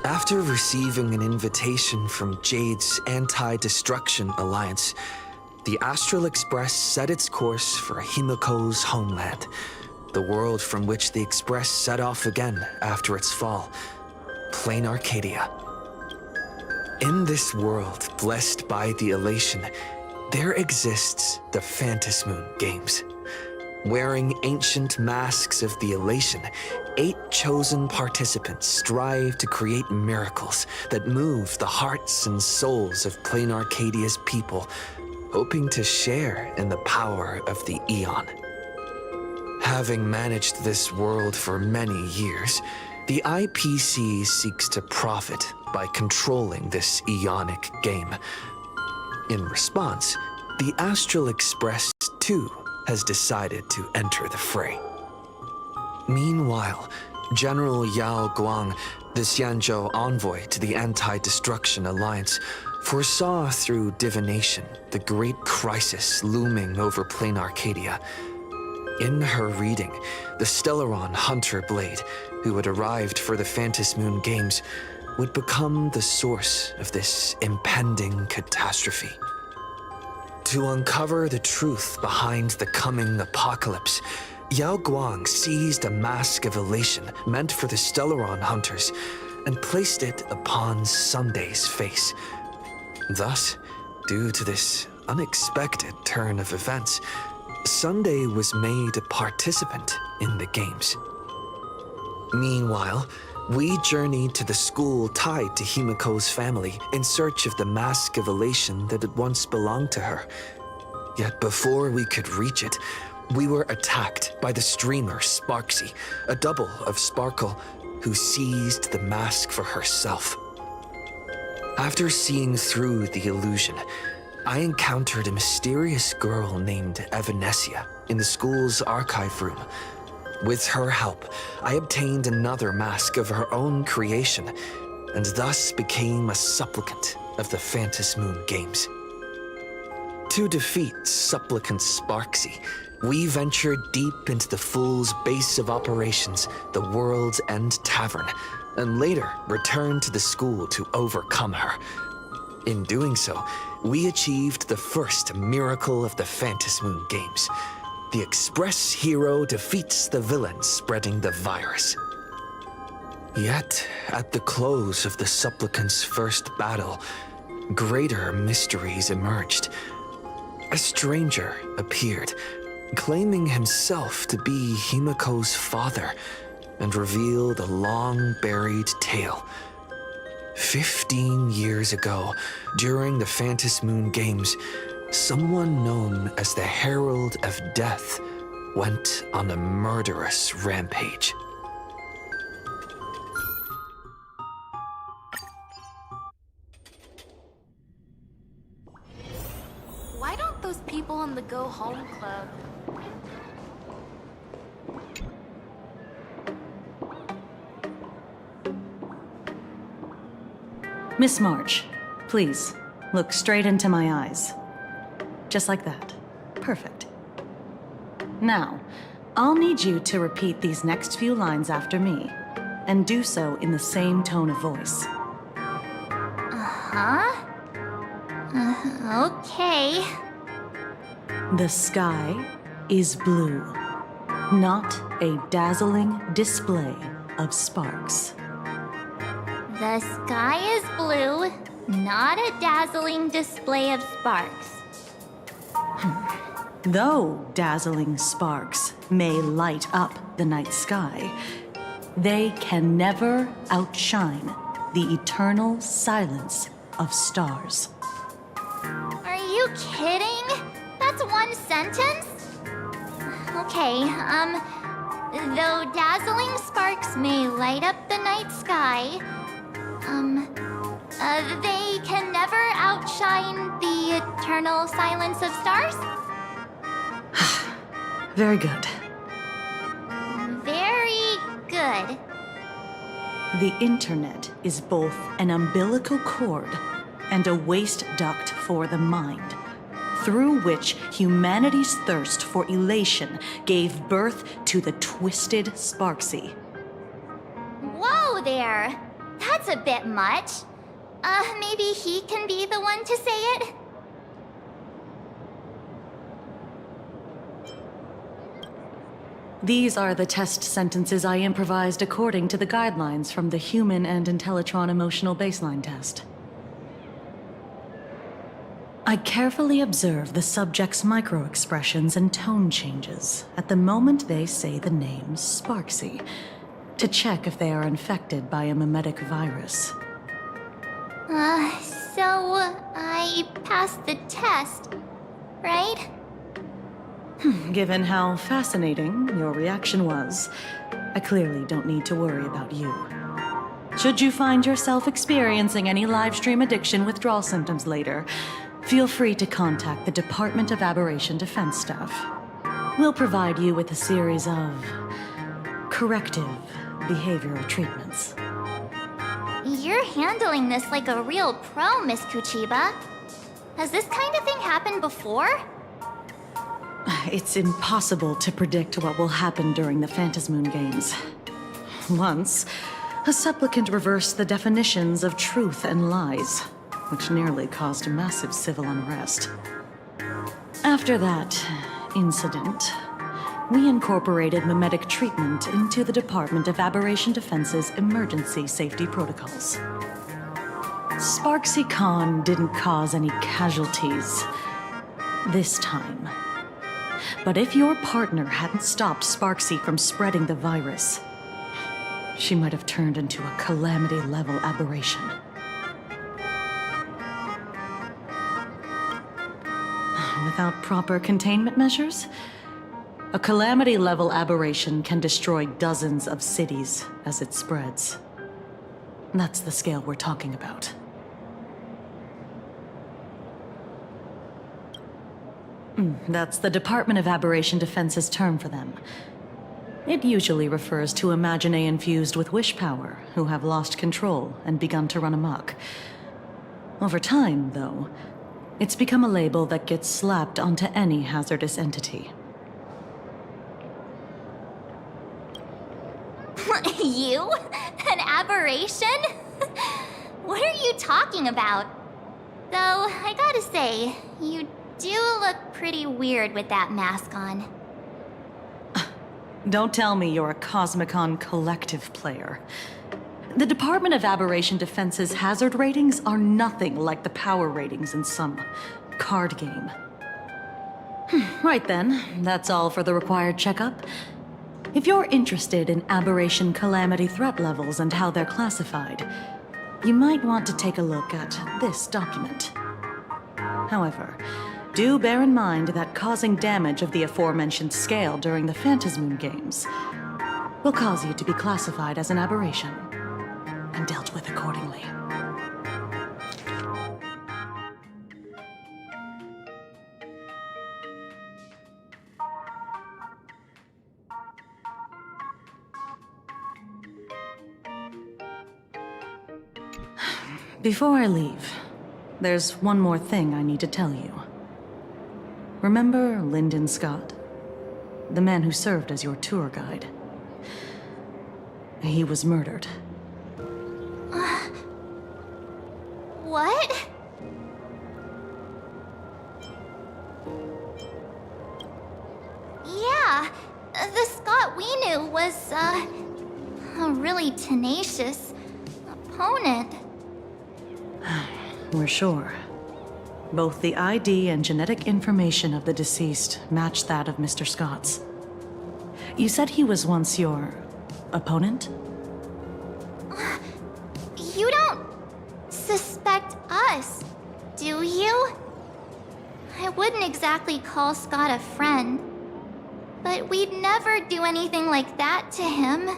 After receiving an invitation from Jade's Anti-Destruction Alliance, the Astral Express set its course for Himiko's homeland, the world from which the Express set off again after its fall, Planarcadia. In this world blessed by the elation, there exists the Phantasmoon Games. Wearing ancient masks of the elation, 8 chosen participants strive to create miracles that move the hearts and souls of Planarcadia's people, hoping to share in the power of the Eon. Having managed this world for many years, the IPC seeks to profit by controlling this Eonic game. In response, the Astral Express, too, has decided to enter the fray. Meanwhile, General Yao Guang, the Xianzhou envoy to the Anti-Destruction Alliance, foresaw through divination the great crisis looming over Planarcadia. In her reading, the Stellaron Hunter Blade, who had arrived for the Phantasmoon Games, would become the source of this impending catastrophe. To uncover the truth behind the coming apocalypse, Yao Guang seized a mask of elation meant for the Stellaron Hunters and placed it upon Sunday's face. Thus, due to this unexpected turn of events, Sunday was made a participant in the games. Meanwhile, we journeyed to the school tied to Himiko's family in search of the mask of elation that had once belonged to her. Yet before we could reach it, we were attacked by the streamer Sparxie, a double of Sparkle, who seized the mask for herself. After seeing through the illusion, I encountered a mysterious girl named Evanesia in the school's archive room. With her help, I obtained another mask of her own creation, and thus became a supplicant of the Phantasmoon Games. To defeat Supplicant Sparxie, we ventured deep into the Fool's base of operations, the World's End Tavern, and later returned to the school to overcome her. In doing so, we achieved the first miracle of the Phantasmoon Games. The Express hero defeats the villain spreading the virus. Yet, at the close of the Supplicant's first battle, greater mysteries emerged. A stranger appeared, claiming himself to be Himiko's father, and revealed a long-buried tale. 15 years ago, during the Phantasmoon Games, someone known as the Herald of Death went on a murderous rampage. Why don't those people in the Go Home Club... Miss March, please, look straight into my eyes. Just like that. Perfect. Now, I'll need you to repeat these next few lines after me, and do so in the same tone of voice. Okay. The sky is blue, not a dazzling display of sparks. The sky is blue, not a dazzling display of sparks. Though dazzling sparks may light up the night sky, they can never outshine the eternal silence of stars. Are you kidding? That's one sentence? Okay, though dazzling sparks may light up the night sky, they can never outshine the eternal silence of stars? Very good. Very good. The internet is both an umbilical cord and a waste duct for the mind, through which humanity's thirst for elation gave birth to the twisted Sparxie. Whoa there! That's a bit much. Maybe he can be the one to say it? These are the test sentences I improvised according to the guidelines from the Human and Intellitron Emotional Baseline Test. I carefully observe the subject's micro-expressions and tone changes at the moment they say the name Sparxie, to check if they are infected by a mimetic virus. So I passed the test, right? Given how fascinating your reaction was, I clearly don't need to worry about you. Should you find yourself experiencing any livestream addiction withdrawal symptoms later, feel free to contact the Department of Aberration Defense staff. We'll provide you with a series of corrective behavioral treatments. You're handling this like a real pro, Miss Kuchiba. Has this kind of thing happened before? It's impossible to predict what will happen during the Phantasmoon Games. Once, a supplicant reversed the definitions of truth and lies, which nearly caused massive civil unrest. After that incident, we incorporated mimetic treatment into the Department of Aberration Defense's emergency safety protocols. Sparxie Khan didn't cause any casualties this time. But if your partner hadn't stopped Sparxie from spreading the virus, she might have turned into a calamity-level aberration. Without proper containment measures, a calamity-level aberration can destroy dozens of cities as it spreads. That's the scale we're talking about. That's the Department of Aberration Defense's term for them. It usually refers to Imaginae infused with wish power who have lost control and begun to run amok. Over time, though, it's become a label that gets slapped onto any hazardous entity. You? An aberration? What are you talking about? Though, I gotta say, you do look pretty weird with that mask on. Don't tell me you're a Cosmicon collective player. The Department of Aberration Defense's hazard ratings are nothing like the power ratings in some card game. Right then, that's all for the required checkup. If you're interested in aberration calamity threat levels and how they're classified, you might want to take a look at this document. However, do bear in mind that causing damage of the aforementioned scale during the Phantasmoon Games will cause you to be classified as an aberration and dealt with accordingly. Before I leave, there's one more thing I need to tell you. Remember Lyndon Scott? The man who served as your tour guide. He was murdered. What? Yeah, the Scott we knew was, a really tenacious opponent. We're sure. Both the ID and genetic information of the deceased match that of Mr. Scott's. You said he was once your opponent? You don't suspect us, do you? I wouldn't exactly call Scott a friend, but we'd never do anything like that to him.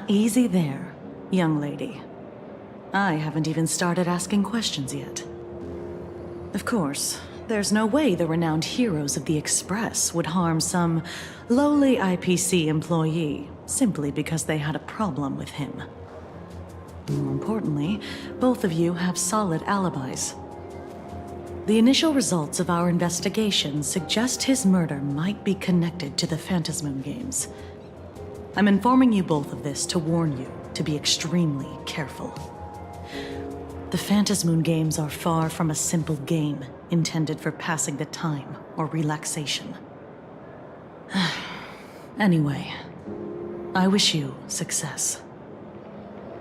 Easy there, young lady. I haven't even started asking questions yet. Of course, there's no way the renowned heroes of the Express would harm some lowly IPC employee simply because they had a problem with him. More importantly, both of you have solid alibis. The initial results of our investigation suggest his murder might be connected to the Phantasmoon Games. I'm informing you both of this to warn you to be extremely careful. The Phantasmoon games are far from a simple game intended for passing the time or relaxation. Anyway, I wish you success.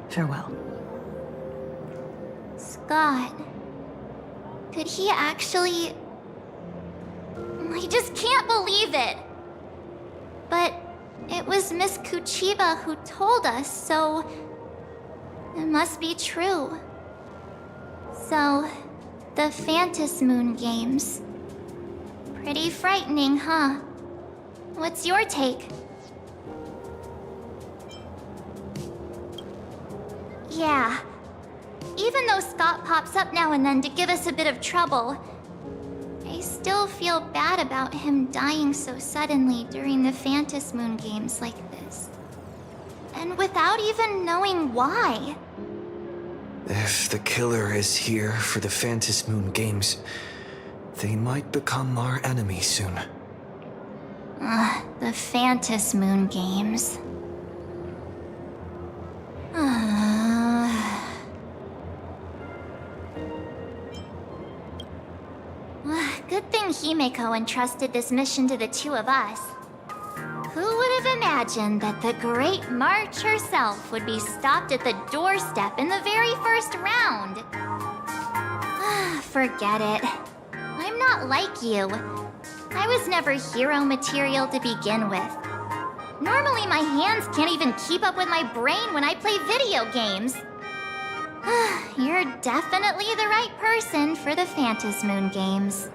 Farewell. Scott. Could he actually... I just can't believe it! But it was Miss Kuchiba who told us, so... it must be true. So, the Phantasmoon games. Pretty frightening, huh? What's your take? Yeah. Even though Scott pops up now and then to give us a bit of trouble, I still feel bad about him dying so suddenly during the Phantasmoon games like this. And without even knowing why. If the killer is here for the Phantasmoon games, they might become our enemy soon. The Phantasmoon games. Good thing Himeko entrusted this mission to the two of us. Who would have imagined that the Great March herself would be stopped at the doorstep in the very first round? Forget it. I'm not like you. I was never hero material to begin with. Normally my hands can't even keep up with my brain when I play video games. You're definitely the right person for the Phantasmoon games.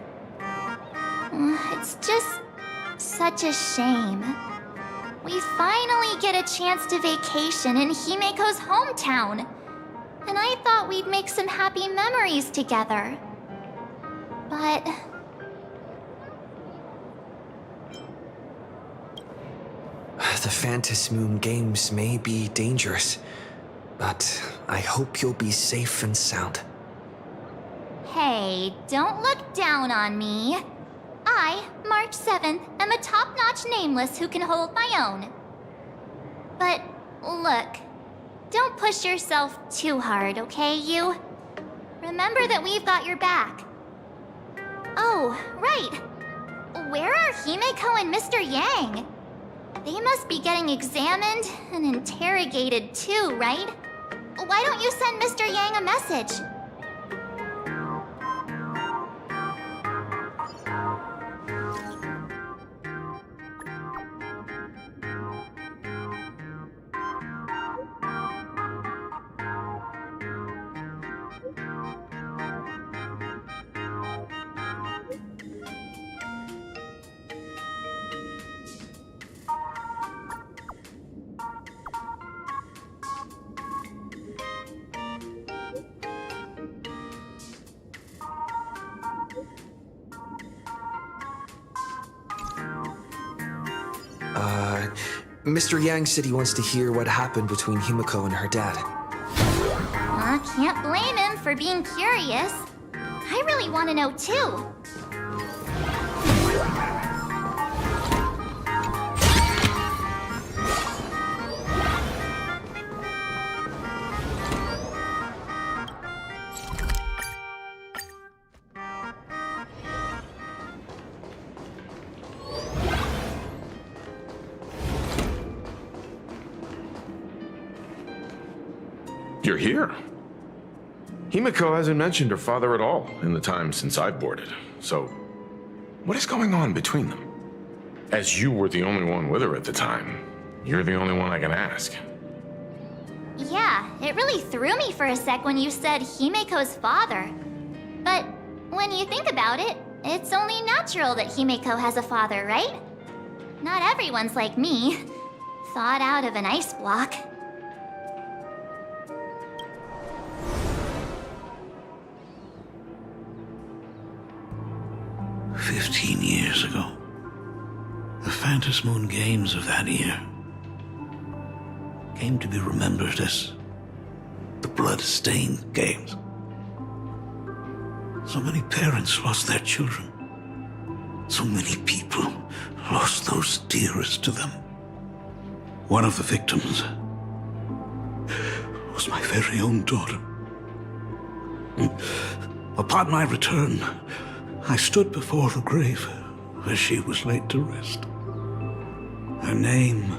It's just such a shame. We finally get a chance to vacation in Himeko's hometown. And I thought we'd make some happy memories together. But... the Phantasmoon games may be dangerous, but I hope you'll be safe and sound. Hey, don't look down on me. I, March 7th, am a top-notch nameless who can hold my own. But, look, don't push yourself too hard, okay, you? Remember that we've got your back. Oh, right. Where are Himeko and Mr. Yang? They must be getting examined and interrogated too, right? Why don't you send Mr. Yang a message? Mr. Yang said he wants to hear what happened between Himeko and her dad. Can't blame him for being curious. I really want to know too. You're here. Himeko hasn't mentioned her father at all in the time since I boarded. So, what is going on between them? As you were the only one with her at the time, you're the only one I can ask. Yeah, it really threw me for a sec when you said Himeko's father. But when you think about it, it's only natural that Himeko has a father, right? Not everyone's like me, thawed out of an ice block. Years ago, the Phantasmoon games of that year came to be remembered as the blood-stained games. So many parents lost their children. So many people lost those dearest to them. One of the victims was my very own daughter. Upon my return, I stood before the grave where she was laid to rest. Her name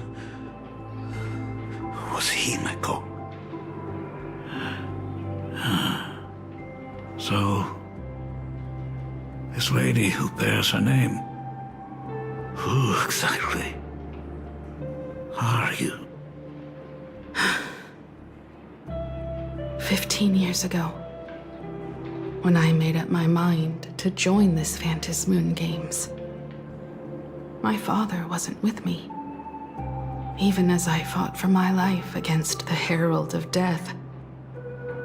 was Himeko. So, this lady who bears her name, who exactly are you? 15 years ago, when I made up my mind to join this Phantom Moon Games, my father wasn't with me. Even as I fought for my life against the Herald of Death,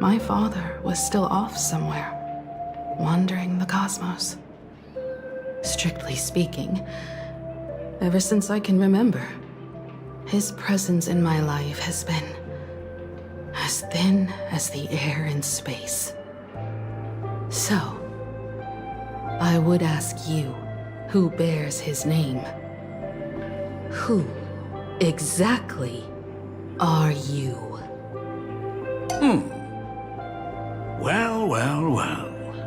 my father was still off somewhere, wandering the cosmos. Strictly speaking, ever since I can remember, his presence in my life has been as thin as the air in space. So, I would ask you, who bears his name, who exactly are you? Well,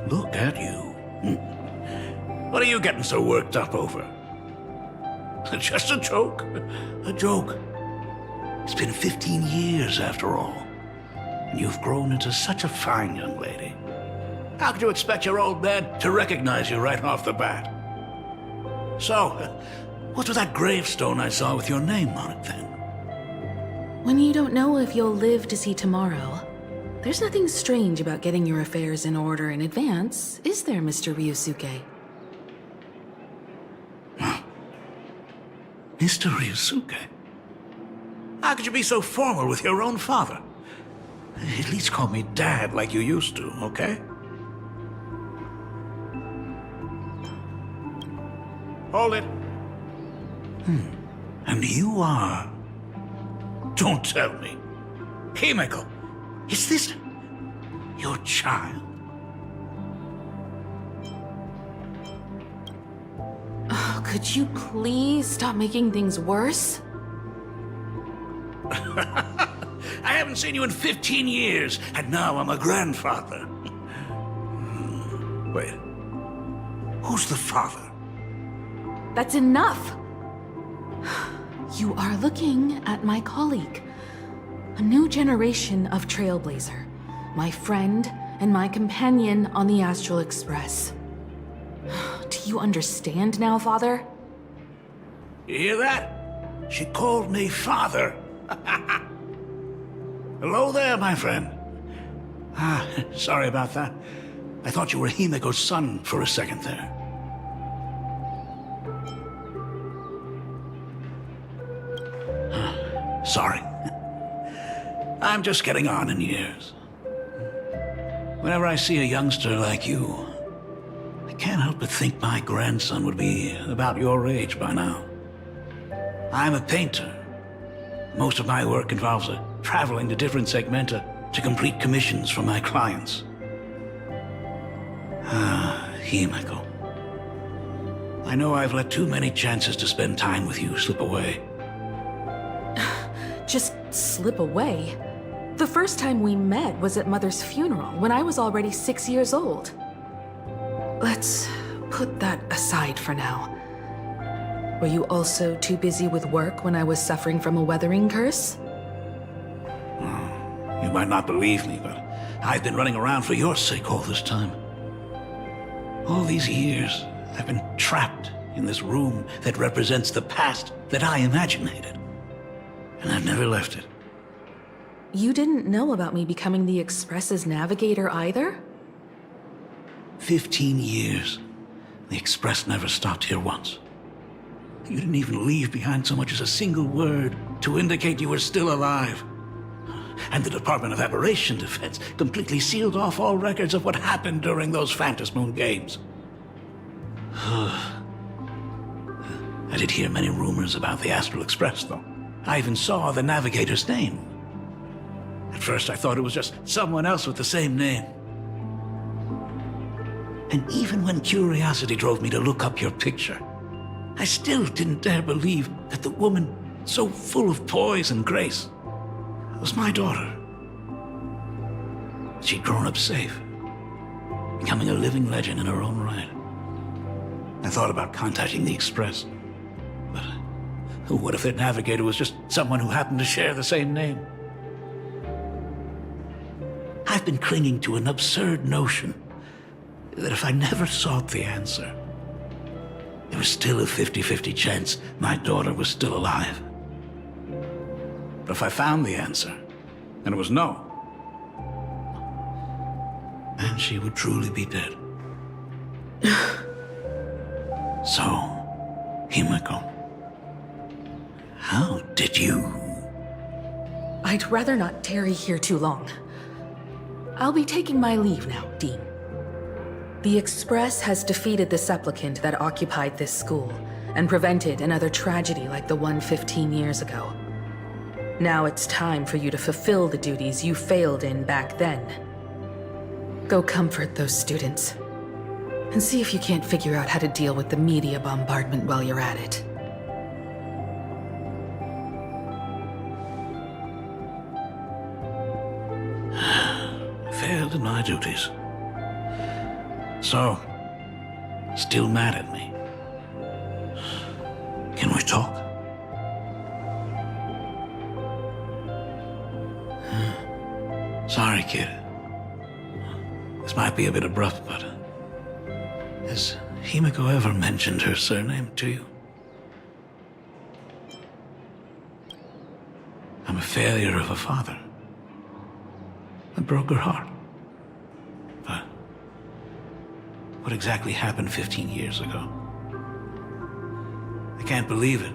look at you. What are you getting so worked up over? Just a joke. A joke. It's been 15 years after all. And you've grown into such a fine young lady. How could you expect your old man to recognize you right off the bat? So, what's with that gravestone I saw with your name on it then? When you don't know if you'll live to see tomorrow, there's nothing strange about getting your affairs in order in advance, is there, Mr. Ryusuke? Mr. Ryusuke? How could you be so formal with your own father? At least call me Dad like you used to, okay? Hold it. And you are... Don't tell me. Himeko, is this your child? Oh, could you please stop making things worse? I haven't seen you in 15 years, and now I'm a grandfather. Wait. Who's the father? That's enough! You are looking at my colleague. A new generation of Trailblazer. My friend and my companion on the Astral Express. Do you understand now, Father? You hear that? She called me father. Hello there, my friend. Sorry about that. I thought you were Himeko's son for a second there. Sorry. I'm just getting on in years. Whenever I see a youngster like you, I can't help but think my grandson would be about your age by now. I'm a painter. Most of my work involves traveling to different segmenta to complete commissions for my clients. Himeko. I know I've let too many chances to spend time with you slip away. Just slip away? The first time we met was at Mother's funeral, when I was already 6 years old. Let's put that aside for now. Were you also too busy with work when I was suffering from a weathering curse? You might not believe me, but I've been running around for your sake all this time. All these years, I've been trapped in this room that represents the past that I imaginated. And I've never left it. You didn't know about me becoming the Express's navigator either? 15 years. The Express never stopped here once. You didn't even leave behind so much as a single word to indicate you were still alive. And the Department of Aberration Defense completely sealed off all records of what happened during those Phantom Moon Games. I did hear many rumors about the Astral Express, though. I even saw the navigator's name. At first, I thought it was just someone else with the same name. And even when curiosity drove me to look up your picture, I still didn't dare believe that the woman so full of poise and grace was my daughter. She'd grown up safe, becoming a living legend in her own right. I thought about contacting the Express, but what if their navigator was just someone who happened to share the same name? I've been clinging to an absurd notion that if I never sought the answer, there was still a 50-50 chance my daughter was still alive. But if I found the answer, and it was no, then she would truly be dead. So, Himeko, how did you... I'd rather not tarry here too long. I'll be taking my leave now, Dean. The Express has defeated the Supplicant that occupied this school and prevented another tragedy like the one 15 years ago. Now it's time for you to fulfill the duties you failed in back then. Go comfort those students, and see if you can't figure out how to deal with the media bombardment while you're at it. Failed in my duties. So, still mad at me. Can we talk? Sorry, kid. This might be a bit abrupt, but... has Himeko ever mentioned her surname to you? I'm a failure of a father. I broke her heart. But what exactly happened 15 years ago? I can't believe it.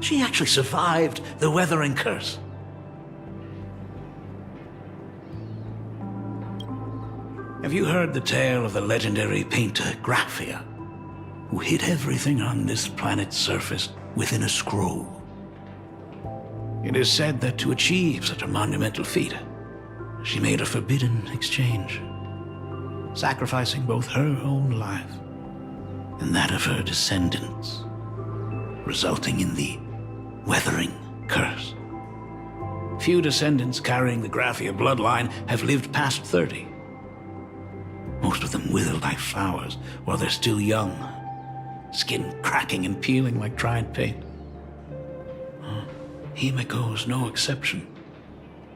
She actually survived the weathering curse. Have you heard the tale of the legendary painter Graphia, who hid everything on this planet's surface within a scroll? It is said that to achieve such a monumental feat, she made a forbidden exchange, sacrificing both her own life and that of her descendants, resulting in the weathering curse. Few descendants carrying the Graphia bloodline have lived past 30. Most of them wither like flowers while they're still young, skin cracking and peeling like dried paint. Himeko's no exception.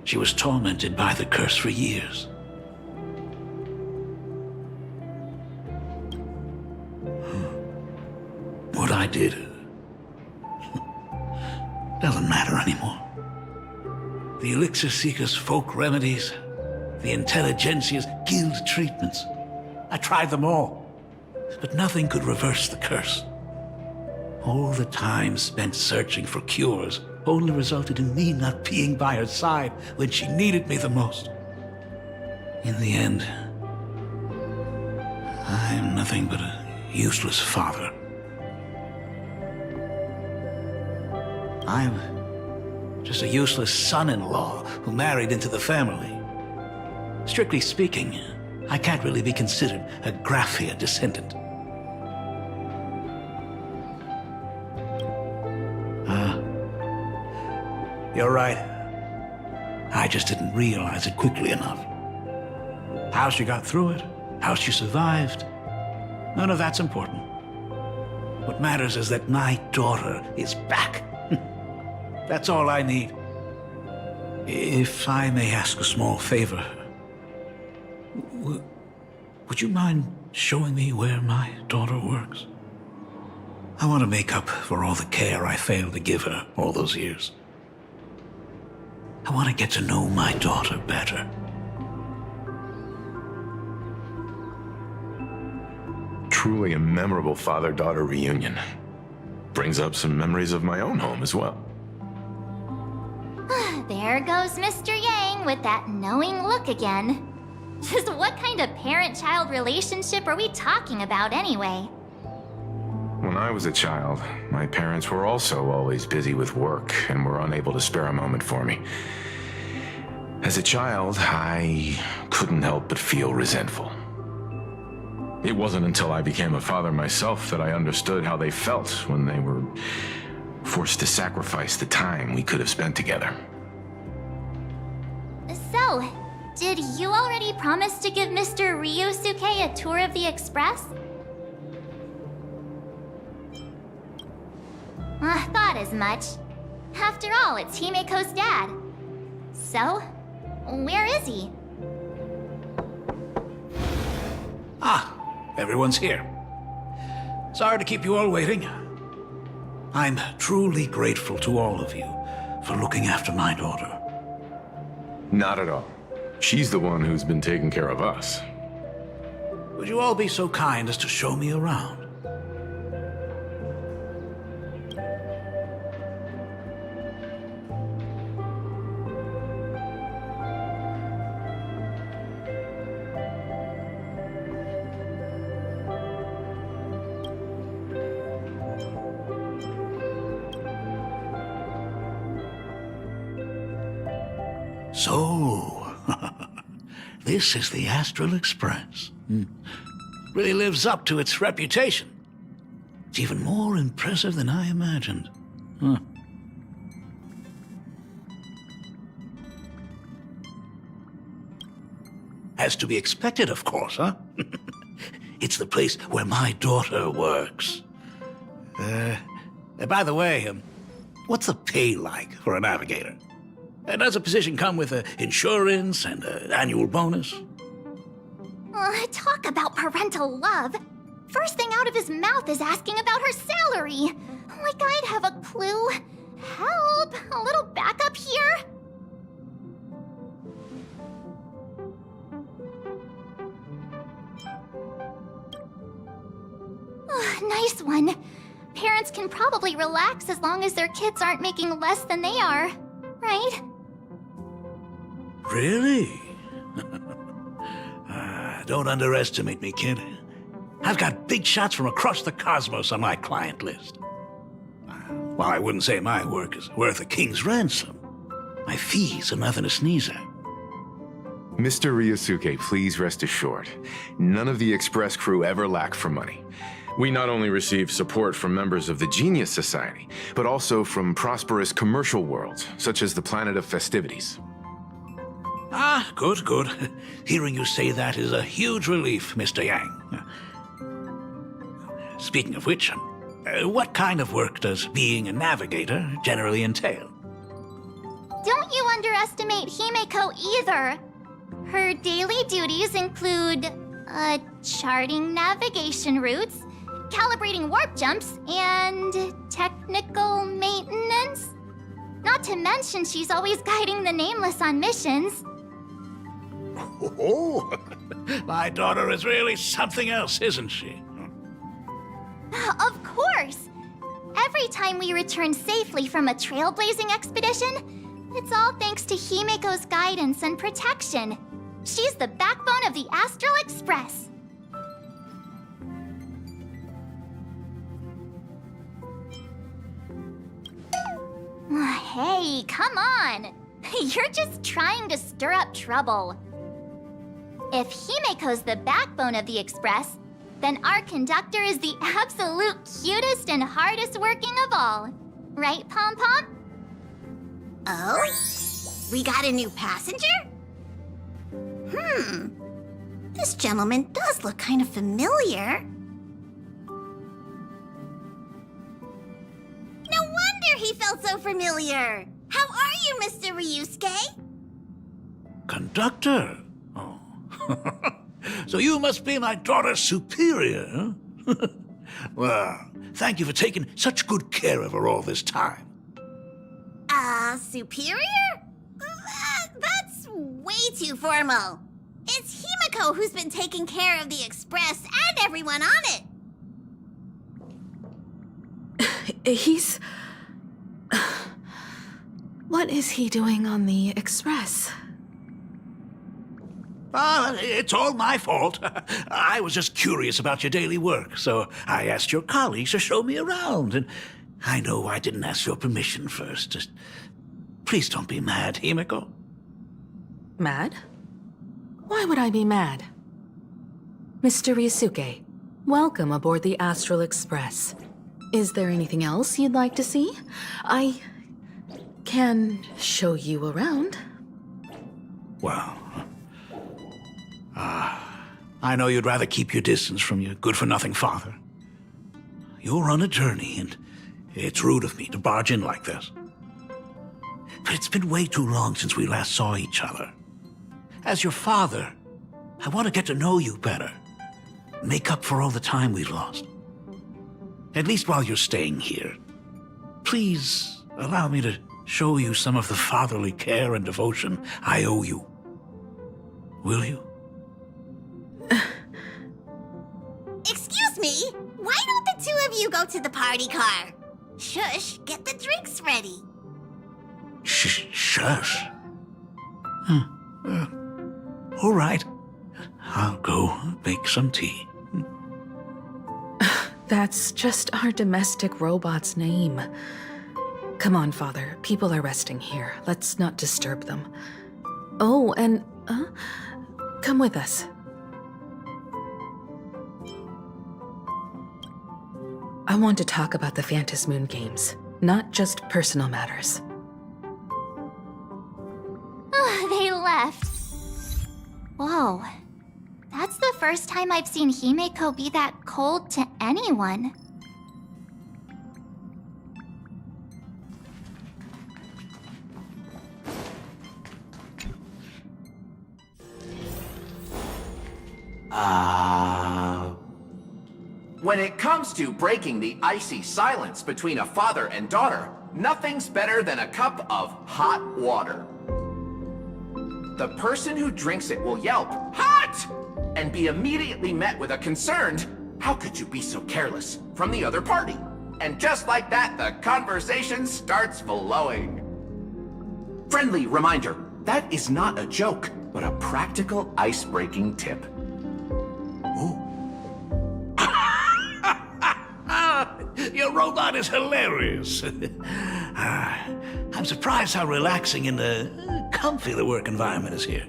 She was tormented by the curse for years. What I did doesn't matter anymore. The Elixir Seekers' folk remedies, the Intelligentsia's guild treatments. I tried them all, but nothing could reverse the curse. All the time spent searching for cures only resulted in me not being by her side when she needed me the most. In the end, I'm nothing but a useless father. I'm just a useless son-in-law who married into the family. Strictly speaking, I can't really be considered a Graphia descendant. You're right. I just didn't realize it quickly enough. How she got through it, how she survived, none of that's important. What matters is that my daughter is back. That's all I need. If I may ask a small favor, would you mind showing me where my daughter works? I want to make up for all the care I failed to give her all those years. I want to get to know my daughter better. Truly a memorable father-daughter reunion. Brings up some memories of my own home as well. There goes Mr. Yang with that knowing look again. Just what kind of parent-child relationship are we talking about anyway? When I was a child, my parents were also always busy with work and were unable to spare a moment for me. As a child, I couldn't help but feel resentful. It wasn't until I became a father myself that I understood how they felt when they were forced to sacrifice the time we could have spent together. So, Did you already promise to give Mr. Ryusuke a tour of the Express? I thought as much. After all, it's Himeko's dad. So, where is he? Ah, everyone's here. Sorry to keep you all waiting. I'm truly grateful to all of you for looking after my daughter. Not at all. She's the one who's been taking care of us. Would you all be so kind as to show me around? So, this is the Astral Express. Really lives up to its reputation. It's even more impressive than I imagined. As to be expected, of course, huh? It's the place where my daughter works. By the way, what's the pay like for a navigator? Does a position come with insurance and an annual bonus? Talk about parental love. First thing out of his mouth is asking about her salary. Like I'd have a clue. Help! A little backup here? Nice one. Parents can probably relax as long as their kids aren't making less than they are, right? Really? Don't underestimate me, kid. I've got big shots from across the cosmos on my client list. While I wouldn't say my work is worth a king's ransom, my fees are nothing to sneeze at. Mr. Ryusuke, please rest assured. None of the Express crew ever lack for money. We not only receive support from members of the Genius Society, but also from prosperous commercial worlds, such as the Planet of Festivities. Ah, good, good. Hearing you say that is a huge relief, Mr. Yang. Speaking of which, what kind of work does being a navigator generally entail? Don't you underestimate Himeko either. Her daily duties include, charting navigation routes, calibrating warp jumps, and technical maintenance. Not to mention she's always guiding the Nameless on missions. Oh, my daughter is really something else, isn't she? Of course! Every time we return safely from a trailblazing expedition, it's all thanks to Himeko's guidance and protection. She's the backbone of the Astral Express. Hey, come on! You're just trying to stir up trouble. If Himeko's the backbone of the Express, then our conductor is the absolute cutest and hardest working of all. Right, Pom Pom? Oh? We got a new passenger? This gentleman does look kind of familiar. No wonder he felt so familiar. How are you, Mr. Ryusuke? Conductor? Oh. So you must be my daughter's superior, huh? Well, thank you for taking such good care of her all this time. Superior? That's way too formal. It's Himeko who's been taking care of the Express and everyone on it. He's... What is he doing on the Express? It's all my fault. I was just curious about your daily work, so I asked your colleagues to show me around. And I know I didn't ask your permission first. Just please don't be mad, Himeko. Mad? Why would I be mad? Mr. Ryusuke, welcome aboard the Astral Express. Is there anything else you'd like to see? I can show you around. Well, I know you'd rather keep your distance from your good-for-nothing father. You're on a journey, and it's rude of me to barge in like this. But it's been way too long since we last saw each other. As your father, I want to get to know you better. Make up for all the time we've lost. At least while you're staying here. Please allow me to show you some of the fatherly care and devotion I owe you. Will you? Excuse me? Why don't the two of you go to the party car? Shush, get the drinks ready. Shush. All right. I'll go make some tea. That's just our domestic robot's name. Come on, Father. People are resting here. Let's not disturb them. Oh, and, come with us. I want to talk about the Phantom Moon Games, not just personal matters. They left. Whoa. That's the first time I've seen Himeko be that cold to anyone. When it comes to breaking the icy silence between a father and daughter, nothing's better than a cup of hot water. The person who drinks it will yelp, "Hot!" and be immediately met with a concerned, "How could you be so careless?" from the other party. And just like that, the conversation starts flowing. Friendly reminder, that is not a joke, but a practical ice-breaking tip. Ooh. Your robot is hilarious. I'm surprised how relaxing and comfy the work environment is here.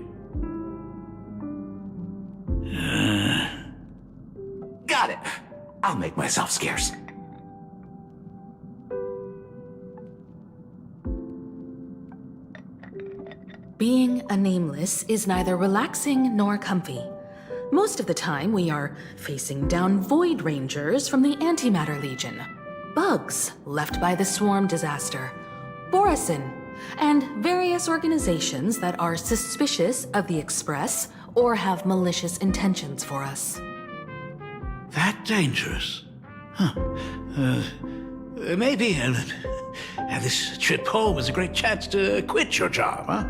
Got it. I'll make myself scarce. Being a nameless is neither relaxing nor comfy. Most of the time, we are facing down Void Rangers from the Antimatter Legion, bugs left by the Swarm disaster, Borisin, and various organizations that are suspicious of the Express or have malicious intentions for us. That dangerous? Huh. Maybe this trip home is a great chance to quit your job, huh?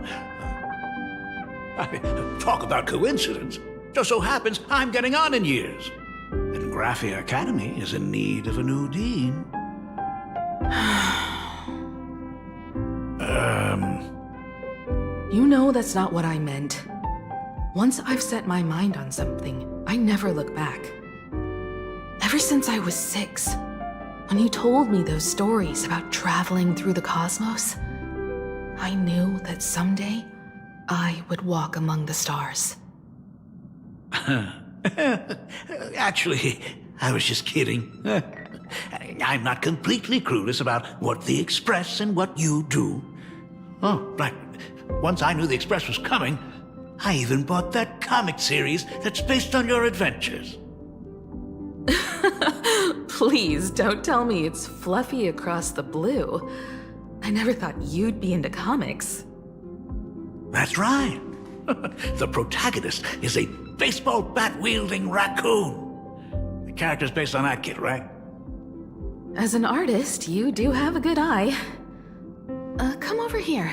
Talk about coincidence. Just so happens I'm getting on in years. And Graphia Academy is in need of a new dean. You know that's not what I meant. Once I've set my mind on something, I never look back. Ever since I was 6, when you told me those stories about traveling through the cosmos, I knew that someday I would walk among the stars. Actually, I was just kidding. I'm not completely clueless about what the Express and what you do. Oh, right. Once I knew the Express was coming, I even bought that comic series that's based on your adventures. Please don't tell me it's fluffy across the blue. I never thought you'd be into comics. That's right. The protagonist is a baseball bat-wielding raccoon. The character's based on that kid, right? As an artist, you do have a good eye. Come over here.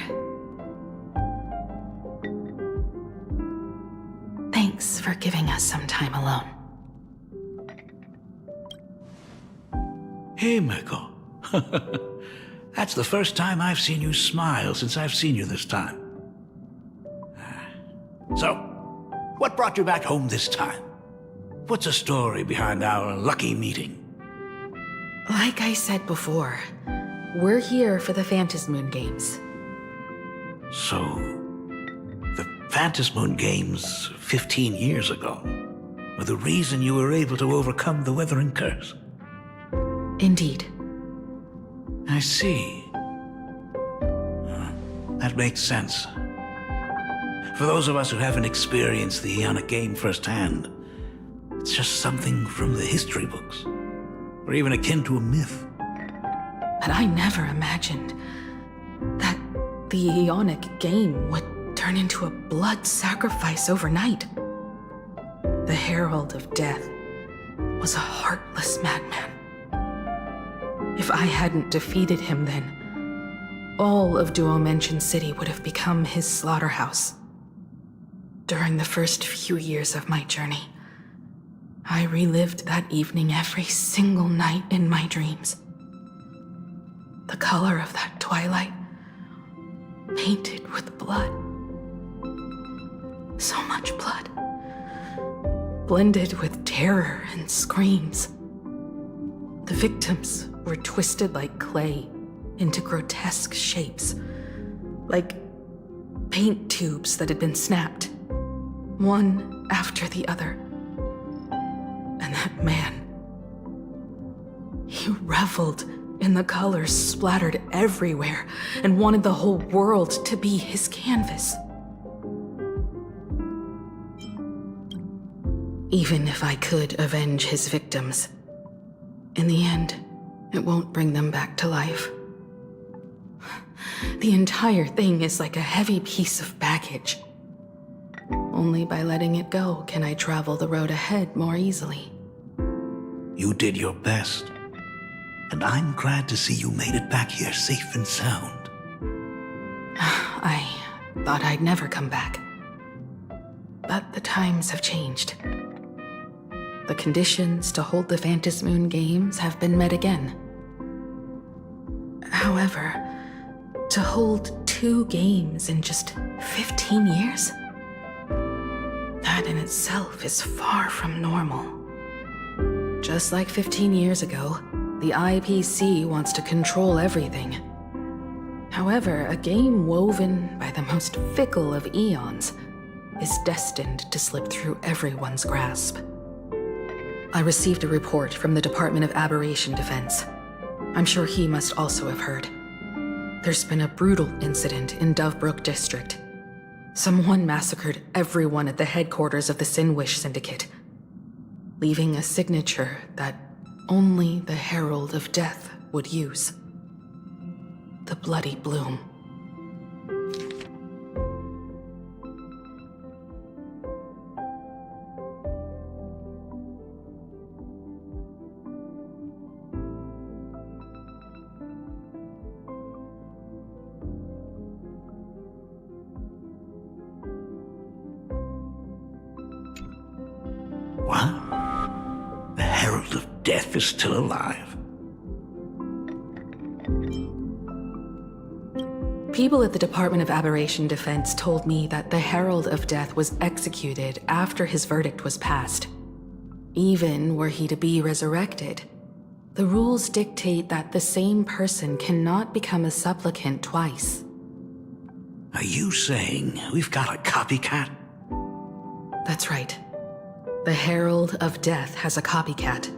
Thanks for giving us some time alone. Hey, Miko. That's the first time I've seen you smile since I've seen you this time. So, what brought you back home this time? What's the story behind our lucky meeting? Like I said before, we're here for the Phantom Moon Games. So, the Phantom Moon Games 15 years ago were the reason you were able to overcome the Weathering Curse? Indeed. I see. That makes sense. For those of us who haven't experienced the Ionic game firsthand, it's just something from the history books, or even akin to a myth. But I never imagined that the Ionic game would turn into a blood sacrifice overnight. The Herald of Death was a heartless madman. If I hadn't defeated him then, all of Duomension City would have become his slaughterhouse. During the first few years of my journey, I relived that evening every single night in my dreams. The color of that twilight, painted with blood. So much blood. Blended with terror and screams. The victims were twisted like clay into grotesque shapes, like paint tubes that had been snapped, one after the other. And that man, he reveled in the colors splattered everywhere and wanted the whole world to be his canvas. Even if I could avenge his victims, in the end, it won't bring them back to life. The entire thing is like a heavy piece of baggage. Only by letting it go can I travel the road ahead more easily. You did your best, and I'm glad to see you made it back here safe and sound. I thought I'd never come back. But the times have changed. The conditions to hold the Phantasmoon Games have been met again. However, to hold 2 games in just 15 years? That in itself is far from normal. Just like 15 years ago, the IPC wants to control everything. However, a game woven by the most fickle of eons is destined to slip through everyone's grasp. I received a report from the Department of Aberration Defense. I'm sure he must also have heard. There's been a brutal incident in Dovebrook District. Someone massacred everyone at the headquarters of the Sinwish Syndicate, leaving a signature that only the Herald of Death would use. The Bloody Bloom. What? The Herald of Death is still alive? People at the Department of Aberration Defense told me that the Herald of Death was executed after his verdict was passed. Even were he to be resurrected, the rules dictate that the same person cannot become a supplicant twice. Are you saying we've got a copycat? That's right. The Herald of Death has a copycat.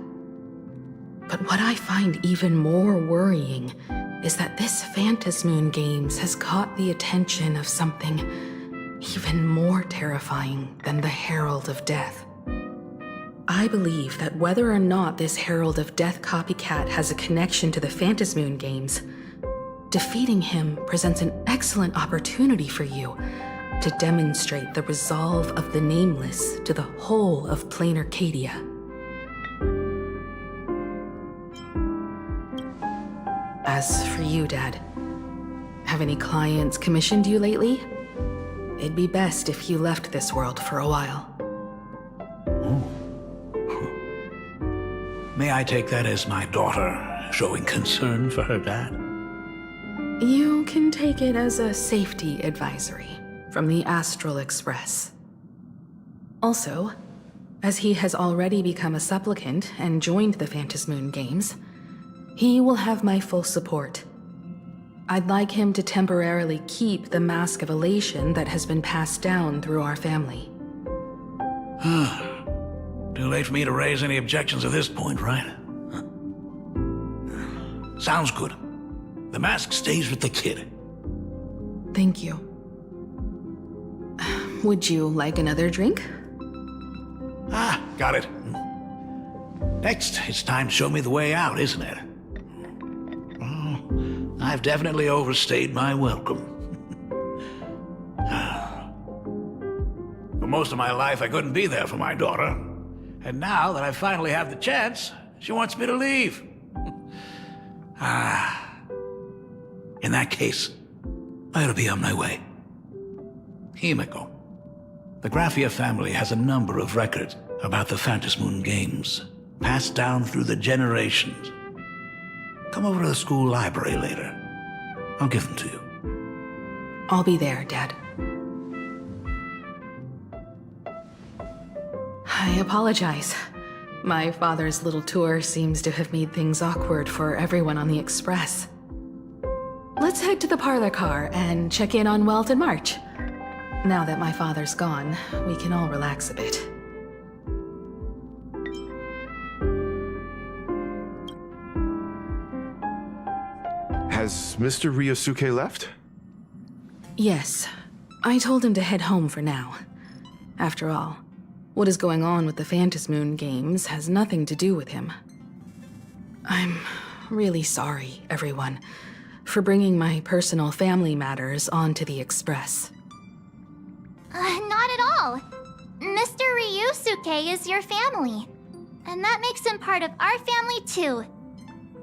But what I find even more worrying is that this Phantasmoon Games has caught the attention of something even more terrifying than the Herald of Death. I believe that whether or not this Herald of Death copycat has a connection to the Phantasmoon Games, defeating him presents an excellent opportunity for you to demonstrate the resolve of the Nameless to the whole of Planarcadia. As for you, Dad, have any clients commissioned you lately? It'd be best if you left this world for a while. May I take that as my daughter showing concern for her dad? You can take it as a safety advisory from the Astral Express. Also, as he has already become a supplicant and joined the Phantasmoon Games, he will have my full support. I'd like him to temporarily keep the Mask of Elation that has been passed down through our family. Too late for me to raise any objections at this point, right? Sounds good. The mask stays with the kid. Thank you. Would you like another drink? Ah, got it. Next, it's time to show me the way out, isn't it? Oh, I've definitely overstayed my welcome. For most of my life, I couldn't be there for my daughter. And now that I finally have the chance, she wants me to leave. In that case, I'll be on my way. Himiko. The Graphia family has a number of records about the Phantom Moon games, passed down through the generations. Come over to the school library later. I'll give them to you. I'll be there, Dad. I apologize. My father's little tour seems to have made things awkward for everyone on the Express. Let's head to the parlor car and check in on Welt and March. Now that my father's gone, we can all relax a bit. Has Mr. Ryusuke left? Yes, I told him to head home for now. After all, what is going on with the Phantom Moon games has nothing to do with him. I'm really sorry, everyone, for bringing my personal family matters onto the Express. Not at all. Mr. Ryusuke is your family. And that makes him part of our family too.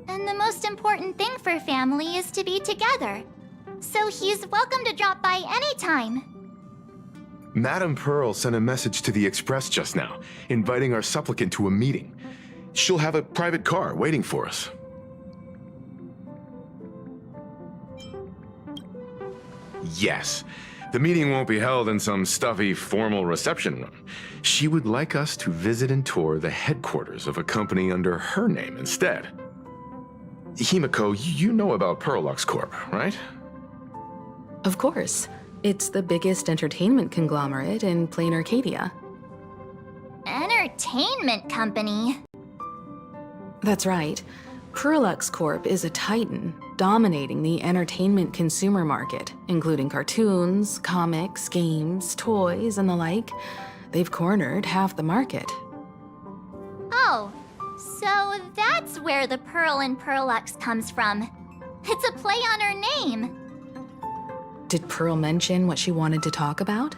And the most important thing for family is to be together. So he's welcome to drop by anytime. Madame Pearl sent a message to the Express just now, inviting our supplicant to a meeting. She'll have a private car waiting for us. Yes. The meeting won't be held in some stuffy, formal reception room. She would like us to visit and tour the headquarters of a company under her name instead. Himiko, you know about Pearluxe Corp, right? Of course. It's the biggest entertainment conglomerate in Planarcadia. Entertainment company? That's right. Pearluxe Corp is a titan, dominating the entertainment consumer market, including cartoons, comics, games, toys, and the like. They've cornered half the market. Oh, so that's where the Pearl in Pearluxe comes from. It's a play on her name. Did Pearl mention what she wanted to talk about?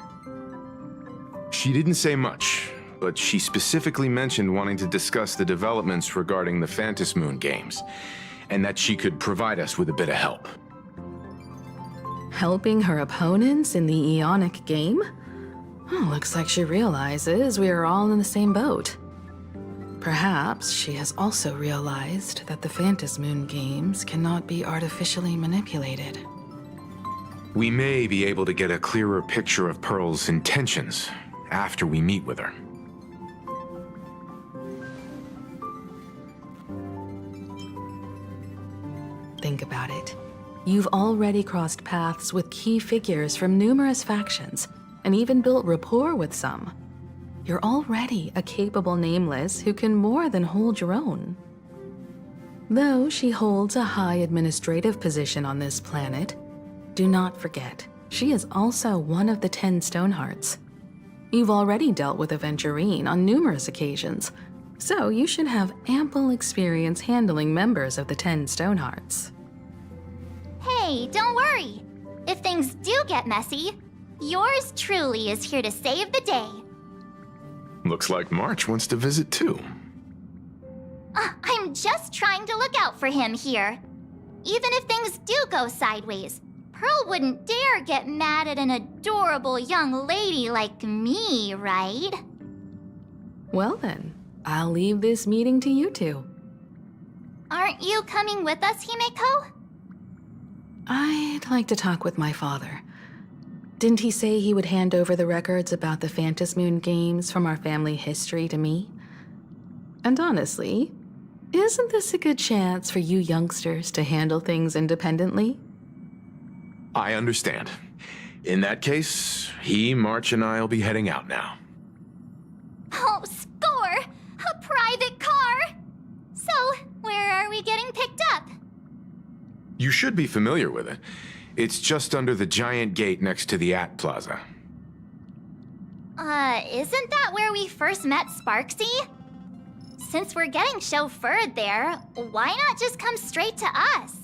She didn't say much, but she specifically mentioned wanting to discuss the developments regarding the Phantom Moon games, and that she could provide us with a bit of help. Helping her opponents in the Eonic game? Oh, looks like she realizes we are all in the same boat. Perhaps she has also realized that the Phantom Moon games cannot be artificially manipulated. We may be able to get a clearer picture of Pearl's intentions after we meet with her. Think about it. You've already crossed paths with key figures from numerous factions, and even built rapport with some. You're already a capable Nameless who can more than hold your own. Though she holds a high administrative position on this planet, do not forget, she is also one of the 10 Stonehearts. You've already dealt with Aventurine on numerous occasions, so you should have ample experience handling members of the 10 Stonehearts. Hey, don't worry. If things do get messy, yours truly is here to save the day. Looks like March wants to visit too. I'm just trying to look out for him here. Even if things do go sideways, Pearl wouldn't dare get mad at an adorable young lady like me, right? Well then, I'll leave this meeting to you two. Aren't you coming with us, Himiko? I'd like to talk with my father. Didn't he say he would hand over the records about the Phantom Moon games from our family history to me? And honestly, isn't this a good chance for you youngsters to handle things independently? I understand. In that case, March, and I'll be heading out now. Oh, score! A private car! So, where are we getting picked up? You should be familiar with it. It's just under the giant gate next to the At Plaza. Isn't that where we first met Sparxie? Since we're getting chauffeured there, why not just come straight to us?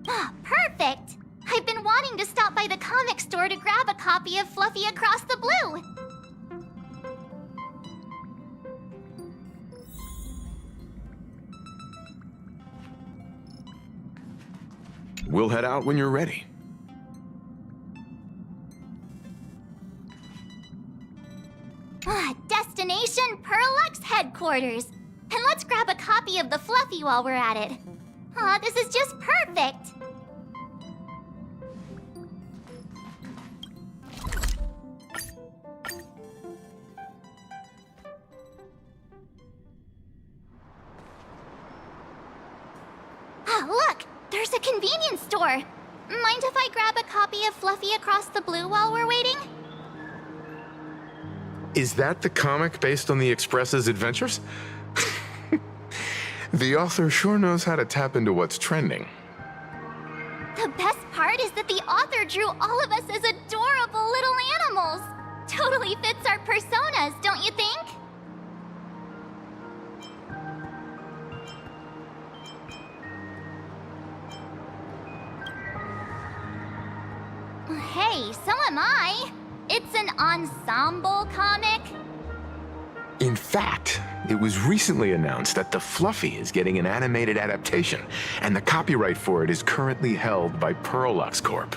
Ah, perfect! I've been wanting to stop by the comic store to grab a copy of Fluffy Across the Blue. We'll head out when you're ready. Destination Pearluxe headquarters. And let's grab a copy of the Fluffy while we're at it. Aw, this is just perfect. Look, there's a convenience store. Mind if I grab a copy of Fluffy Across the Blue while we're waiting? Is that the comic based on the Express's adventures? The author sure knows how to tap into what's trending. The best part is that the author drew all of us as adorable little animals. Totally fits our personas, don't you think? Hey, so am I. It's an ensemble comic. In fact, it was recently announced that the Fluffy is getting an animated adaptation, and the copyright for it is currently held by Pearluxe Corp.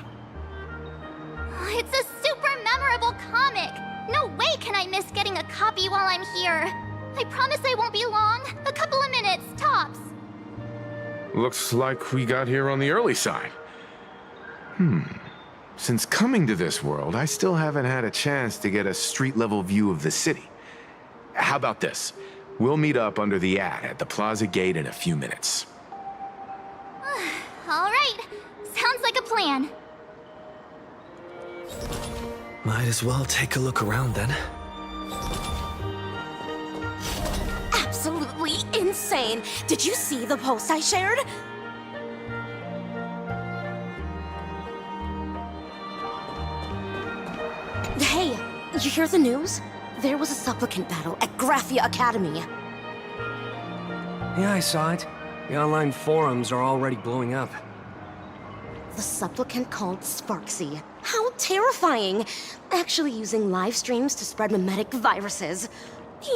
It's a super memorable comic. No way can I miss getting a copy while I'm here. I promise I won't be long. A couple of minutes, tops. Looks like we got here on the early side. Since coming to this world, I still haven't had a chance to get a street-level view of the city. How about this? We'll meet up under the ad at the Plaza Gate in a few minutes. All right. Sounds like a plan. Might as well take a look around then. Absolutely insane. Did you see the post I shared? Hey, you hear the news? There was a supplicant battle at Graphia Academy. Yeah, I saw it. The online forums are already blowing up. The supplicant called Sparxie. How terrifying! Actually using live streams to spread mimetic viruses.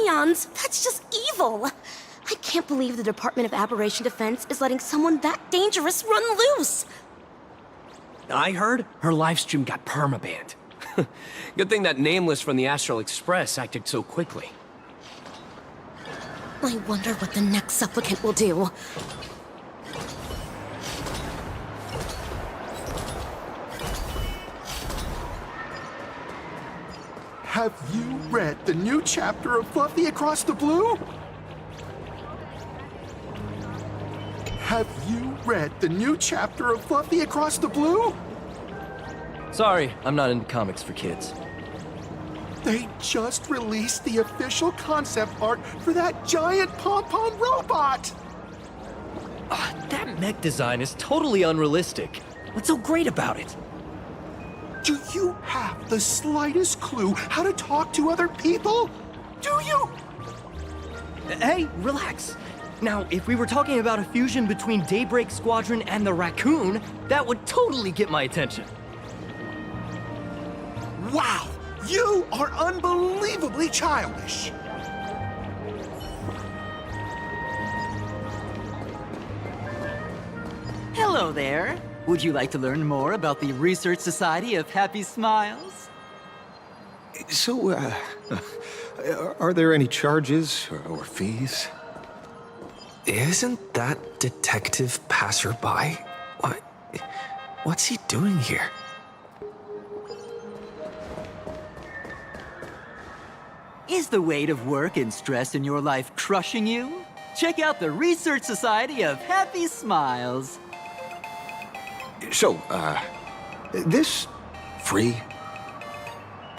Eons, that's just evil! I can't believe the Department of Aberration Defense is letting someone that dangerous run loose! I heard her livestream got permabanned. Good thing that Nameless from the Astral Express acted so quickly. I wonder what the next supplicant will do. Have you read the new chapter of Fluffy Across the Blue? Have you read the new chapter of Fluffy Across the Blue? Sorry, I'm not into comics for kids. They just released the official concept art for that giant pom-pom robot! That mech design is totally unrealistic. What's so great about it? Do you have the slightest clue how to talk to other people? Do you? Hey, relax. Now, if we were talking about a fusion between Daybreak Squadron and the Raccoon, that would totally get my attention. Wow! You are unbelievably childish! Hello there. Would you like to learn more about the Research Society of Happy Smiles? So, are there any charges or fees? Isn't that Detective Passerby? What's he doing here? Is the weight of work and stress in your life crushing you? Check out the Research Society of Happy Smiles. So, this free?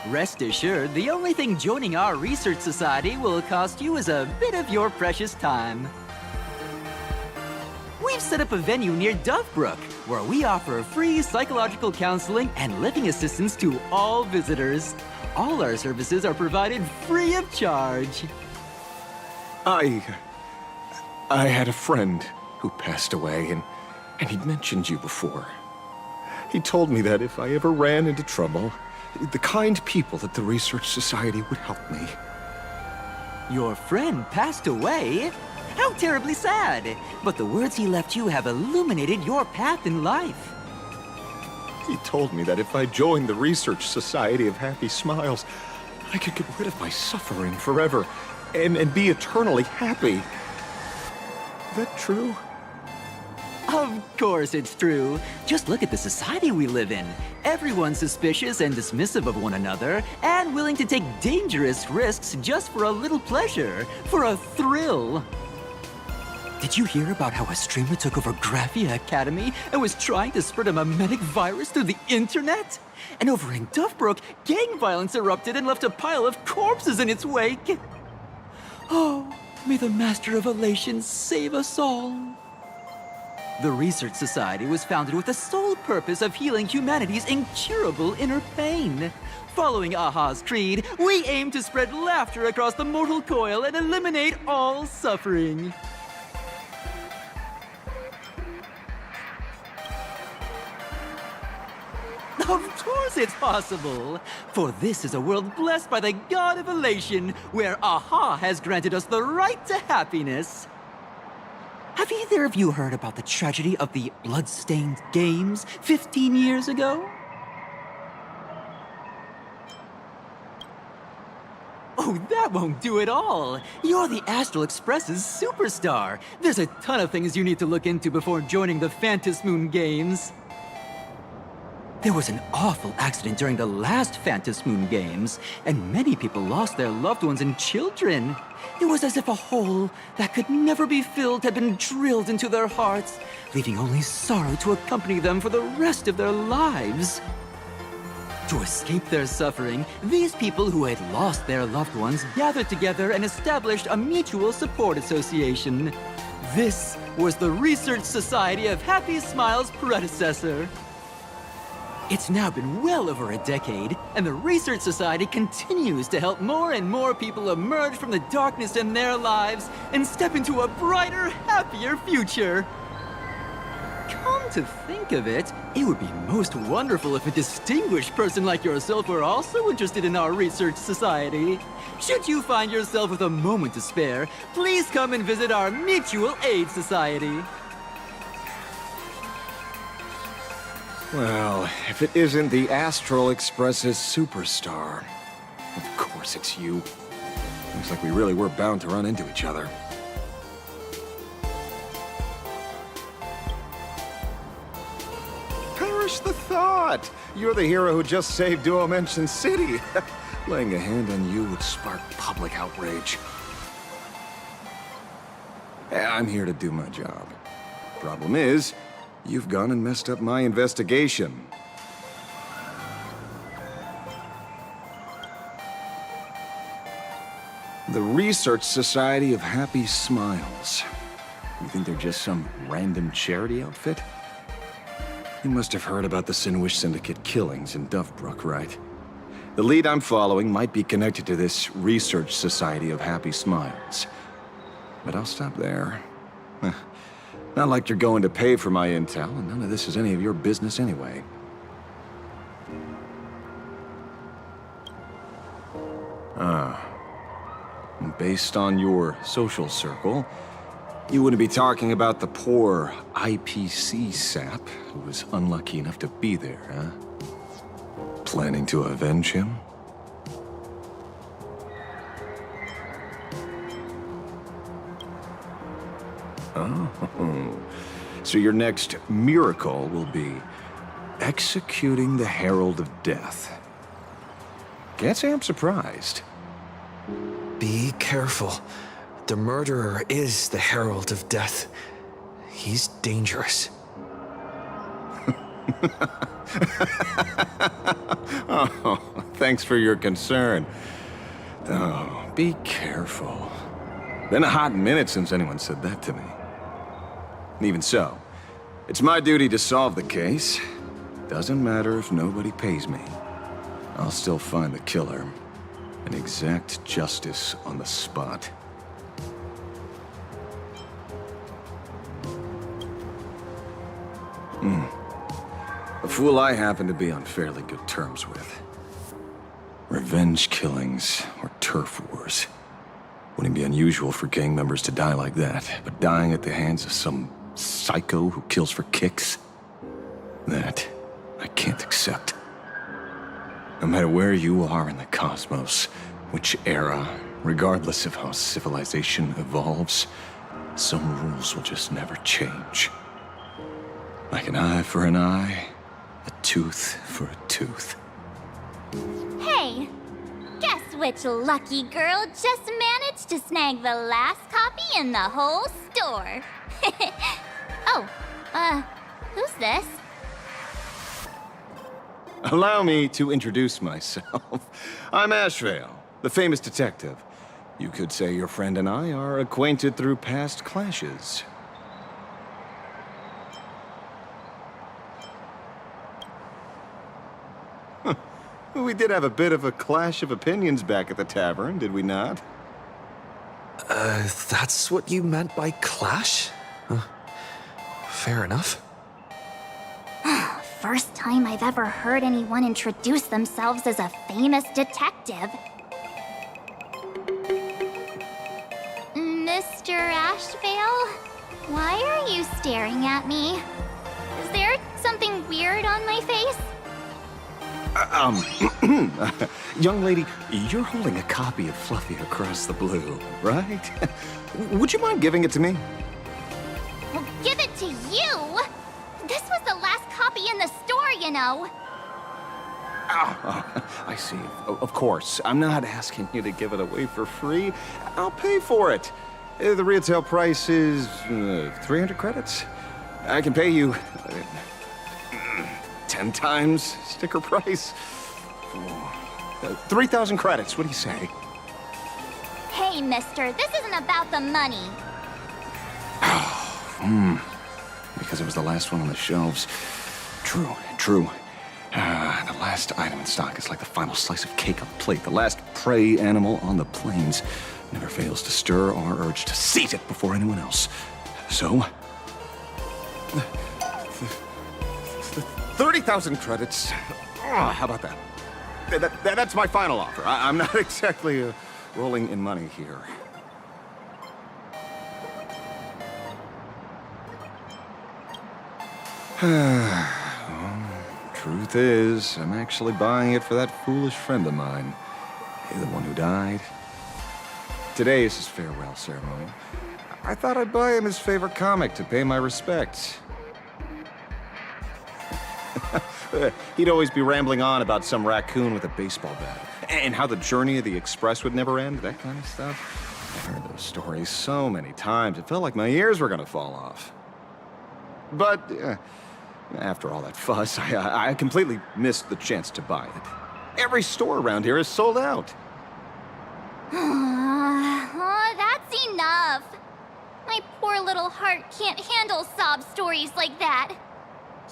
Rest assured, the only thing joining our Research Society will cost you is a bit of your precious time. We've set up a venue near Dovebrook. where we offer free psychological counseling and living assistance to all visitors. All our services are provided free of charge. I had a friend who passed away, and he'd mentioned you before. He told me that if I ever ran into trouble, the kind people at the Research Society would help me. Your friend passed away? How terribly sad! But the words he left you have illuminated your path in life. He told me that if I joined the Research Society of Happy Smiles, I could get rid of my suffering forever and be eternally happy. That true? Of course it's true. Just look at the society we live in. Everyone's suspicious and dismissive of one another, and willing to take dangerous risks just for a little pleasure, for a thrill. Did you hear about how a streamer took over Graphia Academy and was trying to spread a memetic virus through the internet? And over in Duffbrook, gang violence erupted and left a pile of corpses in its wake. Oh, may the Master of Elation save us all. The Research Society was founded with the sole purpose of healing humanity's incurable inner pain. Following Aha's creed, we aim to spread laughter across the mortal coil and eliminate all suffering. Of course it's possible! For this is a world blessed by the god of elation, where Aha has granted us the right to happiness. Have either of you heard about the tragedy of the blood-stained games 15 years ago? Oh, that won't do it all! You're the Astral Express's superstar! There's a ton of things you need to look into before joining the Phantasmoon Games. There was an awful accident during the last Phantasmoon Games, and many people lost their loved ones and children. It was as if a hole that could never be filled had been drilled into their hearts, leaving only sorrow to accompany them for the rest of their lives. To escape their suffering, these people who had lost their loved ones gathered together and established a mutual support association. This was the Research Society of Happy Smiles' predecessor. It's now been well over a decade, and the Research Society continues to help more and more people emerge from the darkness in their lives and step into a brighter, happier future. Come to think of it, it would be most wonderful if a distinguished person like yourself were also interested in our Research Society. Should you find yourself with a moment to spare, please come and visit our Mutual Aid Society. Well, if it isn't the Astral Express's superstar. Of course it's you. Looks like we really were bound to run into each other. Perish the thought! You're the hero who just saved Duo Mention City. Laying a hand on you would spark public outrage. I'm here to do my job. Problem is, you've gone and messed up my investigation. The Research Society of Happy Smiles. You think they're just some random charity outfit? You must have heard about the Sinwish Syndicate killings in Duffbrook, right? The lead I'm following might be connected to this Research Society of Happy Smiles. But I'll stop there. Not like you're going to pay for my intel, and none of this is any of your business anyway. Based on your social circle, you wouldn't be talking about the poor IPC sap who was unlucky enough to be there, huh? Planning to avenge him? Oh, so your next miracle will be executing the Herald of Death. Can't say I'm surprised. Be careful. The murderer is the Herald of Death. He's dangerous. Oh, thanks for your concern. Oh, be careful. Been a hot minute since anyone said that to me. Even so, It's my duty to solve the case. Doesn't matter if nobody pays me. I'll still find the killer and exact justice on the spot. A fool I happen to be on fairly good terms with. Revenge killings or turf wars. Wouldn't be unusual for gang members to die like that, but dying at the hands of some psycho who kills for kicks? That I can't accept. No matter where you are in the cosmos, which era, regardless of how civilization evolves, some rules will just never change. Like an eye for an eye, a tooth for a tooth. Hey, guess which lucky girl just managed to snag the last copy in the whole store? Who's this? Allow me to introduce myself. I'm Ashvale, the famous detective. You could say your friend and I are acquainted through past clashes. We did have a bit of a clash of opinions back at the tavern, did we not? That's what you meant by clash? Fair enough. First time I've ever heard anyone introduce themselves as a famous detective. Mr. Ashvale, why are you staring at me? Is there something weird on my face? Young lady, you're holding a copy of Fluffy Across the Blue, right? Would you mind giving it to me? Well, give it to you? This was the last copy in the store, you know. I see. Of course. I'm not asking you to give it away for free. I'll pay for it. The retail price is 300 credits. I can pay you 10 times sticker price. 3,000 credits. What do you say? Hey, mister, this isn't about the money. Because it was the last one on the shelves. True. The last item in stock is like the final slice of cake on the plate. The last prey animal on the plains never fails to stir our urge to seize it before anyone else. So, 30,000 credits. How about that? That's my final offer. I'm not exactly rolling in money here. Truth is, I'm actually buying it for that foolish friend of mine. The one who died. Today is his farewell ceremony. I thought I'd buy him his favorite comic to pay my respects. He'd always be rambling on about some raccoon with a baseball bat, and how the journey of the Express would never end, that kind of stuff. I heard those stories so many times, it felt like my ears were gonna fall off. But, after all that fuss, I completely missed the chance to buy it. Every store around here is sold out. That's enough. My poor little heart can't handle sob stories like that.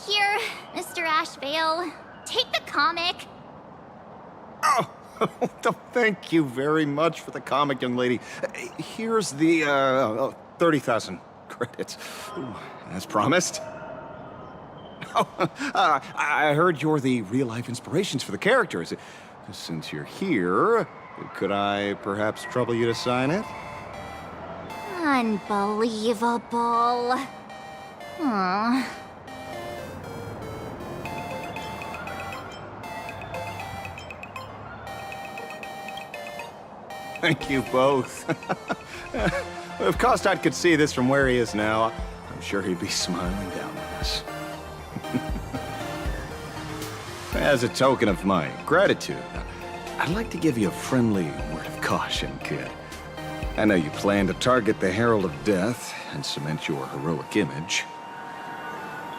Here, Mr. Ashvale, take the comic. Oh, thank you very much for the comic, young lady. Here's the 30,000 credits. Ooh, as promised. Oh, I heard you're the real-life inspirations for the characters. Since you're here, could I perhaps trouble you to sign it? Unbelievable. Aww. Thank you both. If Kostad could see this from where he is now, I'm sure he'd be smiling down on us. As a token of my gratitude, I'd like to give you a friendly word of caution, kid. I know you plan to target the Herald of Death and cement your heroic image.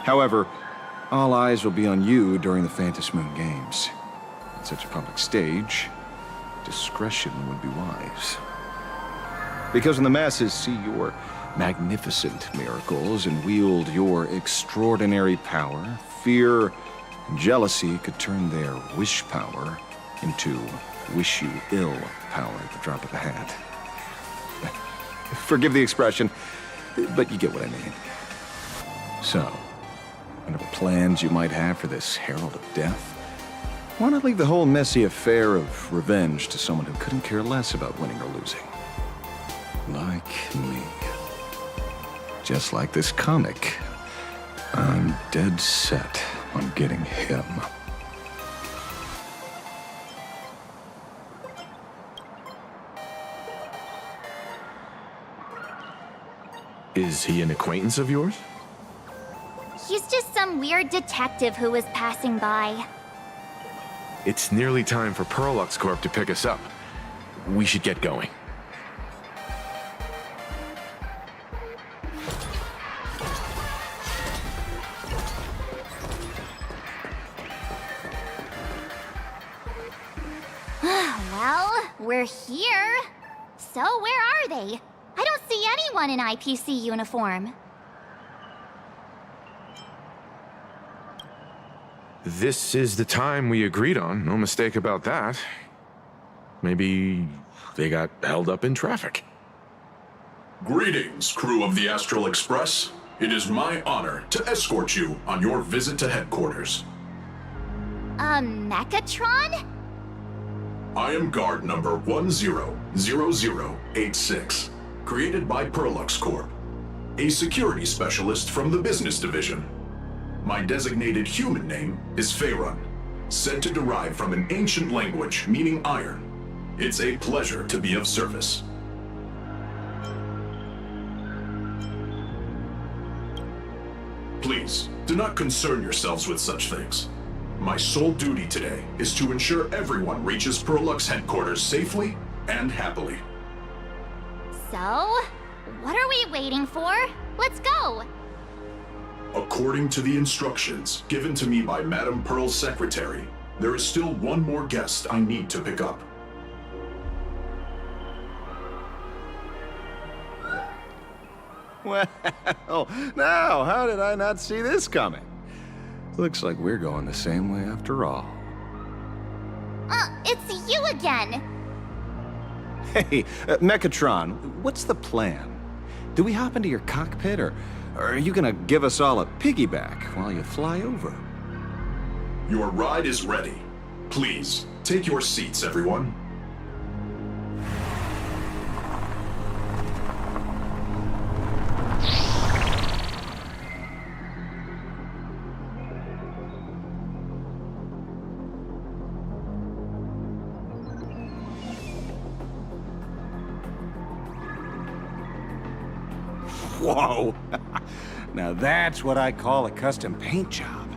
However, all eyes will be on you during the Phantom Moon Games. At such a public stage, discretion would be wise. Because when the masses see your magnificent miracles and wield your extraordinary power, fear and jealousy could turn their wish power into wish you ill power at the drop of a hat. Forgive the expression, but you get what I mean. So, whatever plans you might have for this Herald of Death, why not leave the whole messy affair of revenge to someone who couldn't care less about winning or losing? Like me. Just like this comic, I'm dead set on getting him. Is he an acquaintance of yours? He's just some weird detective who was passing by. It's nearly time for Pearluxe Corp to pick us up. We should get going. Well, we're here. So where are they? I don't see anyone in IPC uniform. This is the time we agreed on, no mistake about that. Maybe they got held up in traffic. Greetings, crew of the Astral Express. It is my honor to escort you on your visit to headquarters. Megatron? I am guard number 100086, created by Pearluxe Corp, a security specialist from the business division. My designated human name is Faerun, said to derive from an ancient language meaning iron. It's a pleasure to be of service. Please, do not concern yourselves with such things. My sole duty today is to ensure everyone reaches Pearluxe headquarters safely and happily. So, what are we waiting for? Let's go! According to the instructions given to me by Madame Pearl's secretary, there is still one more guest I need to pick up. Well, now, how did I not see this coming? Looks like we're going the same way after all. It's you again! Hey, Megatron, what's the plan? Do we hop into your cockpit, or are you gonna give us all a piggyback while you fly over? Your ride is ready. Please, take your seats, everyone. Whoa! Now that's what I call a custom paint job.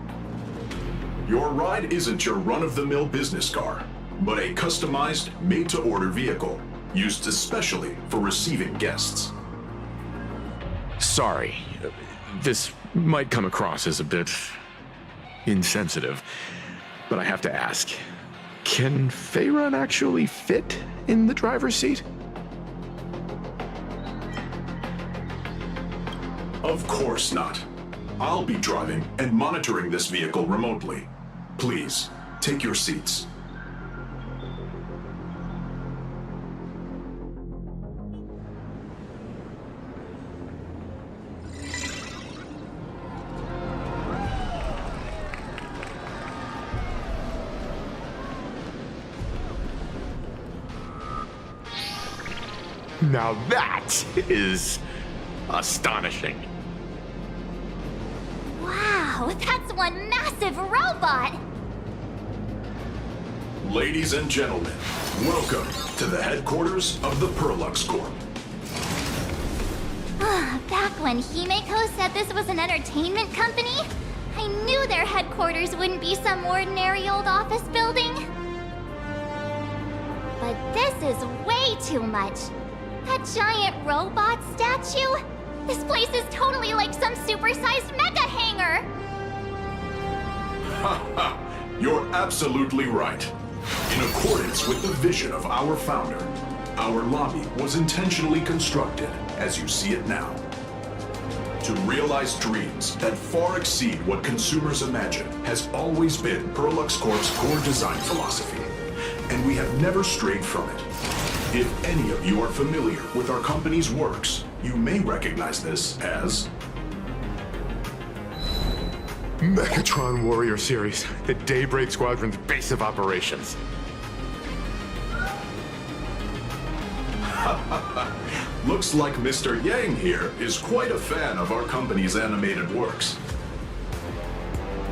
Your ride isn't your run-of-the-mill business car, but a customized, made-to-order vehicle, used especially for receiving guests. Sorry, this might come across as a bit insensitive, but I have to ask, can Faerun actually fit in the driver's seat? Of course not. I'll be driving and monitoring this vehicle remotely. Please, take your seats. Now that is astonishing. Wow, that's one massive robot! Ladies and gentlemen, welcome to the headquarters of the Pearluxe Corp. Back when Himeko said this was an entertainment company, I knew their headquarters wouldn't be some ordinary old office building. But this is way too much. That giant robot statue? This place is totally like some supersized mega hangar! Ha ha! You're absolutely right. In accordance with the vision of our founder, our lobby was intentionally constructed as you see it now. to realize dreams that far exceed what consumers imagine has always been Pearluxe Corp's core design philosophy, and we have never strayed from it. If any of you are familiar with our company's works, you may recognize this as Megatron Warrior Series, the Daybreak Squadron's base of operations. Looks like Mr. Yang here is quite a fan of our company's animated works.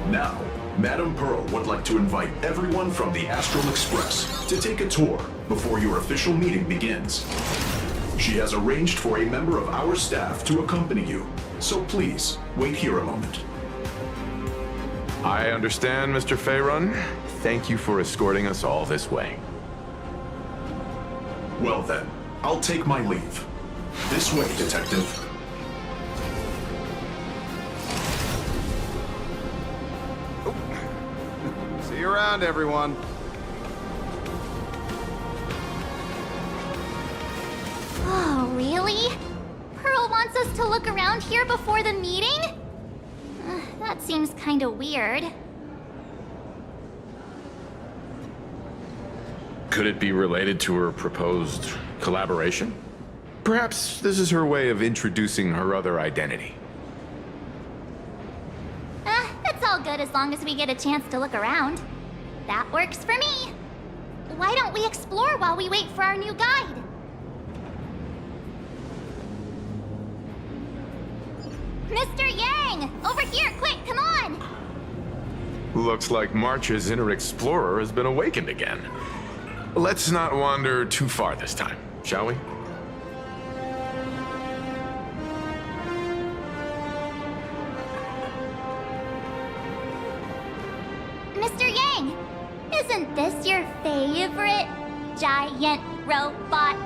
Now, Madame Pearl would like to invite everyone from the Astral Express to take a tour before your official meeting begins. She has arranged for a member of our staff to accompany you, so please, wait here a moment. I understand, Mr. Faerun. Thank you for escorting us all this way. Well then, I'll take my leave. This way, Detective. See you around, everyone. Oh, really? Pearl wants us to look around here before the meeting? That seems kinda weird. Could it be related to her proposed collaboration? Perhaps this is her way of introducing her other identity. It's all good as long as we get a chance to look around. That works for me. Why don't we explore while we wait for our new guide? Mr. Yang! Over here, quick, come on! Looks like March's inner explorer has been awakened again. Let's not wander too far this time, shall we? Mr. Yang! Isn't this your favorite giant robot?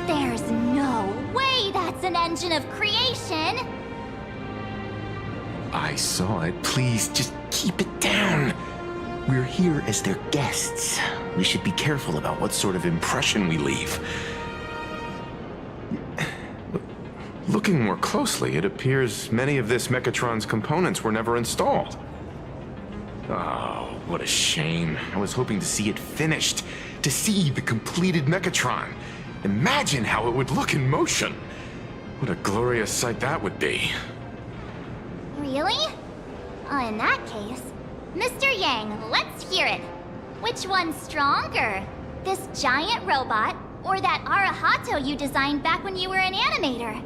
There's no way that's an engine of creation! I saw it. Please, just keep it down. We're here as their guests. We should be careful about what sort of impression we leave. Looking more closely, it appears many of this Megatron's components were never installed. Oh, what a shame. I was hoping to see it finished, to see the completed Megatron. Imagine how it would look in motion. What a glorious sight that would be. Really? In that case, Mr. Yang, let's hear it. Which one's stronger? This giant robot, or that Arahato you designed back when you were an animator?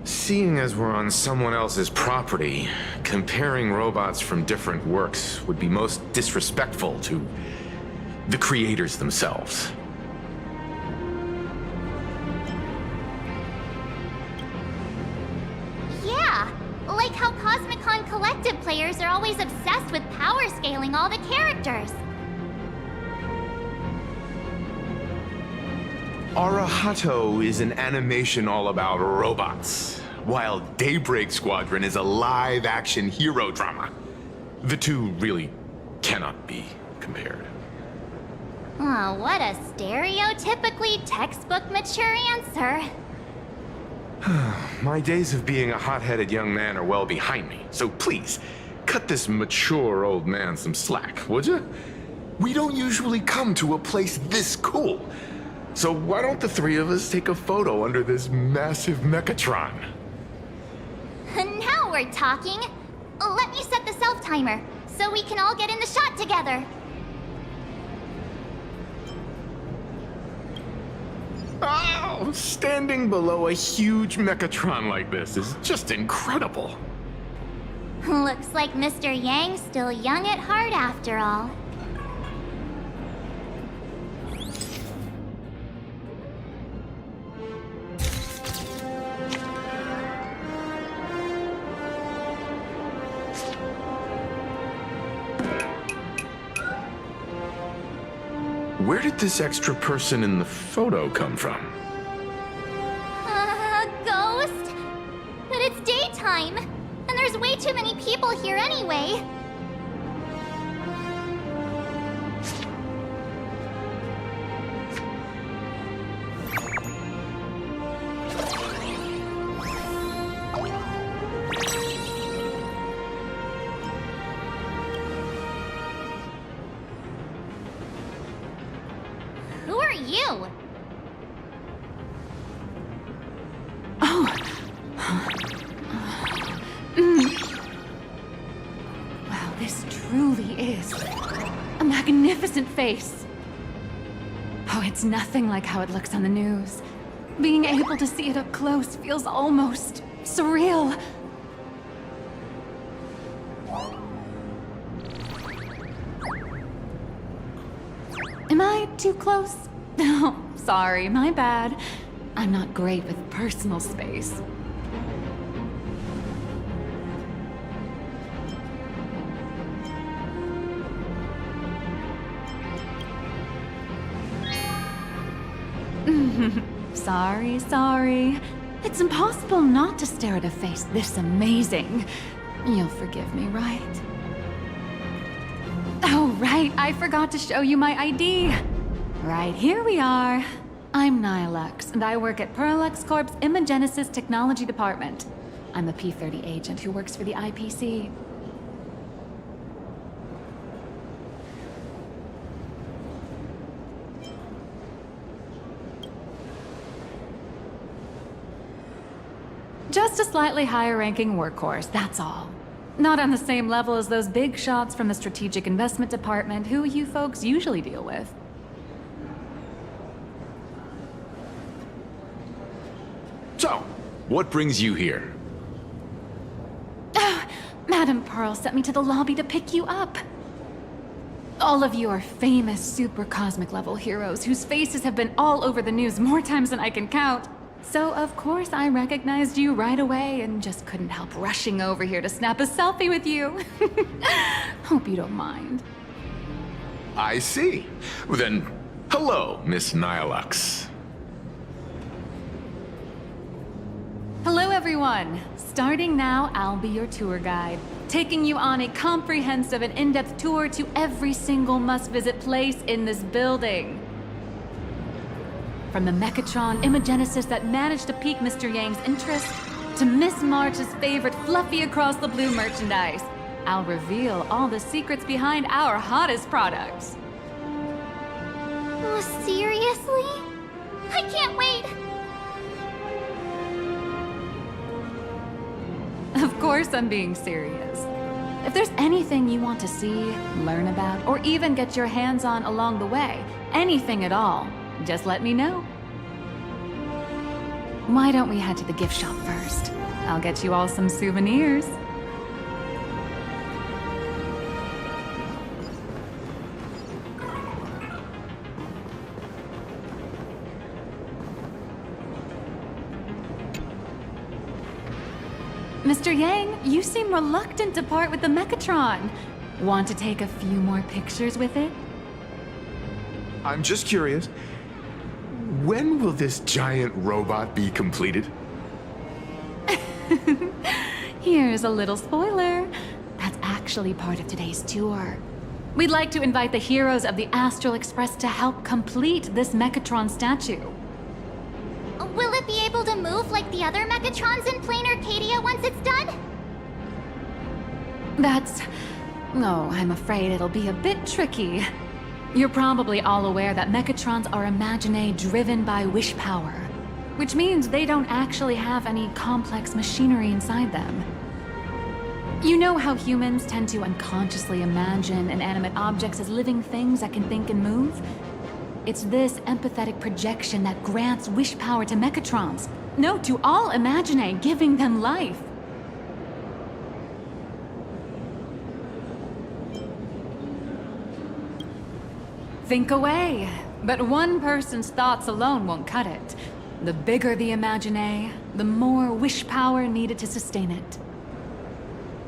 Seeing as we're on someone else's property, comparing robots from different works would be most disrespectful to the creators themselves. Yeah, like how Cosmicon Collective players are always obsessed with power scaling all the characters. Arahato is an animation all about robots, while Daybreak Squadron is a live-action hero drama. The two really cannot be compared. Oh, what a stereotypically textbook mature answer. My days of being a hot-headed young man are well behind me, so please, cut this mature old man some slack, would you? We don't usually come to a place this cool. So why don't the three of us take a photo under this massive Megatron? Now we're talking. Let me set the self-timer, so we can all get in the shot together. Oh, standing below a huge Megatron like this is just incredible. Looks like Mr. Yang's still young at heart after all. Where did this extra person in the photo come from? Ghost? But it's daytime, and there's way too many people here anyway. you? Oh. Wow, this truly is a magnificent face. Oh, it's nothing like how it looks on the news. Being able to see it up close feels almost surreal. Am I too close? Oh, sorry, my bad. I'm not great with personal space. Sorry. It's impossible not to stare at a face this amazing. You'll forgive me, right? Oh, right, I forgot to show you my ID. Right, here we are. I'm Pearluxe, and I work at Pearluxe Corp's Imagenesis Technology Department. I'm a P-30 agent who works for the IPC. Just a slightly higher-ranking workhorse, that's all. Not on the same level as those big shots from the Strategic Investment Department who you folks usually deal with. So, what brings you here? Madam Pearl sent me to the lobby to pick you up. All of you are famous super cosmic level heroes whose faces have been all over the news more times than I can count. So of course I recognized you right away and just couldn't help rushing over here to snap a selfie with you. Hope you don't mind. I see. Well, then, hello, Miss Pearluxe. Hello everyone! Starting now, I'll be your tour guide, taking you on a comprehensive and in-depth tour to every single must-visit place in this building. From the Megatron Imagenesis that managed to pique Mr. Yang's interest, to Miss March's favorite fluffy across the blue merchandise, I'll reveal all the secrets behind our hottest products. Oh, seriously? I can't wait! Of course I'm being serious. If there's anything you want to see, learn about, or even get your hands on along the way, anything at all, just let me know. Why don't we head to the gift shop first? I'll get you all some souvenirs. Mr. Yang, you seem reluctant to part with the Megatron. Want to take a few more pictures with it? I'm just curious. When will this giant robot be completed? Here's a little spoiler. That's actually part of today's tour. We'd like to invite the heroes of the Astral Express to help complete this Megatron statue. Will it be able to move like the other Megatrons in Planarcadia once it's done? Oh, I'm afraid it'll be a bit tricky. You're probably all aware that Megatrons are imaginae driven by wish power, which means they don't actually have any complex machinery inside them. You know how humans tend to unconsciously imagine inanimate objects as living things that can think and move? It's this empathetic projection that grants wish power to Megatrons. No, to all imaginae, giving them life. Think away, but one person's thoughts alone won't cut it. The bigger the imaginae, the more wish power needed to sustain it.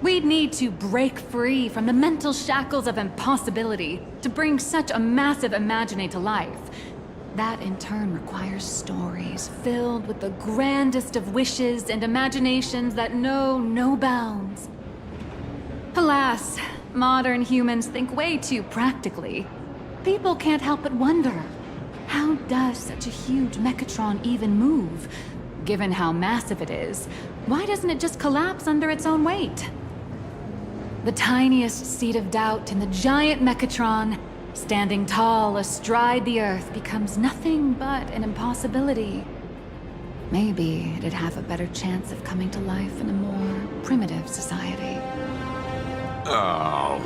We'd need to break free from the mental shackles of impossibility to bring such a massive imaginae to life. That in turn requires stories filled with the grandest of wishes and imaginations that know no bounds. Alas, modern humans think way too practically. People can't help but wonder, how does such a huge Megatron even move? Given how massive it is, why doesn't it just collapse under its own weight? The tiniest seed of doubt in the giant Megatron Standing tall astride the earth becomes nothing but an impossibility. Maybe it'd have a better chance of coming to life in a more primitive society. Oh,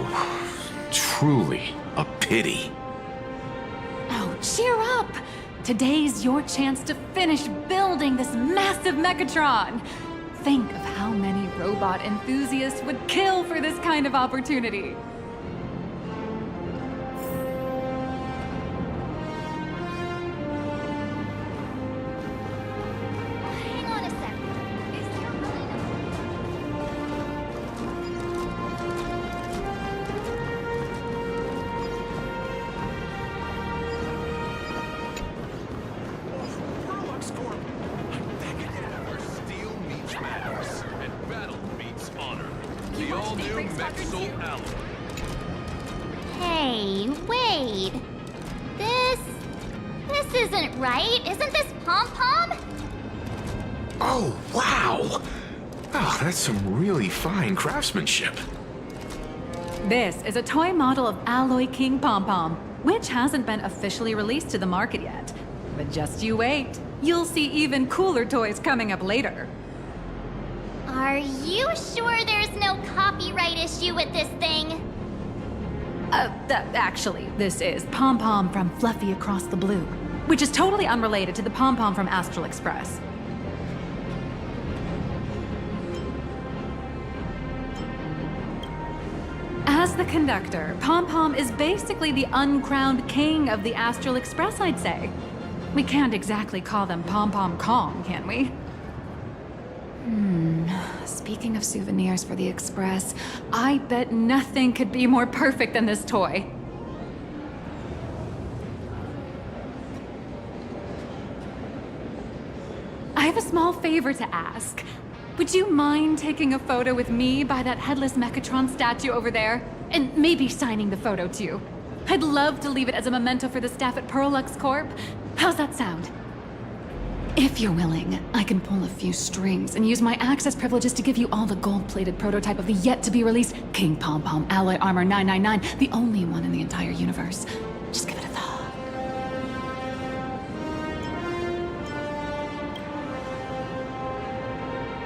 truly a pity. Oh, cheer up! Today's your chance to finish building this massive Megatron! Think of how many robot enthusiasts would kill for this kind of opportunity. Hang on a sec. Is there really Pearluxe Corp. I'm back again where steel meets madness and battle meets honor. The all-new Mech-Soul alloy. Hey, wait. This isn't right. Isn't this Pom-Pom? Oh, wow! Oh, that's some really fine craftsmanship. This is a toy model of Alloy King Pom-Pom, which hasn't been officially released to the market yet. But just you wait. You'll see even cooler toys coming up later. Are you sure there's no copyright issue with this thing? Actually, this is Pom-Pom from Fluffy Across the Blue, which is totally unrelated to the Pom-Pom from Astral Express. As the conductor, Pom-Pom is basically the uncrowned king of the Astral Express, I'd say. We can't exactly call them Pom-Pom Kong, can we? Speaking of souvenirs for the Express, I bet nothing could be more perfect than this toy. I have a small favor to ask. Would you mind taking a photo with me by that headless Megatron statue over there? And maybe signing the photo too. I'd love to leave it as a memento for the staff at Pearluxe Corp. How's that sound? If you're willing, I can pull a few strings and use my access privileges to give you all the gold-plated prototype of the yet-to-be-released King Pom-Pom Alloy Armor 999, the only one in the entire universe. Just give it a thought.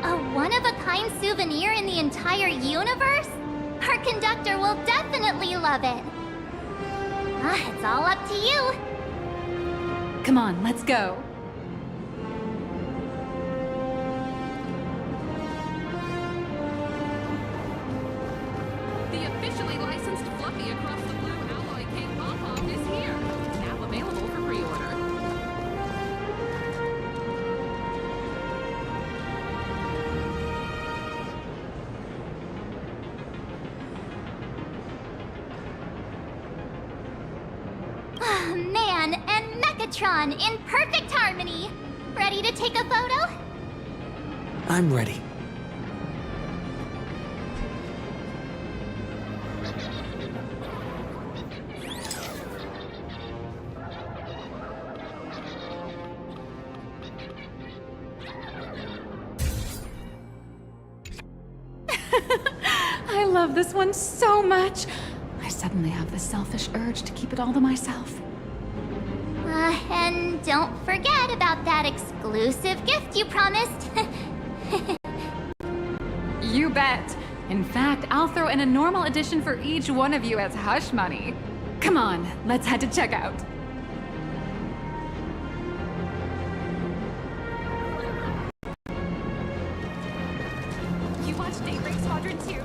A one-of-a-kind souvenir in the entire universe? Our conductor will definitely love it. It's all up to you. Come on, let's go. The officially licensed Fluffy Across the Blue Alloy King Pom-Pom is here. Now available for pre-order. Man and Megatron in perfect harmony. Ready to take a photo? I'm ready. I love this one so much. I suddenly have this selfish urge to keep it all to myself. And don't forget about that exclusive gift you promised. You bet. In fact, I'll throw in a normal edition for each one of you as hush money. Come on, let's head to checkout. You watch Daybreak Squadron 2?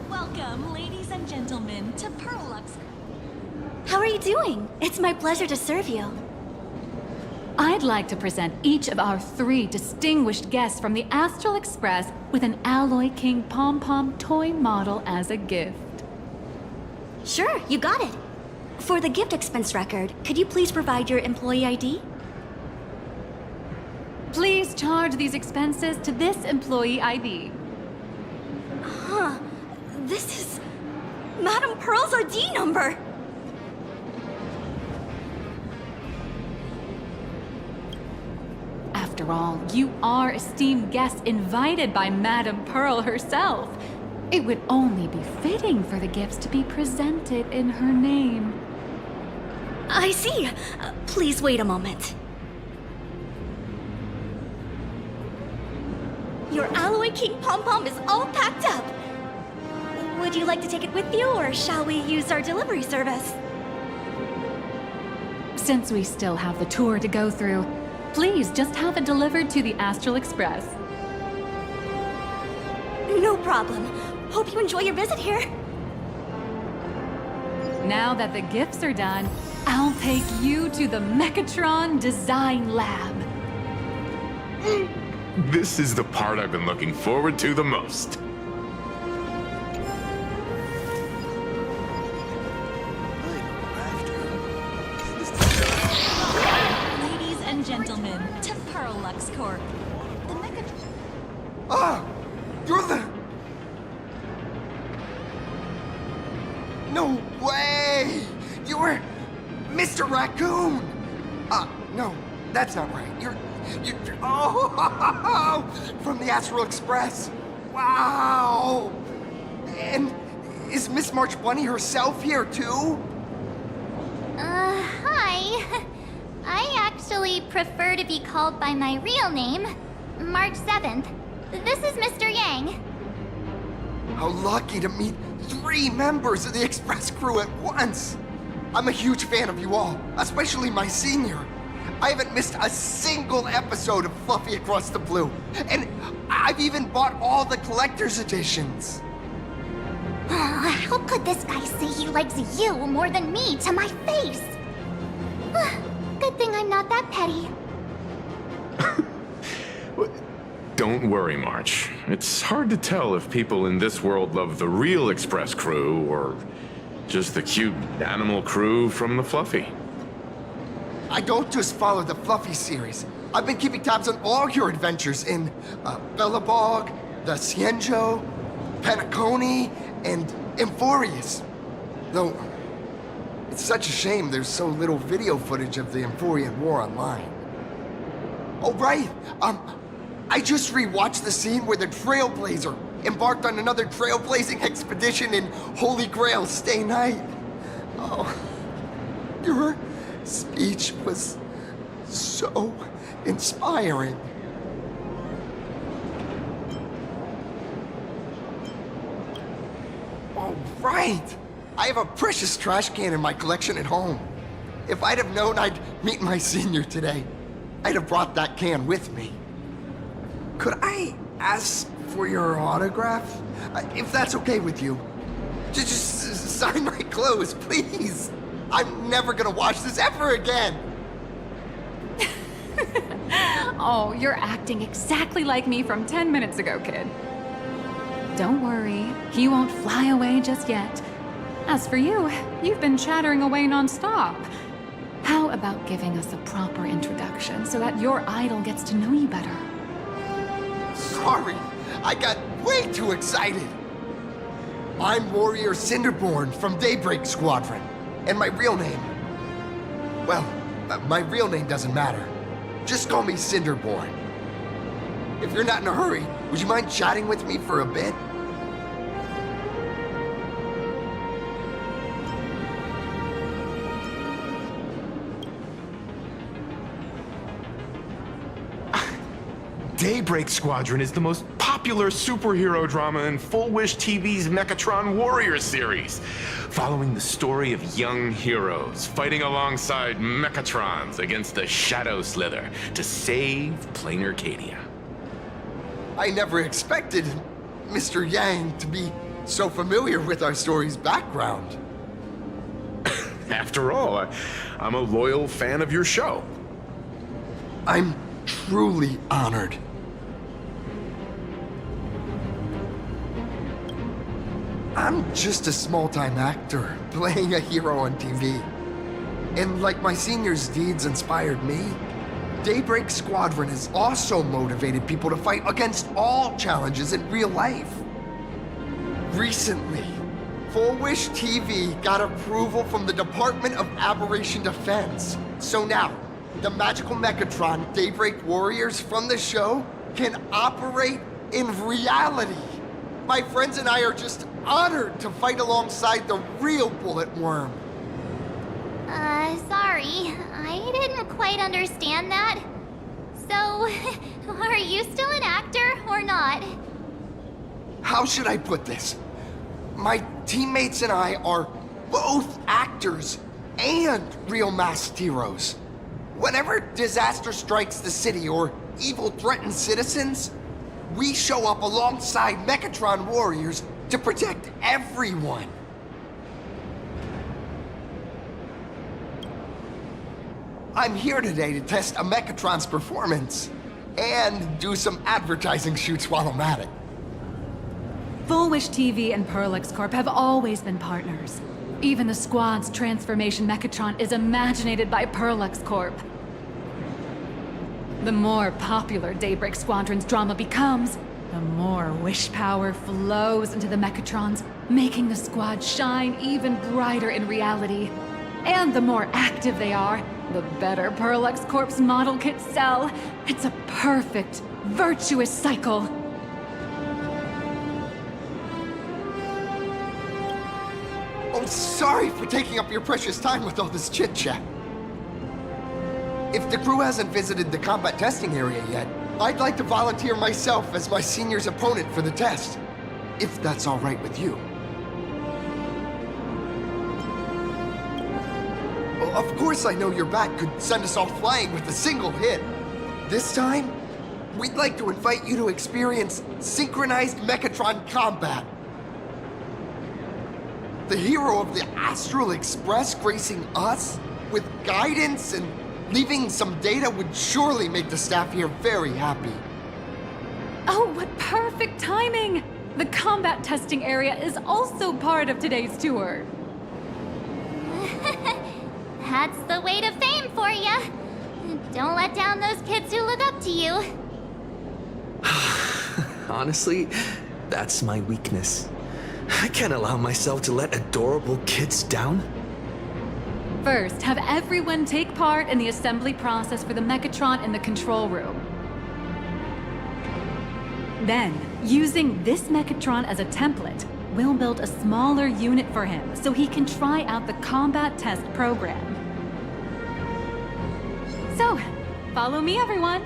Welcome, ladies and gentlemen, to Pearluxe. How are you doing? It's my pleasure to serve you. I'd like to present each of our 3 distinguished guests from the Astral Express with an Alloy King Pom-Pom toy model as a gift. Sure, you got it. For the gift expense record, could you please provide your employee ID? Please charge these expenses to this employee ID. Huh. This is Madame Pearl's ID number. After all, you are esteemed guests invited by Madame Pearl herself. It would only be fitting for the gifts to be presented in her name. I see. Please wait a moment. Your Alloy King pom-pom is all packed up. Would you like to take it with you, or shall we use our delivery service? Since we still have the tour to go through, please just have it delivered to the Astral Express. No problem. Hope you enjoy your visit here. Now that the gifts are done, I'll take you to the Megatron Design Lab. This is the part I've been looking forward to the most. Ladies and gentlemen, to Pearluxe Corp. The Megatron... Ah! You're the... No way! You're Mr. Raccoon! No, that's not right. You're oh! From the Astral Express! Wow! And is Miss March Bunny herself here, too? Hi. I actually prefer to be called by my real name, March 7th. This is Mr. Yang. How lucky to meet 3 members of the Express crew at once! I'm a huge fan of you all, especially my senior. I haven't missed a single episode of Fluffy Across the Blue, and I've even bought all the collector's editions. How could this guy say he likes you more than me to my face? Good thing I'm not that petty. Don't worry, March. It's hard to tell if people in this world love the real Express crew or just the cute animal crew from the Fluffy. I don't just follow the Fluffy series. I've been keeping tabs on all your adventures in Bellabog, the Cienjo, Penacony, and Emphorius. Though, it's such a shame there's so little video footage of the Emphorian War online. Oh, right. I just rewatched the scene where the Trailblazer embarked on another trailblazing expedition in Holy Grail Stay Night. Oh, your speech was so inspiring. Oh, right. I have a precious trash can in my collection at home. If I'd have known I'd meet my senior today, I'd have brought that can with me. Could I ask for your autograph? If that's okay with you. Just sign my clothes, please. I'm never gonna watch this ever again. Oh, you're acting exactly like me from 10 minutes ago, kid. Don't worry, he won't fly away just yet. As for you, you've been chattering away non-stop. How about giving us a proper introduction so that your idol gets to know you better? Sorry, I got way too excited. I'm Warrior Cinderborn from Daybreak Squadron, and my real name... Well, my real name doesn't matter. Just call me Cinderborn. If you're not in a hurry, would you mind chatting with me for a bit? Daybreak Squadron is the most popular superhero drama in Full Wish TV's Megatron Warrior series, following the story of young heroes fighting alongside Megatrons against the Shadow Slither to save Planarcadia. I never expected Mr. Yang to be so familiar with our story's background. After all, I'm a loyal fan of your show. I'm truly honored. I'm just a small-time actor, playing a hero on TV. And like my senior's deeds inspired me, Daybreak Squadron has also motivated people to fight against all challenges in real life. Recently, Full Wish TV got approval from the Department of Aberration Defense. So now, the magical Megatron Daybreak Warriors from the show can operate in reality. my friends and I are just honored to fight alongside the real Bullet Worm. Sorry. I didn't quite understand that. So, are you still an actor or not? How should I put this? My teammates and I are both actors and real masked heroes. Whenever disaster strikes the city or evil threatens citizens, we show up alongside Megatron warriors to protect everyone. I'm here today to test a Megatron's performance and do some advertising shoots while I'm at it. Fullwish TV and Pearluxe Corp have always been partners. Even the squad's transformation Megatron is imaginated by Pearluxe Corp. The more popular Daybreak Squadron's drama becomes, the more wish power flows into the Megatrons, making the squad shine even brighter in reality. And the more active they are, the better Pearluxe Corp's model kits sell. It's a perfect, virtuous cycle. Oh, sorry for taking up your precious time with all this chit-chat. If the crew hasn't visited the combat testing area yet, I'd like to volunteer myself as my senior's opponent for the test, if that's all right with you. Well, of course I know your bat could send us all flying with a single hit. This time, we'd like to invite you to experience synchronized Megatron combat. The hero of the Astral Express gracing us with guidance and leaving some data would surely make the staff here very happy. Oh, what perfect timing! The combat testing area is also part of today's tour. That's the way to fame for ya. Don't let down those kids who look up to you. Honestly, that's my weakness. I can't allow myself to let adorable kids down. First, have everyone take part in the assembly process for the Megatron in the control room. Then, using this Megatron as a template, we'll build a smaller unit for him so he can try out the combat test program. So, follow me, everyone.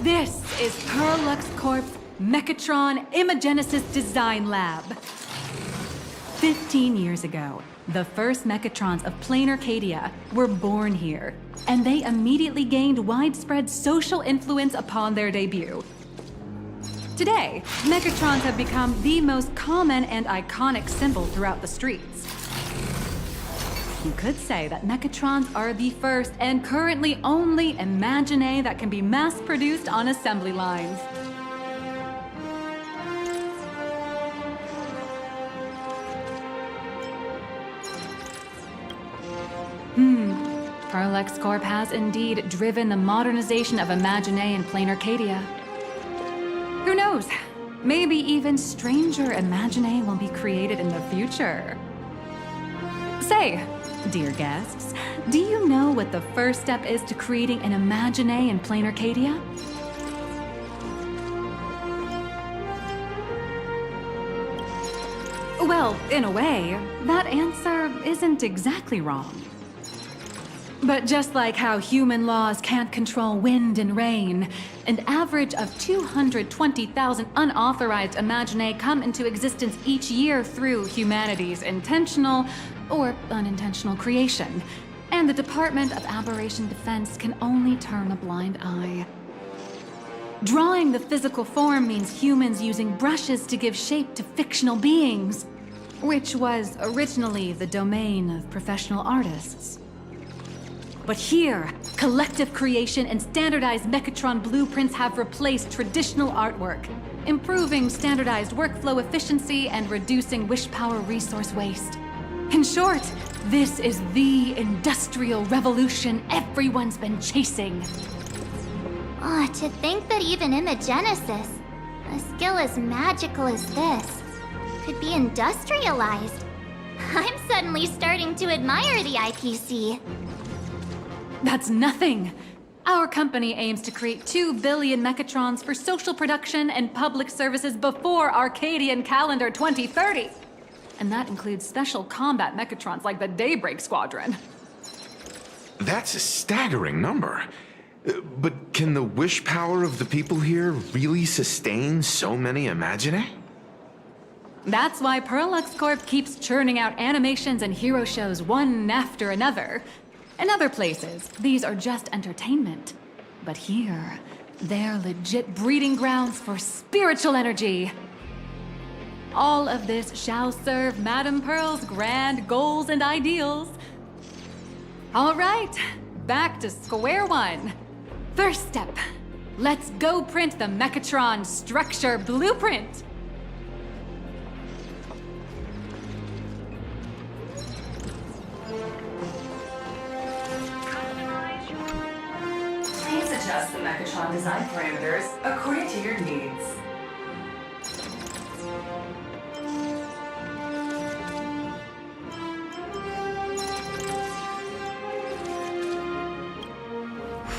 This is Pearluxe Corp's Megatron Imagenesis Design Lab. 15 years ago, the first Megatrons of Planarcadia were born here, and they immediately gained widespread social influence upon their debut. Today, Megatrons have become the most common and iconic symbol throughout the streets. You could say that Megatrons are the first and currently only Imagine that can be mass-produced on assembly lines. Pearluxe Corp has indeed driven the modernization of Imagine in Planarcadia. Who knows? Maybe even stranger Imagine will be created in the future. Say, dear guests, do you know what the first step is to creating an Imagine in Planarcadia? Well, in a way, that answer isn't exactly wrong. But just like how human laws can't control wind and rain, an average of 220,000 unauthorized Imagine come into existence each year through humanity's intentional or unintentional creation, and the Department of Aberration Defense can only turn a blind eye. Drawing the physical form means humans using brushes to give shape to fictional beings, which was originally the domain of professional artists. But here, collective creation and standardized Megatron blueprints have replaced traditional artwork, improving standardized workflow efficiency and reducing wish power resource waste. In short, this is the industrial revolution everyone's been chasing. Oh, to think that even Imagenesis, a skill as magical as this, could be industrialized. I'm suddenly starting to admire the IPC. That's nothing. Our company aims to create 2 billion Mechatrons for social production and public services before Arcadian calendar 2030. And that includes special combat Mechatrons like the Daybreak Squadron. That's a staggering number. But can the wish power of the people here really sustain so many Imaginae? That's why Pearluxe Corp keeps churning out animations and hero shows one after another. In other places, these are just entertainment. But here, they're legit breeding grounds for spiritual energy. All of this shall serve Madame Pearl's grand goals and ideals. All right, back to square one. First step, let's go print the Megatron structure blueprint. Please adjust the Megatron design parameters according to your needs.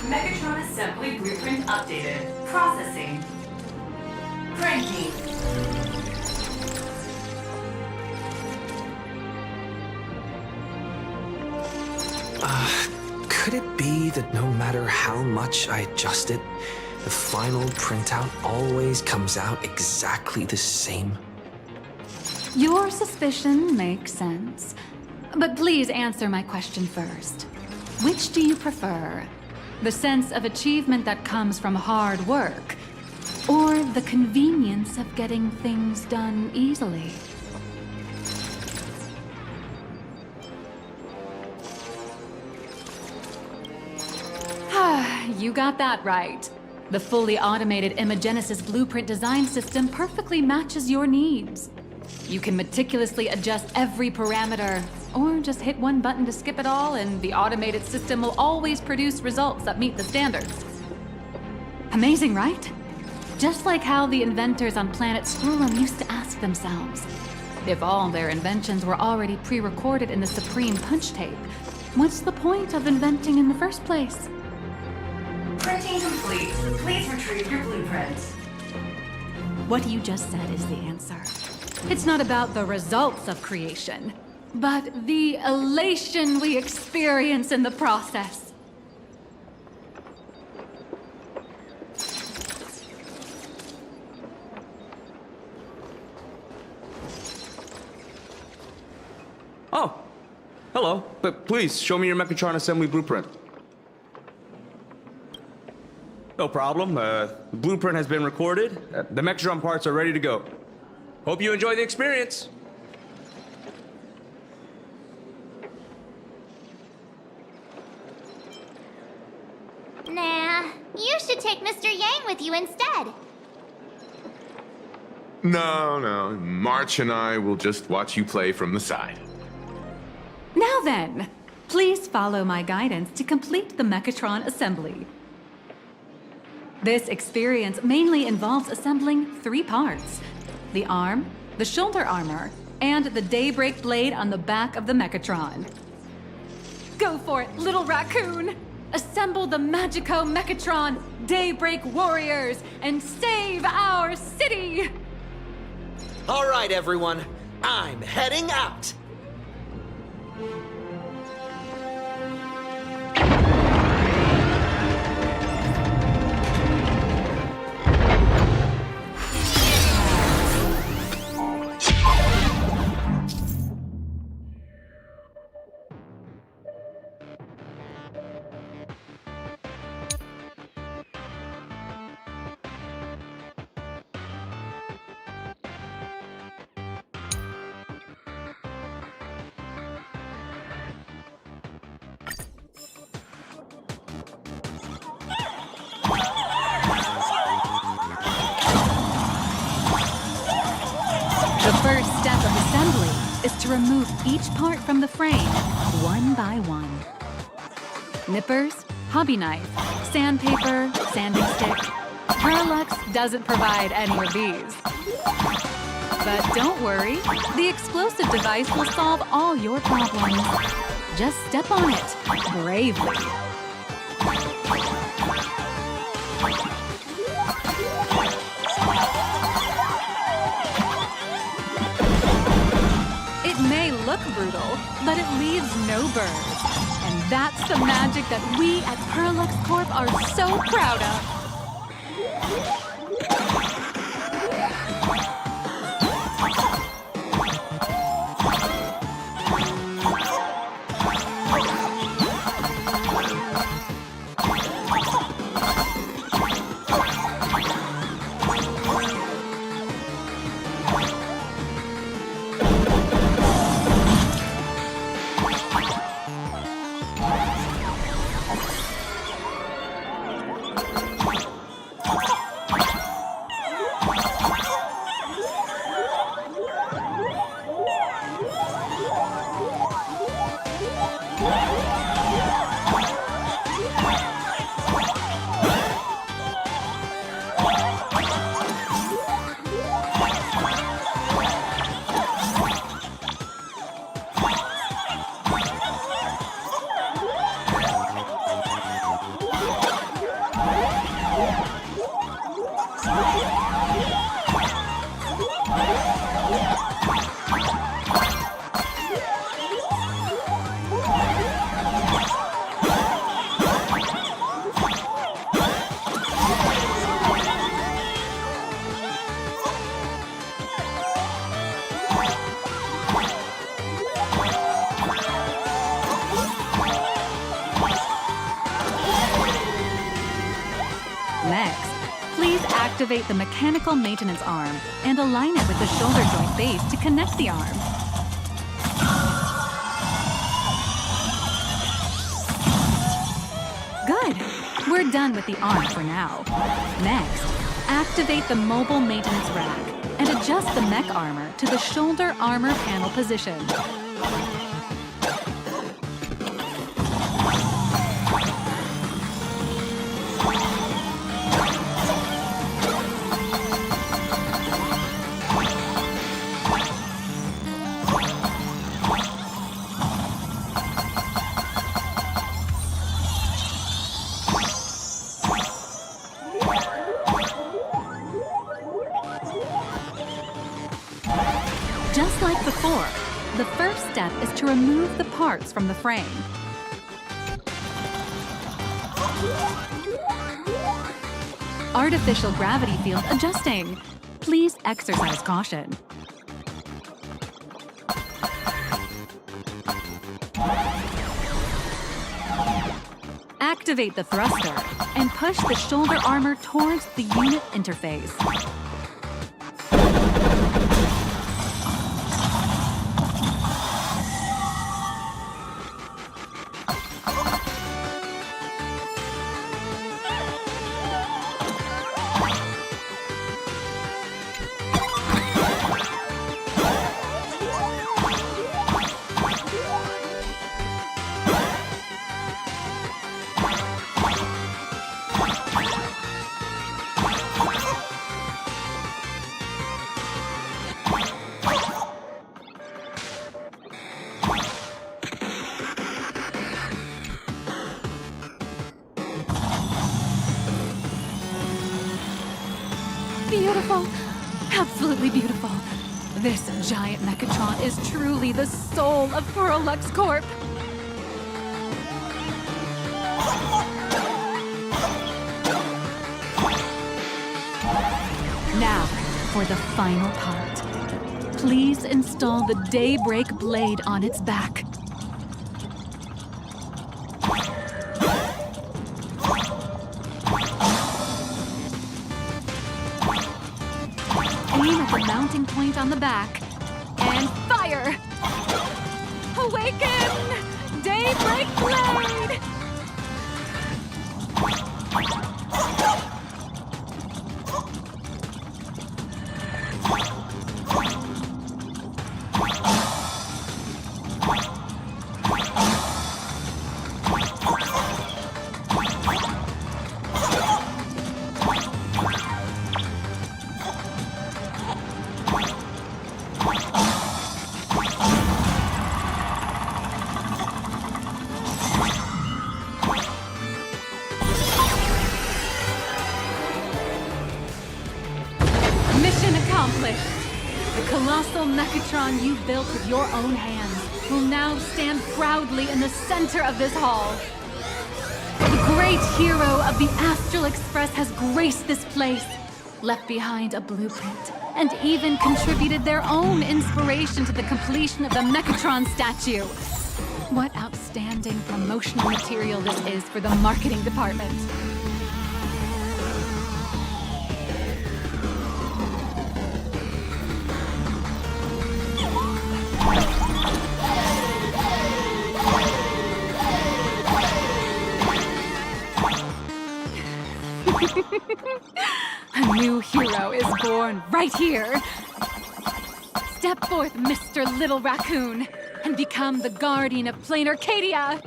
Megatron Assembly blueprint updated. Processing. Printing. Could it be that no matter how much I adjust it, the final printout always comes out exactly the same? Your suspicion makes sense. But please answer my question first. Which do you prefer? The sense of achievement that comes from hard work, or the convenience of getting things done easily? You got that right. The fully automated Imagenesis blueprint design system perfectly matches your needs. You can meticulously adjust every parameter, or just hit one button to skip it all, and the automated system will always produce results that meet the standards. Amazing, right? Just like how the inventors on planet Scrollum used to ask themselves, if all their inventions were already pre-recorded in the Supreme Punch Tape, what's the point of inventing in the first place? Printing complete. Please retrieve your blueprint. What you just said is the answer. It's not about the results of creation, but the elation we experience in the process. Oh, hello. But please, show me your Megatron Assembly blueprint. No problem. The blueprint has been recorded. The Megatron parts are ready to go. Hope you enjoy the experience. Nah, you should take Mr. Yang with you instead. No. March and I will just watch you play from the side. Now then, please follow my guidance to complete the Megatron Assembly. This experience mainly involves assembling 3 parts: the arm, the shoulder armor, and the Daybreak blade on the back of the Megatron. Go for it, little raccoon! Assemble the Magico Megatron Daybreak warriors and save our city! All right, everyone. I'm heading out. The first step of assembly is to remove each part from the frame, one by one. Nippers, hobby knife, sandpaper, sanding stick. Pearluxe doesn't provide any of these. But don't worry, the explosive device will solve all your problems. Just step on it, bravely. It may look brutal, but it leaves no burrs. And that's the magic that we at Pearluxe Corp are so proud of. Next, please activate the mechanical maintenance arm and align it with the shoulder joint base to connect the arm. Good. We're done with the arm for now. Next, activate the mobile maintenance rack and adjust the mech armor to the shoulder armor panel position. Just like before, the first step is to remove the parts from the frame. Artificial gravity field adjusting. Please exercise caution. Activate the thruster and push the shoulder armor towards the unit interface. Beautiful. Absolutely beautiful. This giant Megatron is truly the soul of Pearluxe Corp. Now, for the final part. Please install the Daybreak blade on its back. Aim at the mounting point on the back, and fire! Awaken! Daybreak blade! colossal Megatron you built with your own hands will now stand proudly in the center of this hall. The great hero of the Astral Express has graced this place, left behind a blueprint, and even contributed their own inspiration to the completion of the Megatron statue. What outstanding promotional material this is for the marketing department. A new hero is born right here. Step forth, Mr. Little Raccoon, and become the guardian of Planarcadia.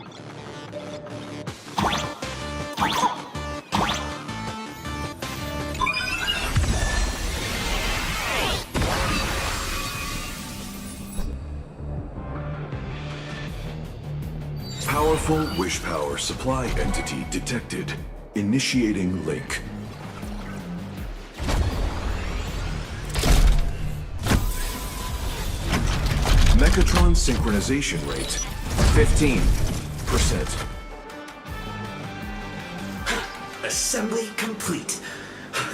Powerful wish power supply entity detected. Initiating link. Megatron synchronization rate, 15%. Assembly complete.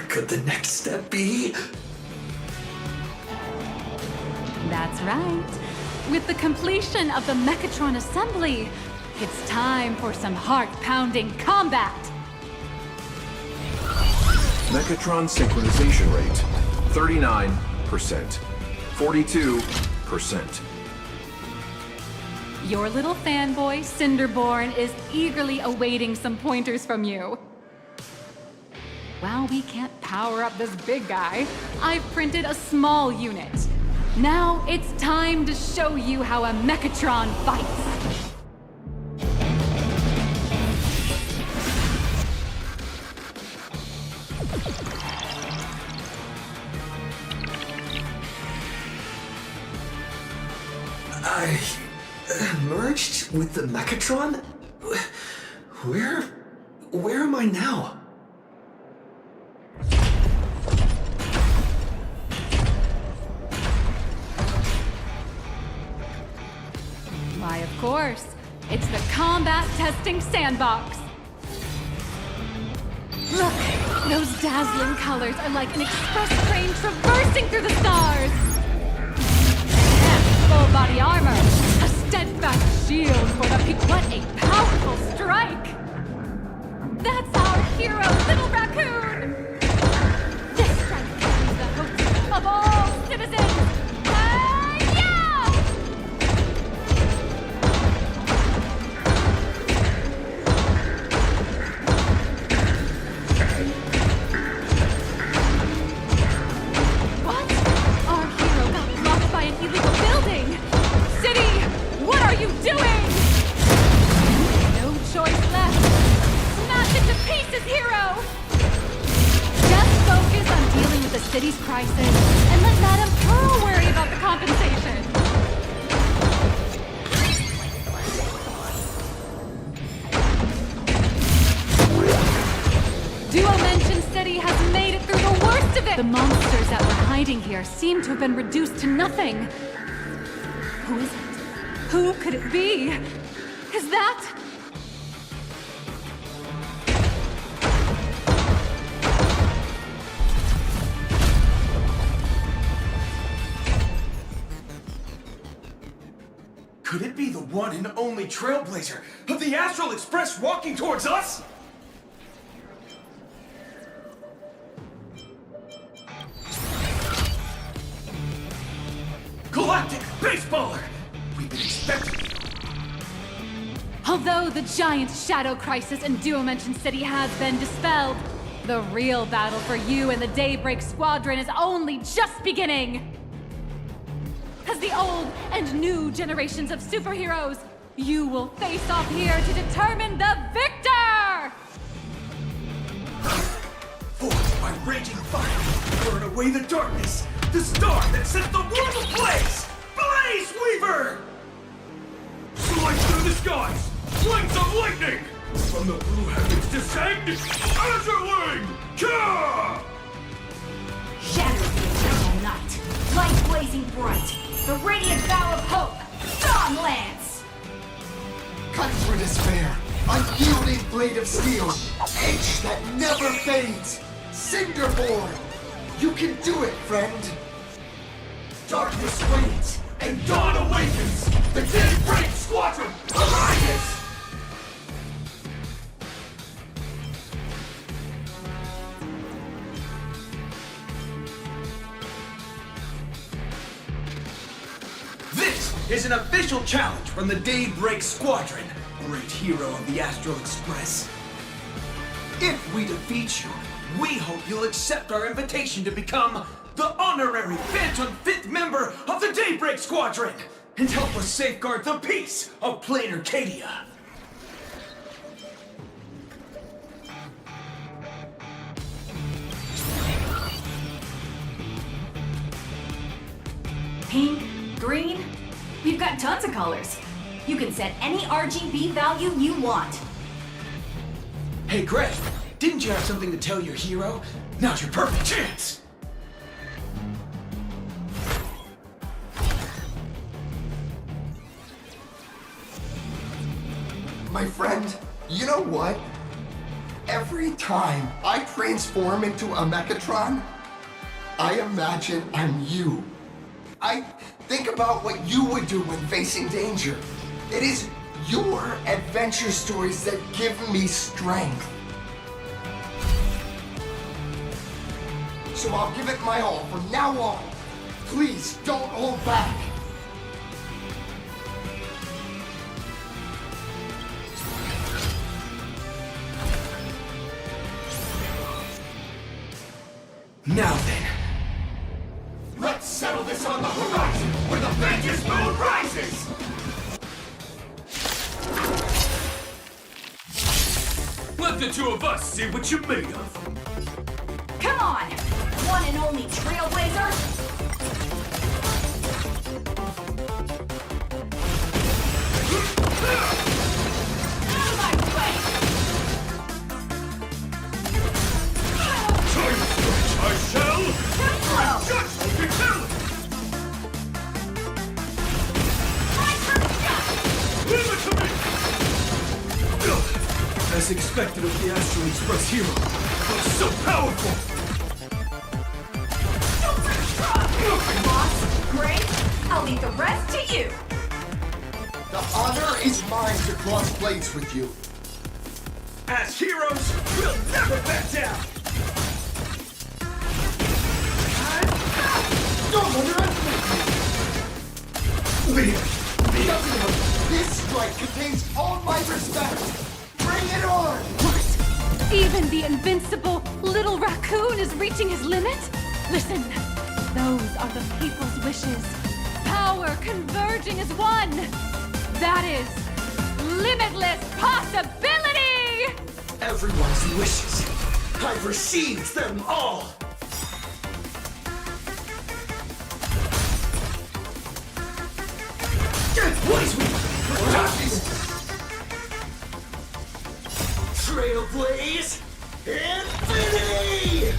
Could the next step be? That's right. With the completion of the Megatron Assembly, it's time for some heart-pounding combat. Megatron synchronization rate, 39%. 42%. Your little fanboy, Cinderborn, is eagerly awaiting some pointers from you. While we can't power up this big guy, I've printed a small unit. Now it's time to show you how a Megatron fights. I merged with the Megatron? Where am I now? Why, of course. It's the combat testing sandbox. Look, those dazzling colors are like an express train traversing through the stars. Full body armor, a steadfast shield for the peak. What a powerful strike! That's our hero, Little Raccoon! This strike carries the hopes of all citizens! Yeah! What? Our hero got blocked by an illegal building! City, what are you doing? No choice left. Smash it to pieces, hero! Just focus on dealing with the city's crisis and let Madame Pearl worry about the compensation. Duo-Mention City has made it through the worst of it! The monsters that were hiding here seem to have been reduced to nothing. Who is it? Who could it be? Is that... Could it be the one and only Trailblazer of the Astral Express walking towards us? Galactic Baseballer! We've been expecting you. Although the giant shadow crisis in Duo-Mention City has been dispelled, the real battle for you and the Daybreak Squadron is only just beginning! As the old and new generations of superheroes, you will face off here to determine the victor! Forged by raging fire, burn away the darkness, the star that sets the world ablaze! Blaze Weaver! Slice through the skies, flames of lightning! From the blue heavens descend, Azure Wing! Kah! Shadow the eternal night, Light blazing bright, the radiant bow of hope, Dawn Lance! Cutting through despair, unyielding blade of steel, edge that never fades, Cinderborn! You can do it, friend! Darkness waits, and dawn awakens! The Daybreak Squadron arises! This is an official challenge from the Daybreak Squadron, great hero of the Astral Express. If we defeat you, we hope you'll accept our invitation to become the honorary Phantom 5th member of the Daybreak Squadron and help us safeguard the peace of Planarcadia. Pink, green, we've got tons of colors. You can set any RGB value you want. Hey Greg, didn't you have something to tell your hero? Now's your perfect chance! My friend, you know what? Every time I transform into a Megatron, I imagine I'm you. I think about what you would do when facing danger. It is your adventure stories that give me strength. So I'll give it my all from now on. Please don't hold back. Now then, let's settle this on the horizon where the Vengeance Moon rises! Let the two of us see what you're made of. Come on! One and only Trailblazer! Out of my way! I shall! My judge will be killed! Leave it to me! As expected of the Astral Express hero, I'm so powerful! Boss, great. I'll leave the rest to you. The honor is mine to cross blades with you. As heroes, we'll never back down! Don't underestimate me! Leave! This strike contains all my respect! Bring it on! What? Even the invincible little raccoon is reaching his limit? Listen, those are the people's wishes. Power converging as one. That is limitless possibility! Everyone's wishes. I've received them all! Blaze Trailblaze Infinity!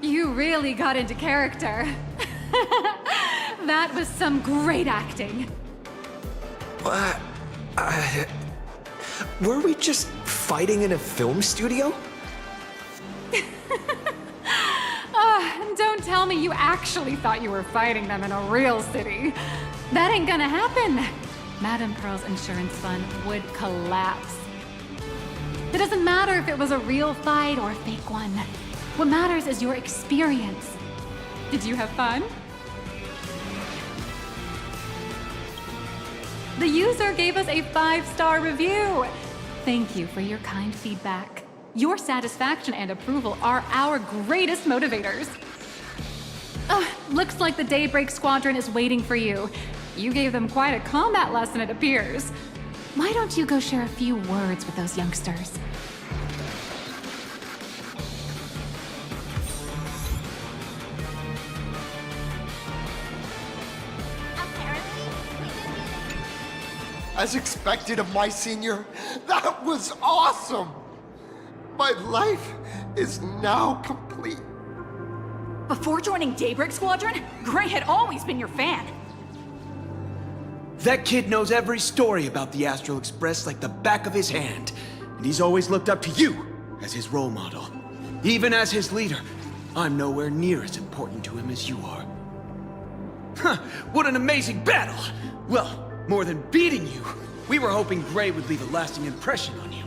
You really got into character. That was some great acting. What? Were we just fighting in a film studio? Don't tell me you actually thought you were fighting them in a real city. That ain't gonna happen. Madame Pearl's insurance fund would collapse. It doesn't matter if it was a real fight or a fake one. What matters is your experience. Did you have fun? The user gave us a 5-star review. Thank you for your kind feedback. Your satisfaction and approval are our greatest motivators. Looks like the Daybreak Squadron is waiting for you. You gave them quite a combat lesson, it appears. Why don't you go share a few words with those youngsters? As expected of my senior, that was awesome! My life is now complete. Before joining Daybreak Squadron, Gray had always been your fan. That kid knows every story about the Astral Express like the back of his hand. And he's always looked up to you as his role model. Even as his leader, I'm nowhere near as important to him as you are. Huh, what an amazing battle! Well, more than beating you, we were hoping Gray would leave a lasting impression on you.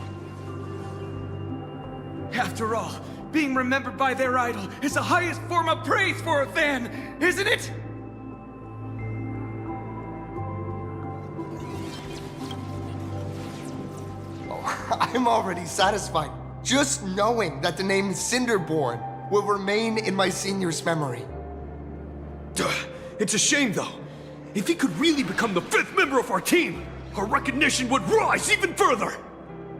After all, being remembered by their idol is the highest form of praise for a fan, isn't it? I'm already satisfied, just knowing that the name Cinderborn will remain in my senior's memory. Duh, it's a shame though. If he could really become the 5th member of our team, our recognition would rise even further!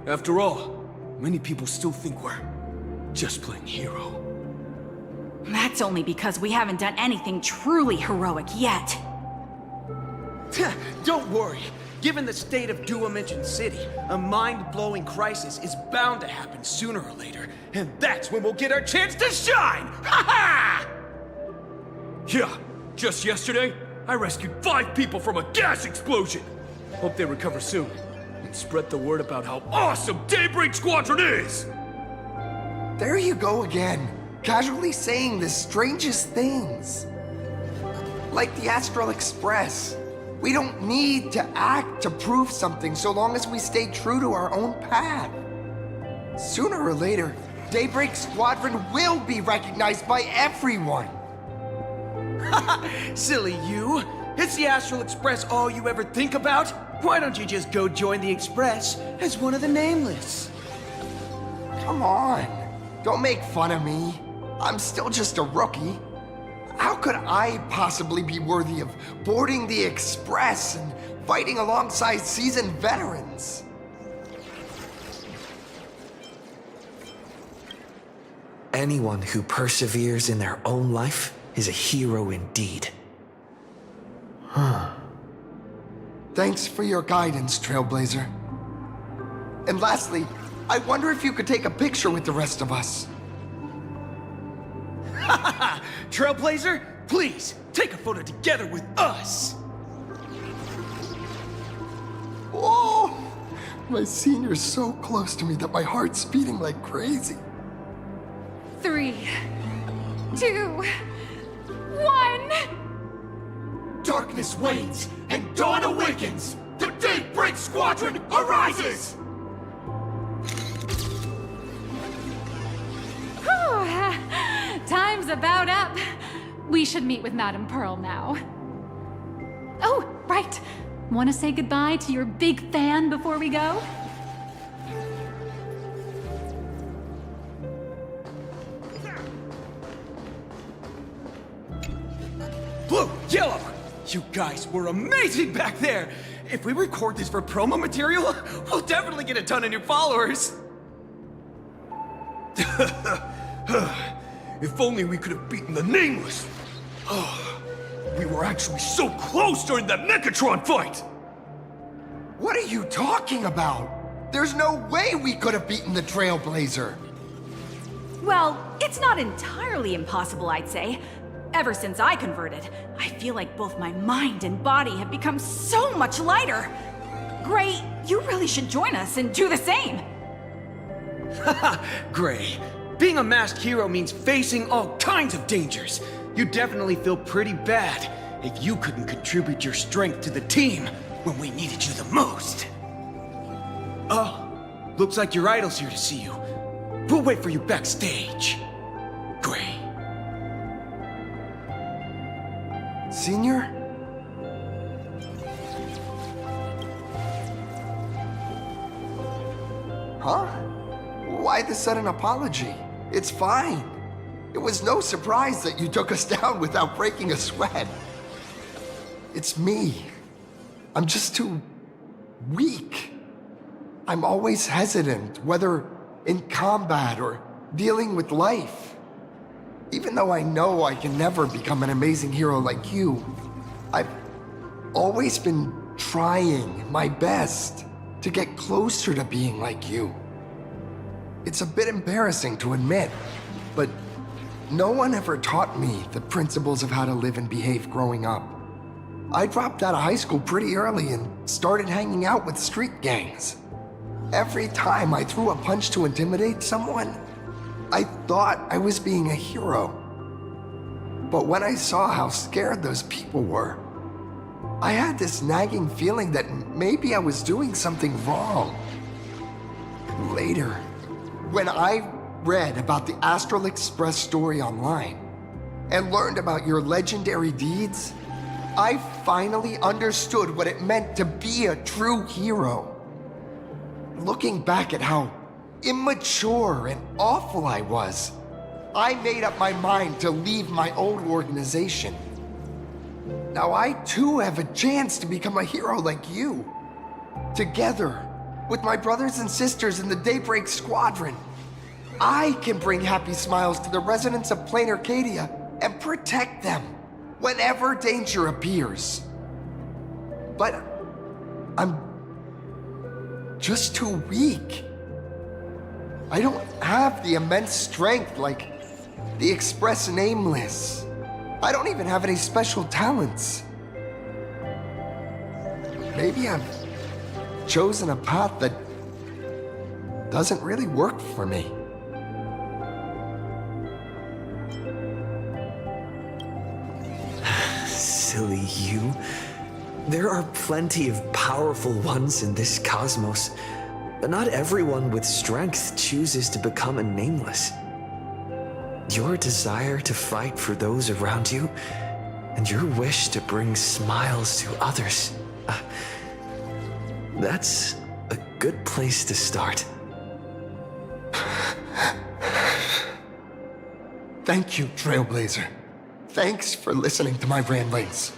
After all, many people still think we're just playing hero. That's only because we haven't done anything truly heroic yet. Don't worry. Given the state of Duomension City, a mind-blowing crisis is bound to happen sooner or later, and that's when we'll get our chance to shine! Ha ha! Yeah, just yesterday, I rescued 5 people from a gas explosion! Hope they recover soon, and spread the word about how awesome Daybreak Squadron is! There you go again, casually saying the strangest things. Like the Astral Express. We don't need to act to prove something so long as we stay true to our own path. Sooner or later, Daybreak Squadron will be recognized by everyone. Silly you. Is the Astral Express all you ever think about? Why don't you just go join the Express as one of the Nameless? Come on. Don't make fun of me. I'm still just a rookie. How could I possibly be worthy of boarding the Express and fighting alongside seasoned veterans? Anyone who perseveres in their own life is a hero indeed. Thanks for your guidance, Trailblazer. And lastly, I wonder if you could take a picture with the rest of us. Trailblazer, please, take a photo together with us! Oh! My senior's so close to me that my heart's beating like crazy. 3, 2, 1... Darkness wanes, and dawn awakens! The Daybreak Squadron arises! Time's about up. We should meet with Madame Pearl now. Oh, right. Want to say goodbye to your big fan before we go? Blue, yellow! You guys were amazing back there! If we record this for promo material, we'll definitely get a ton of new followers! If only we could have beaten the Nameless! Oh, we were actually so close during that Megatron fight! What are you talking about? There's no way we could have beaten the Trailblazer. Well, it's not entirely impossible, I'd say. Ever since I converted, I feel like both my mind and body have become so much lighter. Gray, you really should join us and do the same. Haha, Gray. Being a masked hero means facing all kinds of dangers. You definitely feel pretty bad if you couldn't contribute your strength to the team when we needed you the most. Oh, looks like your idol's here to see you. We'll wait for you backstage. Gray. Senior? the sudden apology? It's fine. It was no surprise that you took us down without breaking a sweat. It's me. I'm just too weak. I'm always hesitant, whether in combat or dealing with life. Even though I know I can never become an amazing hero like you, I've always been trying my best to get closer to being like you. It's a bit embarrassing to admit, but no one ever taught me the principles of how to live and behave growing up. I dropped out of high school pretty early and started hanging out with street gangs. Every time I threw a punch to intimidate someone, I thought I was being a hero. But when I saw how scared those people were, I had this nagging feeling that maybe I was doing something wrong. Later, when I read about the Astral Express story online and learned about your legendary deeds, I finally understood what it meant to be a true hero. Looking back at how immature and awful I was, I made up my mind to leave my old organization. Now I too have a chance to become a hero like you. Together, with my brothers and sisters in the Daybreak Squadron, I can bring happy smiles to the residents of Planarcadia and protect them whenever danger appears. But I'm just too weak. I don't have the immense strength like the Express Nameless. I don't even have any special talents. Maybe I've chosen a path that doesn't really work for me. Silly you. There are plenty of powerful ones in this cosmos, but not everyone with strength chooses to become a nameless. Your desire to fight for those around you, and your wish to bring smiles to others, that's a good place to start. Thank you, Trailblazer. Thanks for listening to my ramblings.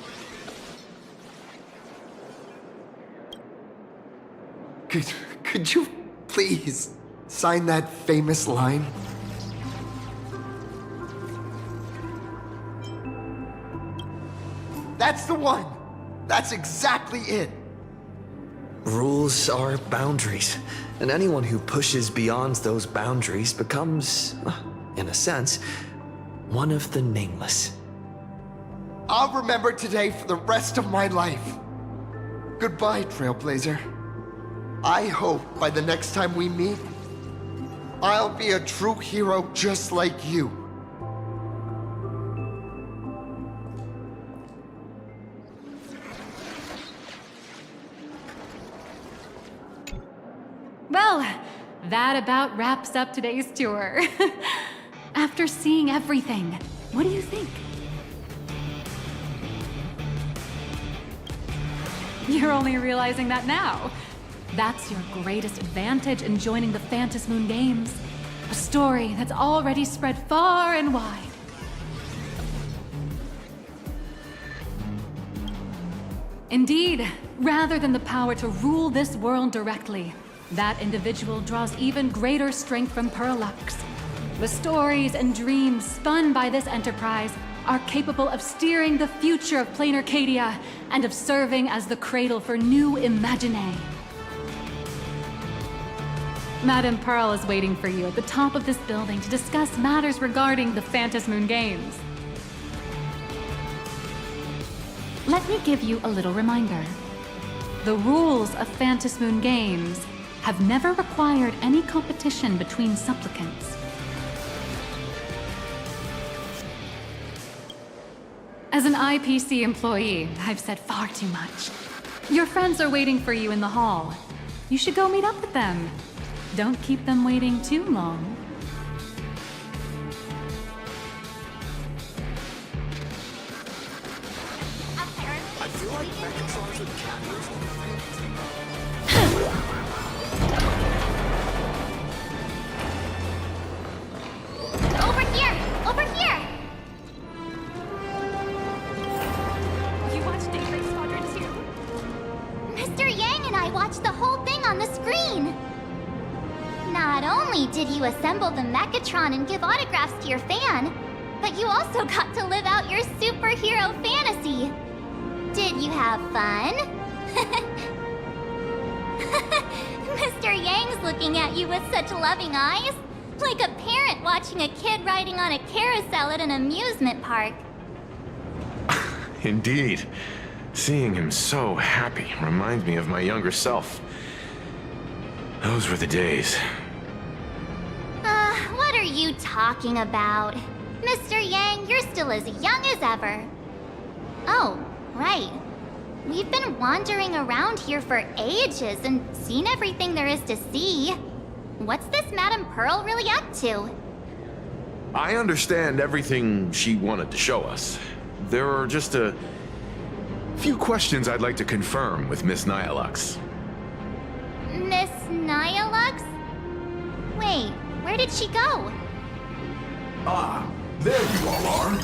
Could you please sign that famous line? That's the one! That's exactly it! Rules are boundaries, and anyone who pushes beyond those boundaries becomes, in a sense, one of the nameless. I'll remember today for the rest of my life. Goodbye, Trailblazer. I hope by the next time we meet, I'll be a true hero just like you. Well, that about wraps up today's tour. After seeing everything, what do you think? You're only realizing that now. That's your greatest advantage in joining the Phantasmoon Games. A story that's already spread far and wide. Indeed, rather than the power to rule this world directly, that individual draws even greater strength from Pearluxe. The stories and dreams spun by this enterprise are capable of steering the future of Planarcadia and of serving as the cradle for new Imaginae. Madame Pearl is waiting for you at the top of this building to discuss matters regarding the Phantasmoon Games. Let me give you a little reminder. The rules of Phantasmoon Games have never required any competition between supplicants. As an IPC employee, I've said far too much. Your friends are waiting for you in the hall. You should go meet up with them. Don't keep them waiting too long. I feel like Megatrons and Captors are only did you assemble the Megatron and give autographs to your fan, but you also got to live out your superhero fantasy. Did you have fun? Mr. Yang's looking at you with such loving eyes, like a parent watching a kid riding on a carousel at an amusement park. Indeed. Seeing him so happy reminds me of my younger self. Those were the days. What are you talking about? Mr. Yang, you're still as young as ever. Oh, right. We've been wandering around here for ages and seen everything there is to see. What's this Madame Pearl really up to? I understand everything she wanted to show us. There are just a few questions I'd like to confirm with Miss Nyalux. Miss Nyalux? Wait, where did she go? Ah, there you all are.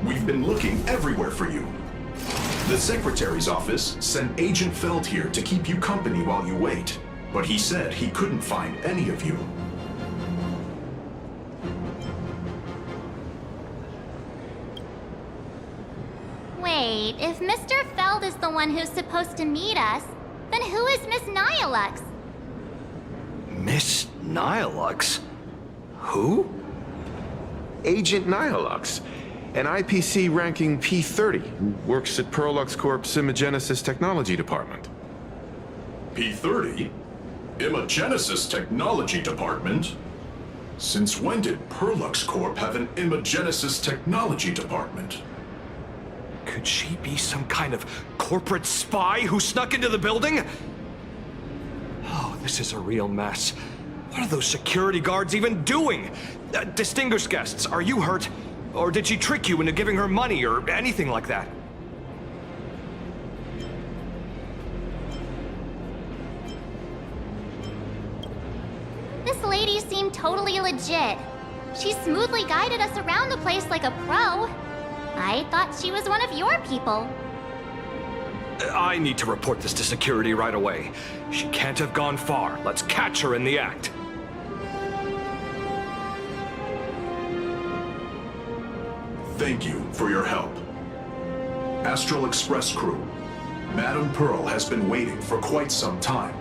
We've been looking everywhere for you. The Secretary's office sent Agent Feld here to keep you company while you wait, but he said he couldn't find any of you. Wait, if Mr. Feld is the one who's supposed to meet us, then who is Miss Nyalux? Miss Nyalux? Who? Agent Nyalux, an IPC ranking P30 who works at Pearluxe Corp's Imagenesis Technology Department. P30? Imagenesis Technology Department? Since when did Pearluxe Corp have an Imagenesis Technology Department? Could she be some kind of corporate spy who snuck into the building? Oh, this is a real mess. What are those security guards even doing? Distinguished guests, are you hurt? Or did she trick you into giving her money or anything like that? This lady seemed totally legit. She smoothly guided us around the place like a pro. I thought she was one of your people. I need to report this to security right away. She can't have gone far. Let's catch her in the act. Thank you for your help. Astral Express crew, Madame Pearl has been waiting for quite some time.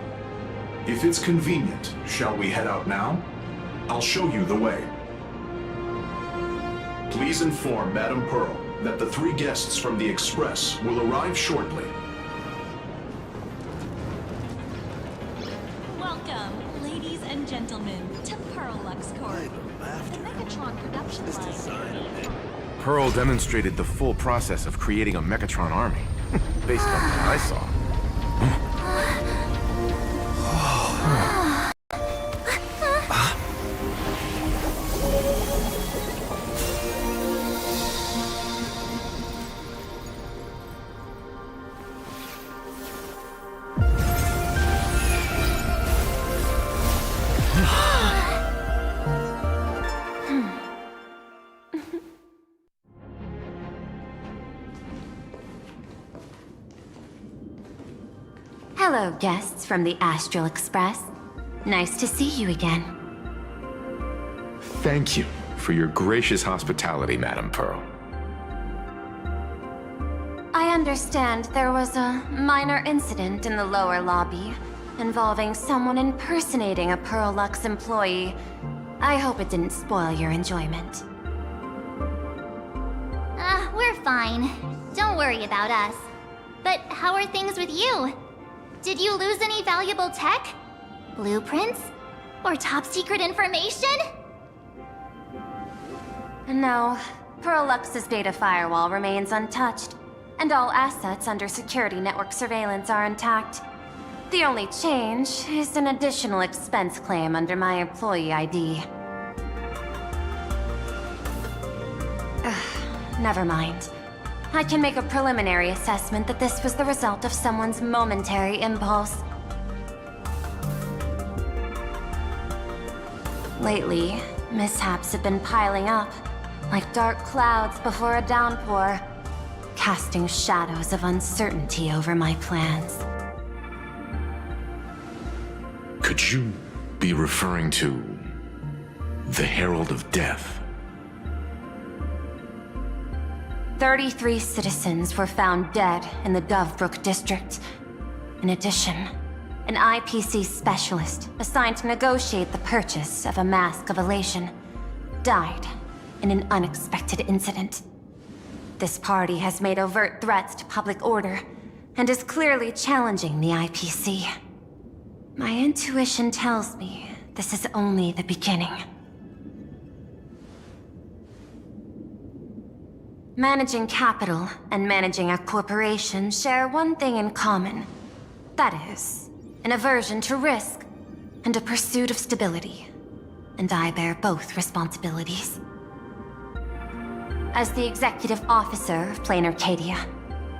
If it's convenient, shall we head out now? I'll show you the way. Please inform Madame Pearl that the 3 guests from the Express will arrive shortly. Welcome, ladies and gentlemen, to Pearluxe Corp, the Megatron production line. Pearl demonstrated the full process of creating a Megatron army, based on what I saw. Hello, guests from the Astral Express. Nice to see you again. Thank you for your gracious hospitality, Madame Pearl. I understand there was a minor incident in the lower lobby involving someone impersonating a Pearluxe employee. I hope it didn't spoil your enjoyment. We're fine. Don't worry about us. But how are things with you? Did you lose any valuable tech? Blueprints? Or top secret information? No, Pearluxe's data firewall remains untouched, and all assets under security network surveillance are intact. The only change is an additional expense claim under my employee ID. Never mind. I can make a preliminary assessment that this was the result of someone's momentary impulse. Lately, mishaps have been piling up, like dark clouds before a downpour, casting shadows of uncertainty over my plans. Could you be referring to The Herald of Death. 33 citizens were found dead in the Dovebrook district. In addition, an IPC specialist assigned to negotiate the purchase of a Mask of Elation died in an unexpected incident. This party has made overt threats to public order and is clearly challenging the IPC. My intuition tells me this is only the beginning. Managing capital and managing a corporation share one thing in common. That is, an aversion to risk and a pursuit of stability. And I bear both responsibilities. As the executive officer of Planarcadia,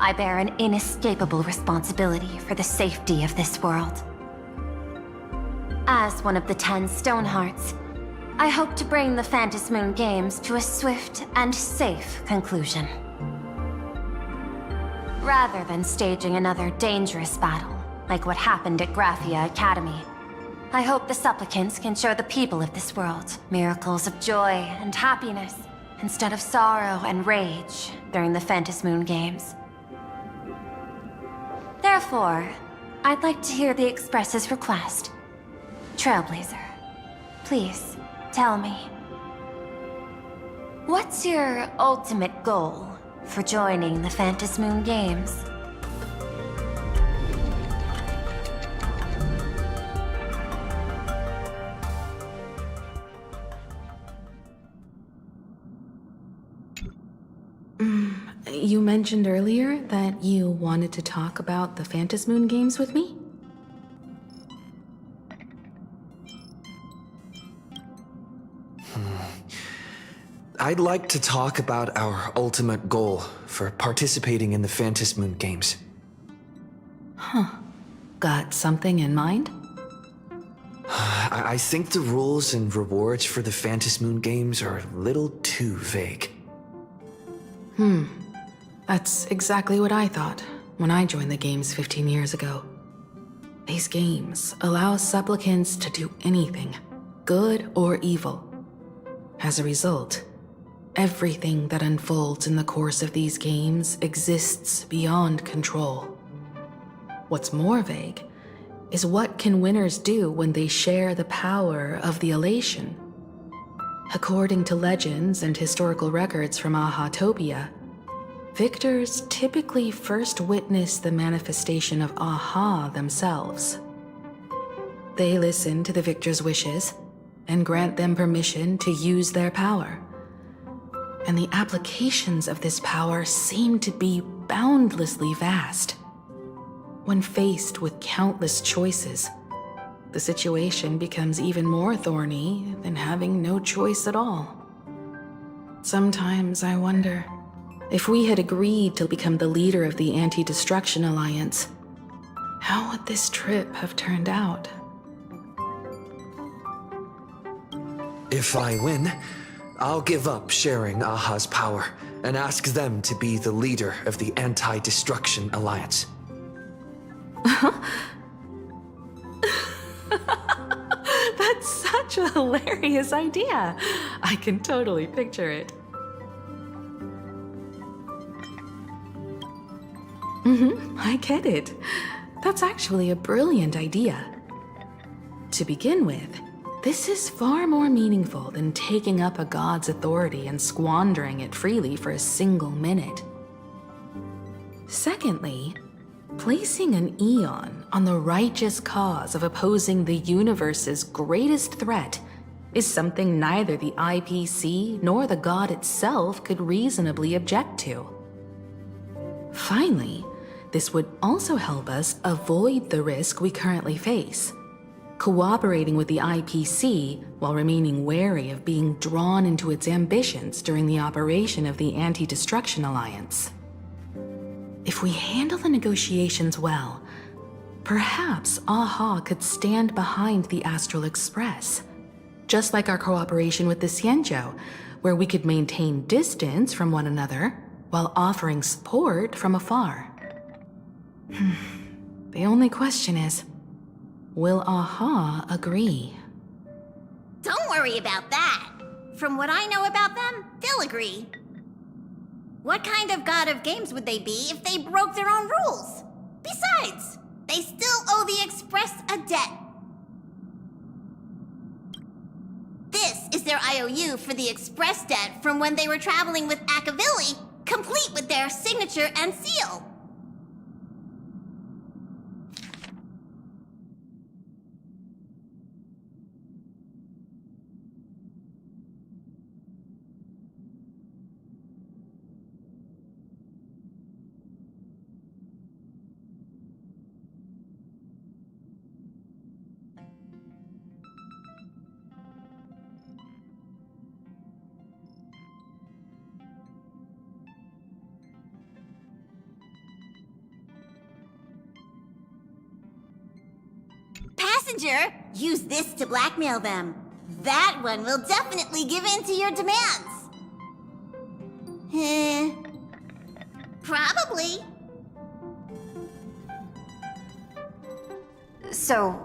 I bear an inescapable responsibility for the safety of this world. As one of the 10 Stonehearts, I hope to bring the Phantasmoon Games to a swift and safe conclusion. Rather than staging another dangerous battle, like what happened at Graphia Academy, I hope the Supplicants can show the people of this world miracles of joy and happiness, instead of sorrow and rage during the Phantasmoon Games. Therefore, I'd like to hear the Express's request. Trailblazer, please, tell me. What's your ultimate goal for joining the Phantasmoon Games? You mentioned earlier that you wanted to talk about the Phantasmoon Games with me? I'd like to talk about our ultimate goal for participating in the Phantasmoon Games. Huh. Got something in mind? I think the rules and rewards for the Phantasmoon Games are a little too vague. That's exactly what I thought when I joined the games 15 years ago. These games allow supplicants to do anything, good or evil. As a result, everything that unfolds in the course of these games exists beyond control. What's more vague is what can winners do when they share the power of the elation. According to legends and historical records from Ahatopia, victors typically first witness the manifestation of Aha themselves. They listen to the victor's wishes and grant them permission to use their power. And the applications of this power seem to be boundlessly vast. When faced with countless choices, the situation becomes even more thorny than having no choice at all. Sometimes I wonder, if we had agreed to become the leader of the Anti-Destruction Alliance, how would this trip have turned out? If I win, I'll give up sharing Aha's power and ask them to be the leader of the Anti-Destruction Alliance. That's such a hilarious idea. I can totally picture it. I get it. That's actually a brilliant idea. To begin with, this is far more meaningful than taking up a god's authority and squandering it freely for a single minute. Secondly, placing an Eon on the righteous cause of opposing the universe's greatest threat is something neither the IPC nor the god itself could reasonably object to. Finally, this would also help us avoid the risk we currently face, cooperating with the IPC while remaining wary of being drawn into its ambitions during the operation of the Anti-Destruction Alliance. If we handle the negotiations well, perhaps Aha could stand behind the Astral Express, just like our cooperation with the Xianzhou, where we could maintain distance from one another while offering support from afar. The only question is, will Aha agree? Don't worry about that. From what I know about them, they'll agree. What kind of god of games would they be if they broke their own rules? Besides, they still owe the Express a debt. This is their IOU for the Express debt from when they were traveling with Akavilli, complete with their signature and seal. Passenger, use this to blackmail them. That one will definitely give in to your demands. Probably. So,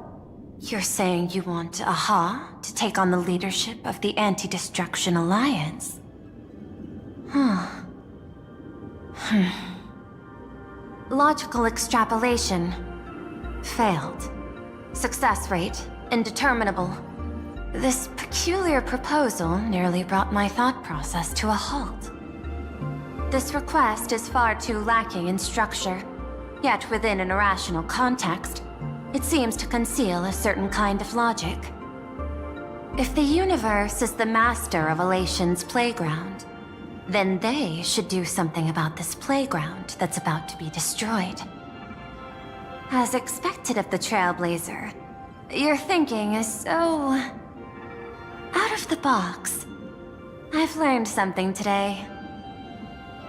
you're saying you want Aha to take on the leadership of the Anti-Destruction Alliance? Logical extrapolation. Failed. Success rate indeterminable. This peculiar proposal nearly brought my thought process to a halt. This request is far too lacking in structure, yet within an irrational context, it seems to conceal a certain kind of logic. If the universe is the master of Elation's playground, then they should do something about this playground that's about to be destroyed. As expected of the Trailblazer, your thinking is so... out of the box. I've learned something today.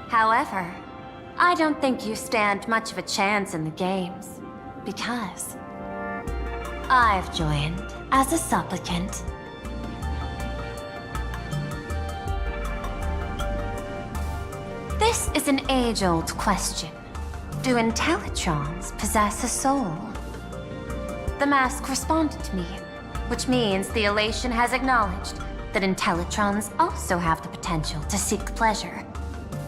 However, I don't think you stand much of a chance in the games, because I've joined as a supplicant. This is an age-old question. Do Intellitrons possess a soul? The mask responded to me, which means the Elation has acknowledged that Intellitrons also have the potential to seek pleasure.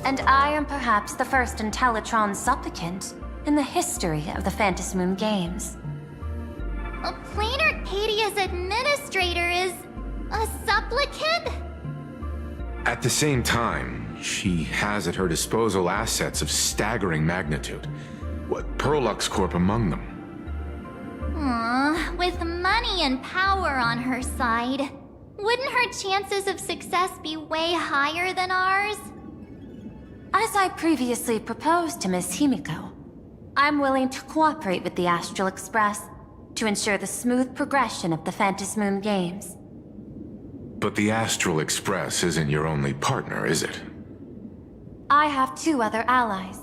And I am perhaps the first Intellitron supplicant in the history of the Phantasmoon games. Planarcadia's administrator is a supplicant? At the same time, she has at her disposal assets of staggering magnitude. What Pearluxe Corp among them. With money and power on her side, wouldn't her chances of success be way higher than ours? As I previously proposed to Miss Himiko, I'm willing to cooperate with the Astral Express to ensure the smooth progression of the Phantasmoon games. But the Astral Express isn't your only partner, is it? I have 2 other allies.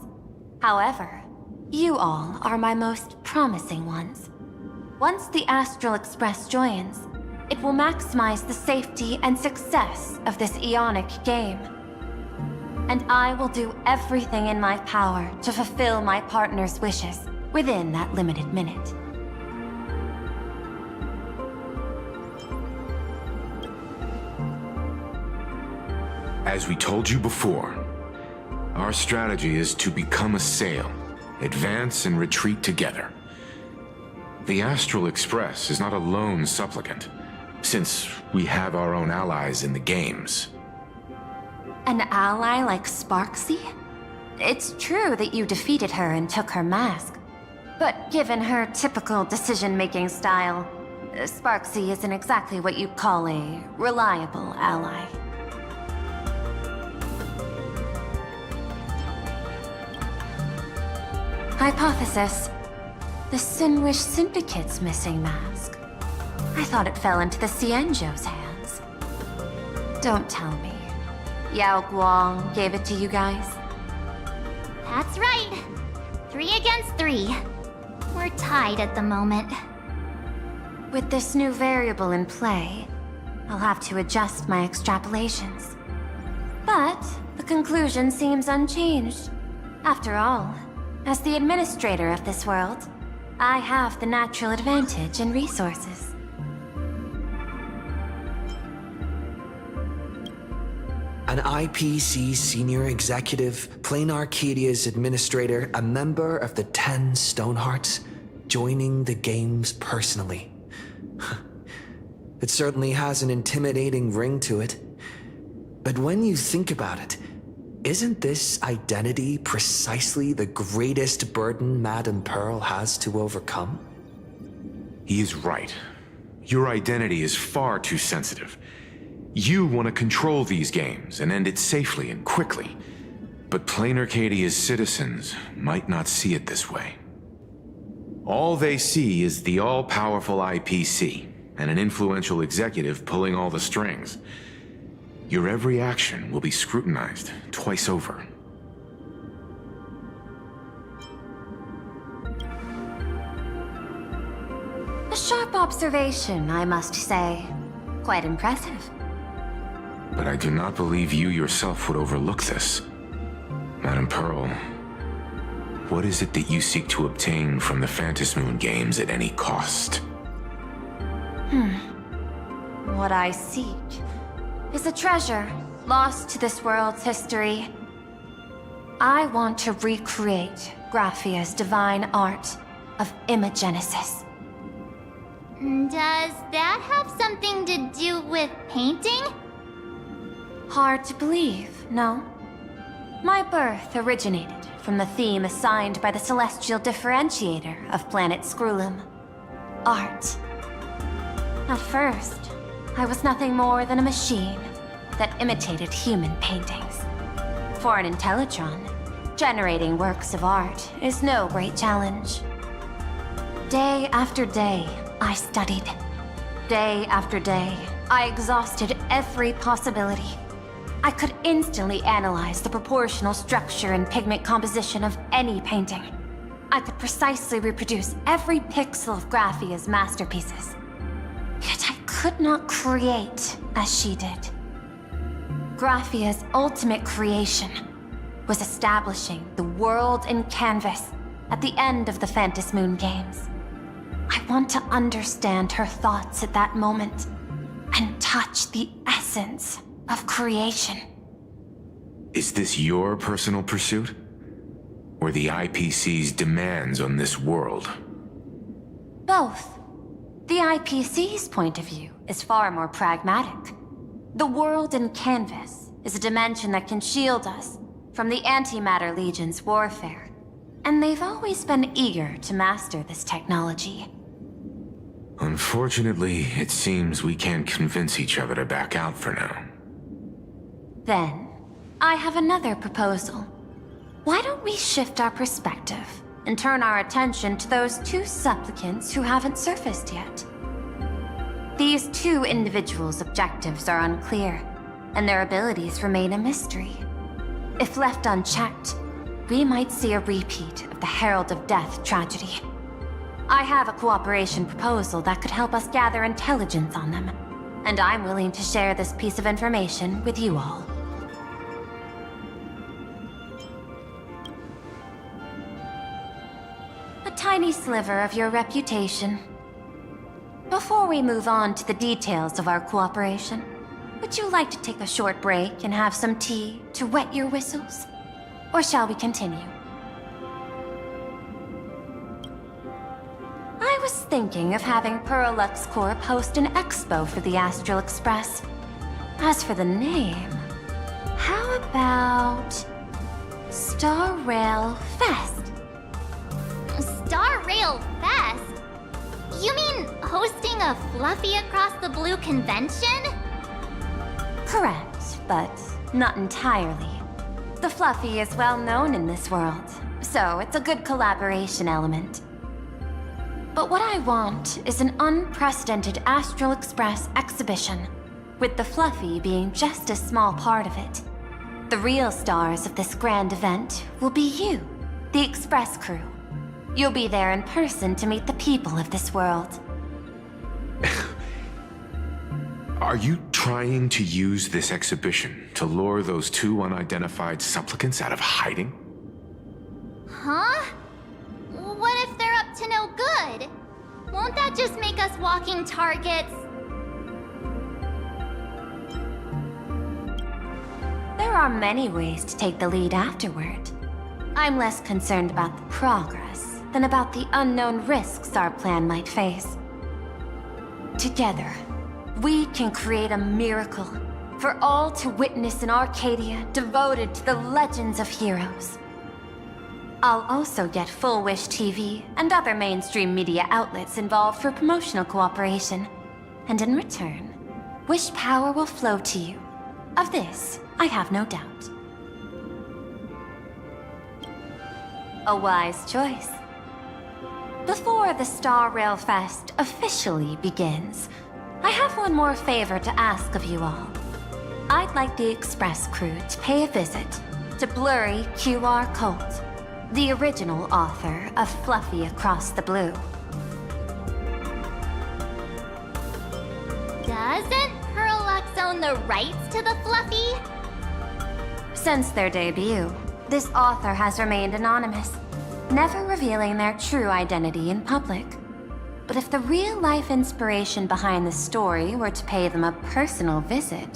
However, you all are my most promising ones. Once the Astral Express joins, it will maximize the safety and success of this Ionic game. And I will do everything in my power to fulfill my partner's wishes within that limited minute. As we told you before, our strategy is to become a sail, advance and retreat together. The Astral Express is not a lone supplicant, since we have our own allies in the games. An ally like Sparxie? It's true that you defeated her and took her mask. But given her typical decision-making style, Sparxie isn't exactly what you'd call a reliable ally. Hypothesis. The Sinwish Syndicate's missing mask. I thought it fell into the Xianzhou's hands. Don't tell me. Yao Guang gave it to you guys? That's right. 3 against 3. We're tied at the moment. With this new variable in play, I'll have to adjust my extrapolations. But the conclusion seems unchanged. After all, as the administrator of this world, I have the natural advantage in resources. An IPC senior executive, Planarcadia's administrator, a member of the 10 Stonehearts, joining the games personally. It certainly has an intimidating ring to it. But when you think about it, isn't this identity precisely the greatest burden Madame Pearl has to overcome? He is right. Your identity is far too sensitive. You want to control these games and end it safely and quickly. But Planarcadia's citizens might not see it this way. All they see is the all-powerful IPC and an influential executive pulling all the strings. Your every action will be scrutinized twice over. A sharp observation, I must say. Quite impressive. But I do not believe you yourself would overlook this. Madame Pearl, what is it that you seek to obtain from the Phantasmoon games at any cost? What I seek is a treasure lost to this world's history. I want to recreate Graphia's divine art of imagenesis. Does that have something to do with painting? Hard to believe, no? My birth originated from the theme assigned by the celestial differentiator of planet Scrulum. Art. At first, I was nothing more than a machine that imitated human paintings. For an Intellitron, generating works of art is no great challenge. Day after day, I studied. Day after day, I exhausted every possibility. I could instantly analyze the proportional structure and pigment composition of any painting. I could precisely reproduce every pixel of Graphia's masterpieces. Yet I could not create as she did. Graphia's ultimate creation was establishing the world in canvas at the end of the Phantasmoon games. I want to understand her thoughts at that moment and touch the essence of creation. Is this your personal pursuit? Or the IPC's demands on this world? Both. The IPC's point of view is far more pragmatic. The world in canvas is a dimension that can shield us from the Antimatter Legion's warfare, and they've always been eager to master this technology. Unfortunately, it seems we can't convince each other to back out for now. Then, I have another proposal. Why don't we shift our perspective and turn our attention to those two supplicants who haven't surfaced yet? These two individuals' objectives are unclear, and their abilities remain a mystery. If left unchecked, we might see a repeat of the Herald of Death tragedy. I have a cooperation proposal that could help us gather intelligence on them, and I'm willing to share this piece of information with you all. A tiny sliver of your reputation. Before we move on to the details of our cooperation, would you like to take a short break and have some tea to wet your whistles? Or shall we continue? I was thinking of having Pearluxe Corp host an expo for the Astral Express. As for the name, how about Star Rail Fest? Star Rail Fest? You mean hosting a Fluffy Across the Blue convention? Correct, but not entirely. The Fluffy is well known in this world, so it's a good collaboration element. But what I want is an unprecedented Astral Express exhibition, with the Fluffy being just a small part of it. The real stars of this grand event will be you, the Express crew. You'll be there in person to meet the people of this world. Are you trying to use this exhibition to lure those two unidentified supplicants out of hiding? Huh? What if they're up to no good? Won't that just make us walking targets? There are many ways to take the lead afterward. I'm less concerned about the progress than about the unknown risks our plan might face. Together, we can create a miracle for all to witness in Arcadia devoted to the legends of heroes. I'll also get Full Wish TV and other mainstream media outlets involved for promotional cooperation. And in return, Wish power will flow to you. Of this, I have no doubt. A wise choice. Before the Star Rail Fest officially begins, I have one more favor to ask of you all. I'd like the Express crew to pay a visit to Blurry QR Colt, the original author of Fluffy Across the Blue. Doesn't Pearluxe own the rights to the Fluffy? Since their debut, this author has remained anonymous, never revealing their true identity in public. But if the real-life inspiration behind the story were to pay them a personal visit,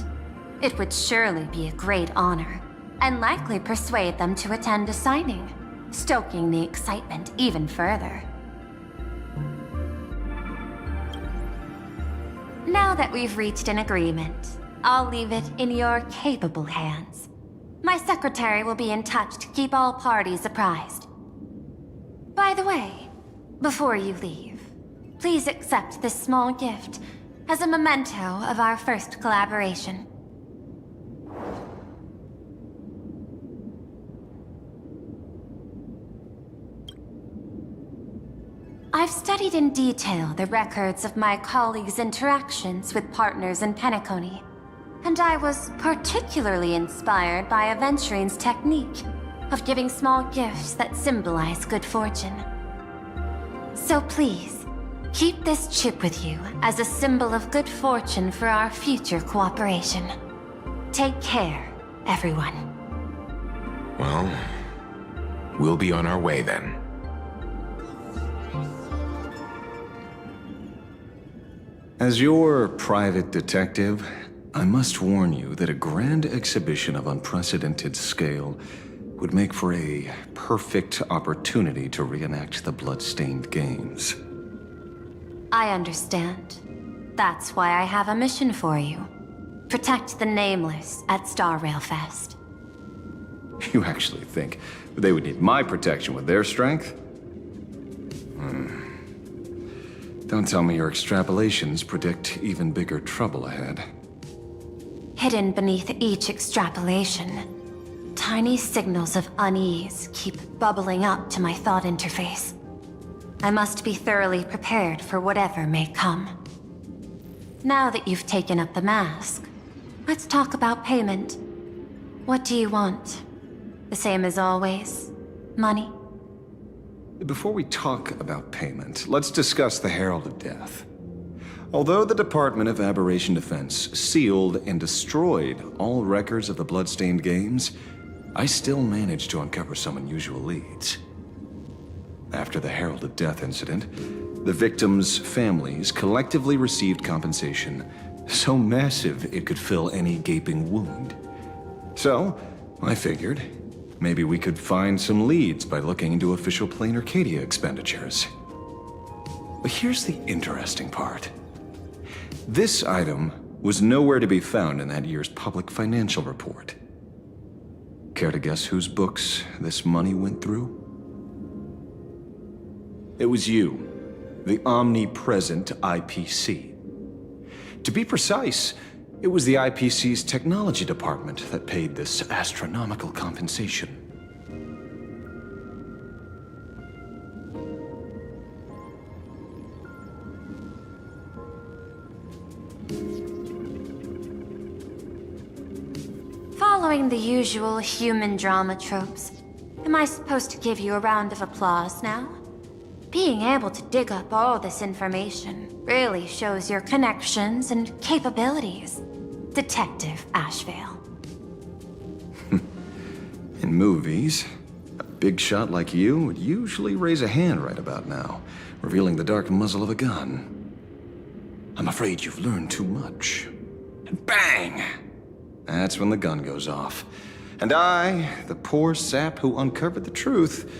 it would surely be a great honor, and likely persuade them to attend a signing, stoking the excitement even further. Now that we've reached an agreement, I'll leave it in your capable hands. My secretary will be in touch to keep all parties apprised. By the way, before you leave, please accept this small gift as a memento of our first collaboration. I've studied in detail the records of my colleagues' interactions with partners in Penacony, and I was particularly inspired by Aventurine's technique of giving small gifts that symbolize good fortune. So please, keep this chip with you as a symbol of good fortune for our future cooperation. Take care, everyone. Well, we'll be on our way then. As your private detective, I must warn you that a grand exhibition of unprecedented scale would make for a perfect opportunity to reenact the blood-stained games. I understand. That's why I have a mission for you. Protect the Nameless at Star Rail Fest. You actually think they would need my protection with their strength? Don't tell me your extrapolations predict even bigger trouble ahead. Hidden beneath each extrapolation, tiny signals of unease keep bubbling up to my thought interface. I must be thoroughly prepared for whatever may come. Now that you've taken up the mask, let's talk about payment. What do you want? The same as always? Money? Before we talk about payment, let's discuss the Herald of Death. Although the Department of Aberration Defense sealed and destroyed all records of the Bloodstained Games, I still managed to uncover some unusual leads. After the Herald of Death incident, the victims' families collectively received compensation so massive it could fill any gaping wound. So, I figured, maybe we could find some leads by looking into official Planarcadia expenditures. But here's the interesting part. This item was nowhere to be found in that year's public financial report. Care to guess whose books this money went through? It was you, the omnipresent IPC. To be precise, it was the IPC's technology department that paid this astronomical compensation. Following the usual human drama tropes, am I supposed to give you a round of applause now? Being able to dig up all this information really shows your connections and capabilities, Detective Ashvale. In movies, a big shot like you would usually raise a hand right about now, revealing the dark muzzle of a gun. I'm afraid you've learned too much. And bang! that's when the gun goes off. And I, the poor sap who uncovered the truth,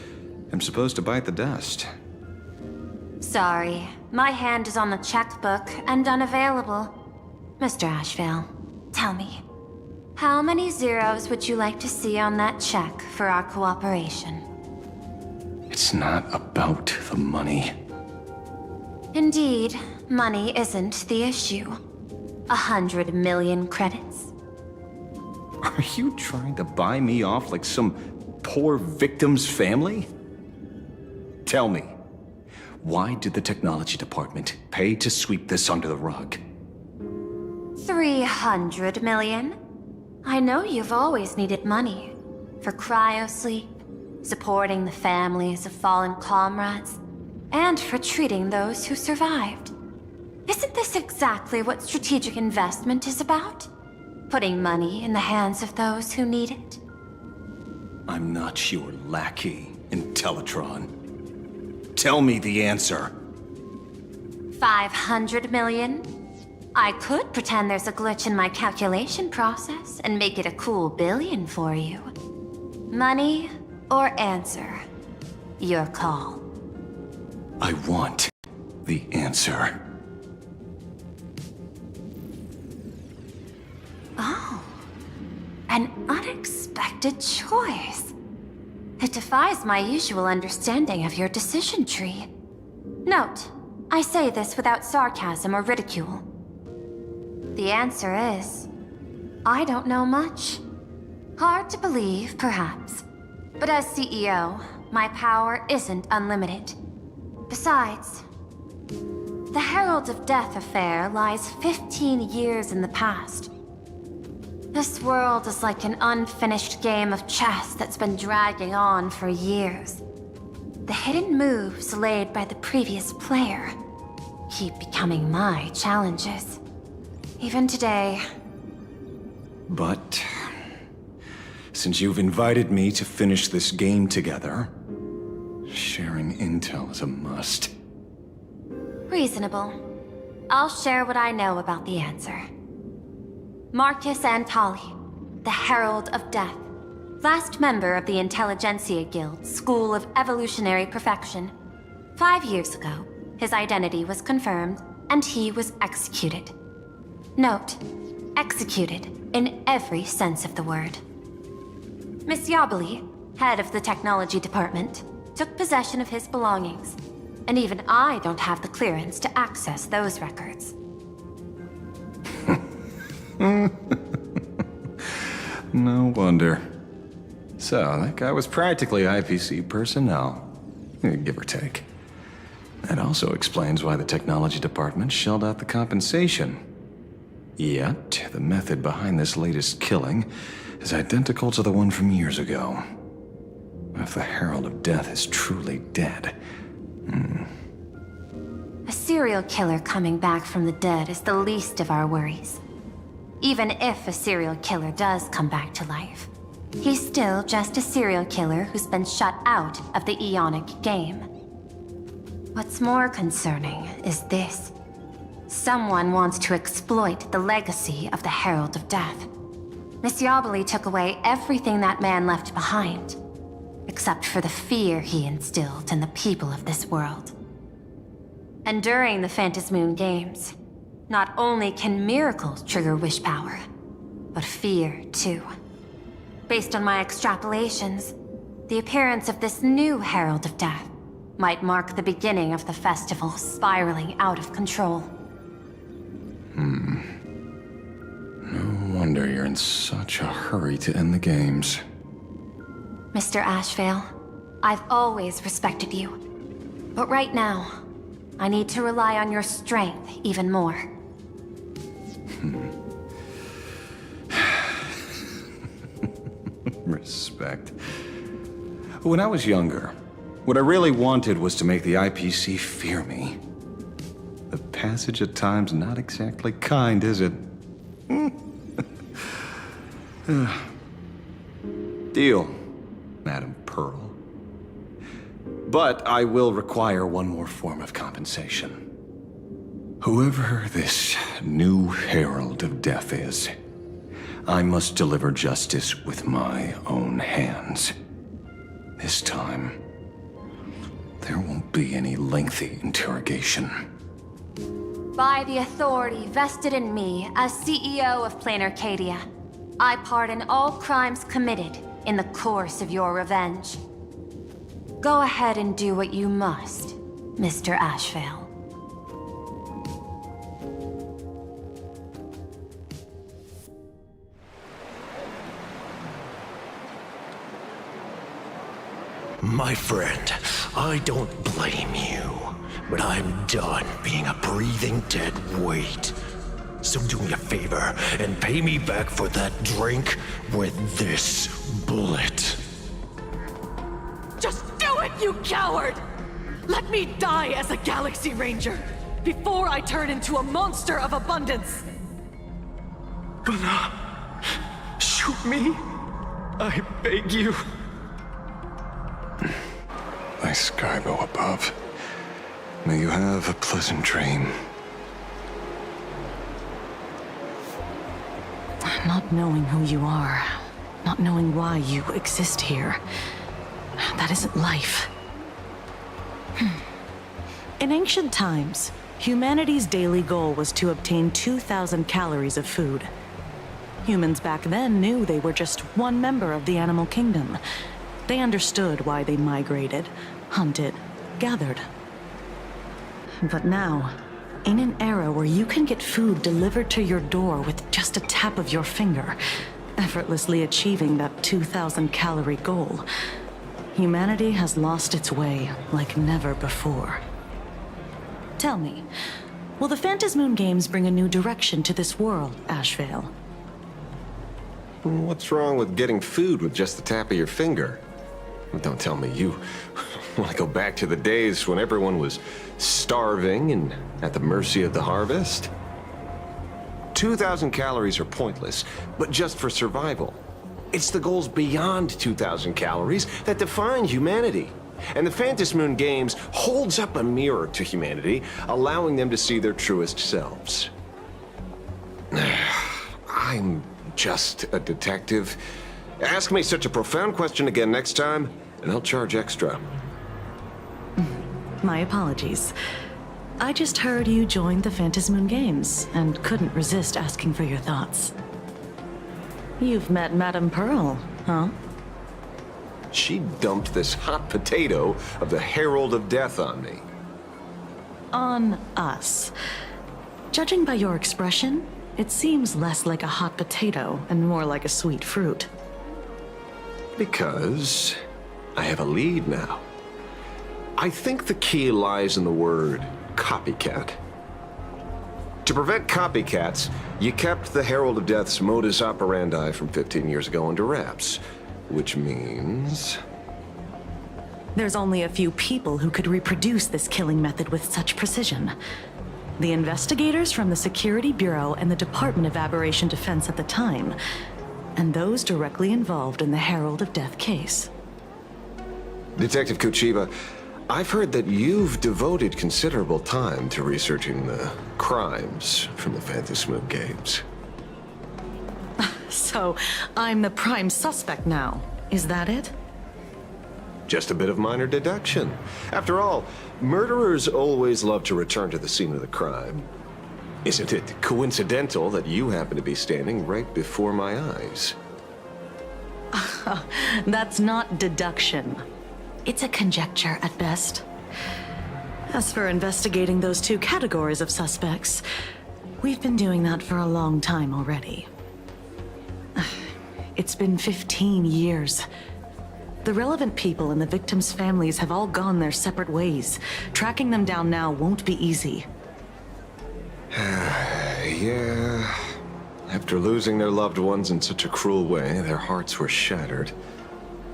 am supposed to bite the dust. Sorry, my hand is on the checkbook and unavailable. Mr. Ashvale, tell me, how many zeros would you like to see on that check for our cooperation? It's not about the money. Indeed, money isn't the issue. 100 million credits. Are you trying to buy me off like some poor victim's family? Tell me, why did the technology department pay to sweep this under the rug? 300 million? I know you've always needed money. For cryosleep, supporting the families of fallen comrades, and for treating those who survived. Isn't this exactly what strategic investment is about? Putting money in the hands of those who need it? I'm not your lackey, Intellitron. Tell me the answer. 500 million? I could pretend there's a glitch in my calculation process and make it a cool billion for you. Money or answer? Your call. I want the answer. Oh, an unexpected choice. It defies my usual understanding of your decision tree. Note, I say this without sarcasm or ridicule. The answer is, I don't know much. Hard to believe, perhaps. But as CEO, my power isn't unlimited. Besides, the Herald of Death affair lies 15 years in the past. This world is like an unfinished game of chess that's been dragging on for years. The hidden moves laid by the previous player keep becoming my challenges. Even today. But since you've invited me to finish this game together, sharing intel is a must. Reasonable. I'll share what I know about the answer. Marcus Antali, the Herald of Death, last member of the Intelligentsia Guild School of Evolutionary Perfection. 5 years ago, his identity was confirmed, and he was executed. Note, executed in every sense of the word. Miss Yabali, head of the technology department, took possession of his belongings, and even I don't have the clearance to access those records. No wonder. So, that guy was practically IPC personnel, give or take. That also explains why the technology department shelled out the compensation. Yet, the method behind this latest killing is identical to the one from years ago. If the Herald of Death is truly dead... A serial killer coming back from the dead is the least of our worries. Even if a serial killer does come back to life, he's still just a serial killer who's been shut out of the Ionic game. What's more concerning is this. Someone wants to exploit the legacy of the Herald of Death. Miss Yabali took away everything that man left behind, except for the fear he instilled in the people of this world. And during the Phantasmoon Games, not only can miracles trigger wish power, but fear too. Based on my extrapolations, the appearance of this new Herald of Death might mark the beginning of the festival spiraling out of control. No wonder you're in such a hurry to end the games. Mr. Ashvale, I've always respected you. But right now, I need to rely on your strength even more. Respect. When I was younger, what I really wanted was to make the IPC fear me. The passage of time's not exactly kind, is it? Deal, Madam Pearl. But I will require one more form of compensation. Whoever this new Herald of Death is, I must deliver justice with my own hands. This time, there won't be any lengthy interrogation. By the authority vested in me as CEO of Planarcadia, I pardon all crimes committed in the course of your revenge. Go ahead and do what you must, Mr. Ashvale. My friend, I don't blame you, but I'm done being a breathing dead weight. So do me a favor and pay me back for that drink with this bullet. Just do it, you coward! Let me die as a Galaxy Ranger before I turn into a monster of abundance! But, shoot me? I beg you. My Skybo above, may you have a pleasant dream. Not knowing who you are, not knowing why you exist here, that isn't life. In ancient times, humanity's daily goal was to obtain 2,000 calories of food. Humans back then knew they were just one member of the animal kingdom. They understood why they migrated, hunted, gathered. But now, in an era where you can get food delivered to your door with just a tap of your finger, effortlessly achieving that 2,000 calorie goal, humanity has lost its way like never before. Tell me, will the Phantasmoon Games bring a new direction to this world, Ashvale? What's wrong with getting food with just the tap of your finger? Don't tell me you want to go back to the days when everyone was starving and at the mercy of the harvest? 2,000 calories are pointless, but just for survival. It's the goals beyond 2,000 calories that define humanity. And the Phantasmoon Games holds up a mirror to humanity, allowing them to see their truest selves. I'm just a detective. Ask me such a profound question again next time, and I'll charge extra. My apologies. I just heard you joined the Phantasmoon Games and couldn't resist asking for your thoughts. You've met Madame Pearl, huh? She dumped this hot potato of the Herald of Death on me. On us. Judging by your expression, it seems less like a hot potato and more like a sweet fruit. Because I have a lead now. I think the key lies in the word copycat. To prevent copycats, you kept the Herald of Death's modus operandi from 15 years ago under wraps, which means... There's only a few people who could reproduce this killing method with such precision. The investigators from the Security Bureau and the Department of Aberration Defense at the time, and those directly involved in the Herald of Death case. Detective Kuchiba, I've heard that you've devoted considerable time to researching the crimes from the Phantasmoon Games. So, I'm the prime suspect now. Is that it? Just a bit of minor deduction. After all, murderers always love to return to the scene of the crime. Isn't it coincidental that you happen to be standing right before my eyes? That's not deduction. It's a conjecture at best. As for investigating those two categories of suspects, we've been doing that for a long time already. It's been 15 years. The relevant people and the victims' families have all gone their separate ways. Tracking them down now won't be easy. Yeah. After losing their loved ones in such a cruel way, their hearts were shattered.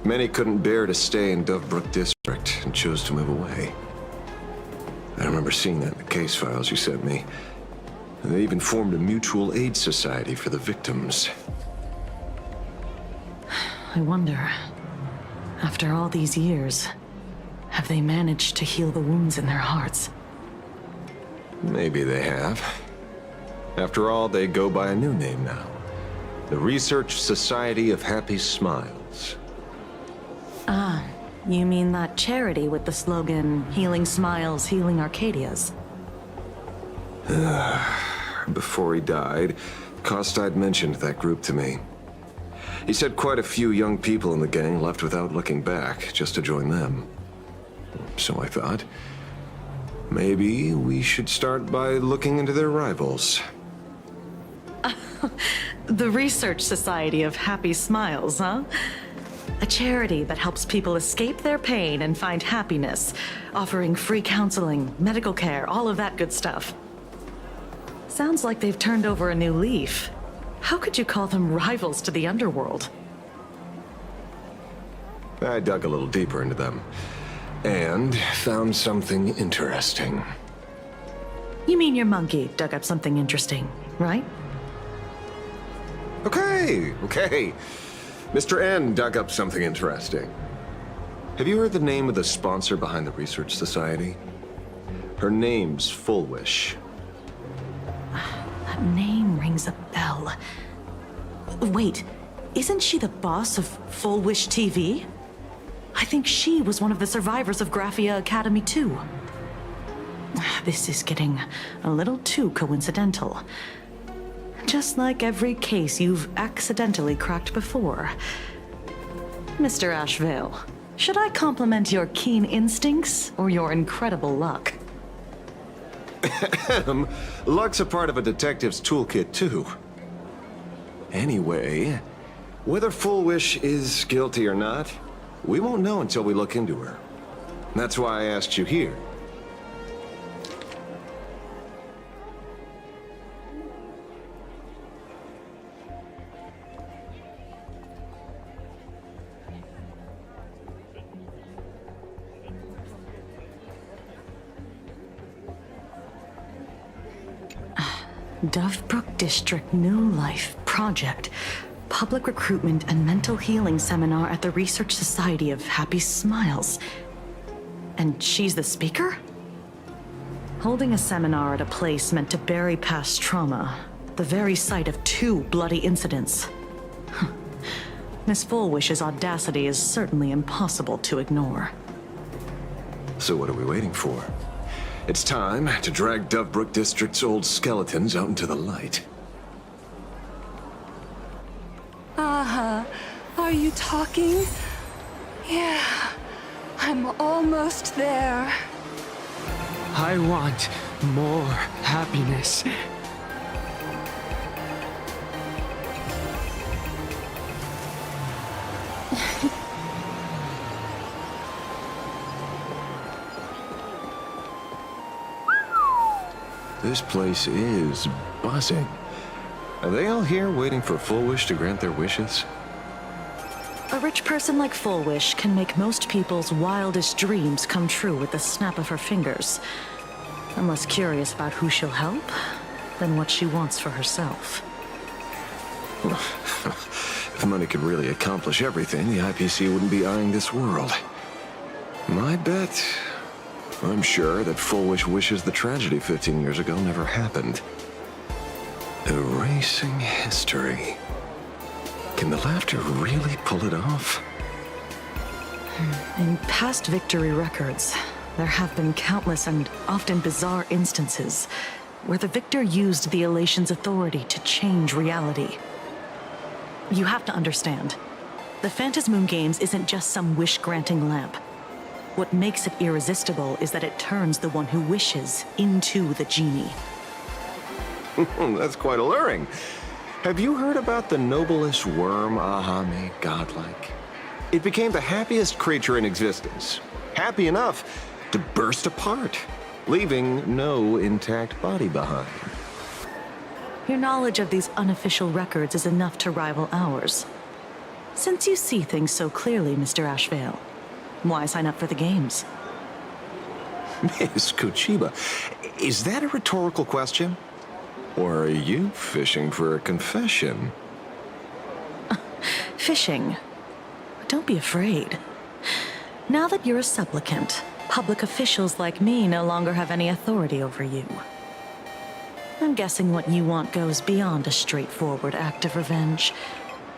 Many couldn't bear to stay in Dovebrook District and chose to move away. I remember seeing that in the case files you sent me. And they even formed a mutual aid society for the victims. I wonder, after all these years, have they managed to heal the wounds in their hearts? Maybe they have. After all, they go by a new name now. The Research Society of Happy Smiles. Ah, you mean that charity with the slogan, Healing Smiles, Healing Arcadias? Before he died, Kostide mentioned that group to me. He said quite a few young people in the gang left without looking back, just to join them. So I thought, maybe we should start by looking into their rivals. The Research Society of Happy Smiles, huh? A charity that helps people escape their pain and find happiness, offering free counseling, medical care, all of that good stuff. Sounds like they've turned over a new leaf. How could you call them rivals to the underworld? I dug a little deeper into them, and found something interesting. You mean your monkey dug up something interesting, right? Okay. Mr. N dug up something interesting. Have you heard the name of the sponsor behind the Research Society? Her name's Fullwish. That name rings a bell. Wait, isn't she the boss of Full Wish TV? I think she was one of the survivors of Graphia Academy too. This is getting a little too coincidental. Just like every case you've accidentally cracked before. Mr. Ashvale, should I compliment your keen instincts or your incredible luck? Luck's a part of a detective's toolkit, too. Anyway, whether Full Wish is guilty or not, we won't know until we look into her. That's why I asked you here. Dovebrook District New Life Project. Public Recruitment and Mental Healing Seminar at the Research Society of Happy Smiles. And she's the speaker? Holding a seminar at a place meant to bury past trauma. The very site of 2 bloody incidents. Miss Fullwish's audacity is certainly impossible to ignore. So what are we waiting for? It's time to drag Dovebrook District's old skeletons out into the light. Are you talking? Yeah, I'm almost there. I want more happiness. This place is buzzing. Are they all here waiting for Full Wish to grant their wishes? A rich person like Full Wish can make most people's wildest dreams come true with the snap of her fingers. I'm less curious about who she'll help than what she wants for herself. If money could really accomplish everything, the IPC wouldn't be eyeing this world. My bet, I'm sure that Full Wish wishes the tragedy 15 years ago never happened. Erasing history. Can the laughter really pull it off? In past victory records, there have been countless and often bizarre instances where the victor used the elation's authority to change reality. You have to understand, the Phantasmoon Games isn't just some wish-granting lamp. What makes it irresistible is that it turns the one who wishes into the genie. That's quite alluring. Have you heard about the noblest worm Aha made godlike? It became the happiest creature in existence. Happy enough to burst apart, leaving no intact body behind. Your knowledge of these unofficial records is enough to rival ours. Since you see things so clearly, Mr. Ashvale, why sign up for the games? Miss Kuchiba, is that a rhetorical question? Or are you fishing for a confession? Fishing? Don't be afraid. Now that you're a supplicant, public officials like me no longer have any authority over you. I'm guessing what you want goes beyond a straightforward act of revenge.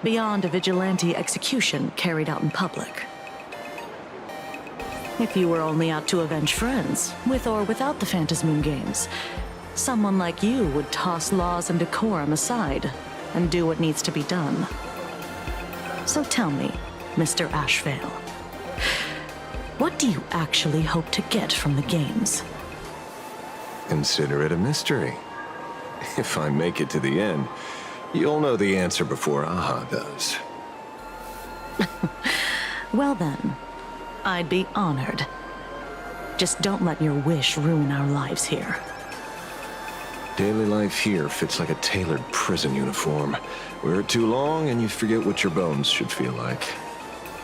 Beyond a vigilante execution carried out in public. If you were only out to avenge friends, with or without the Phantasmoon Games, someone like you would toss laws and decorum aside and do what needs to be done. So tell me, Mr. Ashvale, what do you actually hope to get from the games? Consider it a mystery. If I make it to the end, you'll know the answer before Aha does. Well then, I'd be honored. Just don't let your wish ruin our lives here. Daily life here fits like a tailored prison uniform. Wear it too long and you forget what your bones should feel like.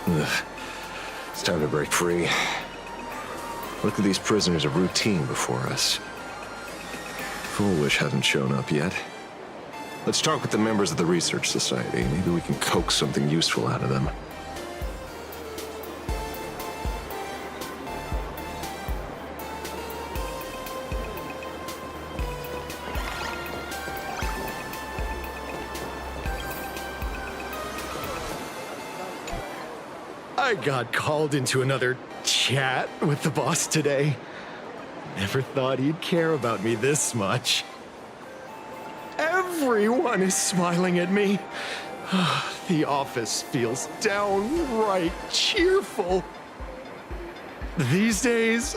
Ugh. It's time to break free. Look at these prisoners of routine before us. Foolish hasn't shown up yet. Let's talk with the members of the Research Society. Maybe we can coax something useful out of them. I got called into another chat with the boss today. Never thought he'd care about me this much. Everyone is smiling at me. The office feels downright cheerful. These days,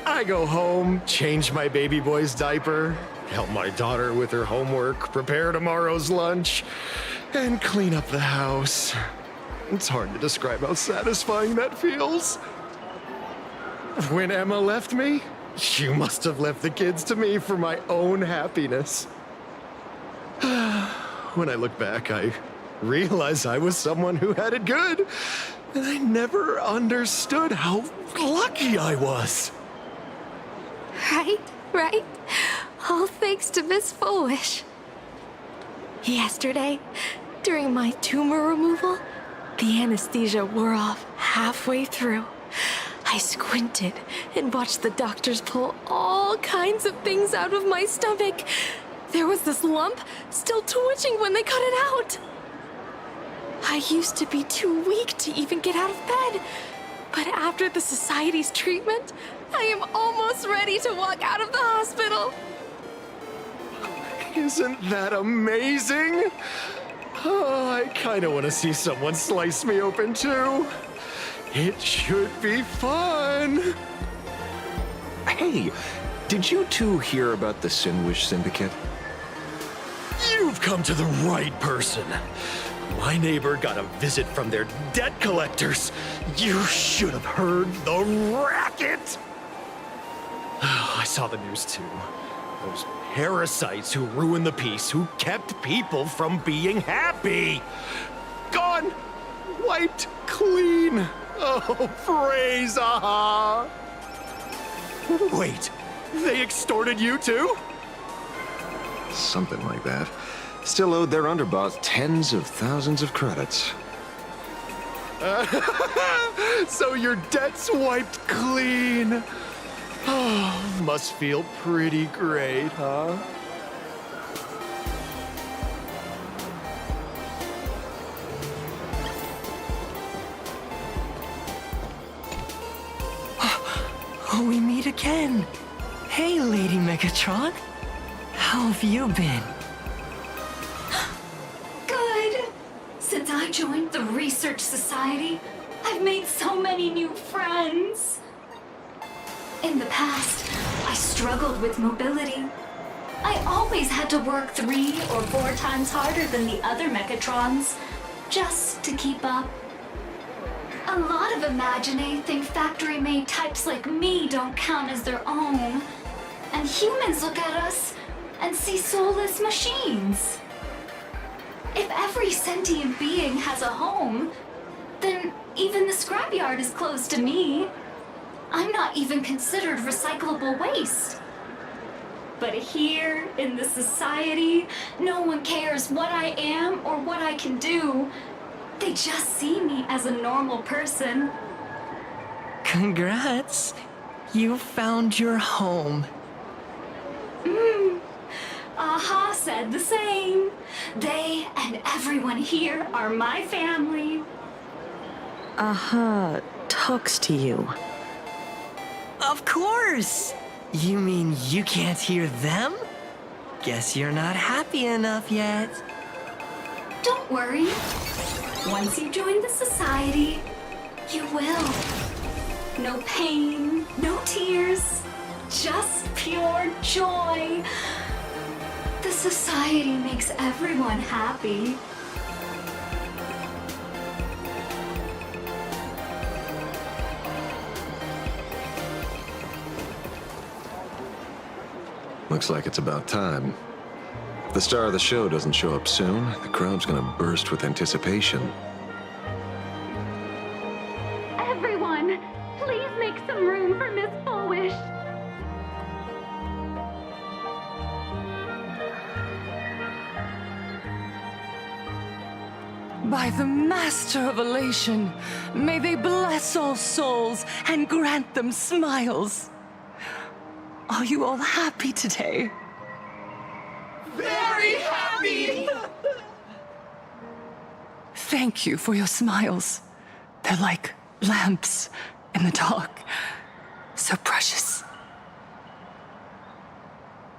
I go home, change my baby boy's diaper, help my daughter with her homework, prepare tomorrow's lunch, and clean up the house. It's hard to describe how satisfying that feels. When Emma left me, she must have left the kids to me for my own happiness. When I look back, I realize I was someone who had it good, and I never understood how lucky I was. Right? All thanks to Miss Foolish. Yesterday, during my tumor removal, the anesthesia wore off halfway through. I squinted and watched the doctors pull all kinds of things out of my stomach. There was this lump still twitching when they cut it out. I used to be too weak to even get out of bed, but after the Society's treatment, I am almost ready to walk out of the hospital. Isn't that amazing? Oh, I kind of want to see someone slice me open too. It should be fun. Hey, did you two hear about the Sinwish Syndicate? You've come to the right person. My neighbor got a visit from their debt collectors. You should have heard the racket. I saw the news too. Those parasites who ruined the peace, who kept people from being happy. Gone! Wiped clean! Oh, praise Aha! Wait, they extorted you too? Something like that. Still owed their underboss tens of thousands of credits. So your debt's wiped clean. Oh, must feel pretty great, huh? Oh, we meet again. Hey, Lady Megatron. How have you been? Good. Since I joined the Research Society, I've made so many new friends. In the past, I struggled with mobility. I always had to work 3 or 4 times harder than the other Megatrons, just to keep up. A lot of Imaginae think factory-made types like me don't count as their own, and humans look at us and see soulless machines. If every sentient being has a home, then even the scrapyard is closed to me. I'm not even considered recyclable waste. But here, in the society, no one cares what I am or what I can do. They just see me as a normal person. Congrats! You found your home. said the same. They and everyone here are my family. Aha, talks to you. Of course! You mean you can't hear them? Guess you're not happy enough yet. Don't worry. Once you join the society, you will. No pain, no tears, just pure joy. The society makes everyone happy. Looks like it's about time. If the star of the show doesn't show up soon, the crowd's gonna burst with anticipation. Everyone, please make some room for Miss Fullwish. By the Master of Elation, may they bless all souls and grant them smiles. Are you all happy today? Very happy! Thank you for your smiles. They're like lamps in the dark. So precious.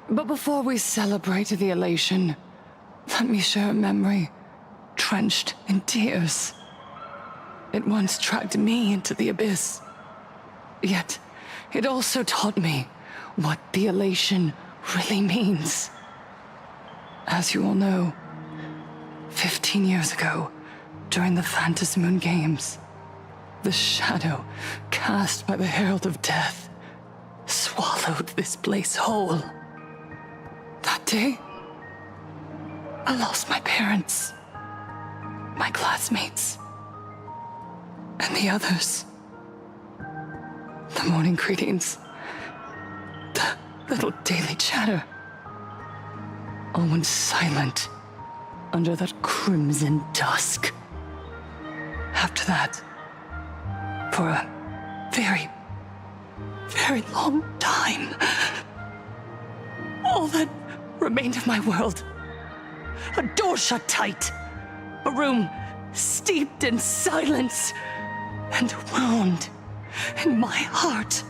But before we celebrate the elation, let me share a memory drenched in tears. It once dragged me into the abyss. Yet, it also taught me what the elation really means. As you all know, 15 years ago, during the Phantasmoon Games, the shadow cast by the Herald of Death swallowed this place whole. That day, I lost my parents, my classmates, and the others. The morning greetings, the little daily chatter, all went silent under that crimson dusk. After that, for a very, very long time, all that remained of my world, a door shut tight, a room steeped in silence, and a wound in my heart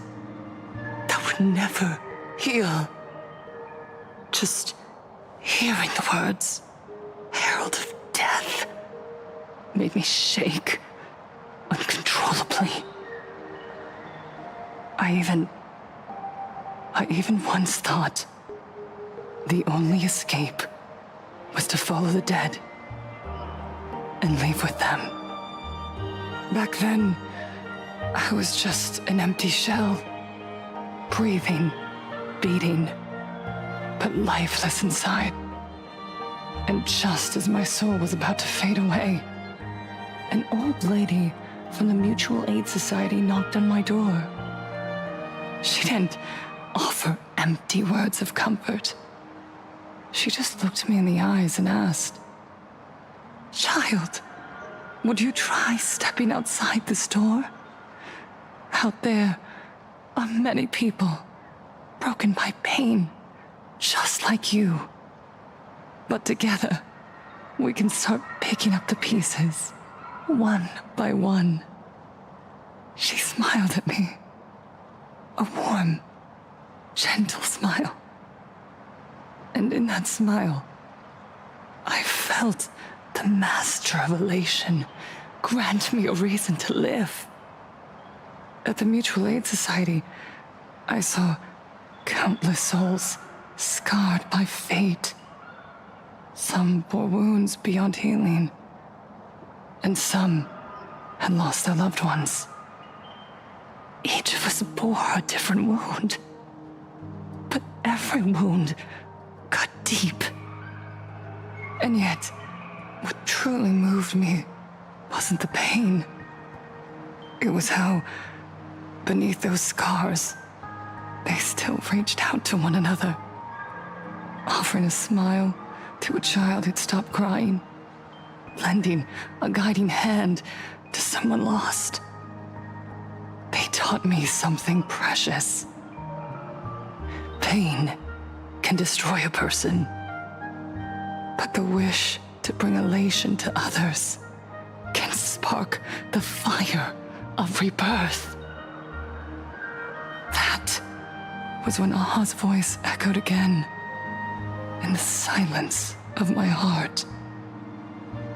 that would never heal. Just hearing the words, Herald of Death, made me shake uncontrollably. I even once thought the only escape was to follow the dead and leave with them. Back then, I was just an empty shell, breathing, beating, but lifeless inside. And just as my soul was about to fade away, an old lady from the Mutual Aid Society knocked on my door. She didn't offer empty words of comfort. She just looked me in the eyes and asked, "Child, would you try stepping outside this door? Out there are many people broken by pain, just like you. But together, we can start picking up the pieces, one by one." She smiled at me. A warm, gentle smile. And in that smile, I felt the Master of Elation grant me a reason to live. At the Mutual Aid Society, I saw countless souls scarred by fate. Some bore wounds beyond healing, and some had lost their loved ones. Each of us bore a different wound, but every wound got deep. And yet, what truly moved me wasn't the pain. It was how, beneath those scars, they still reached out to one another, offering a smile to a child who'd stopped crying, lending a guiding hand to someone lost. They taught me something precious. Pain can destroy a person, But the wish to bring elation to others can spark the fire of rebirth. That was when Aha's voice echoed again in the silence of my heart.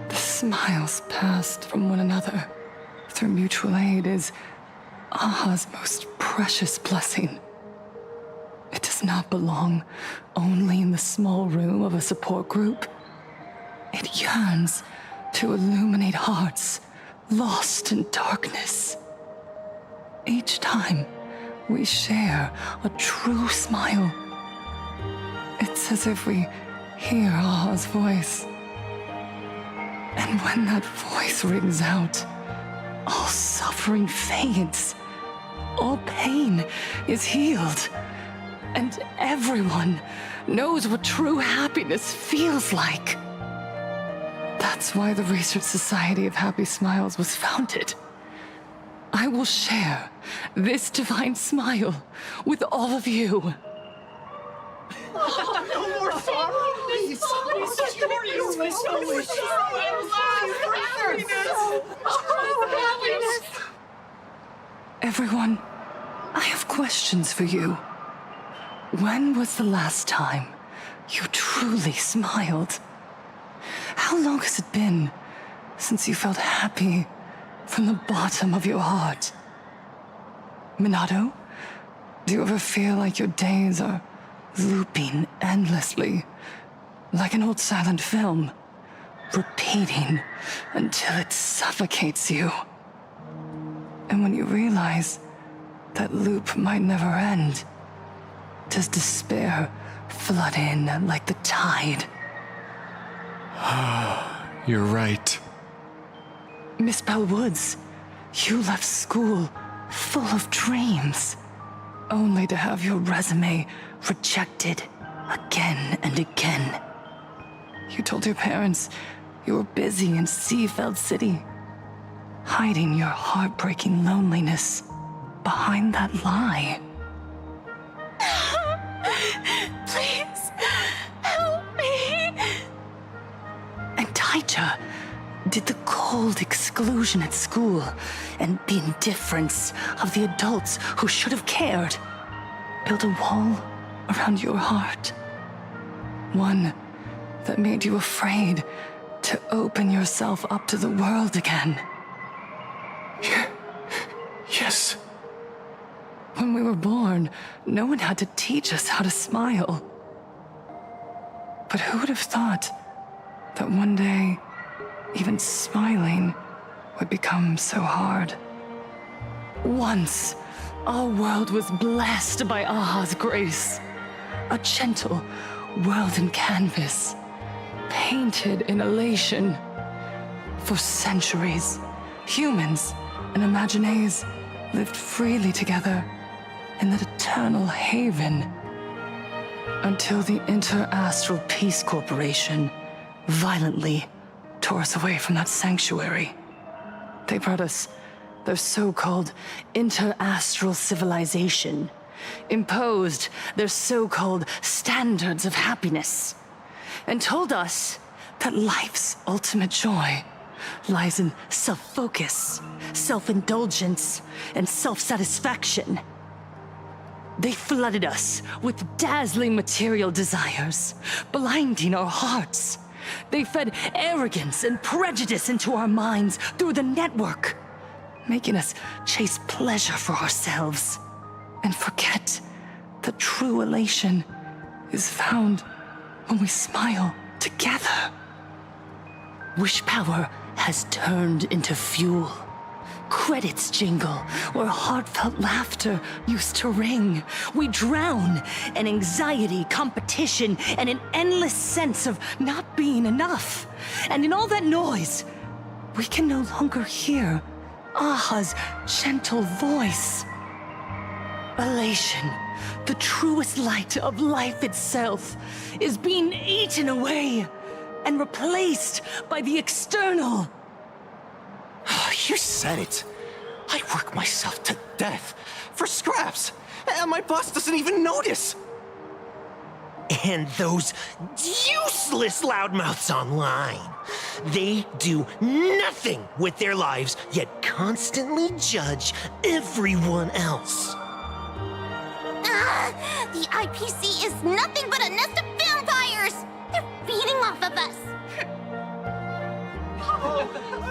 The smiles passed from one another through mutual aid is Aha's most precious blessing. It does not belong only in the small room of a support group. It yearns to illuminate hearts lost in darkness. Each time we share a true smile, it's as if we hear Aha's voice. And when that voice rings out, all suffering fades, all pain is healed, and everyone knows what true happiness feels like. That's why the Research Society of Happy Smiles was founded. I will share this divine smile with all of you. No more sorrow! Everyone, I have questions for you. When was the last time you truly smiled? How long has it been since you felt happy from the bottom of your heart? Minato, do you ever feel like your days are looping endlessly, like an old silent film, repeating until it suffocates you? And when you realize that loop might never end, does despair flood in like the tide? You're right. Miss Bellwoods, you left school full of dreams, only to have your resume rejected again and again. You told your parents you were busy in Seafeld City, hiding your heartbreaking loneliness behind that lie. Please, help me. And Taija did the cold exclusion at school and the indifference of the adults who should have cared build a wall around your heart. One that made you afraid to open yourself up to the world again. Yes. When we were born, no one had to teach us how to smile. But who would have thought that one day, even smiling would become so hard? Once, our world was blessed by Aha's grace. A gentle world in canvas, painted in elation. For centuries, humans and Imaginaes lived freely together in that eternal haven. Until the Inter-Astral Peace Corporation violently tore us away from that sanctuary. They brought us their so-called inter-astral civilization, imposed their so-called standards of happiness, and told us that life's ultimate joy lies in self-focus, self-indulgence, and self-satisfaction. They flooded us with dazzling material desires, blinding our hearts. They fed arrogance and prejudice into our minds through the network, making us chase pleasure for ourselves and forget that true elation is found when we smile together. Wish power has turned into fuel. Credits jingle where heartfelt laughter used to ring. We drown in anxiety, competition, and an endless sense of not being enough. And in all that noise, we can no longer hear Aha's gentle voice. Elation, the truest light of life itself, is being eaten away and replaced by the external. You said it. I work myself to death for scraps, and my boss doesn't even notice. And those useless loudmouths online. They do nothing with their lives, yet constantly judge everyone else. The IPC is nothing but a nest of vampires! They're feeding off of us!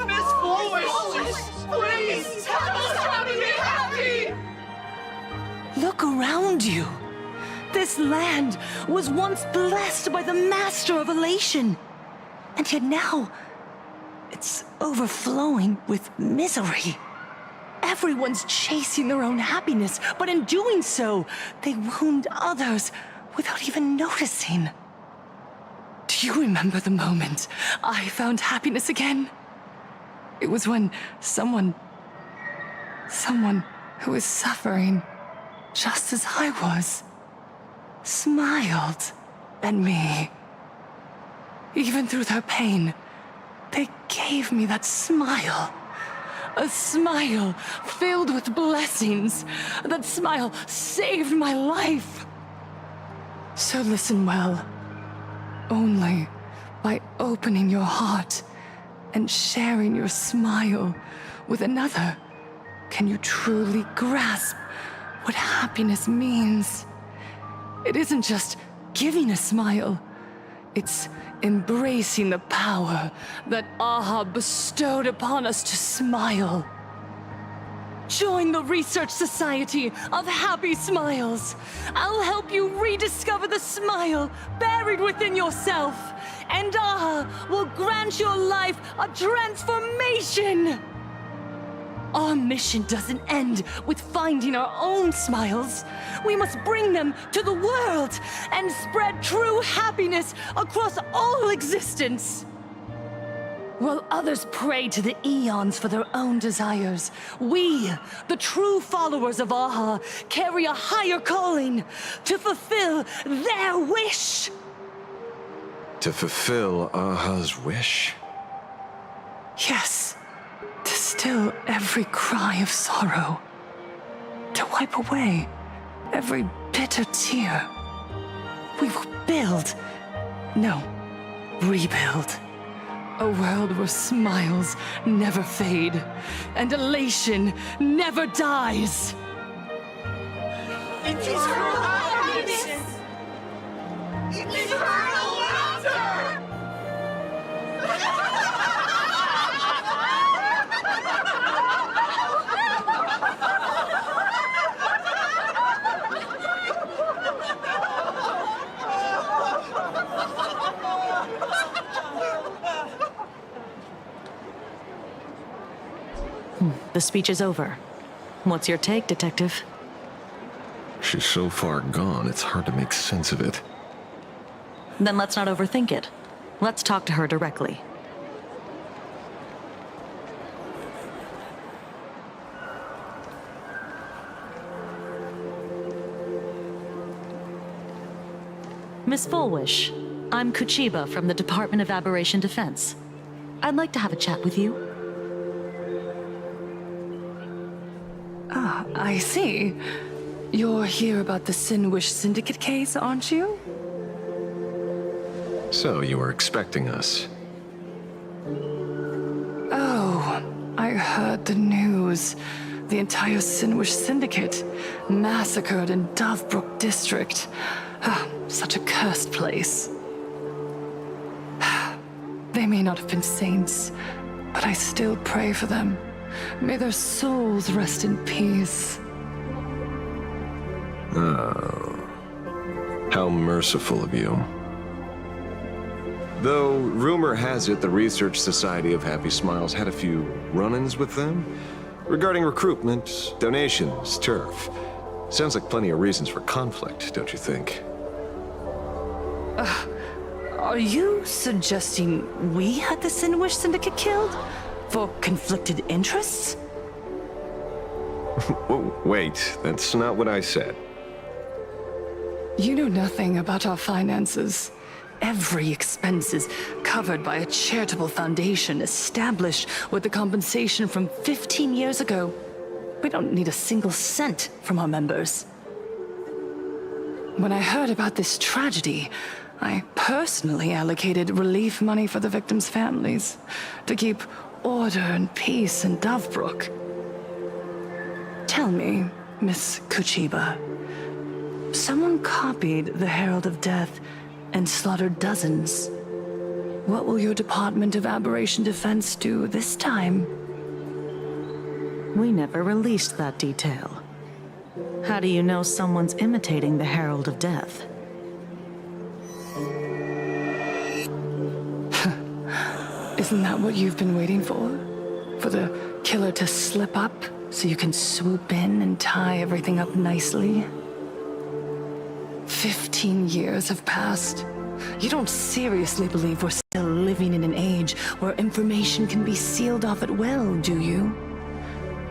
Miss Foolish! Please! Tell us how to be happy! Look around you. This land was once blessed by the Master of Elation. And yet now, it's overflowing with misery. Everyone's chasing their own happiness, but in doing so, they wound others without even noticing. Do you remember the moment I found happiness again? It was when someone who was suffering just as I was, smiled at me. Even through their pain, they gave me that smile. A smile filled with blessings. That smile saved my life. So listen well. Only by opening your heart and sharing your smile with another can you truly grasp what happiness means. It isn't just giving a smile. It's embracing the power that Aha bestowed upon us to smile. Join the Research Society of Happy Smiles. I'll help you rediscover the smile buried within yourself, and Aha will grant your life a transformation. Our mission doesn't end with finding our own smiles. We must bring them to the world and spread true happiness across all existence. While others pray to the eons for their own desires, we, the true followers of Aha, carry a higher calling to fulfill their wish. To fulfill Aha's wish? Yes. To still every cry of sorrow. To wipe away every bitter tear. We will build, no, rebuild. A world where smiles never fade and elation never dies. Eternal happiness! Eternal laughter! The speech is over. What's your take, Detective? She's so far gone, it's hard to make sense of it. Then let's not overthink it. Let's talk to her directly. Miss Fullwish, I'm Kuchiba from the Department of Aberration Defense. I'd like to have a chat with you. Ah, I see. You're here about the Sinwish Syndicate case, aren't you? So, you were expecting us. Oh, I heard the news. The entire Sinwish Syndicate massacred in Dovebrook District. Ah, such a cursed place. They may not have been saints, but I still pray for them. May their souls rest in peace. Oh. How merciful of you. Though, rumor has it the Research Society of Happy Smiles had a few run-ins with them regarding recruitment, donations, turf. Sounds like plenty of reasons for conflict, don't you think? Are you suggesting we had the Sinwish Syndicate killed? For conflicted interests? Wait, that's not what I said. You know nothing about our finances. Every expense is covered by a charitable foundation established with the compensation from 15 years ago. We don't need a single cent from our members. When I heard about this tragedy, I personally allocated relief money for the victims' families to keep order and peace in Dovebrook. Tell me, Miss Kuchiba, someone copied the Herald of Death and slaughtered dozens. What will your Department of Aberration Defense do this time? We never released that detail. How do you know someone's imitating the Herald of Death? Isn't that what you've been waiting for? For the killer to slip up so you can swoop in and tie everything up nicely? 15 years have passed. You don't seriously believe we're still living in an age where information can be sealed off at will, do you?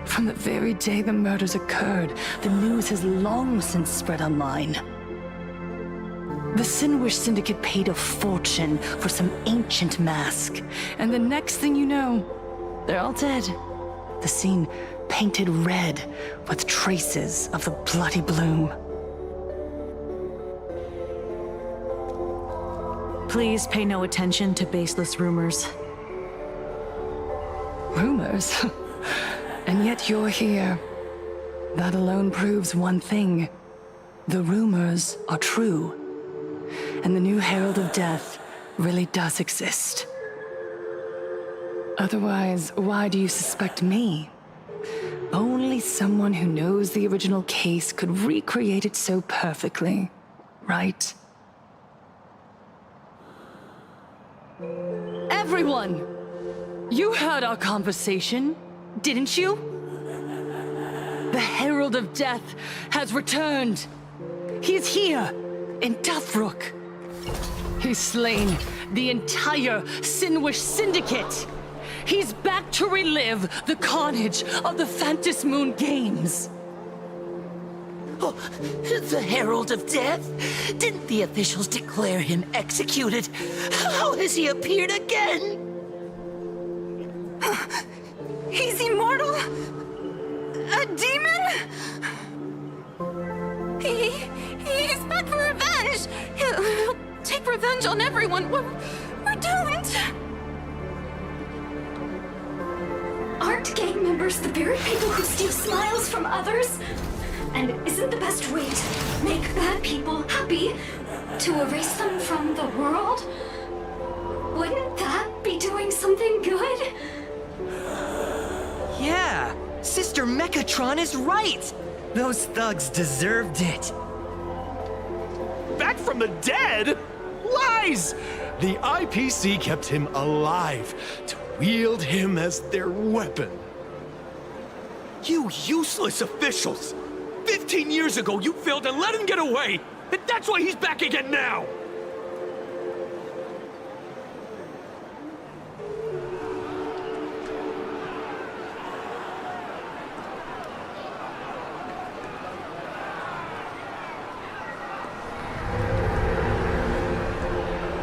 From the very day the murders occurred, the news has long since spread online. The Sinwish Syndicate paid a fortune for some ancient mask, and the next thing you know, they're all dead. The scene painted red with traces of the bloody bloom. Please pay no attention to baseless rumors. Rumors? And yet you're here. That alone proves one thing. The rumors are true. And the new Herald of Death really does exist. Otherwise, why do you suspect me? Only someone who knows the original case could recreate it so perfectly, right? Everyone! You heard our conversation, didn't you? The Herald of Death has returned. He's here, in Dovebrook. He's slain the entire Sinwish Syndicate. He's back to relive the carnage of the Phantom Moon Games. Oh, the Herald of Death? Didn't the officials declare him executed? How has he appeared again? He's immortal? A demon? He's back for revenge! He'll take revenge on everyone. We're doomed! Aren't gang members the very people who steal smiles from others? And isn't the best way to make bad people happy to erase them from the world? Wouldn't that be doing something good? Yeah, Sister Megatron is right. Those thugs deserved it. Back from the dead? Lies! The IPC kept him alive to wield him as their weapon. You useless officials! 15 years ago, you failed and let him get away! And that's why he's back again now!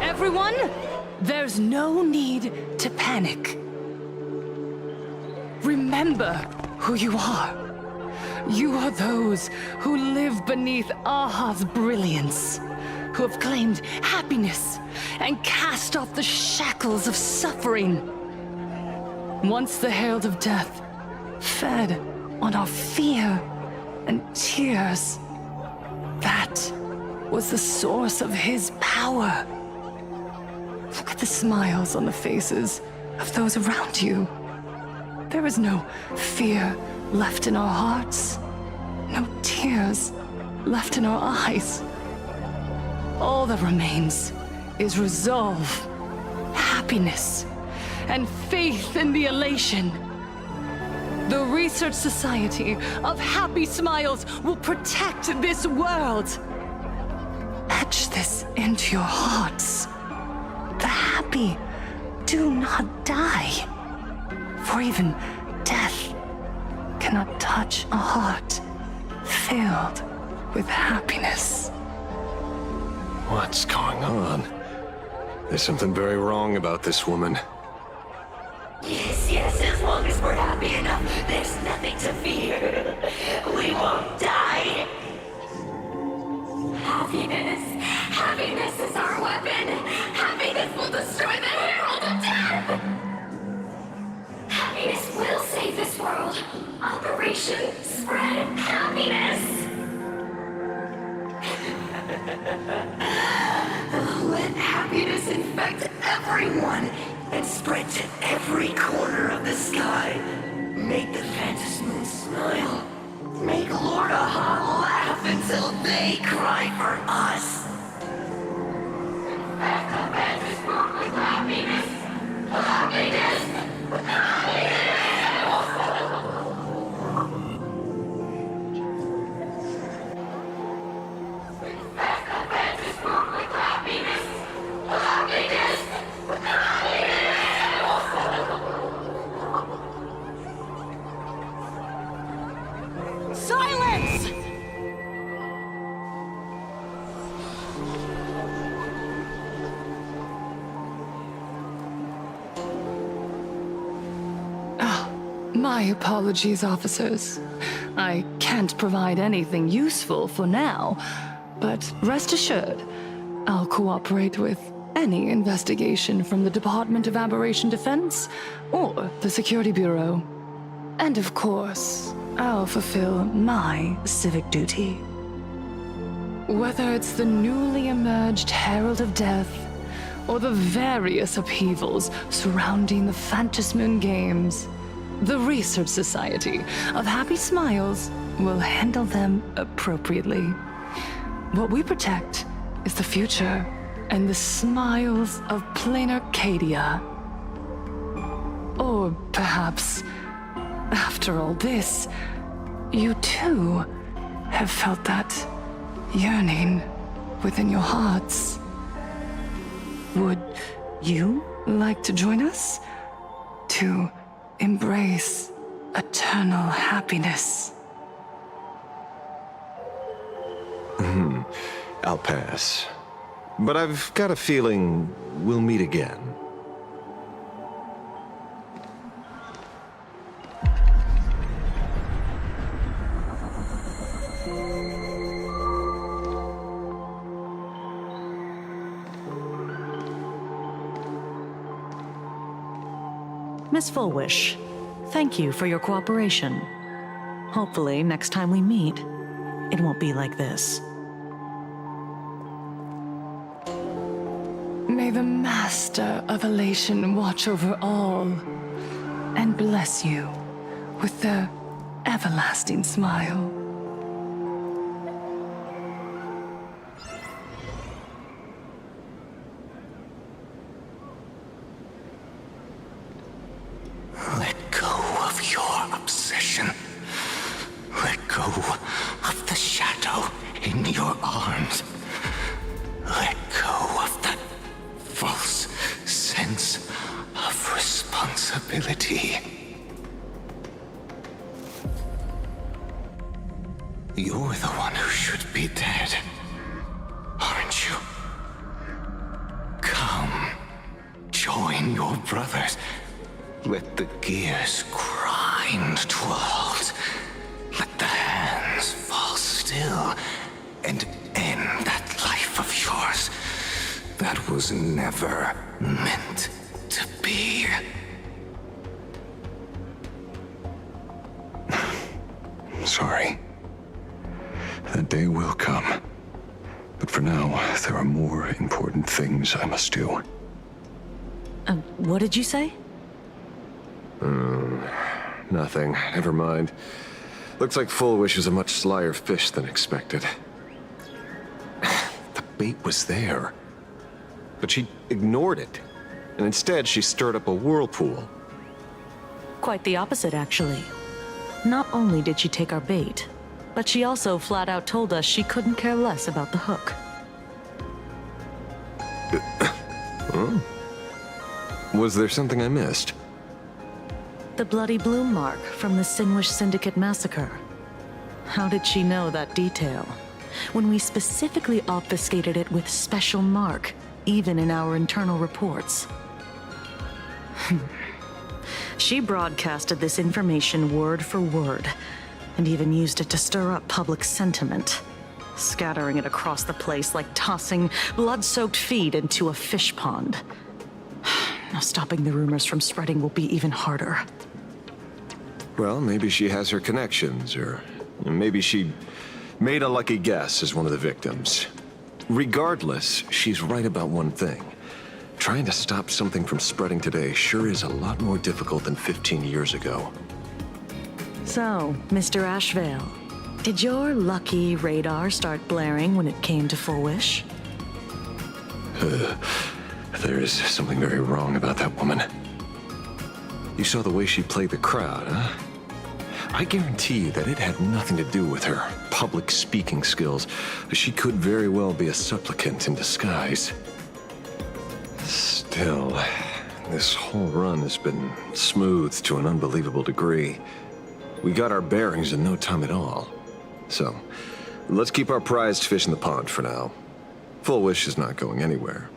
Everyone, there's no need to panic. Remember who you are. You are those who live beneath Aha's brilliance, who have claimed happiness and cast off the shackles of suffering. Once the Herald of Death fed on our fear and tears, that was the source of his power. Look at the smiles on the faces of those around you. There is no fear left in our hearts, no tears left in our eyes. All that remains is resolve, happiness, and faith in the elation. The Research Society of Happy Smiles will protect this world. Etch this into your hearts. The happy do not die, for even death cannot touch a heart filled with happiness. What's going on? There's something very wrong about this woman. Yes, as long as we're happy enough, there's nothing to fear. We won't die. Have Let happiness infect everyone and spread to every corner of the sky. Make the Phantom Moon smile. Make Lord Aha laugh until they cry for us. Infect the Phantom Moon with happiness. Happiness. Silence! My apologies, officers. I can't provide anything useful for now, but rest assured, I'll cooperate with any investigation from the Department of Aberration Defense or the Security Bureau. And of course, I'll fulfill my civic duty. Whether it's the newly emerged Herald of Death or the various upheavals surrounding the Phantasmoon Games, the Research Society of Happy Smiles will handle them appropriately. What we protect is the future and the smiles of Planarcadia. Or perhaps, after all this, you too have felt that yearning within your hearts. Would you like to join us to embrace eternal happiness? I'll pass. But I've got a feeling we'll meet again. Miss Fullwish, thank you for your cooperation. Hopefully, next time we meet, it won't be like this. May the Master of Elation watch over all and bless you with their everlasting smile. Let go of your obsession. Let go of the shadow in your arms. Let go of that false sense of responsibility. You're the one who should be dead, aren't you? Come, join your brothers. Let the gears grind to a halt. Let the hands fall still and end that life of yours that was never meant to be. Sorry. That day will come. But for now, there are more important things I must do. What did you say? Nothing. Never mind. Looks like Fullwish is a much slyer fish than expected. The bait was there. But she ignored it. And instead, she stirred up a whirlpool. Quite the opposite, actually. Not only did she take our bait, but she also flat out told us she couldn't care less about the hook. Huh? Was there something I missed? The bloody bloom mark from the Sinwish Syndicate massacre. How did she know that detail? When we specifically obfuscated it with special mark, even in our internal reports. She broadcasted this information word for word, and even used it to stir up public sentiment, scattering it across the place like tossing blood-soaked feed into a fish pond. Now stopping the rumors from spreading will be even harder. Well, maybe she has her connections, or maybe she made a lucky guess as one of the victims. Regardless, she's right about one thing. Trying to stop something from spreading today sure is a lot more difficult than 15 years ago. So, Mr. Ashvale, did your lucky radar start blaring when it came to Full Wish? There is something very wrong about that woman. You saw the way she played the crowd, huh? I guarantee you that it had nothing to do with her public speaking skills. She could very well be a supplicant in disguise. Still, this whole run has been smoothed to an unbelievable degree. We got our bearings in no time at all. So, let's keep our prized fish in the pond for now. Full Wish is not going anywhere.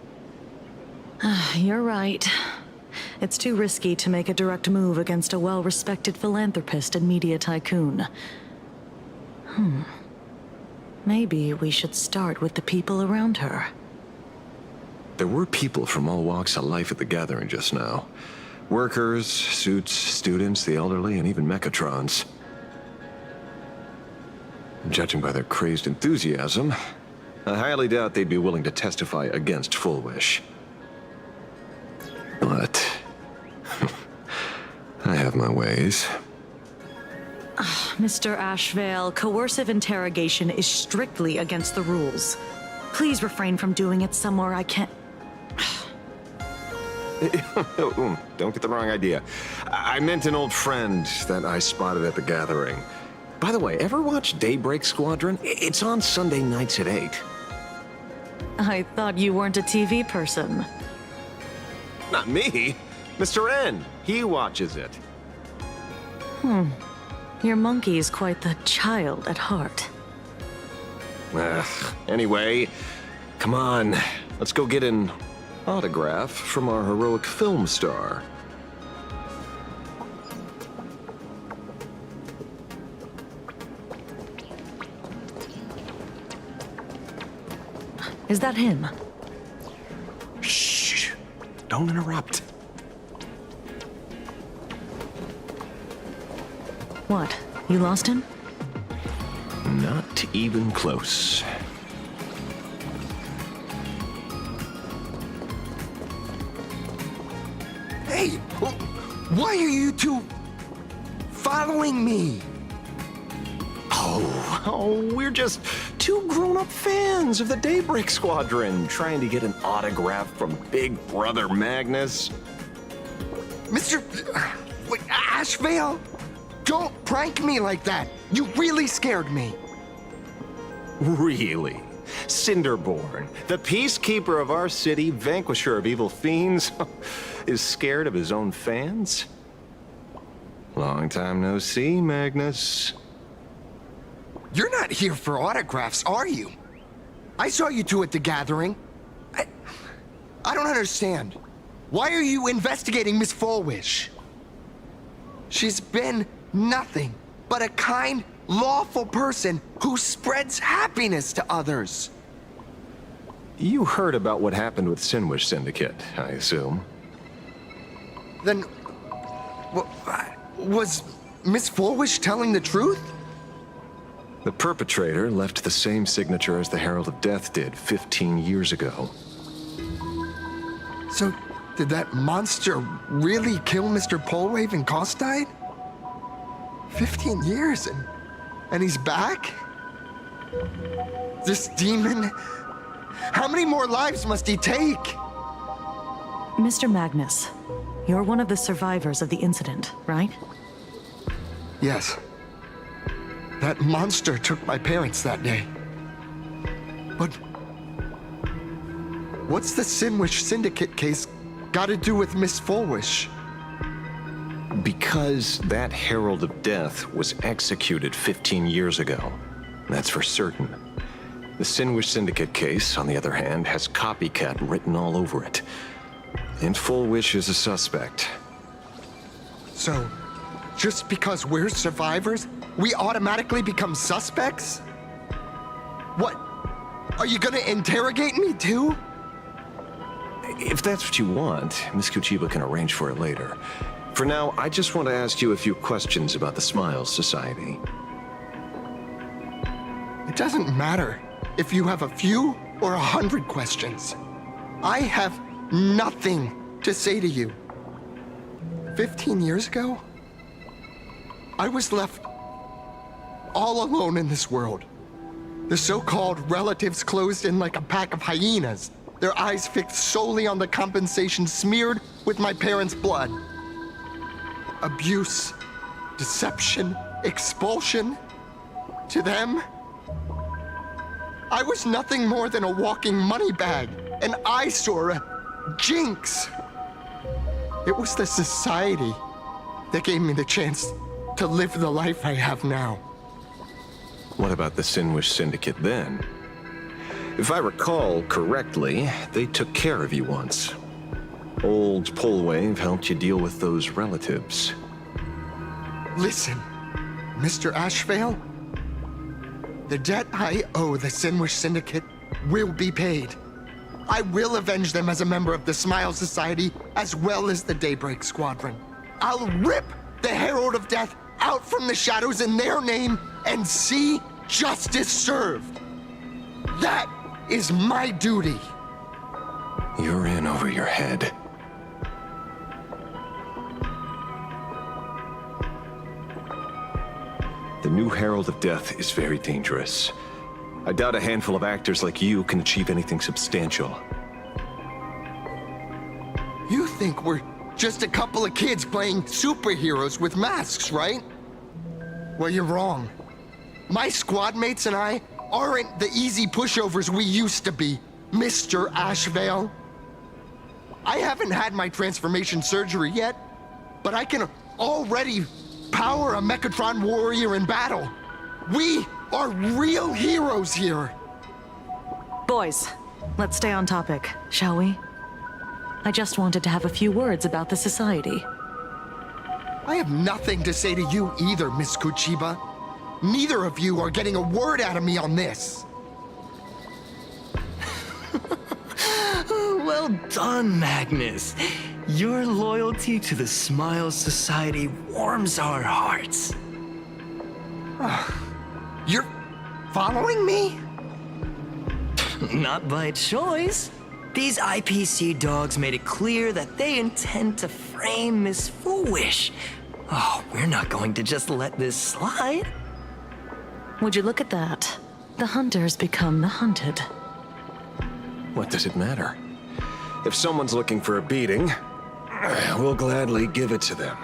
You're right. It's too risky to make a direct move against a well-respected philanthropist and media tycoon. Maybe we should start with the people around her. There were people from all walks of life at the gathering just now. Workers, suits, students, the elderly, and even Megatrons. Judging by their crazed enthusiasm, I highly doubt they'd be willing to testify against Full Wish. But I have my ways. Mr. Ashvale, coercive interrogation is strictly against the rules. Please refrain from doing it somewhere I can't... Don't get the wrong idea. I meant an old friend that I spotted at the gathering. By the way, ever watch Daybreak Squadron? It's on Sunday nights at 8. I thought you weren't a TV person. Not me. Mr. N. He watches it. Your monkey is quite the child at heart. Anyway, come on. Let's go get an autograph from our heroic film star. Is that him? Shh. Don't interrupt. What? You lost him? Not even close. Hey, why are you two following me? Oh, we're just two grown-up fans of the Daybreak Squadron trying to get an autograph from Big Brother Magnus. Mr. Ashvale? Don't prank me like that. You really scared me. Really? Cinderborn, the peacekeeper of our city, vanquisher of evil fiends, is scared of his own fans? Long time no see, Magnus. You're not here for autographs, are you? I saw you two at the gathering. I don't understand. Why are you investigating Miss Full Wish? She's been nothing but a kind, lawful person who spreads happiness to others. You heard about what happened with Sinwish Syndicate, I assume. Then, was Miss Full Wish telling the truth? The perpetrator left the same signature as the Herald of Death did 15 years ago. So, did that monster really kill Mr. Polwave and Costide? 15 years and he's back? This demon? How many more lives must he take? Mr. Magnus, you're one of the survivors of the incident, right? Yes. That monster took my parents that day. But what's the Sinwish Syndicate case got to do with Miss Full Wish? Because that Herald of Death was executed 15 years ago. That's for certain. The Sinwish Syndicate case, on the other hand, has copycat written all over it. And Full Wish is a suspect. So, just because we're survivors, we automatically become suspects? What? Are you gonna interrogate me too? If that's what you want, Miss Kuchiba can arrange for it later. For now, I just want to ask you a few questions about the Smiles Society. It doesn't matter if you have a few or 100 questions. I have nothing to say to you. 15 years ago, I was left all alone in this world. The so-called relatives closed in like a pack of hyenas, their eyes fixed solely on the compensation smeared with my parents' blood. Abuse, deception, expulsion. To them, I was nothing more than a walking money bag, an eyesore, a jinx. It was the society that gave me the chance to live the life I have now. What about the Sinwish Syndicate then? If I recall correctly, they took care of you once. Old Polwave helped you deal with those relatives. Listen, Mr. Ashvale, the debt I owe the Sinwish Syndicate will be paid. I will avenge them as a member of the Smile Society as well as the Daybreak Squadron. I'll rip the Herald of Death out from the shadows in their name and see justice served. That is my duty. You're in over your head. The new Herald of Death is very dangerous. I doubt a handful of actors like you can achieve anything substantial. You think we're just a couple of kids playing superheroes with masks, right? Well, you're wrong. My squad mates and I aren't the easy pushovers we used to be, Mr. Ashvale. I haven't had my transformation surgery yet, but I can already power a Megatron warrior in battle. We are real heroes here. Boys, let's stay on topic, shall we? I just wanted to have a few words about the society. I have nothing to say to you either, Miss Kuchiba. Neither of you are getting a word out of me on this. Well done, Magnus. Your loyalty to the Smile Society warms our hearts. You're following me? Not by choice. These IPC dogs made it clear that they intend to frame Miss Foolish. Oh, we're not going to just let this slide. Would you look at that? The hunters become the hunted. What does it matter? If someone's looking for a beating, we'll gladly give it to them.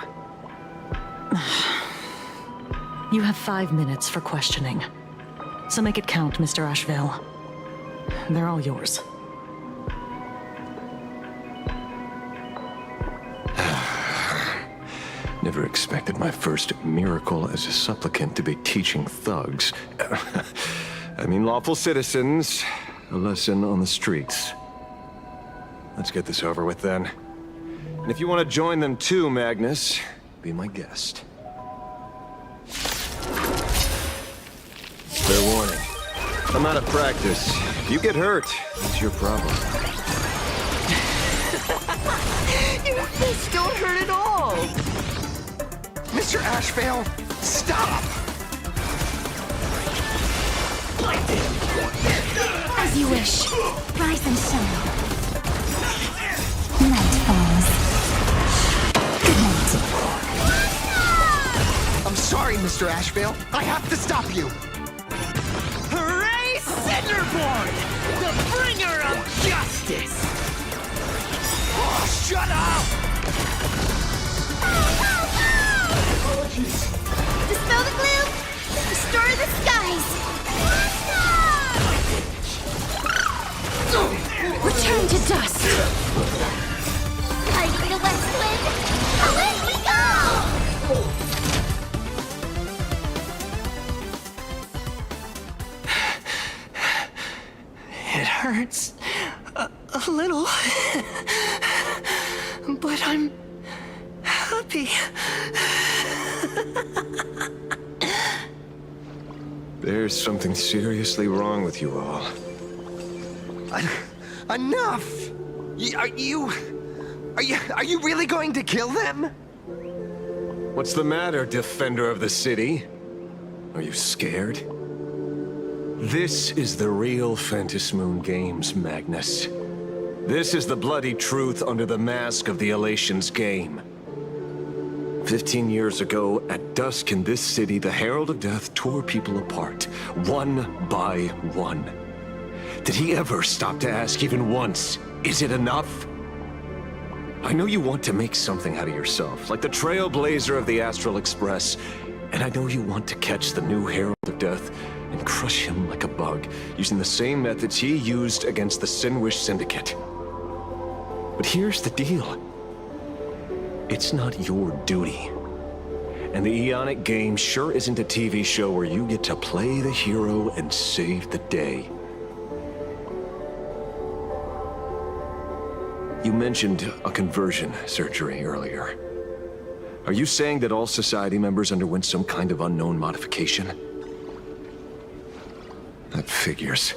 You have 5 minutes for questioning. So make it count, Mr. Ashvale. They're all yours. Never expected my first miracle as a supplicant to be teaching thugs. I mean lawful citizens, a lesson on the streets. Let's get this over with then. And if you want to join them too, Magnus, be my guest. Fair warning. I'm out of practice. If you get hurt, it's your problem. Your fists don't hurt at all. Mr. Ashvale, stop! As you wish. Rise and shine. Night falls. I'm sorry, Mr. Ashvale. I have to stop you. Hooray, Cinderborn! The bringer of justice! Oh, shut up! Dispel the gloom! Restore the skies! Return to dust. Ready for the west wind? Away we go! It hurts a little, but I'm happy. There's something seriously wrong with you all. Enough! Are you really going to kill them? What's the matter, defender of the city? Are you scared? This is the real Phantasmoon Games, Magnus. This is the bloody truth under the mask of the Elations game. 15 years ago, at dusk in this city, the Herald of Death tore people apart, one by one. Did he ever stop to ask even once, is it enough? I know you want to make something out of yourself, like the Trailblazer of the Astral Express, and I know you want to catch the new Herald of Death and crush him like a bug, using the same methods he used against the Sinwish Syndicate. But here's the deal. It's not your duty. And the Ionic game sure isn't a TV show where you get to play the hero and save the day. You mentioned a conversion surgery earlier. Are you saying that all Society members underwent some kind of unknown modification? That figures.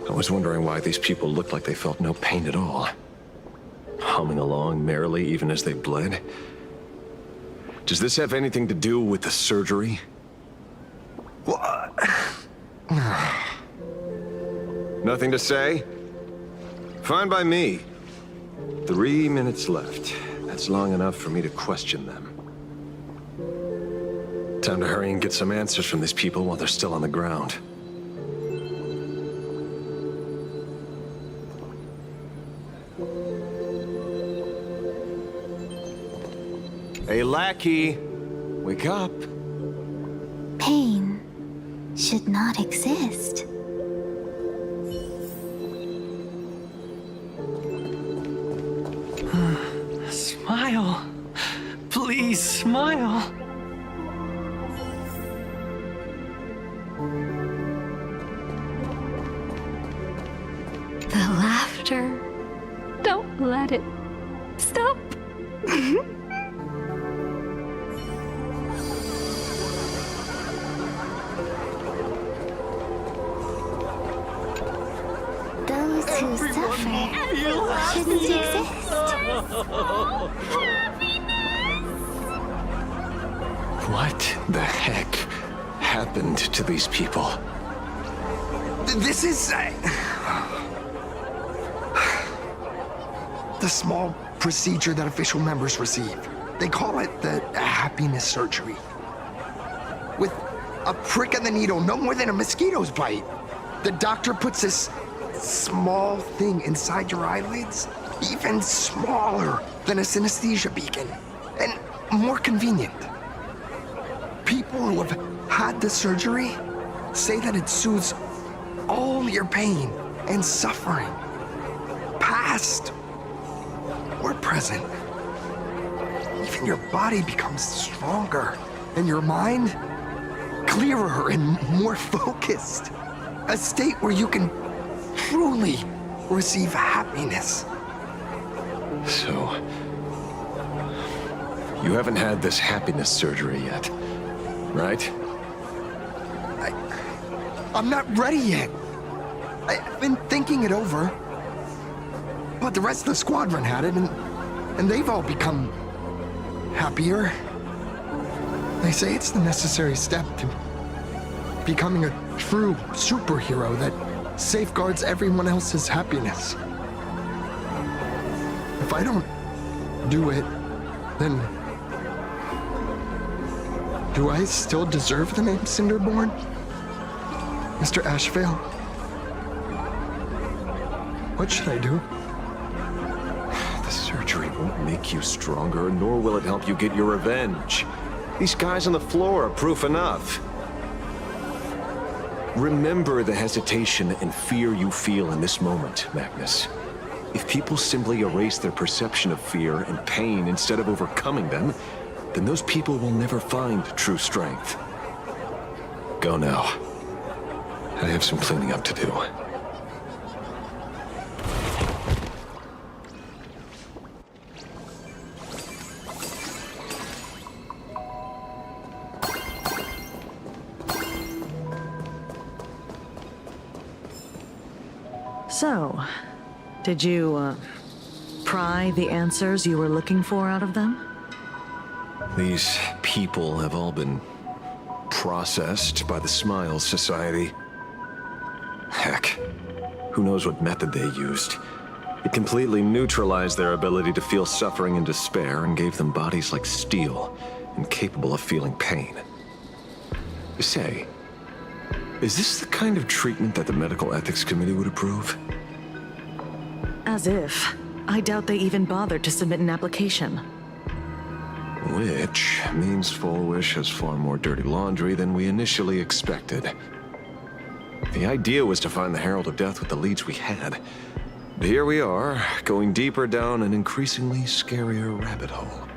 I was wondering why these people looked like they felt no pain at all. Humming along merrily even as they bled. Does this have anything to do with the surgery? Nothing to say? Fine by me. 3 minutes left. That's long enough for me to question them. Time to hurry and get some answers from these people while they're still on the ground. Hey, lackey, wake up. Pain should not exist. Smile. Please smile. The laughter. Don't let it stop. Those who suffer shouldn't exist. What the heck happened to these people? This is... the small procedure that official members receive. They call it the happiness surgery. With a prick of the needle, no more than a mosquito's bite. The doctor puts this small thing inside your eyelids, even smaller than a synesthesia beacon, and more convenient. People who have had the surgery say that it soothes all your pain and suffering, past or present. Even your body becomes stronger, and your mind clearer and more focused. A state where you can truly receive happiness. So, you haven't had this happiness surgery yet, right? I'm not ready yet. I've been thinking it over. But the rest of the squadron had it, and they've all become happier. They say it's the necessary step to becoming a true superhero that safeguards everyone else's happiness. If I don't do it, then do I still deserve the name Cinderborn? Mr. Ashvale? What should I do? The surgery won't make you stronger, nor will it help you get your revenge. These guys on the floor are proof enough. Remember the hesitation and fear you feel in this moment, Magnus. If people simply erase their perception of fear and pain instead of overcoming them, then those people will never find true strength. Go now. I have some cleaning up to do. So, did you, pry the answers you were looking for out of them? These people have all been processed by the Smile Society. heck? Who knows what method they used? It completely neutralized their ability to feel suffering and despair and gave them bodies like steel, incapable of feeling pain. Say, is this the kind of treatment that the Medical Ethics Committee would approve? As if. I doubt they even bothered to submit an application. Which means 4.1 has far more dirty laundry than we initially expected. The idea was to find the Herald of Death with the leads we had. But here we are, going deeper down an increasingly scarier rabbit hole.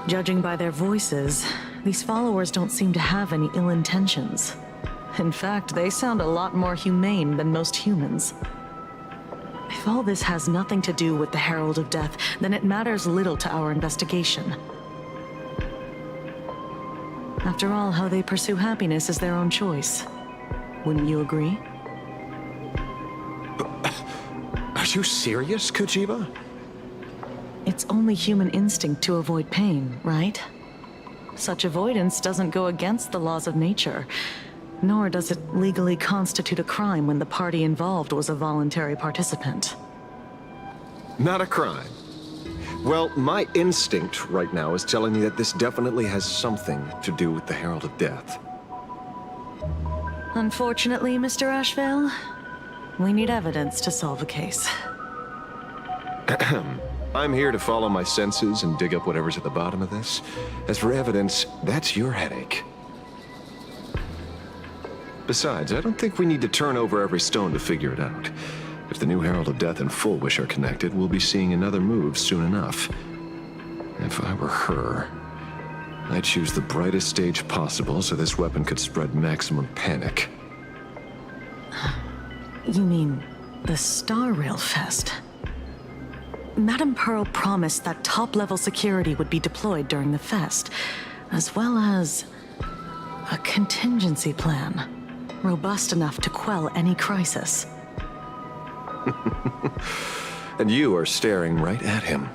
Judging by their voices, these followers don't seem to have any ill intentions. In fact, they sound a lot more humane than most humans. If all this has nothing to do with the Herald of Death, then it matters little to our investigation. After all, how they pursue happiness is their own choice. Wouldn't you agree? Are you serious, Kojima? It's only human instinct to avoid pain, right? Such avoidance doesn't go against the laws of nature, nor does it legally constitute a crime when the party involved was a voluntary participant. Not a crime. Well, my instinct right now is telling me that this definitely has something to do with the Herald of Death. Unfortunately, Mr. Ashvale, we need evidence to solve a case. I'm here to follow my senses and dig up whatever's at the bottom of this. As for evidence, that's your headache. Besides, I don't think we need to turn over every stone to figure it out. If the new Herald of Death and 4.1 are connected, we'll be seeing another move soon enough. If I were her, I'd choose the brightest stage possible so this weapon could spread maximum panic. You mean the Star Rail Fest? Madame Pearl promised that top-level security would be deployed during the fest, as well as a contingency plan, robust enough to quell any crisis. And you are staring right at him.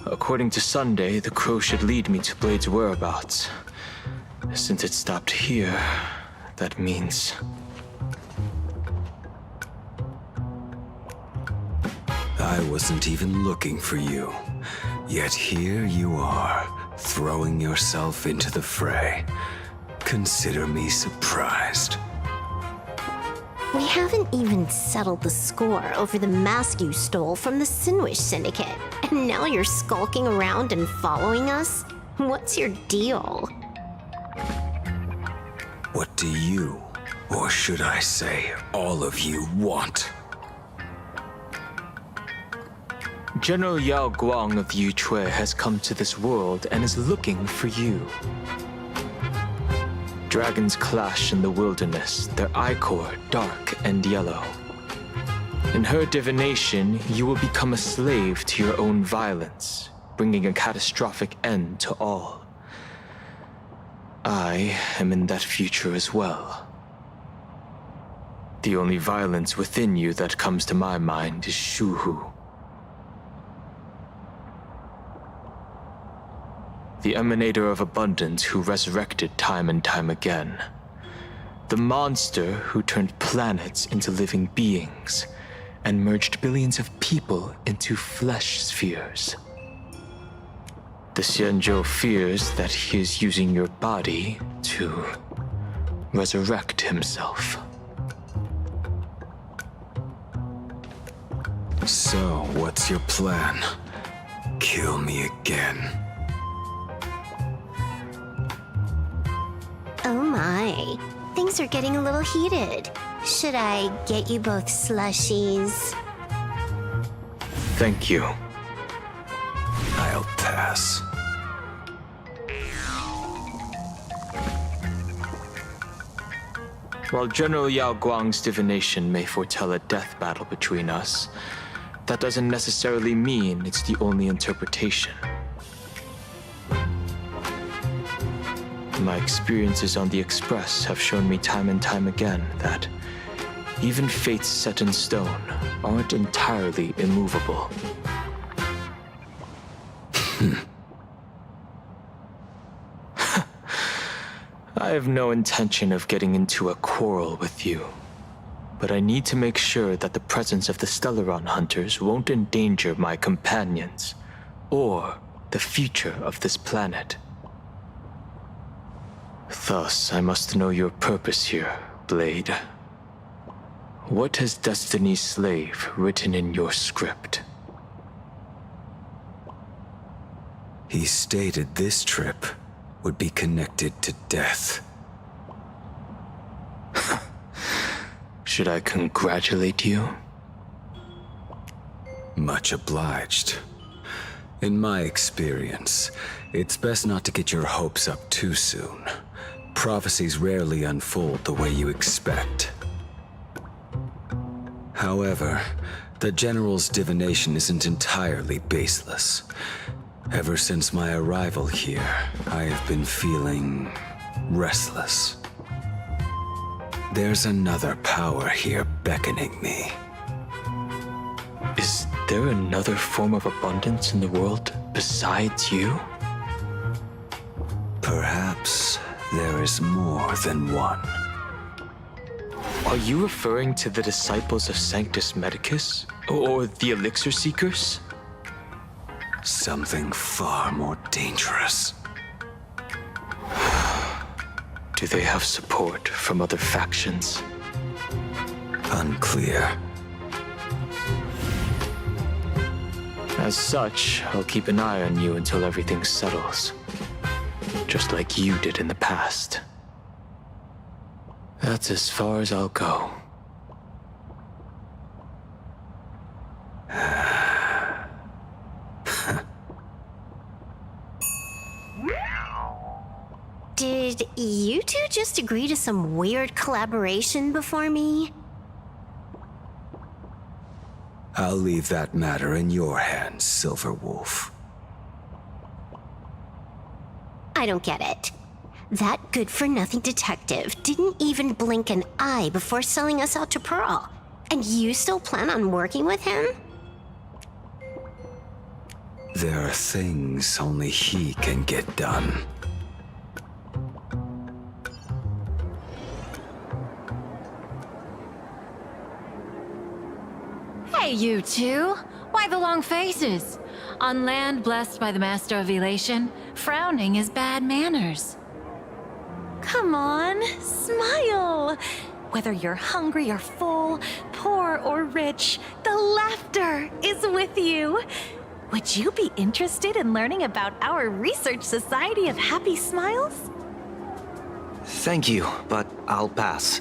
According to Sunday, the crow should lead me to Blade's whereabouts. Since it stopped here, that means... I wasn't even looking for you. Yet here you are, throwing yourself into the fray. Consider me surprised. We haven't even settled the score over the mask you stole from the Sinwish Syndicate. And now you're skulking around and following us? What's your deal? What do you, or should I say, all of you, want? General Yao Guang of Yutue has come to this world and is looking for you. Dragons clash in the wilderness, their ichor dark and yellow. In her divination, you will become a slave to your own violence, bringing a catastrophic end to all. I am in that future as well. The only violence within you that comes to my mind is Shuhu. The emanator of abundance who resurrected time and time again. The monster who turned planets into living beings and merged billions of people into flesh spheres. The Xianzhou fears that he is using your body to resurrect himself. So, what's your plan? Kill me again. Oh my, things are getting a little heated. Should I get you both slushies? Thank you. I'll pass. While General Yao Guang's divination may foretell a death battle between us, that doesn't necessarily mean it's the only interpretation. My experiences on the Express have shown me time and time again that even fates set in stone aren't entirely immovable. I have no intention of getting into a quarrel with you, but I need to make sure that the presence of the Stellaron hunters won't endanger my companions or the future of this planet. Thus, I must know your purpose here, Blade. What has Destiny's Slave written in your script? He stated this trip would be connected to death. Should I congratulate you? Much obliged. In my experience, it's best not to get your hopes up too soon. Prophecies rarely unfold the way you expect. However, the General's divination isn't entirely baseless. Ever since my arrival here, I have been feeling restless. There's another power here beckoning me. Is there another form of abundance in the world besides you? Perhaps there is more than one. Are you referring to the disciples of Sanctus Medicus? Or the Elixir Seekers? Something far more dangerous. Do they have support from other factions? Unclear. As such, I'll keep an eye on you until everything settles. Just like you did in the past. That's as far as I'll go. Did you two just agree to some weird collaboration before me? I'll leave that matter in your hands, Silverwolf. I don't get it. That good-for-nothing detective didn't even blink an eye before selling us out to Pearl. And you still plan on working with him? There are things only he can get done. Hey, you two! Why the long faces? On land blessed by the Master of Elation, frowning is bad manners. Come on, smile! Whether you're hungry or full, poor or rich, the laughter is with you. Would you be interested in learning about our Research Society of Happy Smiles? Thank you, but I'll pass.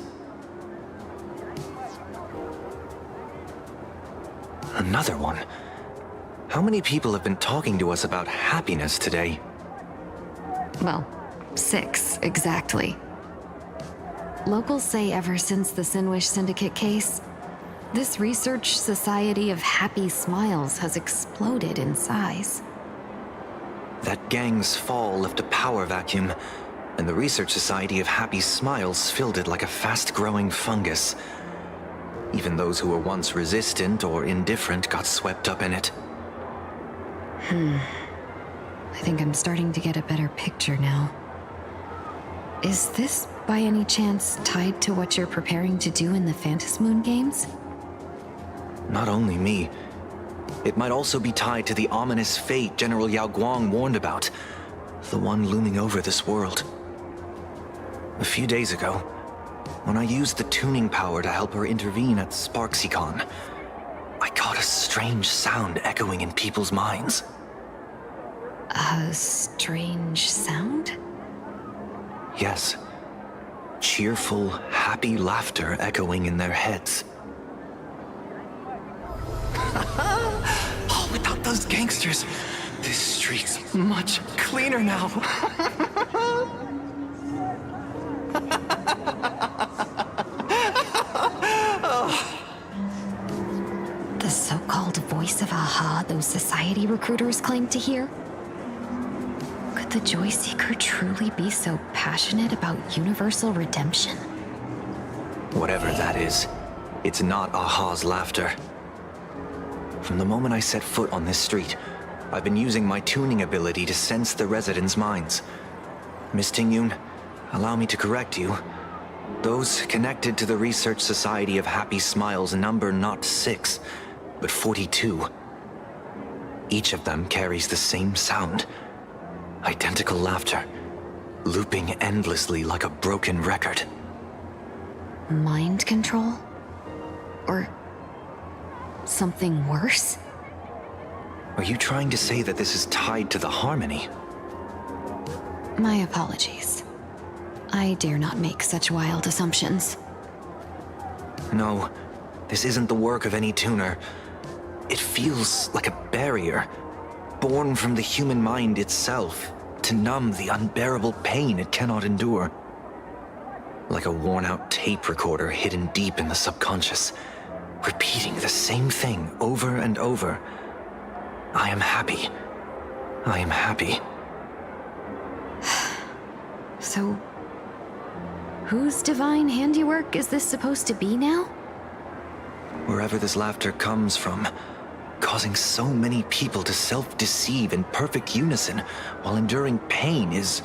Another one? How many people have been talking to us about happiness today? Well, 6, exactly. Locals say ever since the Sinwish Syndicate case, this Research Society of Happy Smiles has exploded in size. That gang's fall left a power vacuum, and the Research Society of Happy Smiles filled it like a fast-growing fungus. Even those who were once resistant or indifferent got swept up in it. I think I'm starting to get a better picture now. Is this, by any chance, tied to what you're preparing to do in the Phantasmoon games? Not only me. It might also be tied to the ominous fate General Yao Guang warned about. The one looming over this world. A few days ago, when I used the tuning power to help her intervene at SparxieCon, I caught a strange sound echoing in people's minds. A strange sound? Yes. Cheerful, happy laughter echoing in their heads. Oh, without those gangsters, this street's much cleaner now. The so-called voice of Aha those society recruiters claim to hear? Could the the Joy Seeker truly be so passionate about universal redemption? Whatever that is, it's not Aha's laughter. From the moment I set foot on this street, I've been using my tuning ability to sense the residents' minds. Miss Tingyun, allow me to correct you. Those connected to the Research Society of Happy Smiles number not 6, but 42. Each of them carries the same sound. Identical laughter, looping endlessly like a broken record. Mind control? Or something worse? Are you trying to say that this is tied to the harmony? My apologies. I dare not make such wild assumptions. No, this isn't the work of any tuner. It feels like a barrier, born from the human mind itself, to numb the unbearable pain it cannot endure. Like a worn-out tape recorder hidden deep in the subconscious, repeating the same thing over and over. I am happy. I am happy. So, whose divine handiwork is this supposed to be now? Wherever this laughter comes from, causing so many people to self-deceive in perfect unison while enduring pain is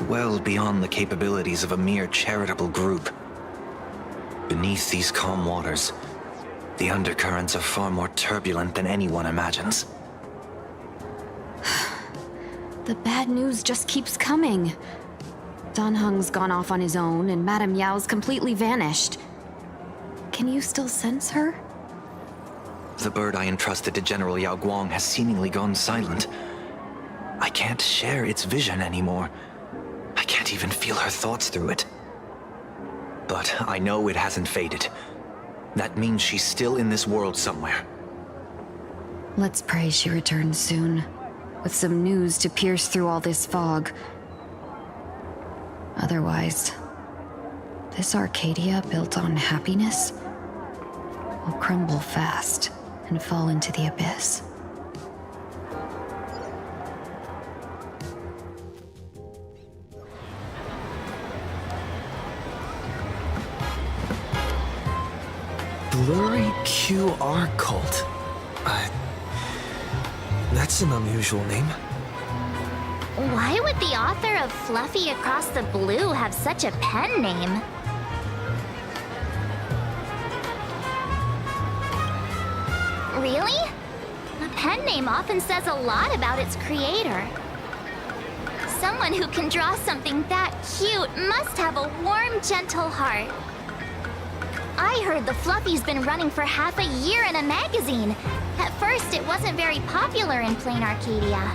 well beyond the capabilities of a mere charitable group. Beneath these calm waters, the undercurrents are far more turbulent than anyone imagines. The bad news just keeps coming. Dan Heng's gone off on his own, and Madame Yao's completely vanished. Can you still sense her? The bird I entrusted to General Yao Guang has seemingly gone silent. I can't share its vision anymore. I can't even feel her thoughts through it. But I know it hasn't faded. That means she's still in this world somewhere. Let's pray she returns soon, with some news to pierce through all this fog. Otherwise, this Arcadia built on happiness will crumble fast and fall into the abyss. Blurry QR cult. That's an unusual name. Why would the author of Fluffy Across the Blue have such a pen name? Really? A pen name often says a lot about its creator. Someone who can draw something that cute must have a warm, gentle heart. I heard the Fluffy's been running for half a year in a magazine. At first, it wasn't very popular in Planarcadia.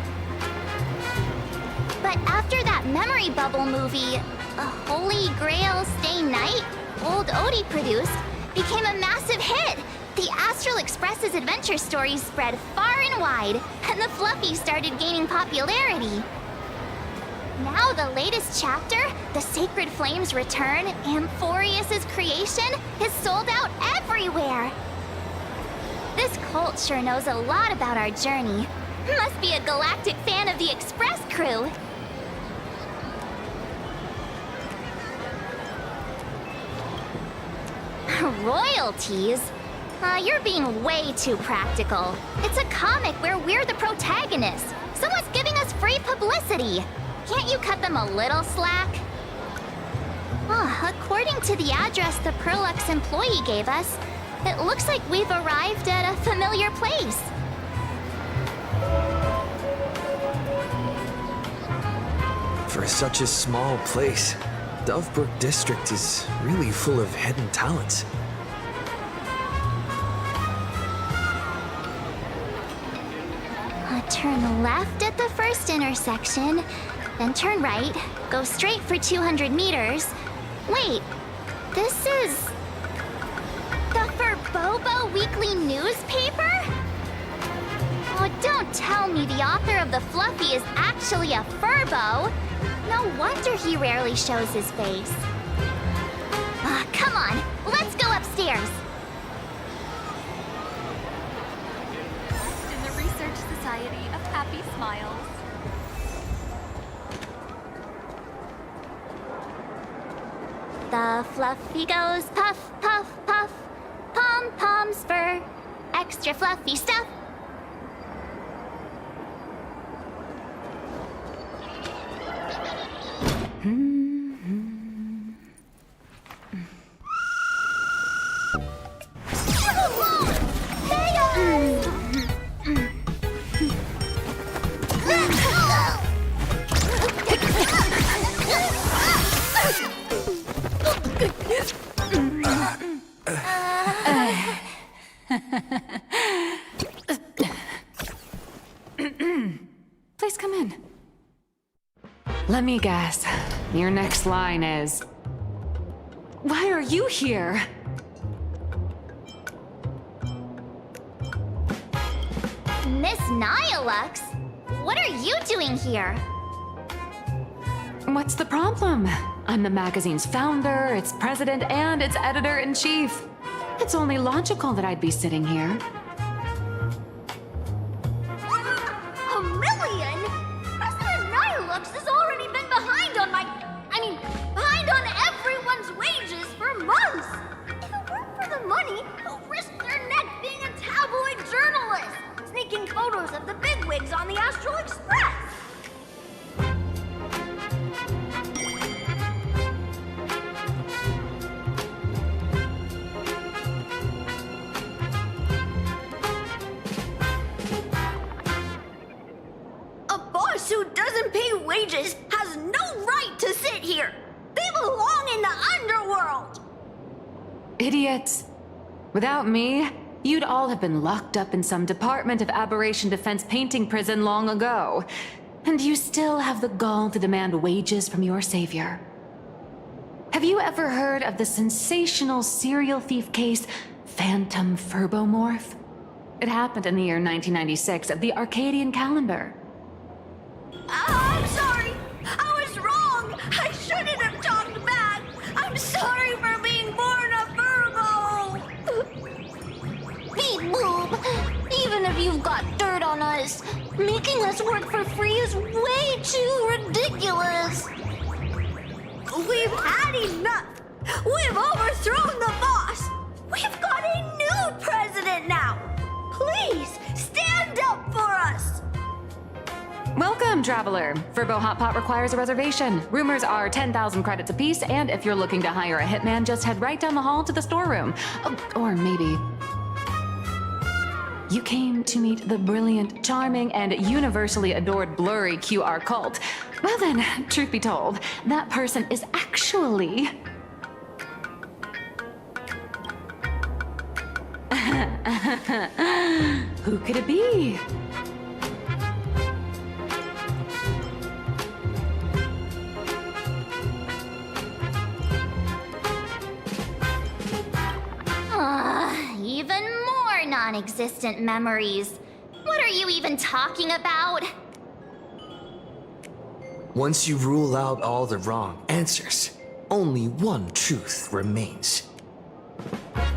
But after that memory bubble movie, A Holy Grail Stay Night, Old Odie produced, became a massive hit. The Astral Express's adventure stories spread far and wide, and the Fluffy started gaining popularity. Now the latest chapter, The Sacred Flames Return, Amphorius's creation, is sold out everywhere. This cult sure knows a lot about our journey. Must be a galactic fan of the Express crew. Royalties? You're being way too practical. It's a comic where we're the protagonists. Someone's giving us free publicity. Can't you cut them a little slack? According to the address the Pearluxe employee gave us, it looks like we've arrived at a familiar place. For such a small place, Dovebrook District is really full of hidden talents. Turn left at the first intersection, then turn right, go straight for 200 meters. Wait, this is the Furbobo Weekly newspaper? Oh, don't tell me the author of the Fluffy is actually a Furbo. No wonder he rarely shows his face. Come on, let's go upstairs. In the Research Society of Happy Smiles. fluffy goes puff, puff, puff. Pom-pom's fur, extra fluffy stuff. Please come in. Let me guess. Your next line is... Why are you here? Miss Pearluxe, what are you doing here? What's the problem? I'm the magazine's founder, its president, and its editor-in-chief. It's only logical that I'd be sitting here. A million? President Pearluxe has already been behind on behind on everyone's wages for months. If it weren't for the money, who'd risk their neck being a tabloid journalist, sneaking photos of the bigwigs on the Astral Express? Who doesn't pay wages has no right to sit here. They belong in the underworld. Idiots. Without me, you'd all have been locked up in some Department of Aberration Defense painting prison long ago. And you still have the gall to demand wages from your savior. Have you ever heard of the sensational serial thief case, Phantom Furbomorph? It happened in the year 1996 at the Arcadian calendar. I'm sorry. I was wrong. I shouldn't have talked back. I'm sorry for being born a Virgo. Beep boop. Even if you've got dirt on us, making us work for free is way too ridiculous. We've had enough. We've overthrown the boss. We've got a new president now. Please stand up for us. Welcome, traveler. Furbo Hot Pot requires a reservation. Rumors are 10,000 credits apiece, and if you're looking to hire a hitman, just head right down the hall to the storeroom. Oh, or maybe... You came to meet the brilliant, charming, and universally adored blurry QR cult. Well then, truth be told, that person is actually... Who could it be? Even more non-existent memories. What are you even talking about? Once you rule out all the wrong answers, only one truth remains.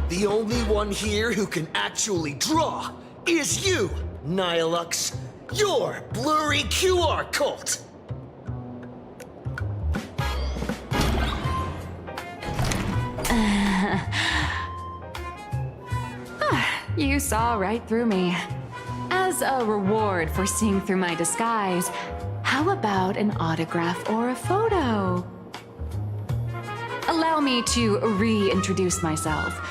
The only one here who can actually draw is you, Pearluxe. Your blurry QR cult. You saw right through me. As a reward for seeing through my disguise, how about an autograph or a photo? Allow me to reintroduce myself.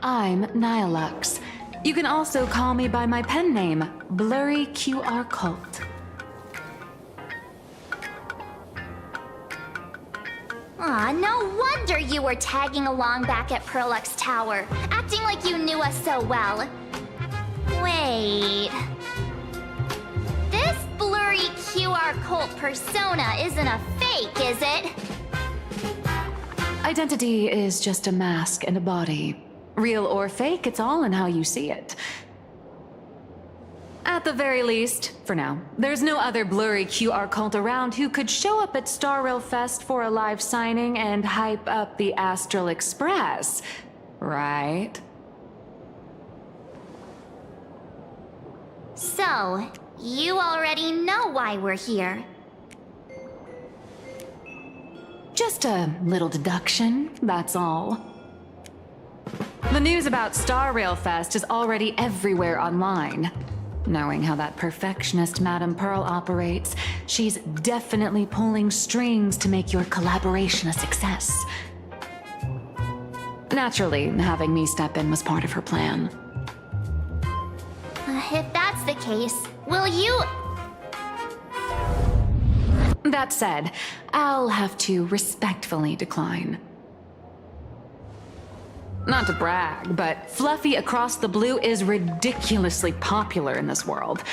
I'm Pearluxe. You can also call me by my pen name, Blurry QR Cult. Aw, no wonder you were tagging along back at Pearluxe Tower, acting like you knew us so well. Wait... This blurry QR cult persona isn't a fake, is it? Identity is just a mask and a body. Real or fake, it's all in how you see it. At the very least, for now, there's no other blurry QR cult around who could show up at Star Rail Fest for a live signing and hype up the Astral Express, right? So, you already know why we're here. Just a little deduction, that's all. The news about Star Rail Fest is already everywhere online. Knowing how that perfectionist Madame Pearl operates, she's definitely pulling strings to make your collaboration a success. Naturally, having me step in was part of her plan. If that's the case, will you... That said, I'll have to respectfully decline. Not to brag, but Fluffy Across the Blue is ridiculously popular in this world.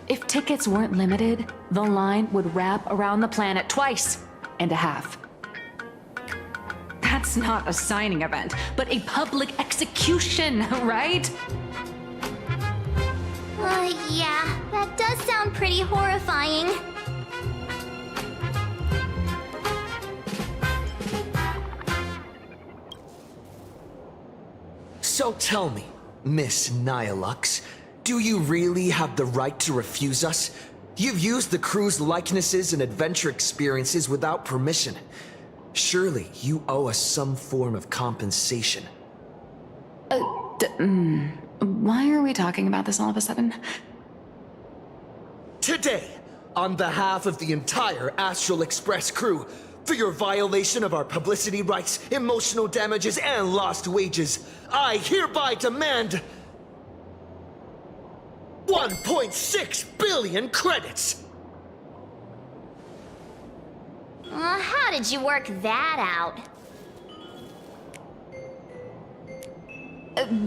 If tickets weren't limited, the line would wrap around the planet twice and a half. That's not a signing event, but a public execution, right? Yeah, that does sound pretty horrifying. So tell me, Miss Pearluxe, do you really have the right to refuse us? You've used the crew's likenesses and adventure experiences without permission. Surely you owe us some form of compensation. Why are we talking about this all of a sudden? Today, on behalf of the entire Astral Express crew, for your violation of our publicity rights, emotional damages, and lost wages, I hereby demand 1.6 billion credits! How did you work that out?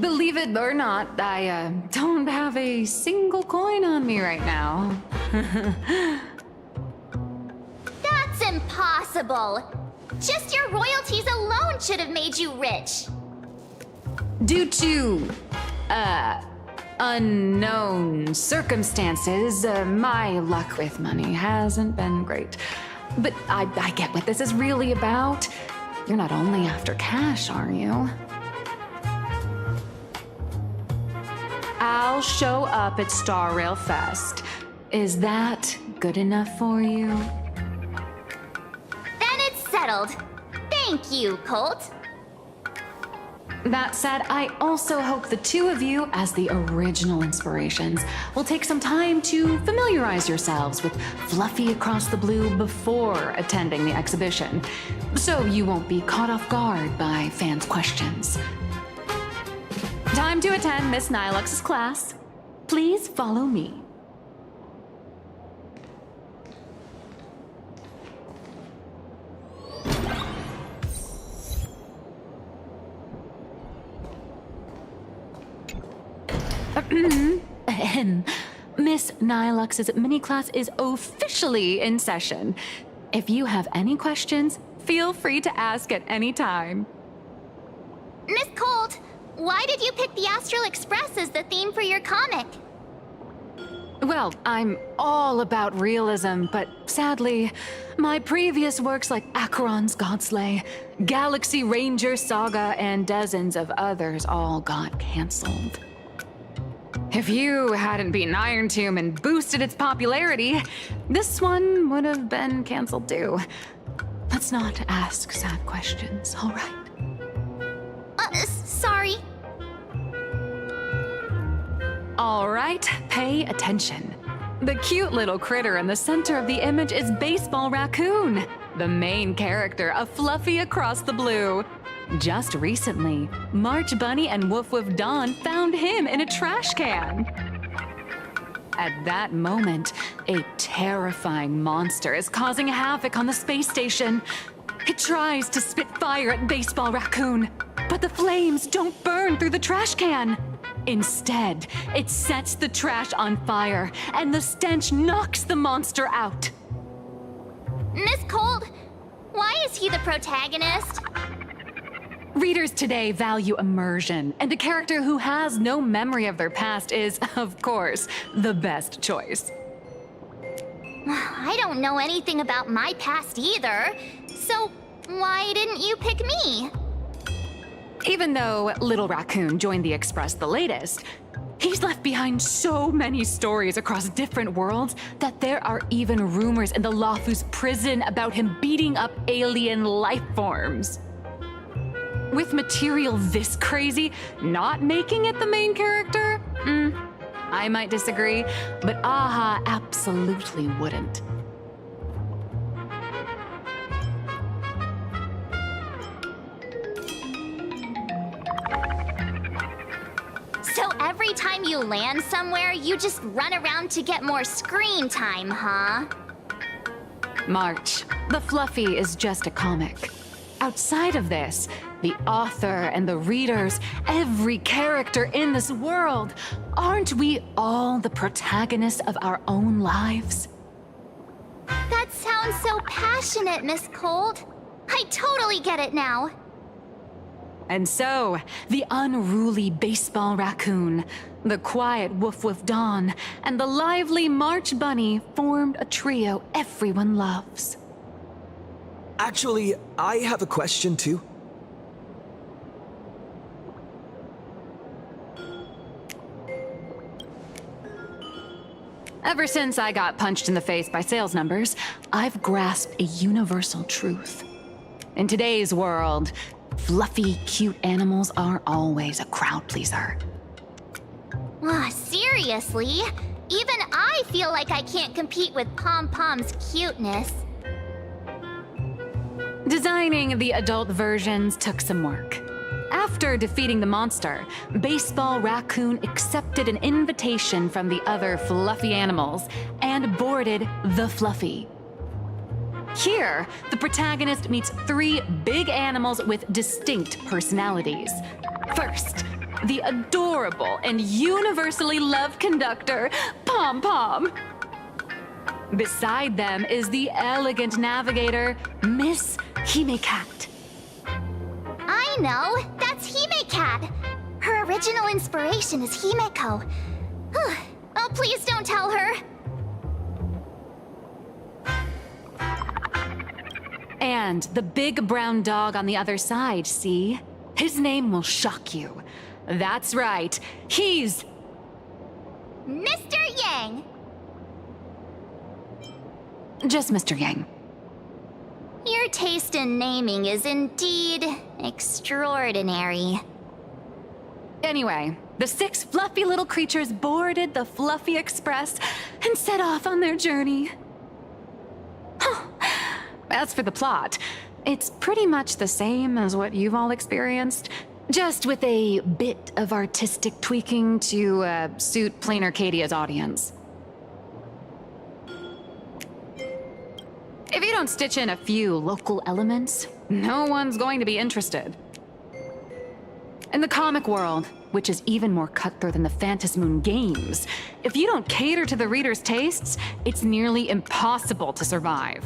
Believe it or not, I don't have a single coin on me right now. That's impossible! Just your royalties alone should have made you rich! Due to, unknown circumstances, my luck with money hasn't been great. But I get what this is really about. You're not only after cash, are you? I'll show up at Star Rail Fest. Is that good enough for you? Then it's settled. Thank you, Colt. That said, I also hope the two of you, as the original inspirations, will take some time to familiarize yourselves with Fluffy Across the Blue before attending the exhibition, so you won't be caught off guard by fans' questions. Time to attend Miss Pearluxe's class. Please follow me. Miss Pearluxe's mini class is officially in session. If you have any questions, feel free to ask at any time. Miss Colt, why did you pick the Astral Express as the theme for your comic? Well, I'm all about realism, but sadly, my previous works like Acheron's Godslay, Galaxy Ranger Saga, and dozens of others all got canceled. If you hadn't beaten Iron Tomb and boosted its popularity, this one would have been canceled too. Let's not ask sad questions, all right? Sorry. All right, pay attention. The cute little critter in the center of the image is Baseball Raccoon, the main character of Fluffy Across the Blue. Just recently, March Bunny and Woof Woof Dawn found him in a trash can. At that moment, a terrifying monster is causing havoc on the space station. It tries to spit fire at Baseball Raccoon, but the flames don't burn through the trash can. Instead, it sets the trash on fire, and the stench knocks the monster out. Miss Colt, why is he the protagonist? Readers today value immersion, and a character who has no memory of their past is, of course, the best choice. I don't know anything about my past either, so why didn't you pick me? Even though Little Raccoon joined the Express the latest, He's left behind so many stories across different worlds that there are even rumors in the Lafu's prison about him beating up alien life forms. With material this crazy, not making it the main character? I might disagree, but Aha absolutely wouldn't. So every time you land somewhere, you just run around to get more screen time, huh? March, the Fluffy is just a comic. Outside of this, the author and the readers, every character in this world, aren't we all the protagonists of our own lives? That sounds so passionate, Miss Cold. I totally get it now. And so, the unruly baseball raccoon, the quiet woof woof Dawn, and the lively March Bunny formed a trio everyone loves. Actually, I have a question too. Ever since I got punched in the face by sales numbers, I've grasped a universal truth. In today's world, fluffy, cute animals are always a crowd pleaser. Seriously? Even I feel like I can't compete with Pom Pom's cuteness. Designing the adult versions took some work. After defeating the monster, Baseball Raccoon accepted an invitation from the other fluffy animals and boarded the Fluffy. Here, the protagonist meets 3 big animals with distinct personalities. First, the adorable and universally loved conductor, Pom Pom. Beside them is the elegant navigator, Miss Hime-Cat. I know! That's Hime-Cat! Her original inspiration is Himeko. Oh, please don't tell her! And the big brown dog on the other side, see? His name will shock you. That's right, he's... Mr. Yang! Just Mr. Yang. Your taste in naming is indeed extraordinary. Anyway, the 6 fluffy little creatures boarded the Fluffy Express and set off on their journey. As for the plot, it's pretty much the same as what you've all experienced, just with a bit of artistic tweaking to suit Planarcadia's audience. If you don't stitch in a few local elements, no one's going to be interested. In the comic world, which is even more cutthroat than the Phantasmoon games, if you don't cater to the reader's tastes, it's nearly impossible to survive.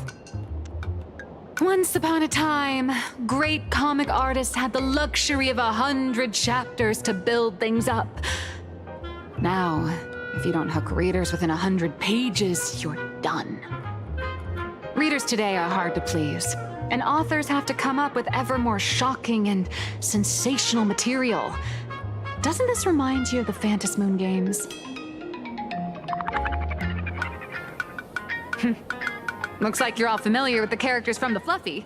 Once upon a time, great comic artists had the luxury of 100 chapters to build things up. Now, if you don't hook readers within 100 pages, you're done. Readers today are hard to please, and authors have to come up with ever more shocking and sensational material. Doesn't this remind you of the Phantasmoon games? Looks like you're all familiar with the characters from the Fluffy.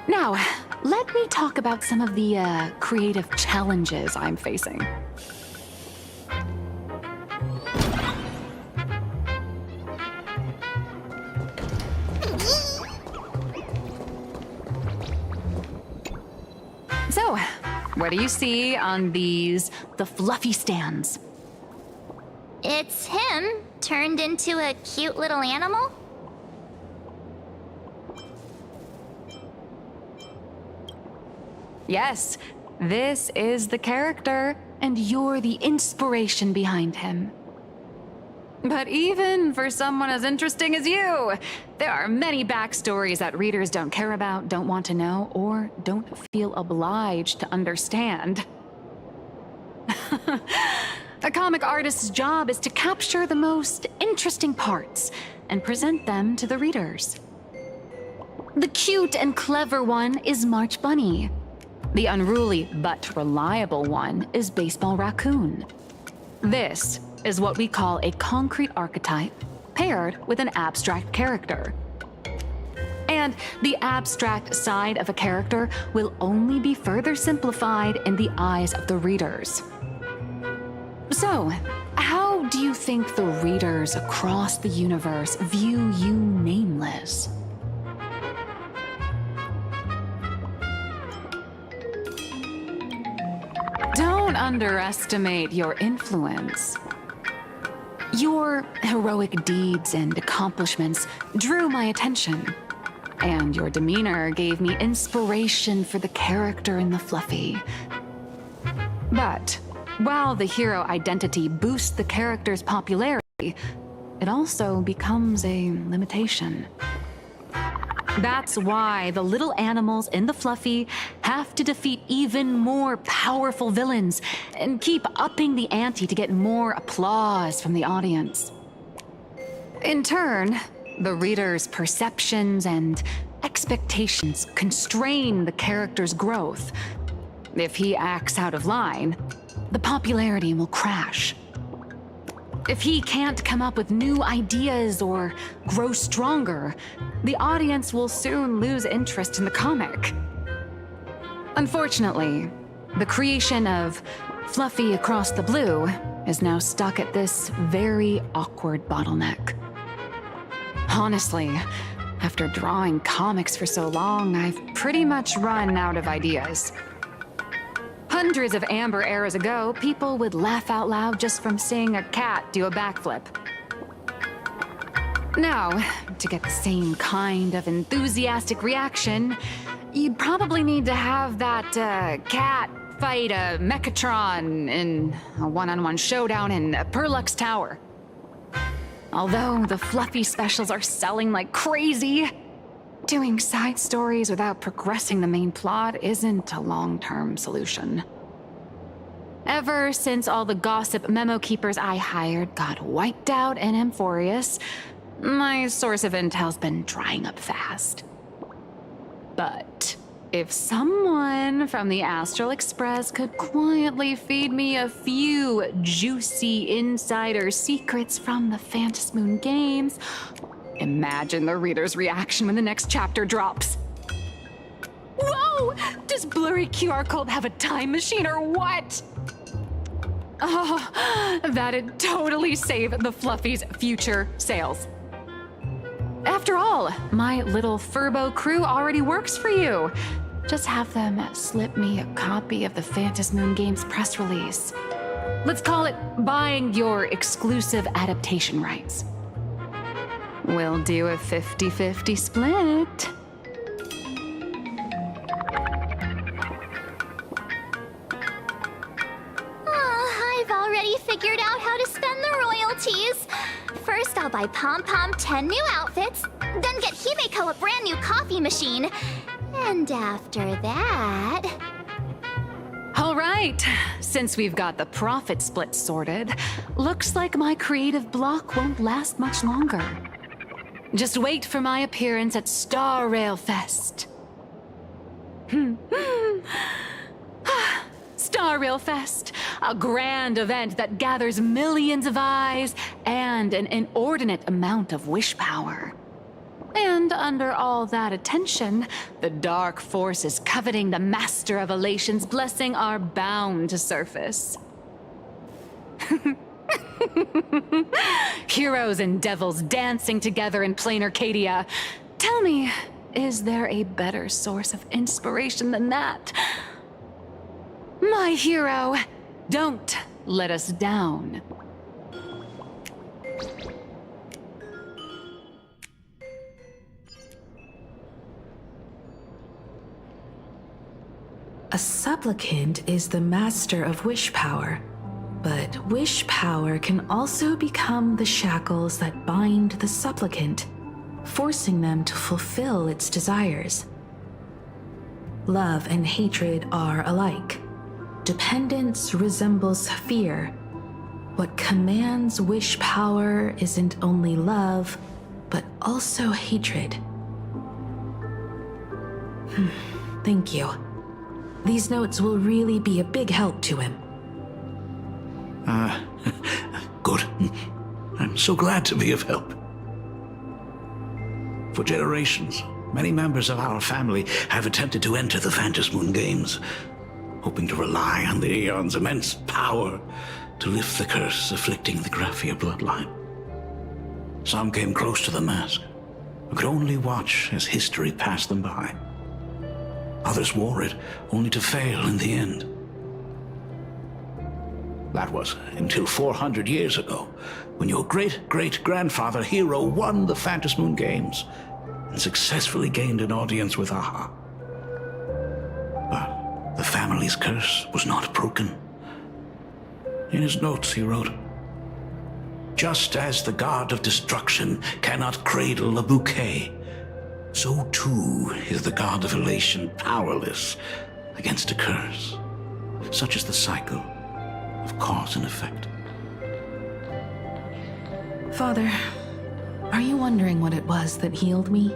Now, let me talk about some of the creative challenges I'm facing. So, what do you see on the Fluffy stands? It's him, turned into a cute little animal? Yes, this is the character, and you're the inspiration behind him. But even for someone as interesting as you, there are many backstories that readers don't care about, don't want to know, or don't feel obliged to understand. A comic artist's job is to capture the most interesting parts and present them to the readers. The cute and clever one is March Bunny. The unruly but reliable one is Baseball Raccoon. This is what we call a concrete archetype paired with an abstract character. And the abstract side of a character will only be further simplified in the eyes of the readers. So, how do you think the readers across the universe view you nameless? Don't underestimate your influence. Your heroic deeds and accomplishments drew my attention, and your demeanor gave me inspiration for the character in the Fluffy. But while the hero identity boosts the character's popularity, it also becomes a limitation. That's why the little animals in the Fluffy have to defeat even more powerful villains and keep upping the ante to get more applause from the audience. In turn, the reader's perceptions and expectations constrain the character's growth. If he acts out of line, the popularity will crash. If he can't come up with new ideas or grow stronger, the audience will soon lose interest in the comic. Unfortunately, the creation of Fluffy Across the Blue is now stuck at this very awkward bottleneck. Honestly, after drawing comics for so long, I've pretty much run out of ideas. Hundreds of amber eras ago, people would laugh out loud just from seeing a cat do a backflip. Now, to get the same kind of enthusiastic reaction, you'd probably need to have that cat fight a Megatron in a one-on-one showdown in Pearluxe Tower. Although the Fluffy specials are selling like crazy, doing side stories without progressing the main plot isn't a long-term solution. Ever since all the gossip memo keepers I hired got wiped out in Amphorius, my source of intel's been drying up fast. But if someone from the Astral Express could quietly feed me a few juicy insider secrets from the Phantasmoon games, imagine the reader's reaction when the next chapter drops. Whoa! Does Blurry QR Code have a time machine or what? Oh, that'd totally save the Fluffy's future sales. After all, my little Furbo crew already works for you. Just have them slip me a copy of the Phantasmoon Games press release. Let's call it buying your exclusive adaptation rights. We'll do a 50-50 split. I've already figured out how to spend the royalties. First, I'll buy Pom Pom 10 new outfits, then get Himeko a brand new coffee machine. And after that... All right, since we've got the profit split sorted, looks like my creative block won't last much longer. Just wait for my appearance at Star Rail Fest. Star Rail Fest, a grand event that gathers millions of eyes and an inordinate amount of wish power. And under all that attention, the dark forces coveting the Master of Elation's blessing are bound to surface. Heroes and devils dancing together in Planarcadia. Tell me, is there a better source of inspiration than that? My hero, don't let us down. A supplicant is the master of wish power, but wish power can also become the shackles that bind the supplicant, forcing them to fulfill its desires. Love and hatred are alike. Dependence resembles fear. What commands wish power isn't only love, but also hatred. Thank you. These notes will really be a big help to him. Good. I'm so glad to be of help. For generations, many members of our family have attempted to enter the Phantasmoon Games, hoping to rely on the Aeon's immense power to lift the curse afflicting the Graphia bloodline. Some came close to the mask, but could only watch as history passed them by. Others wore it, only to fail in the end. That was until 400 years ago, when your great-great-grandfather Hero won the Phantasmoon Games and successfully gained an audience with Aha. But the family's curse was not broken. In his notes he wrote, "Just as the god of destruction cannot cradle a bouquet, so too is the god of elation powerless against a curse. Such is the cycle of cause and effect." Father, are you wondering what it was that healed me?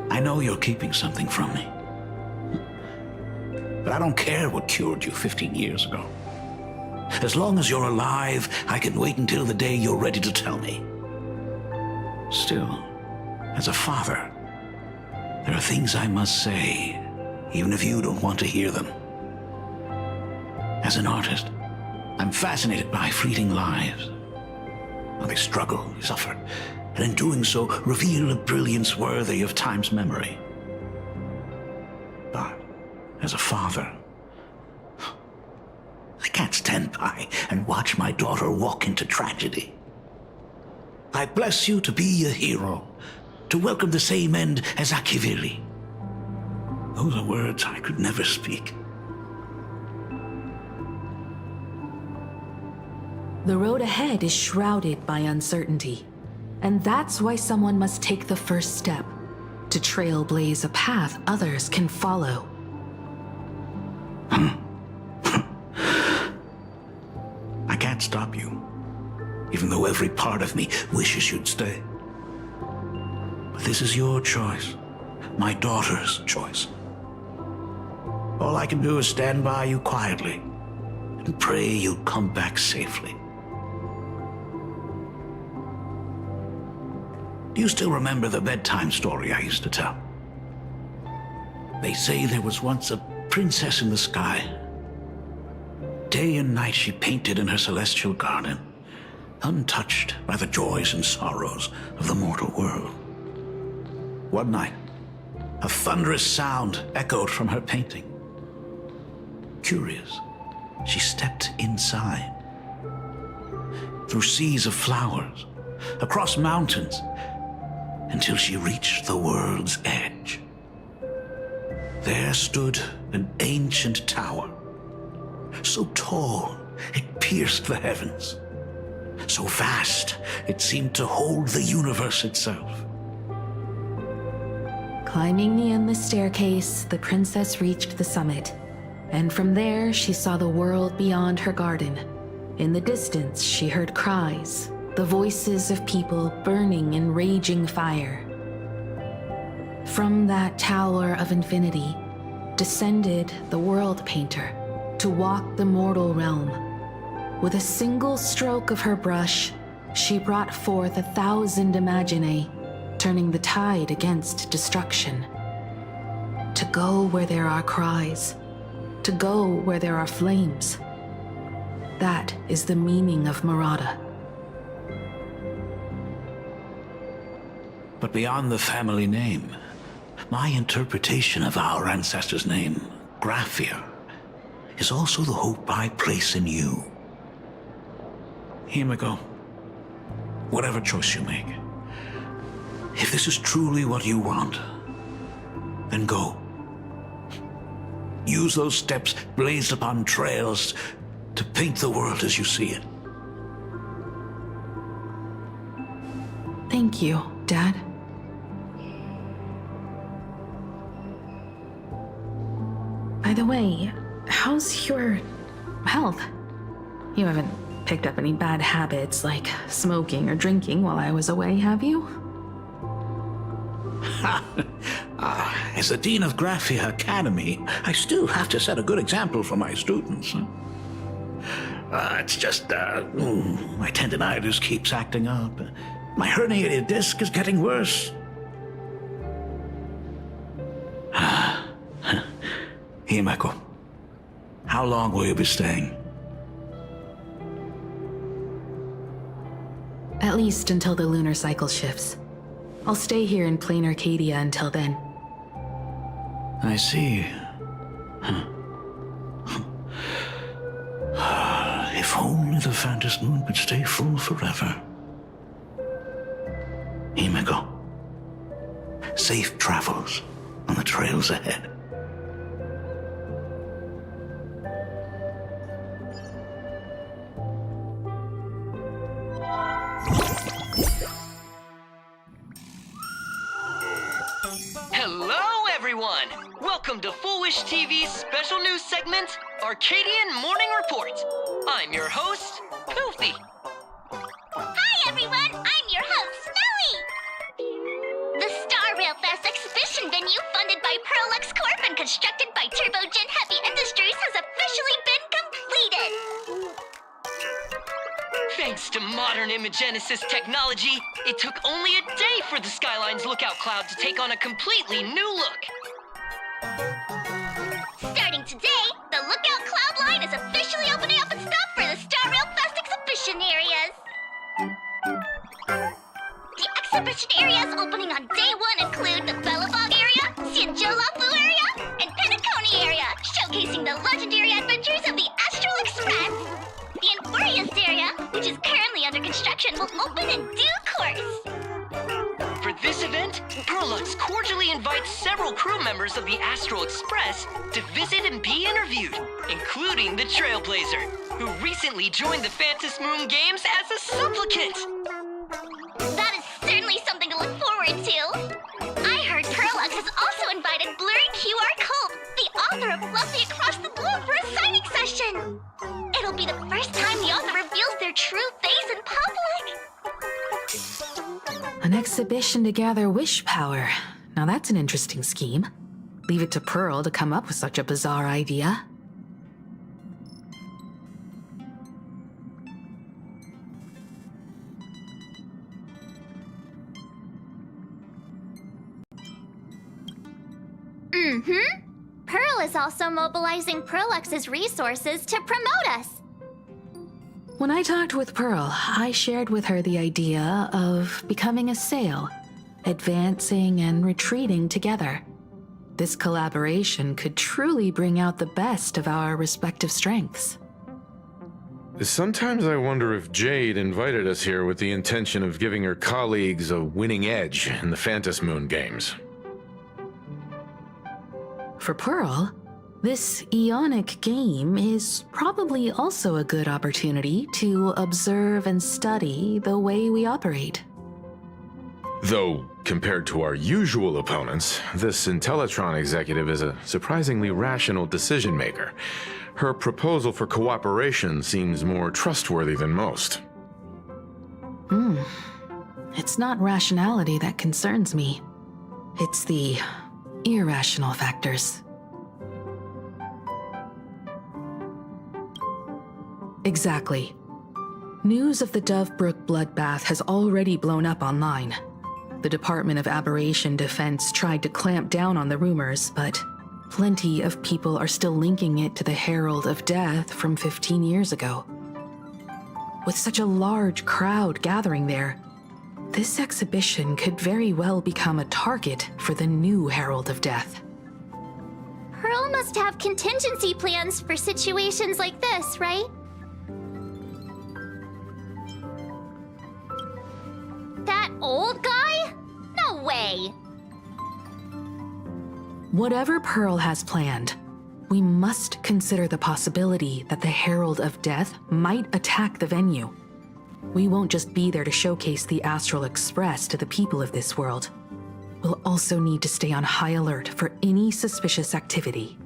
I know you're keeping something from me. But I don't care what cured you 15 years ago. As long as you're alive, I can wait until the day you're ready to tell me. Still, as a father, there are things I must say, even if you don't want to hear them. As an artist, I'm fascinated by fleeting lives. How they struggle, suffer, and in doing so, reveal a brilliance worthy of time's memory. But, as a father, I can't stand by and watch my daughter walk into tragedy. I bless you to be a hero, to welcome the same end as Akivili. Those are words I could never speak. The road ahead is shrouded by uncertainty, and that's why someone must take the first step to trailblaze a path others can follow. I can't stop you, even though every part of me wishes you'd stay. But this is your choice, my daughter's choice. All I can do is stand by you quietly and pray you come back safely. Do you still remember the bedtime story I used to tell? They say there was once a princess in the sky. Day and night she painted in her celestial garden, untouched by the joys and sorrows of the mortal world. One night, a thunderous sound echoed from her painting. Curious, she stepped inside. Through seas of flowers, across mountains, until she reached the world's edge. There stood an ancient tower, so tall it pierced the heavens, so vast it seemed to hold the universe itself. Climbing the endless staircase, the princess reached the summit, and from there she saw the world beyond her garden. In the distance, she heard cries, the voices of people burning in raging fire. From that tower of infinity descended the world painter to walk the mortal realm. With a single stroke of her brush, she brought forth 1,000 imaginae, turning the tide against destruction. To go where there are cries, to go where there are flames. That is the meaning of Murata. But beyond the family name, my interpretation of our ancestors' name, Graphia, is also the hope I place in you. Himiko, whatever choice you make, if this is truly what you want, then go. Use those steps blazed upon trails to paint the world as you see it. Thank you, Dad. By the way, how's your health? You haven't picked up any bad habits like smoking or drinking while I was away, have you? As the Dean of Graphia Academy, I still have to set a good example for my students. It's just, my tendinitis keeps acting up. My herniated disc is getting worse. Himeko, how long will you be staying? At least until the lunar cycle shifts. I'll stay here in Planarcadia until then. I see. If only the Phantom Moon could stay full forever. Himeko, safe travels on the trails ahead. Hello, everyone! Welcome to Full Wish TV's special news segment, Arcadian Morning Report. I'm your host, Goofy. Hi, everyone! I'm your host, Snowy! The Star Rail Fest exhibition venue funded by Pearluxe Corp and constructed by Turbogen Heavy Industries has officially been completed! Thanks to modern imagenesis technology, it took only a day for the Skyline's lookout cloud to take on a completely new look. Starting today, the Lookout Cloud line is officially opening up its stuff for the Star Rail Fest exhibition areas. The exhibition areas opening on day one include the Belobog area, Sianjolafu area, and Penacony area, showcasing the legendary adventures of the Astral Express. The Infurious area, which is currently under construction, will open in due course. For this event, Pearluxe cordially invites several crew members of the Astral Express to visit and be interviewed, including the Trailblazer, who recently joined the Phantom Moon Games as a Supplicant. That is certainly something to look forward to. I heard Pearluxe has also invited Blurry QR Cult, the author of Fluffy Across the Globe, for a signing session. It'll be the first time the author reveals their true face in public. An exhibition to gather wish power. Now that's an interesting scheme. Leave it to Pearl to come up with such a bizarre idea. Pearl is also mobilizing Pearluxe's resources to promote us. When I talked with Pearl, I shared with her the idea of becoming a sail, advancing and retreating together. This collaboration could truly bring out the best of our respective strengths. Sometimes I wonder if Jade invited us here with the intention of giving her colleagues a winning edge in the Phantom Moon games. For Pearl, this Ionic game is probably also a good opportunity to observe and study the way we operate. Though, compared to our usual opponents, this Intellitron executive is a surprisingly rational decision maker. Her proposal for cooperation seems more trustworthy than most. It's not rationality that concerns me. It's the irrational factors. Exactly. News of the Dovebrook bloodbath has already blown up online. The Department of Aberration Defense tried to clamp down on the rumors, but plenty of people are still linking it to the Herald of Death from 15 years ago. With such a large crowd gathering there, this exhibition could very well become a target for the new Herald of Death. Pearl must have contingency plans for situations like this, right? That old guy? No way! Whatever Pearl has planned, we must consider the possibility that the Herald of Death might attack the venue. We won't just be there to showcase the Astral Express to the people of this world. We'll also need to stay on high alert for any suspicious activity.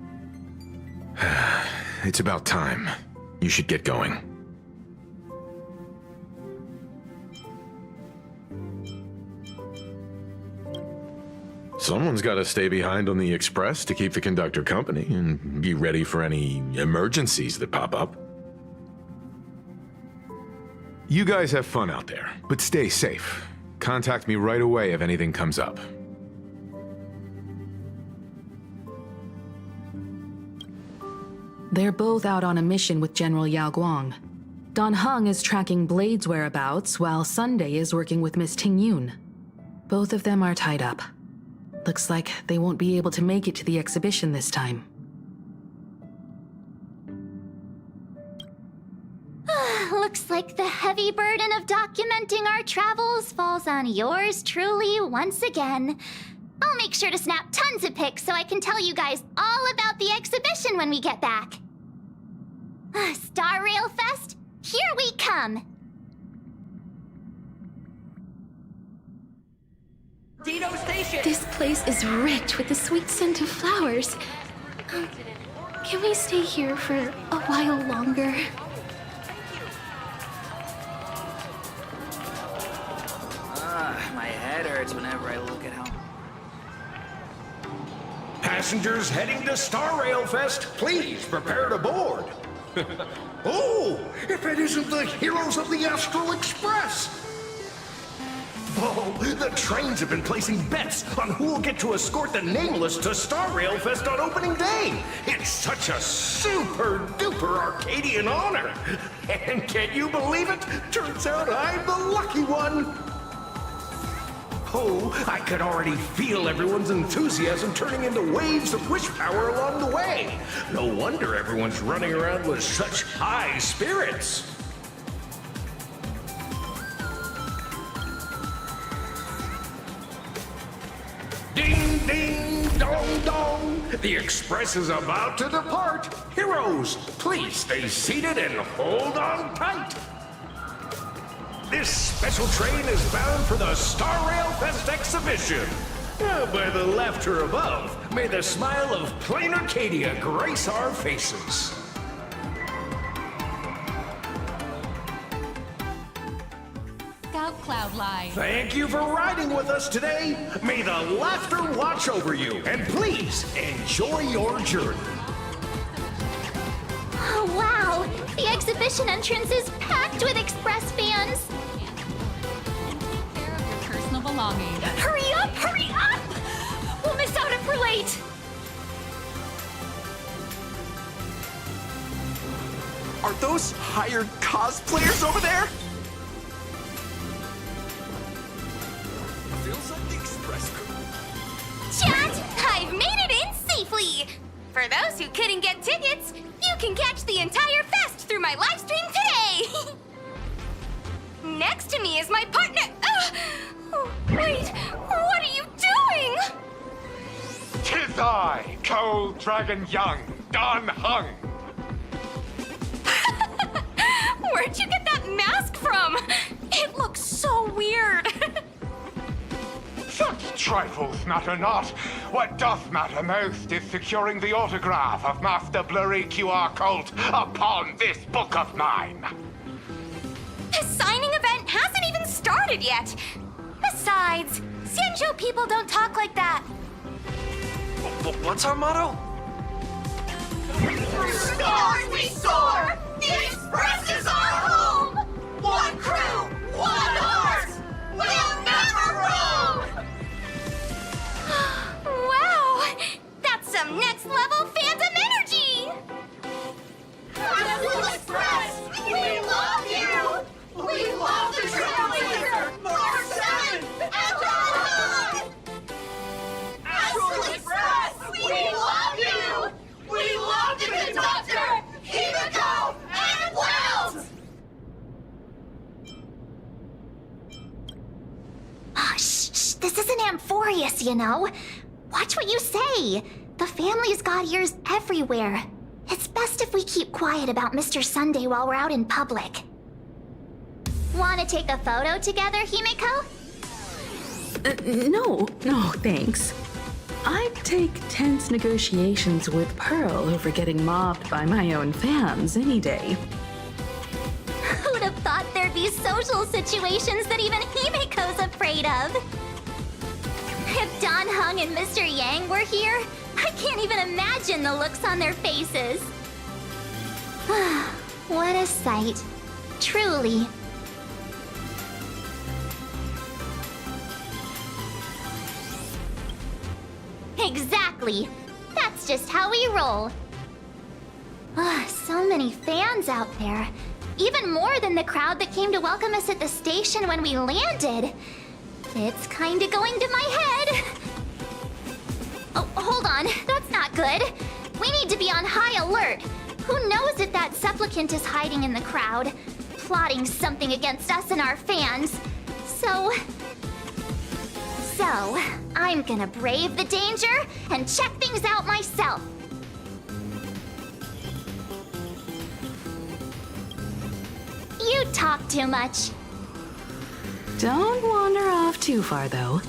It's about time. You should get going. Someone's got to stay behind on the express to keep the conductor company and be ready for any emergencies that pop up. You guys have fun out there, but stay safe. Contact me right away if anything comes up. They're both out on a mission with General Yao Guang. Dan Heng is tracking Blade's whereabouts, while Sunday is working with Miss Ting Yun. Both of them are tied up. Looks like they won't be able to make it to the exhibition this time. Looks like the heavy burden of documenting our travels falls on yours truly once again. I'll make sure to snap tons of pics so I can tell you guys all about the exhibition when we get back. Star Rail Fest, here we come! Dino Station! This place is rich with the sweet scent of flowers. Can we stay here for a while longer? My head hurts whenever I look at how... Passengers heading to Star Rail Fest, please prepare to board. Oh, if it isn't the heroes of the Astral Express! Oh, the trains have been placing bets on who will get to escort the Nameless to Star Rail Fest on opening day. It's such a super-duper Arcadian honor. And can you believe it? Turns out I'm the lucky one. Oh, I could already feel everyone's enthusiasm turning into waves of wish power along the way. No wonder everyone's running around with such high spirits. Ding, ding, dong, dong. The express is about to depart. Heroes, please stay seated and hold on tight. This special train is bound for the Star Rail Fest exhibition. By the laughter above, may the smile of Planarcadia grace our faces. Scout Cloud Line. Thank you for riding with us today. May the laughter watch over you, and please enjoy your journey. Oh, wow! The exhibition entrance is packed with Express fans! Care of your personal belongings. Hurry up! Hurry up! We'll miss out if we're late! Are those hired cosplayers over there? Feels like the Express crew. Chat! I've made it in safely! For those who couldn't get tickets, you can catch the entire fest through my live stream today! Next to me is my partner... wait, what are you doing? 'Tis I, Cold Dragon Young, Dan Heng. Where'd you get that mask from? It looks so weird. Such trifles matter not. What doth matter most is securing the autograph of Master Blurry QR Cult upon this book of mine. The signing event hasn't even started yet. Besides, Sanjo people don't talk like that. What's our motto? Stars we soar! The Express is our home! One crew, one heart! We'll never roam! Wow! That's some next-level fandom energy! Astral Express! We love you! We love the Trailblazer! Mark 7! And on! Astral Express! We love you! We love the conductor! Himiko and Wells! Oh, shh, this isn't Amphorius, you know. Watch what you say. The family's got ears everywhere. It's best if we keep quiet about Mr. Sunday while we're out in public. Want to take a photo together, Himiko? No, thanks. I'd take tense negotiations with Pearl over getting mobbed by my own fans any day. Who'd have thought there'd be social situations that even Himiko's afraid of? If Dan Heng and Mr. Yang were here, I can't even imagine the looks on their faces. What a sight. Truly. Exactly. That's just how we roll. So many fans out there. Even more than the crowd that came to welcome us at the station when we landed. It's kinda going to my head. Oh, hold on. That's not good. We need to be on high alert. Who knows if that supplicant is hiding in the crowd, plotting something against us and our fans. So, I'm gonna brave the danger and check things out myself. You talk too much. Don't wander off too far, though.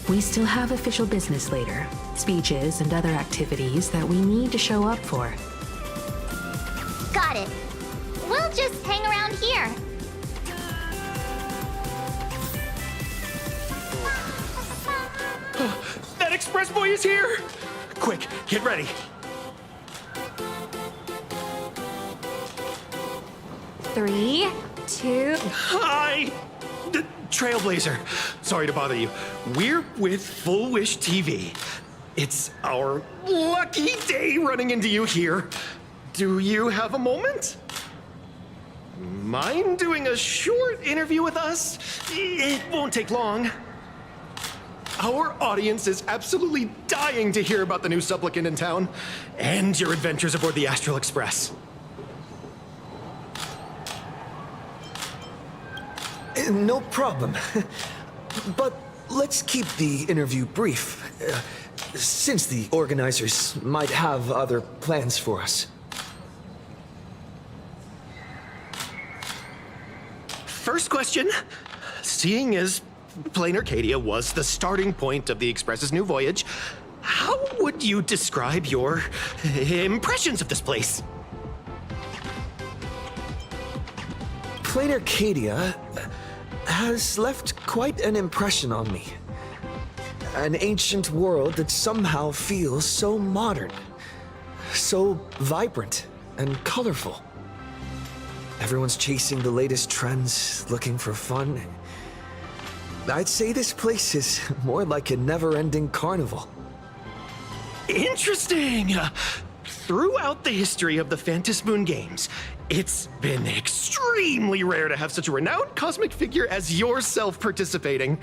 We still have official business later, speeches and other activities that we need to show up for. Got it. We'll just hang around here. That express boy is here! Quick, get ready. Three, two... Hi! Trailblazer. Sorry to bother you. We're with Full Wish TV. It's our lucky day running into you here. Do you have a moment? Mind doing a short interview with us? It won't take long. Our audience is absolutely dying to hear about the new supplicant in town and your adventures aboard the Astral Express. No problem. But let's keep the interview brief, since the organizers might have other plans for us. First question. Seeing as Planarcadia was the starting point of the Express's new voyage, how would you describe your impressions of this place? Planarcadia has left quite an impression on me. An ancient world that somehow feels so modern, so vibrant and colorful. Everyone's chasing the latest trends, looking for fun. I'd say this place is more like a never-ending carnival. Interesting! Throughout the history of the Phantasmoon games, it's been extremely rare to have such a renowned cosmic figure as yourself participating.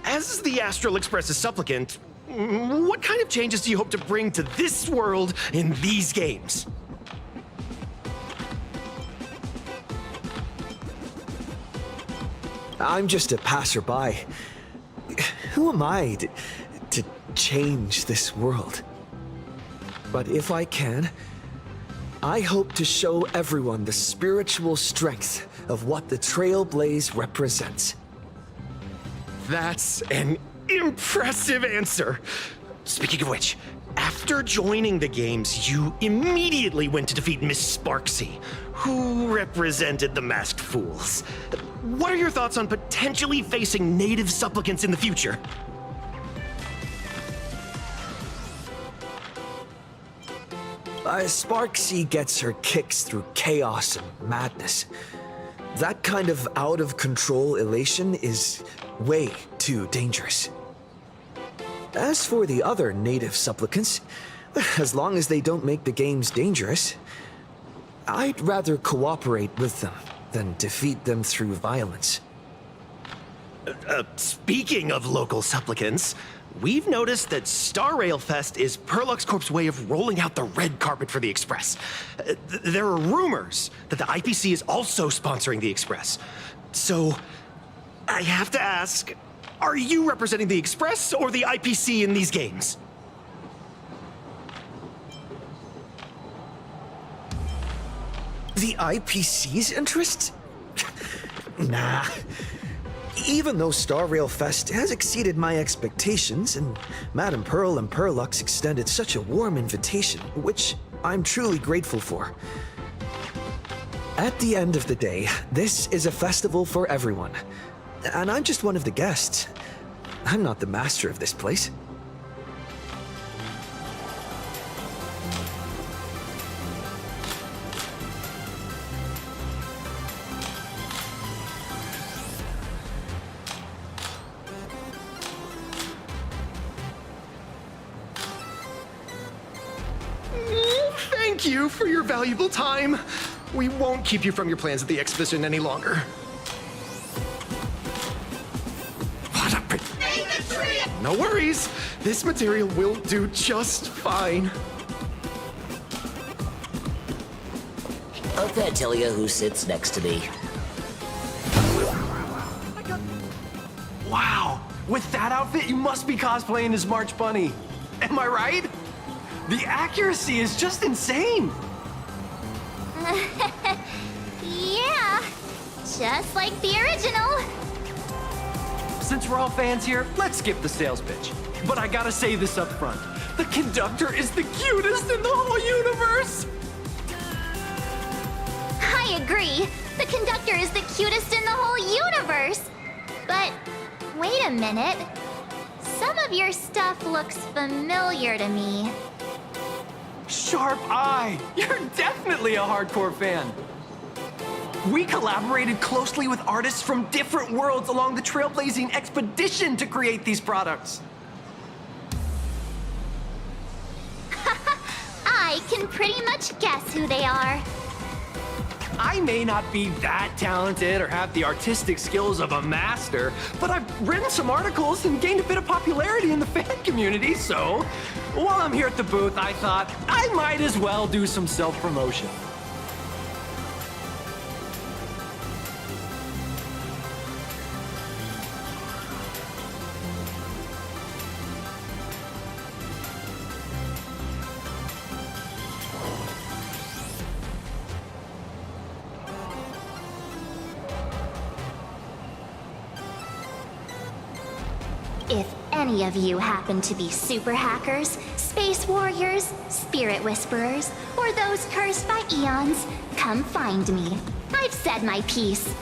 As the Astral Express's supplicant, what kind of changes do you hope to bring to this world in these games? I'm just a passerby. Who am I to change this world? But if I can, I hope to show everyone the spiritual strength of what the Trailblaze represents. That's an impressive answer. Speaking of which, after joining the games, you immediately went to defeat Miss Sparxie, who represented the Masked Fools. What are your thoughts on potentially facing native supplicants in the future? Sparxie gets her kicks through chaos and madness. That kind of out-of-control elation is way too dangerous. As for the other native supplicants, as long as they don't make the games dangerous, I'd rather cooperate with them than defeat them through violence. Speaking of local supplicants, we've noticed that Star Rail Fest is Pearluxe Corp's way of rolling out the red carpet for the Express. There are rumors that the IPC is also sponsoring the Express. So, I have to ask, are you representing the Express or the IPC in these games? The IPC's interest? Nah. Even though Star Rail Fest has exceeded my expectations, and Madame Pearl and Pearluxe extended such a warm invitation, which I'm truly grateful for. At the end of the day, this is a festival for everyone. And I'm just one of the guests. I'm not the master of this place. Thank you for your valuable time. We won't keep you from your plans at the exhibition any longer. What a No worries. This material will do just fine. I can't tell you who sits next to me. Wow! With that outfit, you must be cosplaying as March Bunny. Am I right? The accuracy is just insane! Yeah, just like the original. Since we're all fans here, let's skip the sales pitch. But I gotta say this up front. The conductor is the cutest in the whole universe! I agree. The conductor is the cutest in the whole universe. But wait a minute. Some of your stuff looks familiar to me. Sharp eye! You're definitely a hardcore fan. We collaborated closely with artists from different worlds along the Trailblazing expedition to create these products. I can pretty much guess who they are. I may not be that talented or have the artistic skills of a master, but I've written some articles and gained a bit of popularity in the fan community, so while I'm here at the booth, I thought I might as well do some self-promotion. If any of you happen to be super hackers, space warriors, spirit whisperers, or those cursed by eons, come find me. I've said my piece.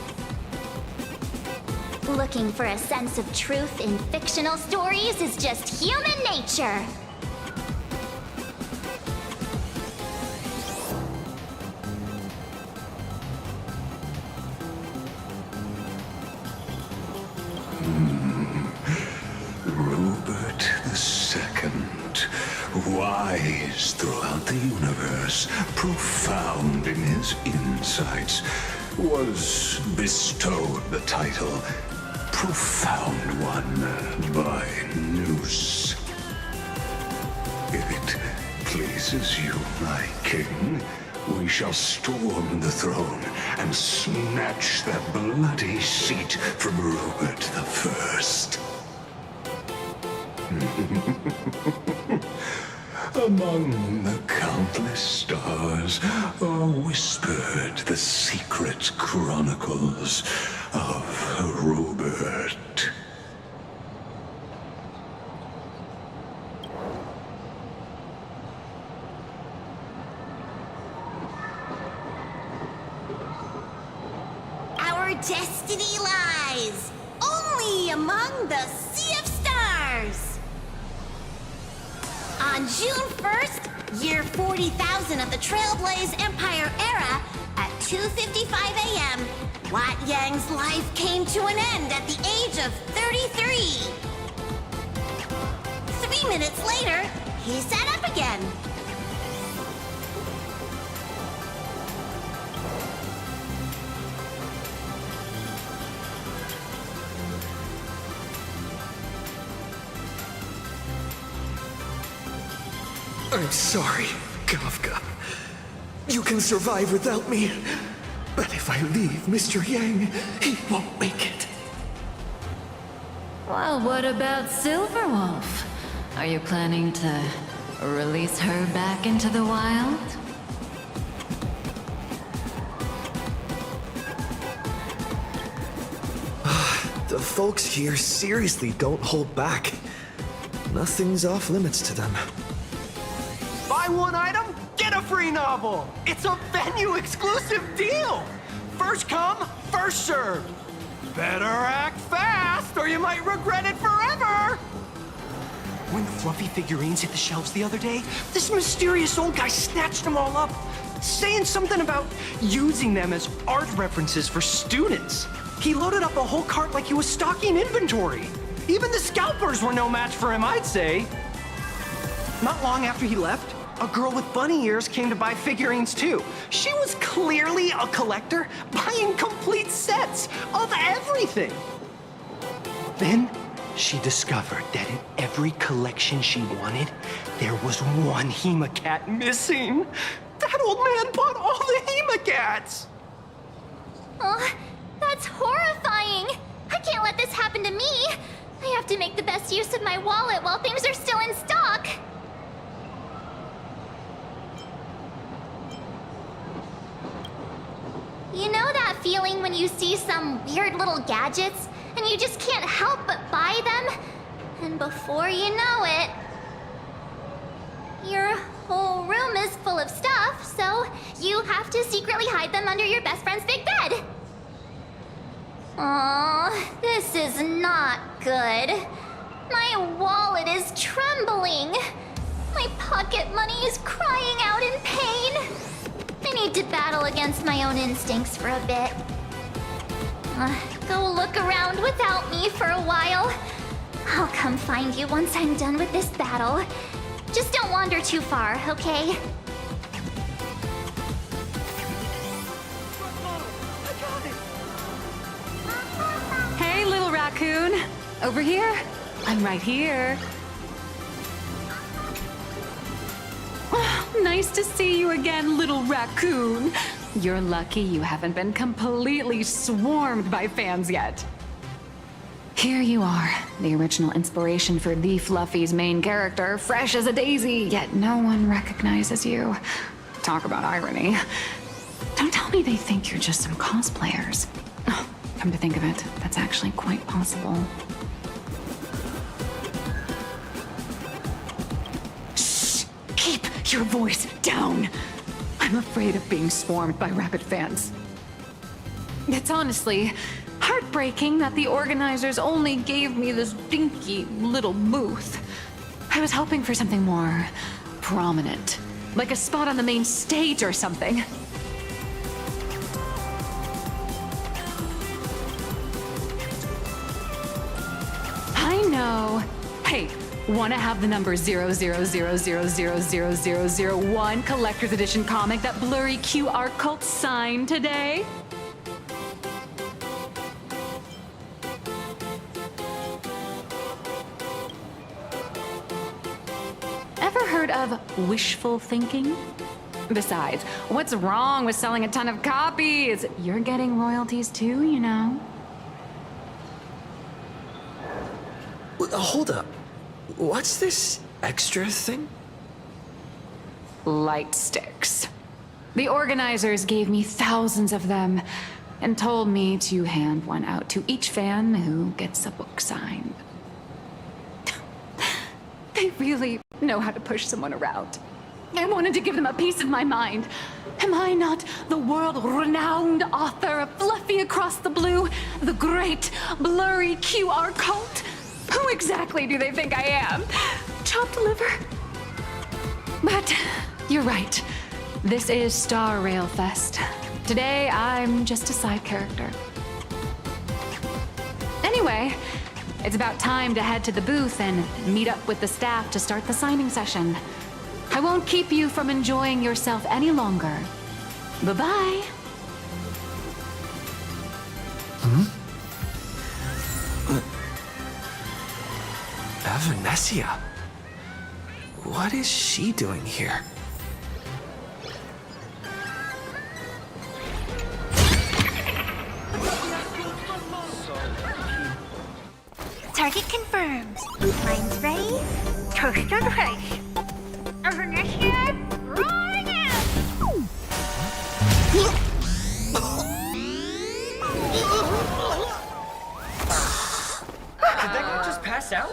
Looking for a sense of truth in fictional stories is just human nature. Wise throughout the universe, profound in his insights, was bestowed the title Profound One by Noose. If it pleases you, my king, we shall storm the throne and snatch that bloody seat from Rupert the First. Among the countless stars are whispered the secret chronicles of Rupert. Our destiny lies only among the sea of stars. On June 1st, year 40,000 of the Trailblaze Empire era, at 2:55 a.m., Wat Yang's life came to an end at the age of 33. 3 minutes later, he sat up again. I'm sorry, Kafka. You can survive without me. But if I leave Mr. Yang, he won't make it. Well, what about Silverwolf? Are you planning to release her back into the wild? The folks here seriously don't hold back. Nothing's off limits to them. Buy one item, get a free novel! It's a venue-exclusive deal! First come, first served. Better act fast, or you might regret it forever! When the fluffy figurines hit the shelves the other day, this mysterious old guy snatched them all up, saying something about using them as art references for students. He loaded up a whole cart like he was stocking inventory. Even the scalpers were no match for him, I'd say. Not long after he left, A girl with bunny ears came to buy figurines too. She was clearly a collector, buying complete sets of everything. Then she discovered that in every collection she wanted, there was one Hemacat missing. That old man bought all the Hemacats! Oh, that's horrifying! I can't let this happen to me! I have to make the best use of my wallet while things are still in stock! You know that feeling when you see some weird little gadgets and you just can't help but buy them? And before you know it, your whole room is full of stuff, so you have to secretly hide them under your best friend's big bed. Aw, this is not good. My wallet is trembling. My pocket money is crying out in pain. I need to battle against my own instincts for a bit. Go look around without me for a while. I'll come find you once I'm done with this battle. Just don't wander too far, okay? Hey, little raccoon. Over here? I'm right here. Nice to see you again, little raccoon. You're lucky you haven't been completely swarmed by fans yet. Here you are, the original inspiration for the Fluffy's main character, fresh as a daisy, yet no one recognizes you. Talk about irony. Don't tell me they think you're just some cosplayers. Oh, come to think of it, that's actually quite possible. Shh! Keep your voice down! I'm afraid of being swarmed by rabid fans. It's honestly heartbreaking that the organizers only gave me this dinky little booth. I was hoping for something more prominent, Like a spot on the main stage or something. I know. Hey, wanna have the number 000000001 Collector's Edition comic that blurry QR cult signed today? Ever heard of wishful thinking? Besides, what's wrong with selling a ton of copies? You're getting royalties too, you know. Hold up. What's this extra thing? light sticks. The organizers gave me thousands of them and told me to hand one out to each fan who gets a book signed. They really know how to push someone around. I wanted to give them a piece of my mind. Am I not the world-renowned author of Fluffy Across the Blue, the great blurry QR cult? Who exactly do they think I am? Chopped liver? But you're right. This is Star Rail Fest. Today, I'm just a side character. Anyway, it's about time to head to the booth and meet up with the staff to start the signing session. I won't keep you from enjoying yourself any longer. Bye-bye. Avanessia? What is she doing here? Target confirmed. Mine's ready. Toast on face. Avanessia, rolling out! Did that guy just pass out?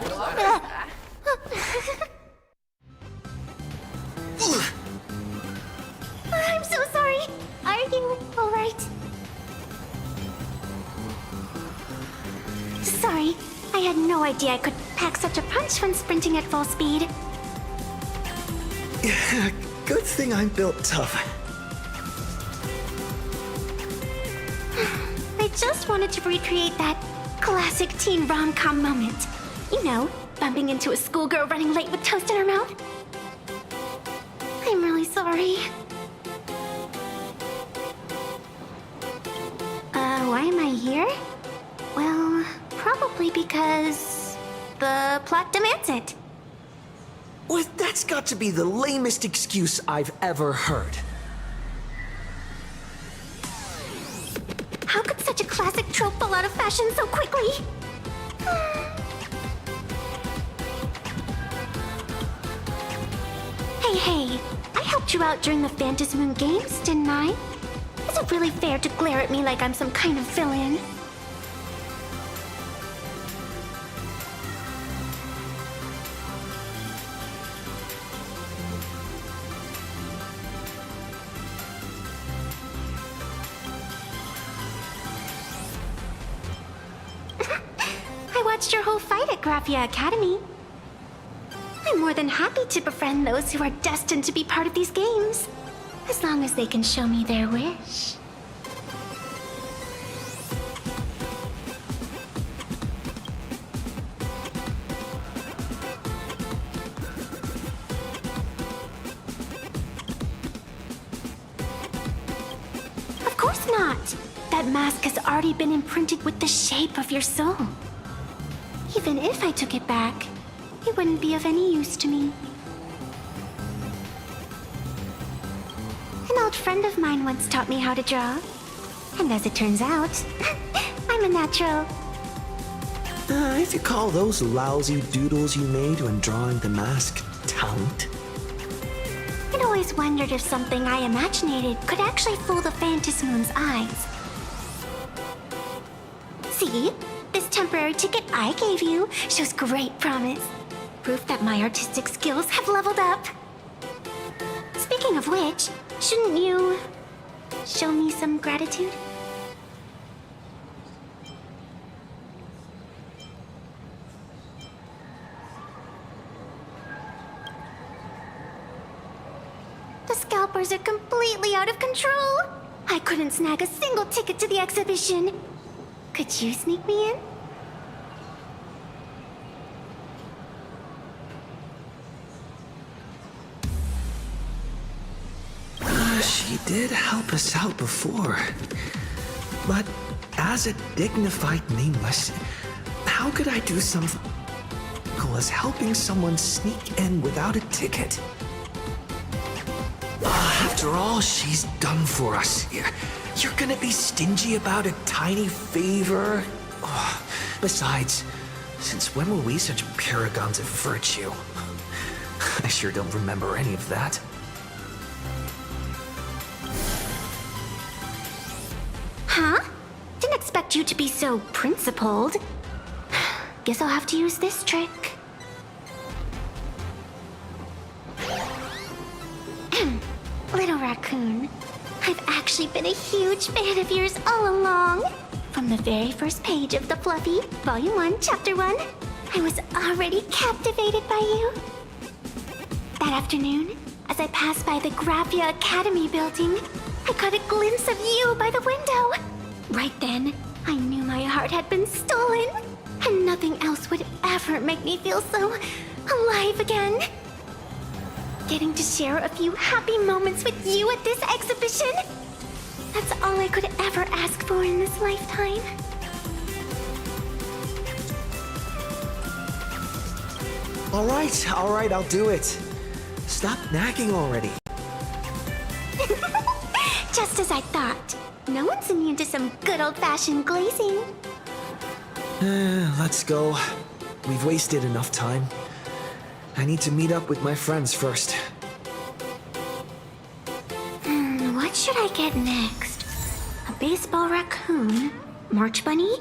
I'm so sorry. Are you alright? Sorry, I had no idea I could pack such a punch when sprinting at full speed. Good thing I'm built tough. I just wanted to recreate that classic teen rom-com moment. You know, bumping into a schoolgirl running late with toast in her mouth. sorry. Why am I here? Well, probably because the plot demands it. Well, that's got to be the lamest excuse I've ever heard. How could such a classic trope fall out of fashion so quickly? Hey, I helped you out during the Phantasmoon Games, didn't I? Is it really fair to glare at me like I'm some kind of villain? I watched your whole fight at Graphia Academy. I'm more than happy to befriend those who are destined to be part of these games, as long as they can show me their wish. Of course not! That mask has already been imprinted with the shape of your soul. Even if I took it back, it wouldn't be of any use to me. An old friend of mine once taught me how to draw. And as it turns out, I'm a natural. If you call those lousy doodles you made when drawing the mask talent. I'd always wondered if something I imaginated could actually fool the Phantasmoon's eyes. See? This temporary ticket I gave you shows great promise. Proof that my artistic skills have leveled up. Speaking of which, shouldn't you show me some gratitude? The scalpers are completely out of control. I couldn't snag a single ticket to the exhibition. Could you sneak me in? She did help us out before. But as a dignified nameless, how could I do something as helping someone sneak in without a ticket? After all she's done for us, you're gonna be stingy about a tiny favor? Besides, since when were we such paragons of virtue? I sure don't remember any of that. Huh? Didn't expect you to be so principled. Guess I'll have to use this trick. Little raccoon, I've actually been a huge fan of yours all along. From the very first page of The Fluffy, Volume 1, Chapter 1, I was already captivated by you. That afternoon, as I passed by the Graphia Academy building, I caught a glimpse of you by the window. Right then, I knew my heart had been stolen, and nothing else would ever make me feel so alive again. Getting to share a few happy moments with you at this exhibition, that's all I could ever ask for in this lifetime. All right, I'll do it. Stop nagging already. Just as I thought. No one's immune to some good old-fashioned glazing. Let's go. We've wasted enough time. I need to meet up with my friends first. What should I get next? A baseball raccoon? March bunny?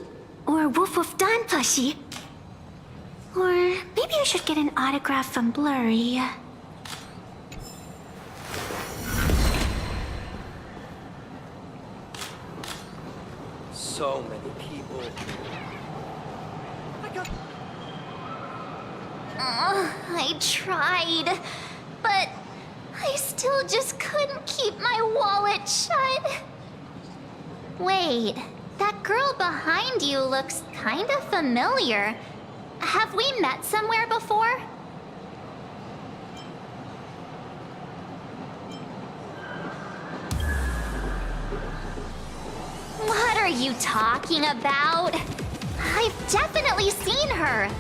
Or Woof Woof Dawn plushie? Or maybe I should get an autograph from Blurry. So many people. I tried, but I still just couldn't keep my wallet shut. Wait, that girl behind you looks kind of familiar. Have we met somewhere before? are you talking about? I've definitely seen her.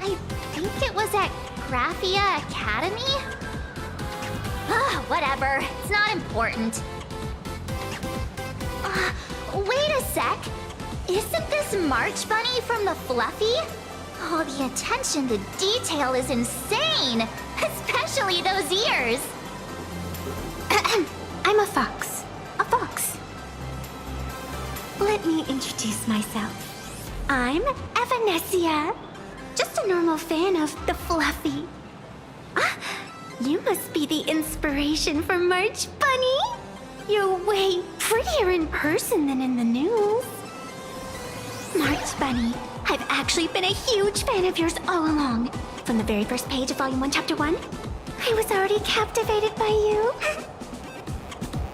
I think it was at Graphia Academy? Whatever. It's not important. Wait a sec. Isn't this March Bunny from the Fluffy? Oh, the attention to detail is insane. Especially those ears. I'm a fox. A fox. Let me introduce myself. I'm Evanescia. Just a normal fan of the Fluffy. You must be the inspiration for March Bunny. You're way prettier in person than in the news. March Bunny, I've actually been a huge fan of yours all along. From the very first page of Volume 1, Chapter 1, I was already captivated by you.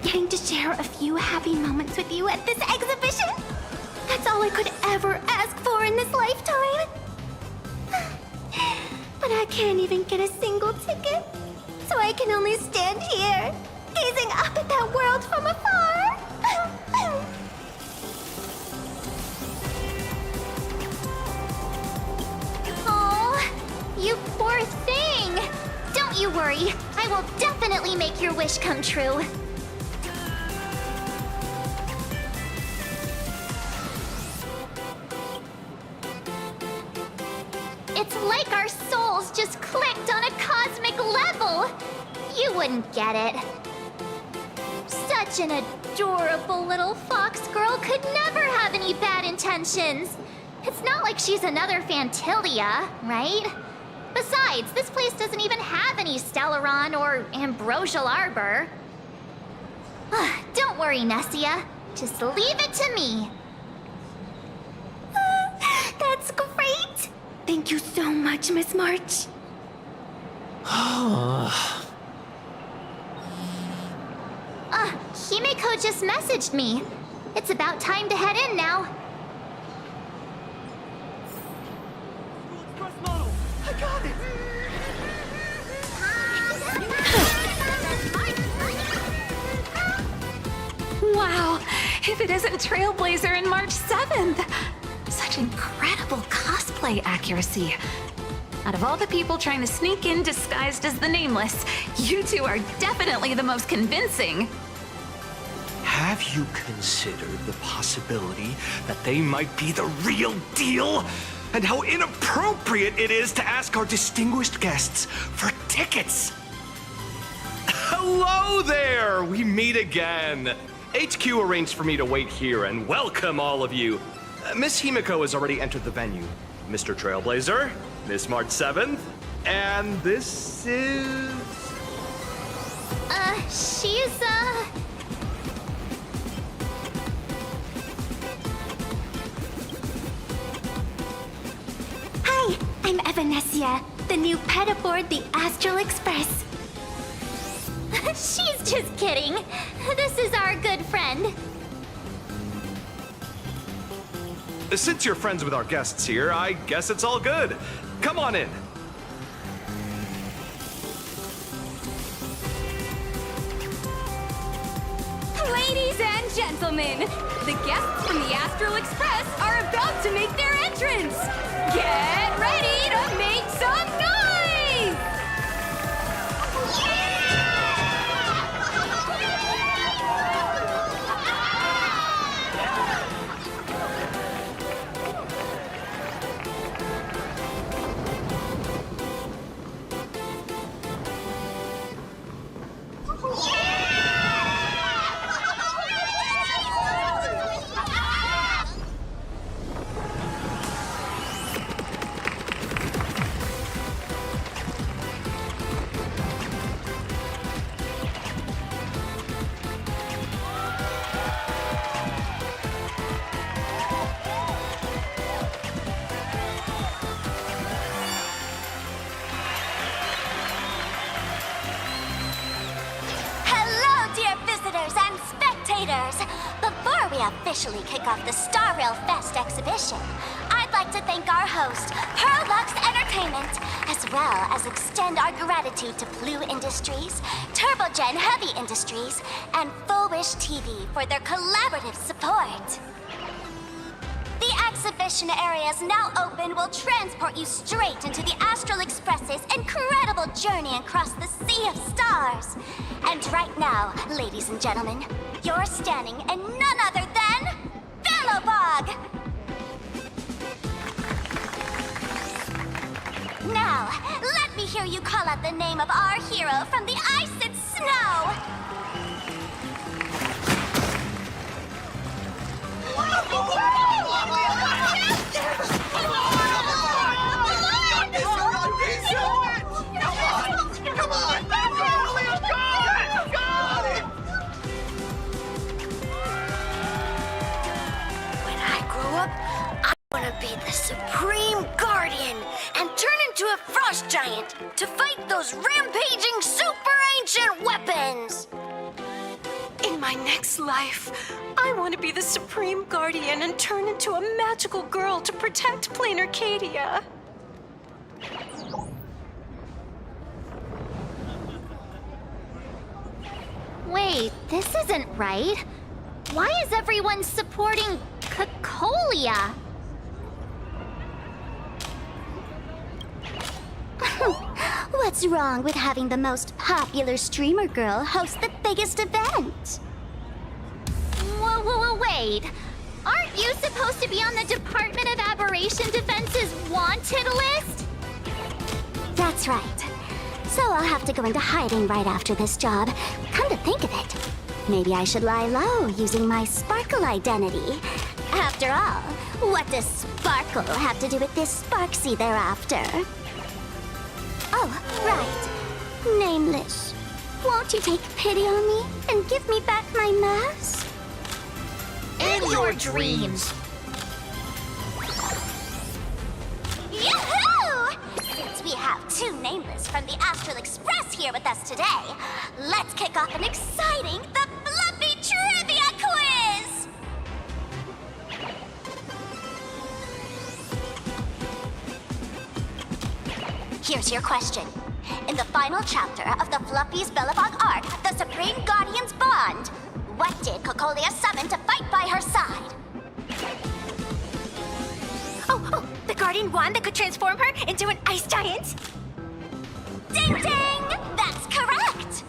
Getting to share a few happy moments with you at this exhibition, that's all I could ever ask for in this lifetime. But I can't even get a single ticket, so I can only stand here, gazing up at that world from afar. Oh, you poor thing. Don't you worry. I will definitely make your wish come true. It's like our souls just clicked on a cosmic level. You wouldn't get it. Such an adorable little fox girl could never have any bad intentions. It's not like she's another Fantilia, right? Besides, this place doesn't even have any Stellaron or Ambrosial Arbor. Don't worry, Nessia. Just leave it to me. That's great. Thank you so much, Miss March. Himeko just messaged me. It's about time to head in now. I got it! Wow, if it isn't Trailblazer and March 7th! Such incredible cosplay accuracy. Out of all the people trying to sneak in disguised as the Nameless, you two are definitely the most convincing. Have you considered the possibility that they might be the real deal? And how inappropriate it is to ask our distinguished guests for tickets! Hello there! We meet again! HQ arranged for me to wait here and welcome all of you. Miss Himeko has already entered the venue. Mr. Trailblazer, Miss March 7th, and this is... She's, Hi, I'm Evanescia, the new pet aboard the Astral Express. She's just kidding. This is our good friend. Since you're friends with our guests here, I guess it's all good. Come on in. Ladies and gentlemen, the guests from the Astral Express are about to make their entrance. Get ready to make some noise! Before we officially kick off the Star Rail Fest exhibition, I'd like to thank our host, Pearluxe Entertainment, as well as extend our gratitude to Blue Industries, Turbogen Heavy Industries, and Full Wish TV for their collaborative support. exhibition area is now open will transport you straight into the Astral Express's incredible journey across the sea of stars. And right now, ladies and gentlemen, you're standing in none other than Bellobog! Now, let me hear you call out the name of our hero from the ice and snow! When I grow up, I want to be the Supreme Guardian and turn into a frost giant to fight those rampaging super ancient weapons. In my next life, I want to be the Supreme Guardian and turn into a magical girl to protect Planarcadia. Wait, this isn't right. Why is everyone supporting Cocolia? What's wrong with having the most popular streamer girl host the biggest event? Whoa, wait. Aren't you supposed to be on the Department of Aberration Defense's wanted list? That's right. So I'll have to go into hiding right after this job. Come to think of it, maybe I should lie low using my Sparkle identity. After all, what does Sparkle have to do with this Sparxie thereafter? Oh, right. Nameless. Won't you take pity on me and give me back my mask? In your dreams. Yahoo! Since we have two Nameless from the Astral Express here with us today, let's kick off an exciting The Fluffy Trivia Quiz! Here's your question. In the final chapter of the Fluffy's Bellobog arc, The Supreme Guardian's Bond, what did Cocolia summon to fight by her side? Oh, the Guardian wand that could transform her into an ice giant? Ding ding! That's correct!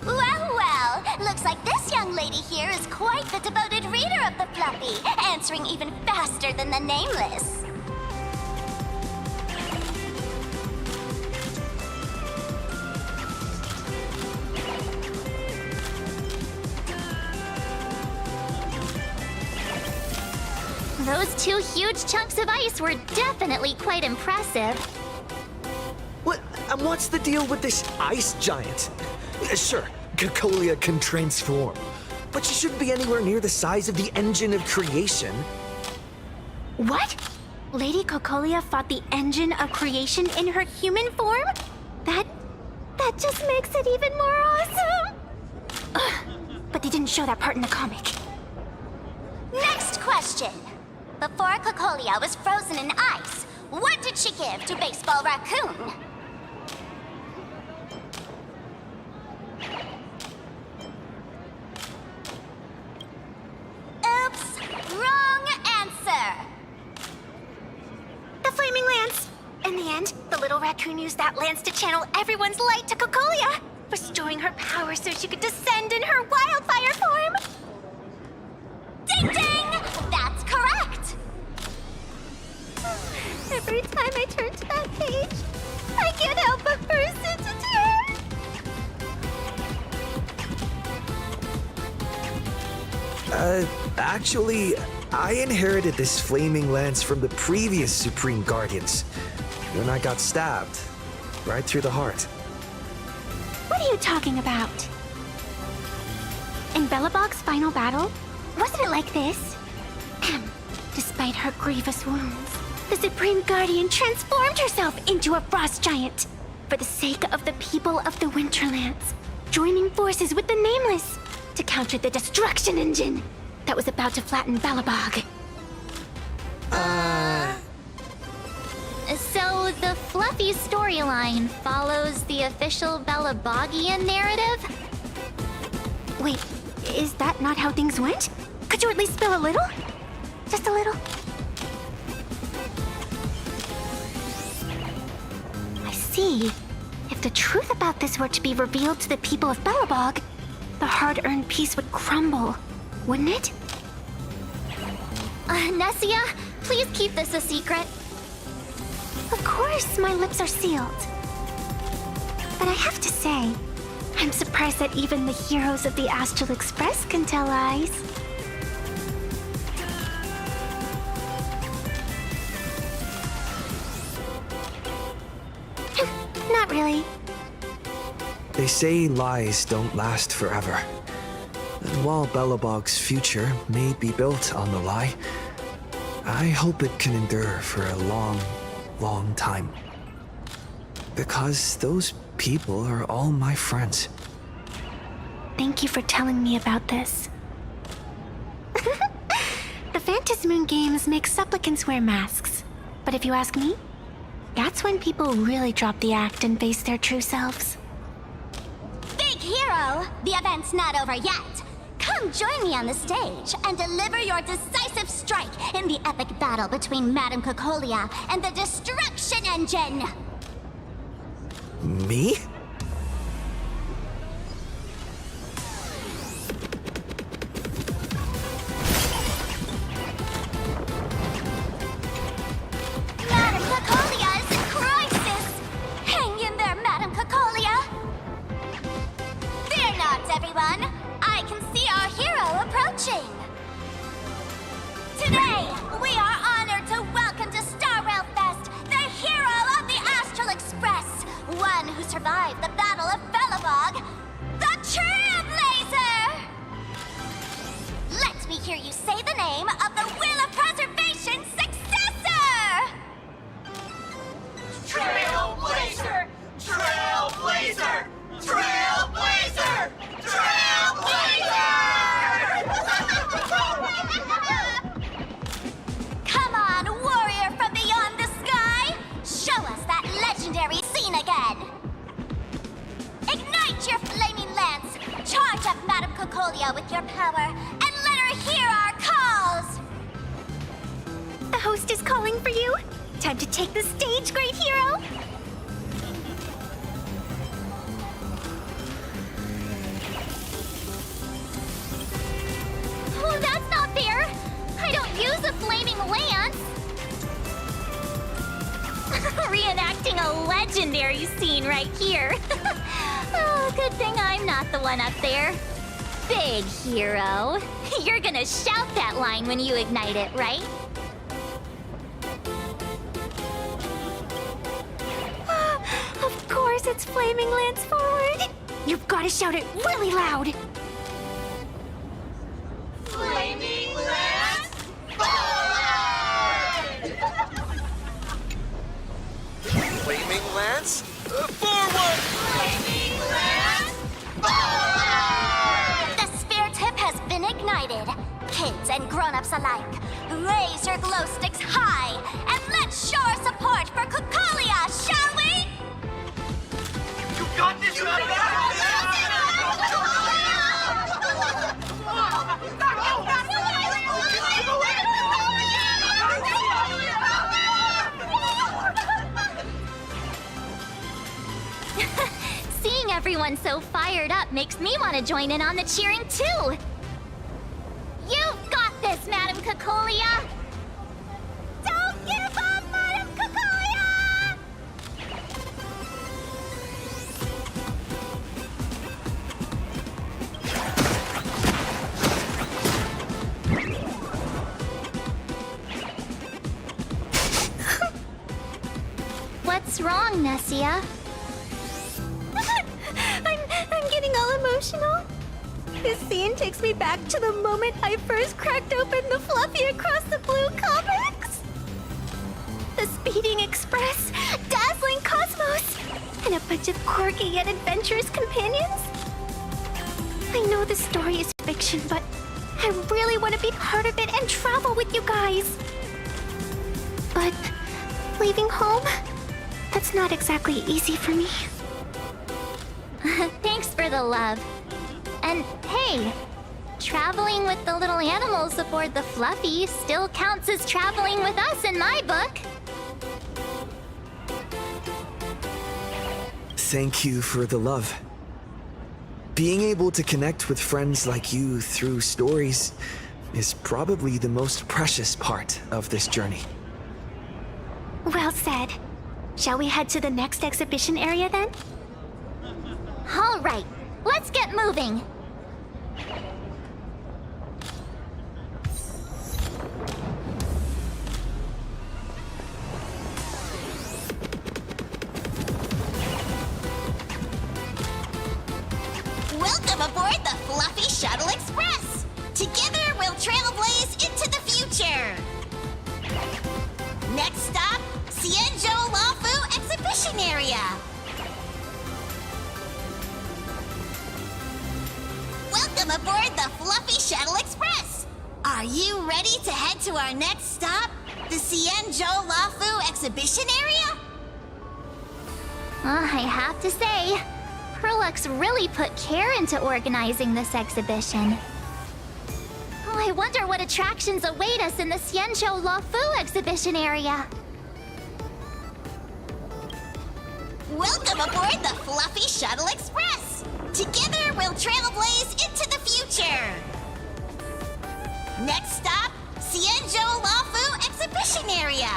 Well, looks like this young lady here is quite the devoted reader of the Fluffy, answering even faster than the Nameless. Those two huge chunks of ice were definitely quite impressive. What's the deal with this ice giant? Sure, Cocolia can transform, but she shouldn't be anywhere near the size of the engine of creation. What? Lady Cocolia fought the engine of creation in her human form? That just makes it even more awesome! Ugh, but they didn't show that part in the comic. Next question. Before Cocolia was frozen in ice, what did she give to Baseball Raccoon? Oops, wrong answer. The Flaming Lance! In the end, the little raccoon used that lance to channel everyone's light to Cocolia, restoring her power so she could descend in her wildfire form! Ding ding! That's correct! Every time I turn to that page, I can't help but burst into tears! Actually, I inherited this flaming lance from the previous Supreme Guardians when I got stabbed right through the heart. What are you talking about? In Bellobog's final battle, wasn't it like this? Despite her grievous wounds, the Supreme Guardian transformed herself into a frost giant for the sake of the people of the Winterlands, joining forces with the Nameless to counter the destruction engine that was about to flatten Bellobog. So the Fluffy storyline follows the official Bellobogian narrative? Wait, is that not how things went? Could you at least spill a little? Just a little. I see. If the truth about this were to be revealed to the people of Belobog, the hard-earned peace would crumble, wouldn't it? Nessia, please keep this a secret. Of course, my lips are sealed. But I have to say, I'm surprised that even the heroes of the Astral Express can tell lies. Not really. They say lies don't last forever. And while Belobog's future may be built on the lie, I hope it can endure for a long, long time. Because those people are all my friends. Thank you for telling me about this. The Phantasmoon games make supplicants wear masks. But if you ask me, that's when people really drop the act and face their true selves. Big hero! The event's not over yet! Come join me on the stage and deliver your decisive strike in the epic battle between Madame Cocolia and the Destruction Engine! Me? Madame Cocolia is in crisis! Hang in there, Madame Cocolia! Fear not, everyone! I can see our hero approaching! Today, we are honored to welcome to Star Rail Fest the hero of the Astral Express, one who survived the Battle of Belobog, the Trailblazer! Let me hear you say the name of the Wheel of Preservation's successor! Trailblazer! Trailblazer! Trailblazer! Come on, warrior from beyond the sky! Show us that legendary scene again! Ignite your flaming lance! Charge up Madame Cocolia with your power, and let her hear our calls! The host is calling for you. Time to take the stage, great hero! Oh, that's not fair! I don't use a flaming lance! Reenacting a legendary scene right here. Oh, good thing I'm not the one up there. Big hero. You're gonna shout that line when you ignite it, right? Of course it's Flaming Lance forward. You've gotta shout it really loud. Flaming Lance forward! Flaming Lance, forward! Flaming Lance forward! The sphere tip has been ignited. Kids and grown-ups alike, raise your glow sticks high, and let's show our support for Cocolia, shall we? You got this, Seeing everyone so fired up makes me want to join in on the cheering too. You've got this, Madame Cocolia! Don't give up, Madame Cocolia! What's wrong, Nessia? I'm getting all emotional. This scene takes me back to the moment I first cracked open the Fluffy Across the Blue comics. The Speeding Express, Dazzling Cosmos, and a bunch of quirky yet adventurous companions. I know the story is fiction, but I really want to be part of it and travel with you guys. But leaving home, that's not exactly easy for me. Thanks for the love. And hey, traveling with the little animals aboard the Fluffy still counts as traveling with us in my book. Thank you for the love. Being able to connect with friends like you through stories is probably the most precious part of this journey. Well said. Shall we head to the next exhibition area then? All right, let's get moving. Welcome aboard the Fluffy Shuttle Express! Together we'll trailblaze into the future! Next stop, Xianzhou Lafu Exhibition Area! Welcome aboard the Fluffy Shuttle Express! Are you ready to head to our next stop, the Xianzhou Lafu Exhibition Area? I have to say, Pearluxe really put care into organizing this exhibition. Oh, I wonder what attractions await us in the Xianzhou Lafu exhibition area. Welcome aboard the Fluffy Shuttle Express! Together we'll trailblaze into the future! Next stop, Xianzhou Lafu Exhibition Area!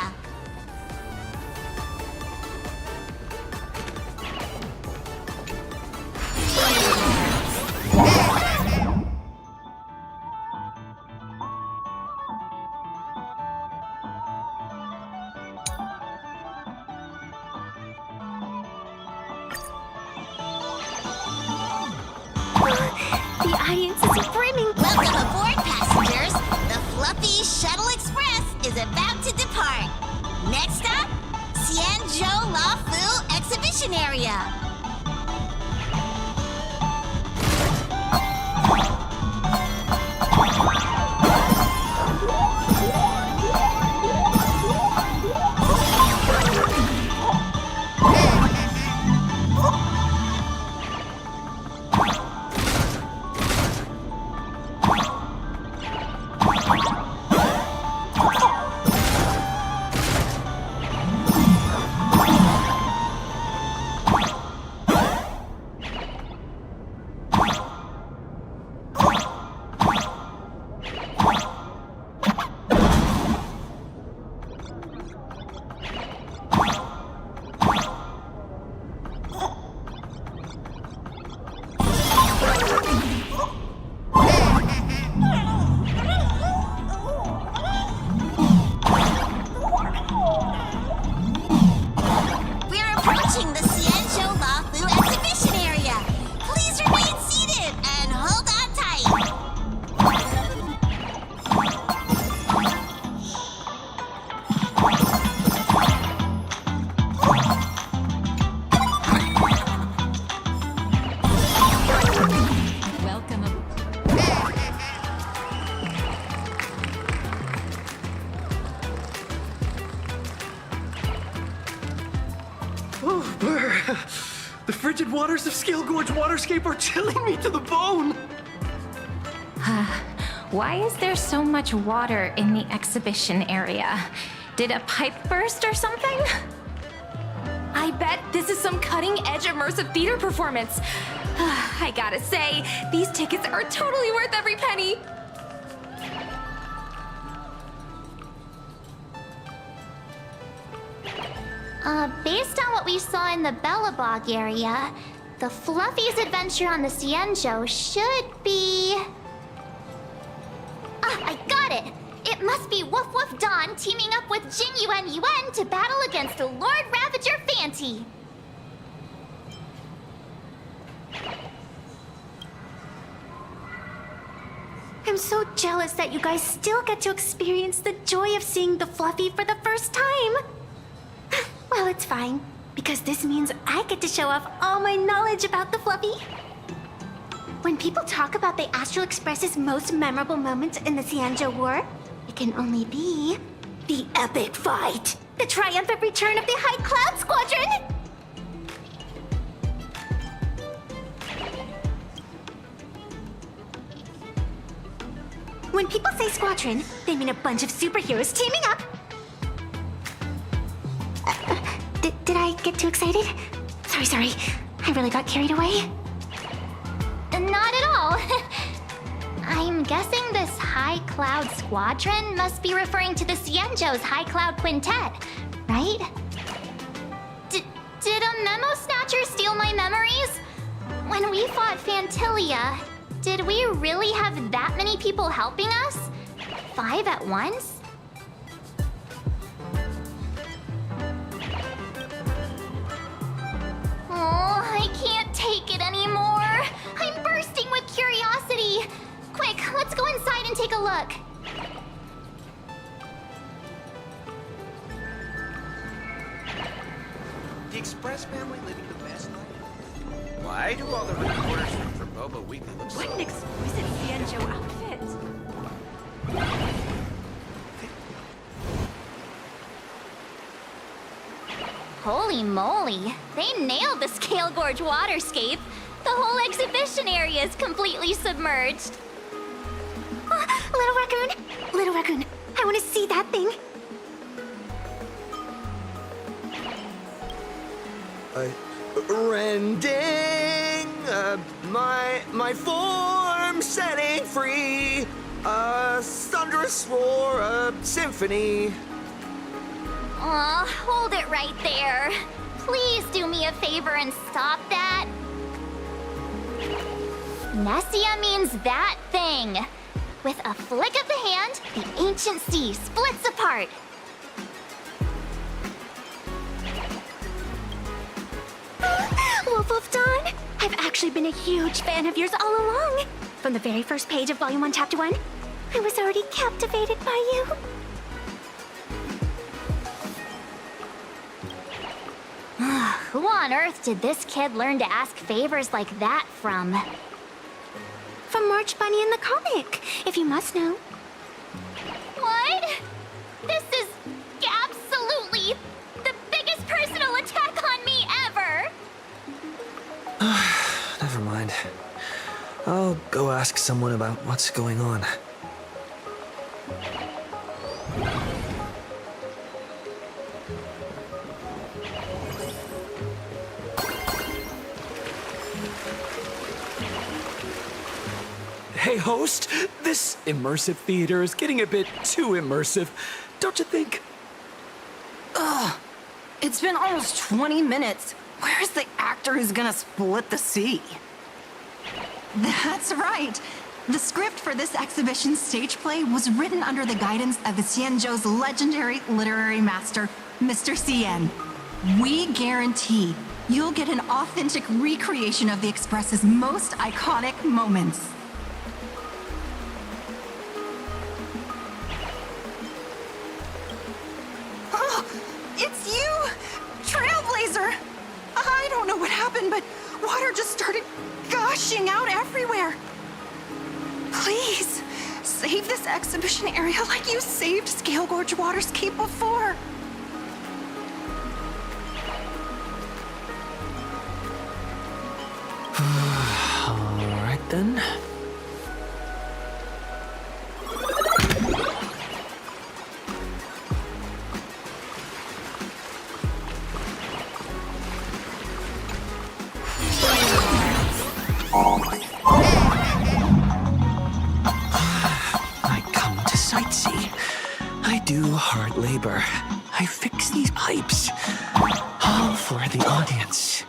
The audience is brimming. Welcome aboard, passengers! The Fluffy Shuttle Express is about to depart. Next stop, Xianzhou Lafu Exhibition Area. The frigid waters of Scale Gorge Waterscape are chilling me to the bone! Why is there so much water in the exhibition area? Did a pipe burst or something? I bet this is some cutting-edge immersive theater performance. I gotta say, these tickets are totally worth every penny. Based on what we saw in the Bellabog area, the Fluffy's adventure on the Xianzhou should be... Ah, I got it! It must be Woof Woof Dawn teaming up with Jing Yuan Yuan to battle against the Lord Ravager Fanti. I'm so jealous that you guys still get to experience the joy of seeing the Fluffy for the first time. Well, it's fine, because this means I get to show off all my knowledge about the Fluffy. When people talk about the Astral Express's most memorable moments in the Xianzhou War, it can only be the epic fight, the triumphant return of the High Cloud Squadron! When people say squadron, they mean a bunch of superheroes teaming up. Did I get too excited? Sorry. I really got carried away. Not at all. I'm guessing this High Cloud Squadron must be referring to the Xianzhou's High Cloud Quintet, right? Did a memo snatcher steal my memories? When we fought Fantilia, did we really have that many people helping us? 5 at once? Oh, I can't take it anymore. I'm bursting with curiosity. Quick, let's go inside and take a look. The Express family living the best life? Why do all the reporters from Boba Weekly look so... What an exquisite Xianzhou outfit! Holy moly, they nailed the Scale Gorge waterscape. The whole exhibition area is completely submerged. Little raccoon, I want to see that thing. Rending my form setting free, a thunderous roar, a symphony. Aw, hold it right there. Please do me a favor and stop that. Nessia means that thing. With a flick of the hand, the ancient sea splits apart. Wolf of Dawn, I've actually been a huge fan of yours all along. From the very first page of Volume 1, Chapter 1, I was already captivated by you. Who on earth did this kid learn to ask favors like that from? From March Bunny in the comic, if you must know. What? This is absolutely the biggest personal attack on me ever! Never mind. I'll go ask someone about what's going on. Hey, host, this immersive theater is getting a bit too immersive, don't you think? Ugh, it's been almost 20 minutes. Where's the actor who's gonna split the sea? That's right. The script for this exhibition stage play was written under the guidance of the Xianzhou's legendary literary master, Mr. Cien. We guarantee you'll get an authentic recreation of the Express's most iconic moments. Oh, it's you! Trailblazer! I don't know what happened, but water just started gushing out everywhere. Please, save this exhibition area like you saved Scale Gorge Waterscape before. All right then. I come to sightsee. I do hard labor. I fix these pipes. All for the audience.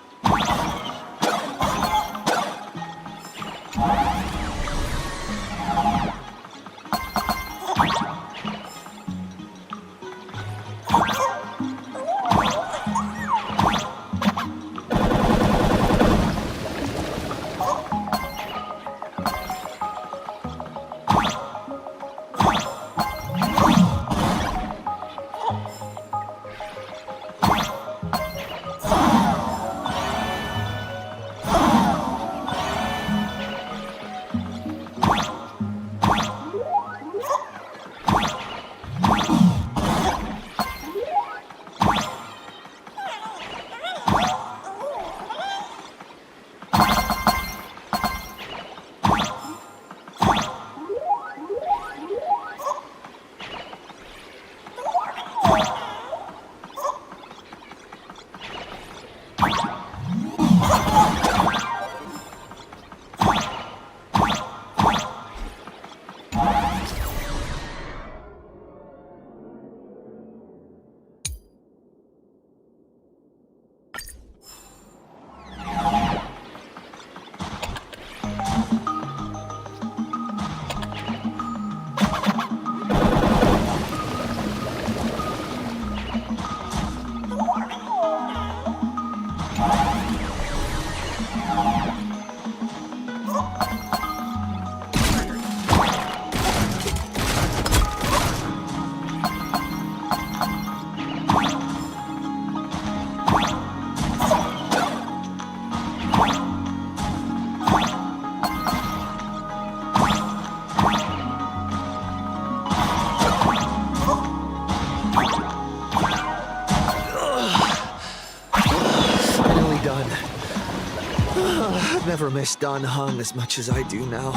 never missed Dan Heng as much as I do now.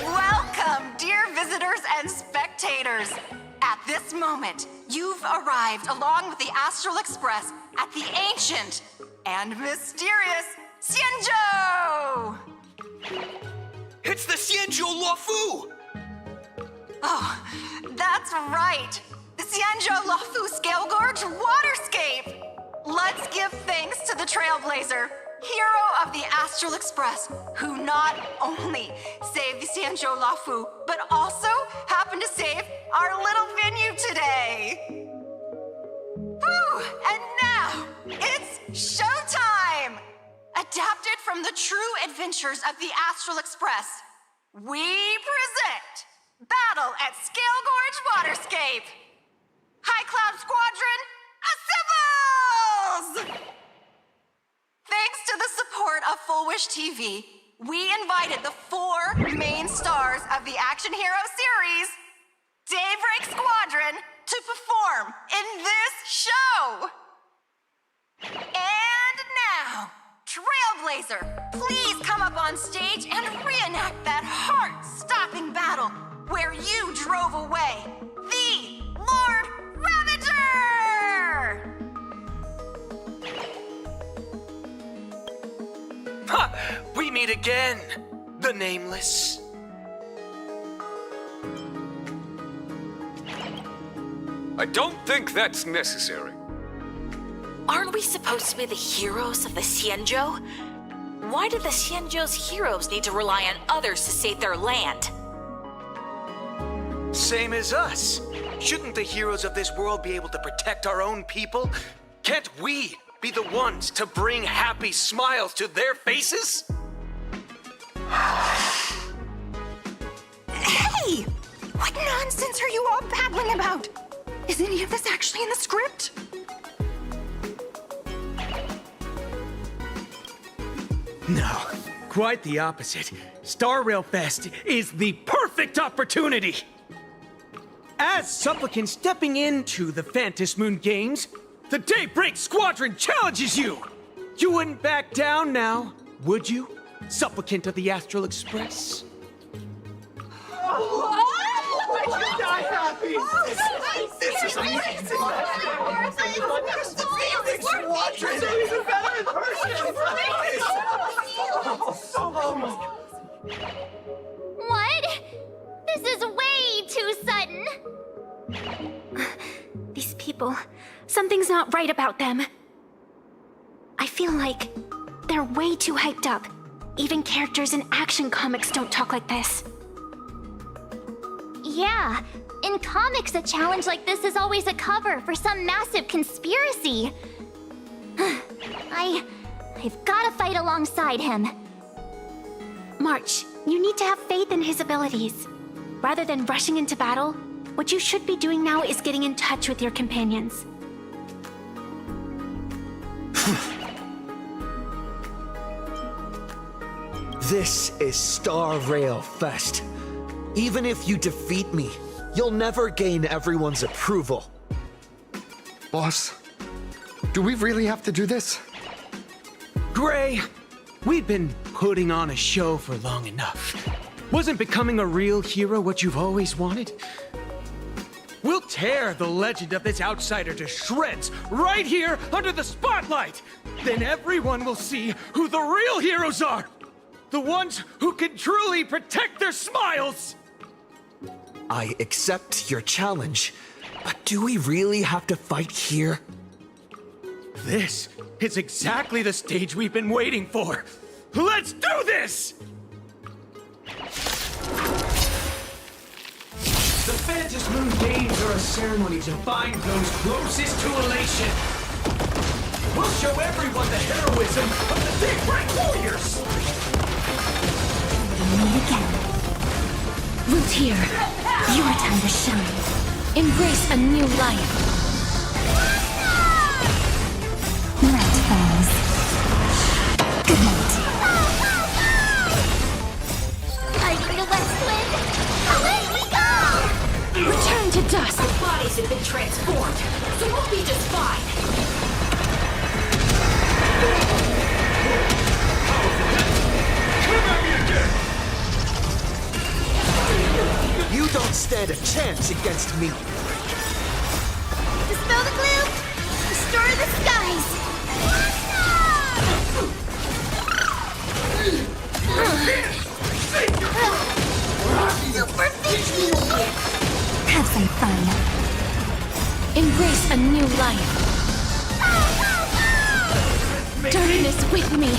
Welcome, dear visitors and spectators. At this moment, you've arrived along with the Astral Express at the ancient and mysterious Xianzhou! It's the Xianzhou Luofu! Oh, that's right. The Xianzhou Luofu Scale Gorge Waterscape! Let's give thanks to the Trailblazer, hero of the Astral Express, who not only saved the Xianzhou Luofu, but also happened to save our little venue today. Whew, and now, it's showtime! Adapted from the true adventures of the Astral Express, we present Battle at Scale Gorge Waterscape! High Cloud Squadron, assembles! Thanks to the support of Full Wish TV, we invited the 4 main stars of the action hero series, Daybreak Squadron, to perform in this show! And now, Trailblazer, please come up on stage and reenact that heart-stopping battle where you drove away the Lord Ravager! Ha! We meet again, the Nameless. I don't think that's necessary. Aren't we supposed to be the heroes of the Xianzhou? Why do the Xianzhou's heroes need to rely on others to save their land? Same as us. Shouldn't the heroes of this world be able to protect our own people? Can't we be the ones to bring happy smiles to their faces? Hey! What nonsense are you all babbling about? Is any of this actually in the script? No, quite the opposite. Star Rail Fest is the perfect opportunity! As Supplicant stepping into the Phantom Moon Games, the Daybreak Squadron challenges you! You wouldn't back down now, would you, Supplicant of the Astral Express? This is amazing! Squadron is even better in person! What? This is way too sudden. These people, something's not right about them. I feel like they're way too hyped up. Even characters in action comics don't talk like this. Yeah, in comics, a challenge like this is always a cover for some massive conspiracy. I've gotta fight alongside him. March, you need to have faith in his abilities. Rather than rushing into battle, what you should be doing now is getting in touch with your companions. This is Star Rail Fest. Even if you defeat me, you'll never gain everyone's approval. Boss, do we really have to do this? Gray, we've been putting on a show for long enough. Wasn't becoming a real hero what you've always wanted? We'll tear the legend of this outsider to shreds right here under the spotlight! Then everyone will see who the real heroes are! The ones who can truly protect their smiles! I accept your challenge, but do we really have to fight here? This is exactly the stage we've been waiting for! Let's do this! The Phantom Moon Games are a ceremony to bind those closest to elation. We'll show everyone the heroism of the Daybreak Warriors! Meet again. Root here. Your time to shine. Embrace a new life. Night falls. Good night. West Wind! Away we go! Return to dust! Our bodies have been transformed, so we'll be just fine. You don't stand a chance against me. Dispel the gloom! Restore the skies! Superficial! Have some fun. Embrace a new life. Darkness with me.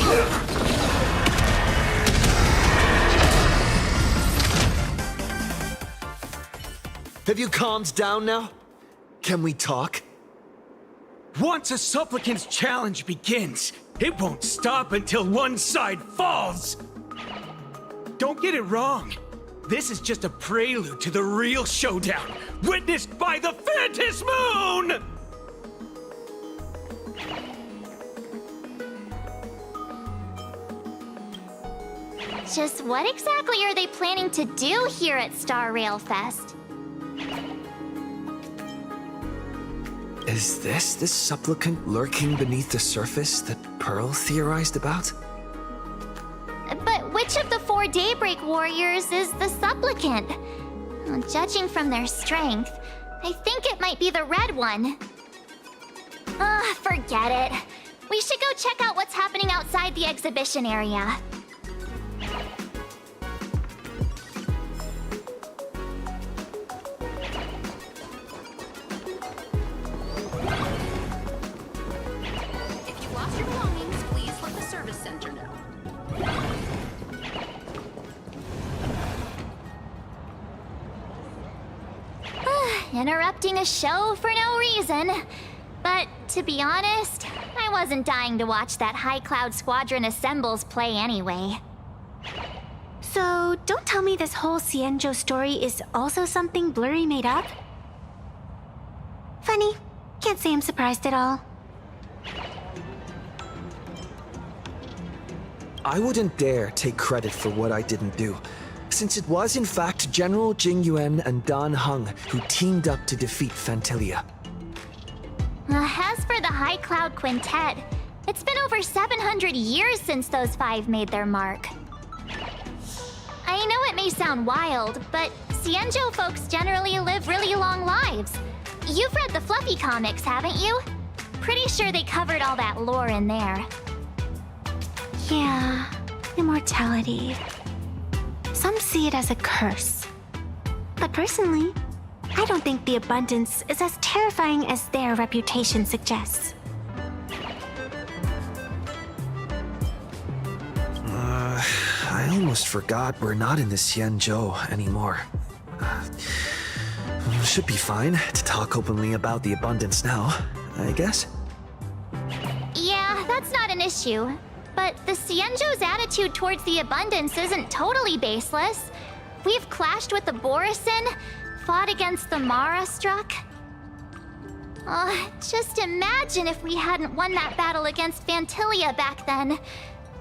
Have you calmed down now? Can we talk? Once a supplicant's challenge begins, it won't stop until one side falls. Don't get it wrong. This is just a prelude to the real showdown, witnessed by the Phantasm Moon! Just what exactly are they planning to do here at Star Rail Fest? Is this the supplicant lurking beneath the surface that Pearl theorized about? But which of the 4 Daybreak warriors is the supplicant? Well, judging from their strength, I think it might be the red one. Forget it. We should go check out what's happening outside the exhibition area. If you lost your belongings, please let the service center know. Interrupting a show for no reason. But to be honest, I wasn't dying to watch that High Cloud Squadron Assembles play anyway. So, don't tell me this whole Xianzhou story is also something Blurry made up? Funny. Can't say I'm surprised at all. I wouldn't dare take credit for what I didn't do, since it was in fact General Jing Yuan and Dan Heng who teamed up to defeat Fantilia. As for the High Cloud Quintet, it's been over 700 years since those 5 made their mark. I know it may sound wild, but Xianzhou folks generally live really long lives. You've read the Fluffy comics, haven't you? Pretty sure they covered all that lore in there. Yeah, immortality. Some see it as a curse. But personally, I don't think the abundance is as terrifying as their reputation suggests. I almost forgot we're not in the Xianzhou anymore. Should be fine to talk openly about the abundance now, I guess. Yeah, that's not an issue. But the Xianzhou's attitude towards the abundance isn't totally baseless. We've clashed with the Borisin, fought against the Mara Struck. Just imagine if we hadn't won that battle against Fantilia back then.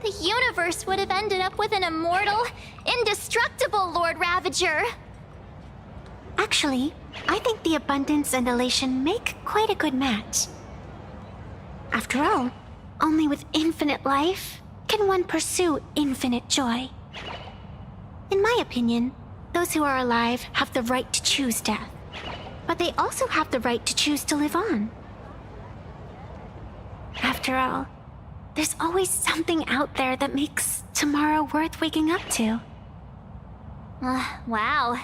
The universe would have ended up with an immortal, indestructible Lord Ravager. Actually, I think the abundance and elation make quite a good match. After all, only with infinite life can one pursue infinite joy. In my opinion, those who are alive have the right to choose death, but they also have the right to choose to live on. After all, there's always something out there that makes tomorrow worth waking up to. Wow.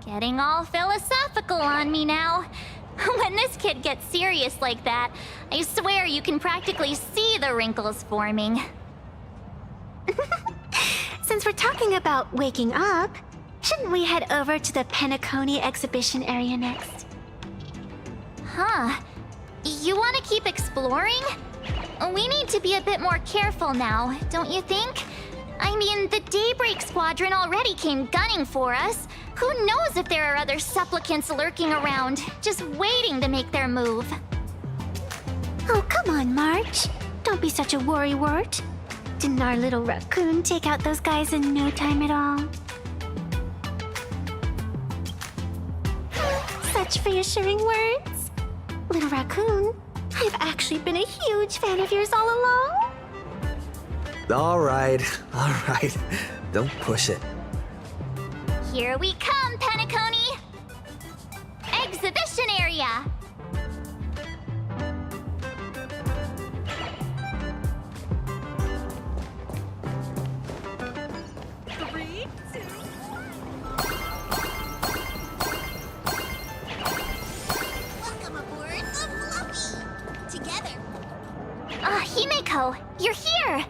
Getting all philosophical on me now. When this kid gets serious like that, I swear you can practically see the wrinkles forming. Since we're talking about waking up, shouldn't we head over to the Penacony exhibition area next? Huh. You want to keep exploring? We need to be a bit more careful now, don't you think? I mean, the Daybreak Squadron already came gunning for us. Who knows if there are other supplicants lurking around, just waiting to make their move. Oh, come on, March. Don't be such a worrywart. Didn't our little raccoon take out those guys in no time at all? much for your reassuring words. Little Raccoon, I've actually been a huge fan of yours all along. All right. Don't push it. Here we come, Penacony! Exhibition area! Himeko, you're here!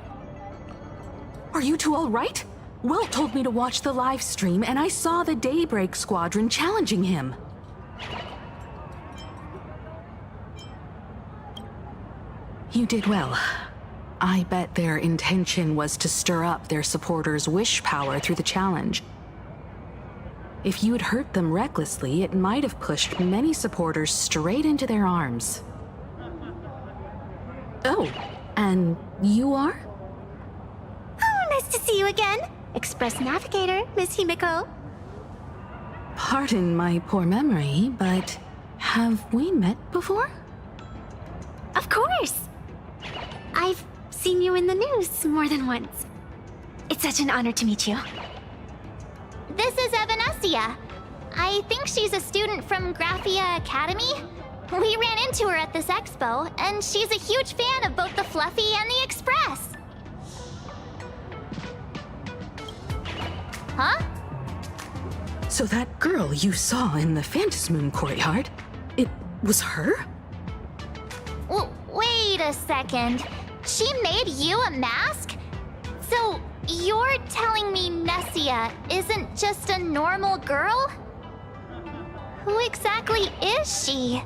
Are you two all right? Will told me to watch the live stream, and I saw the Daybreak squadron challenging him. You did well. I bet their intention was to stir up their supporters' wish power through the challenge. If you'd hurt them recklessly, it might have pushed many supporters straight into their arms. Oh, and you are? Oh, nice to see you again. Express Navigator, Miss Himeko. Pardon my poor memory, but have we met before? Of course. I've seen you in the news more than once. It's such an honor to meet you. This is Evanescia. I think she's a student from Graphia Academy. We ran into her at this expo, and she's a huge fan of both the Fluffy and the Express. Huh? So that girl you saw in the Phantasmoon courtyard, it was her? Wait a second. She made you a mask? So you're telling me Nessia isn't just a normal girl? Who exactly is she?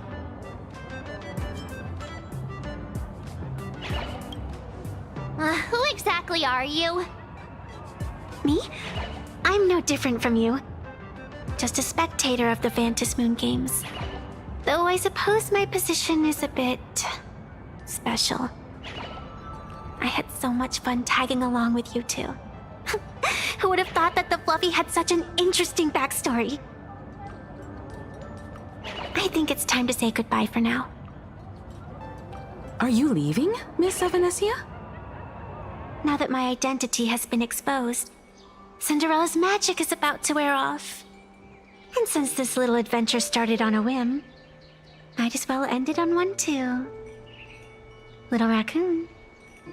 Who exactly are you? Me? I'm no different from you. Just a spectator of the Phantasmoon games. Though I suppose my position is a bit special. I had so much fun tagging along with you two. Who would have thought that the Fluffy had such an interesting backstory? I think it's time to say goodbye for now. Are you leaving, Miss Evanescia? Now that my identity has been exposed, Cinderella's magic is about to wear off. And since this little adventure started on a whim, might as well end it on one too. Little Raccoon,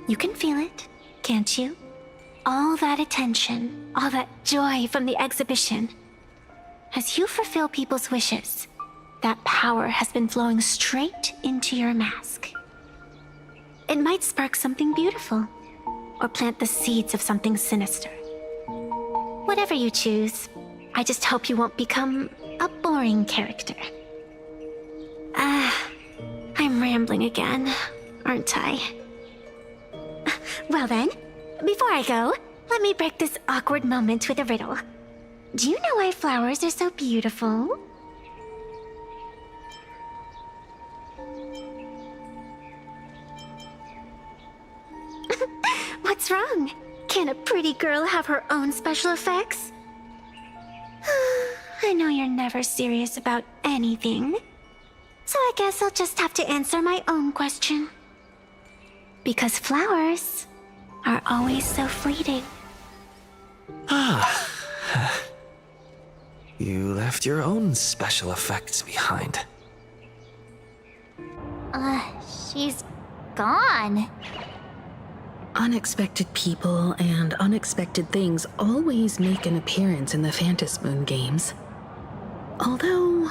you can feel it, can't you? All that attention, all that joy from the exhibition. As you fulfill people's wishes, that power has been flowing straight into your mask. It might spark something beautiful, or plant the seeds of something sinister. Whatever you choose, I just hope you won't become a boring character. I'm rambling again, aren't I? Well then, before I go, let me break this awkward moment with a riddle. Do you know why flowers are so beautiful? What's wrong? Can a pretty girl have her own special effects? I know you're never serious about anything. So I guess I'll just have to answer my own question. Because flowers are always so fleeting. You left your own special effects behind. She's gone. Unexpected people and unexpected things always make an appearance in the Phantasmoon games. Although,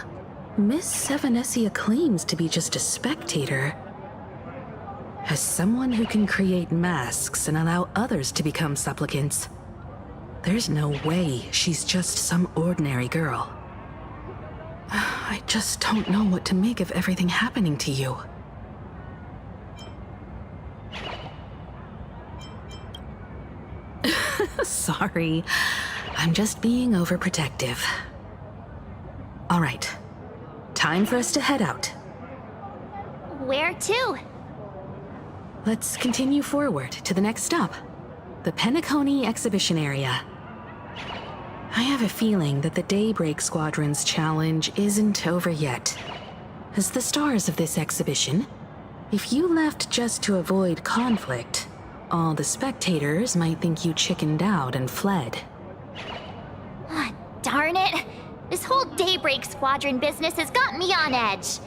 Miss Evanescia claims to be just a spectator. As someone who can create masks and allow others to become supplicants, there's no way she's just some ordinary girl. I just don't know what to make of everything happening to you. Sorry, I'm just being overprotective. All right, time for us to head out. Where to? Let's continue forward to the next stop, the Penacony exhibition area. I have a feeling that the Daybreak Squadron's challenge isn't over yet. As the stars of this exhibition, if you left just to avoid conflict, all the spectators might think you chickened out and fled. Ah, darn it! This whole Daybreak Squadron business has got me on edge.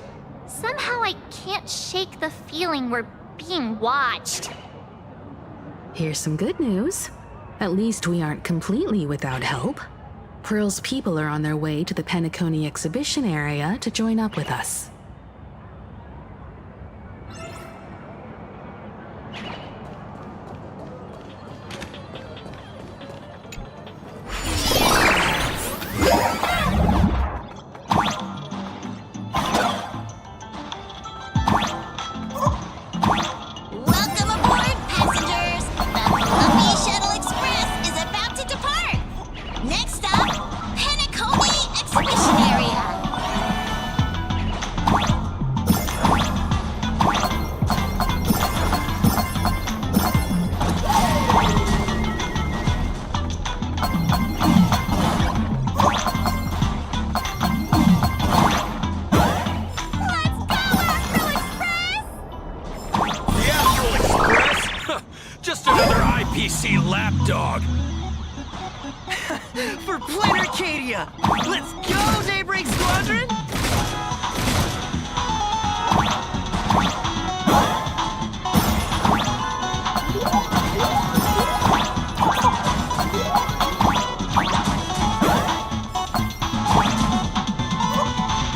Somehow I can't shake the feeling we're being watched. Here's some good news. At least we aren't completely without help. Pearl's people are on their way to the Penacony exhibition area to join up with us. Welcome aboard, passengers! The Fluffy Shuttle Express is about to depart! Next up, Penacony Exhibition Area! The Astral Express? Just another IPC lapdog. For Planarcadia! Let's go, Daybreak Squadron!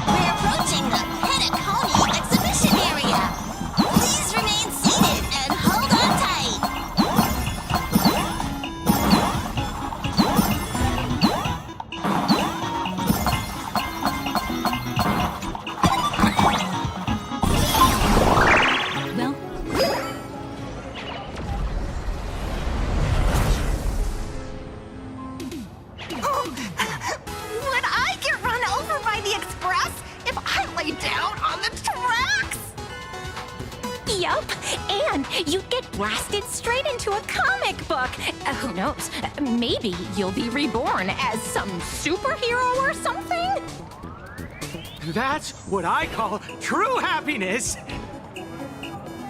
We're approaching the Penacony Exhibition Area! Please remain seated and hold on tight! Well, Would I get run over by the Express if I lay down on the tracks? Yup, and you'd get blasted straight into a comic book. Who knows? Maybe you'll be reborn as some superhero or something? That's what I call true happiness.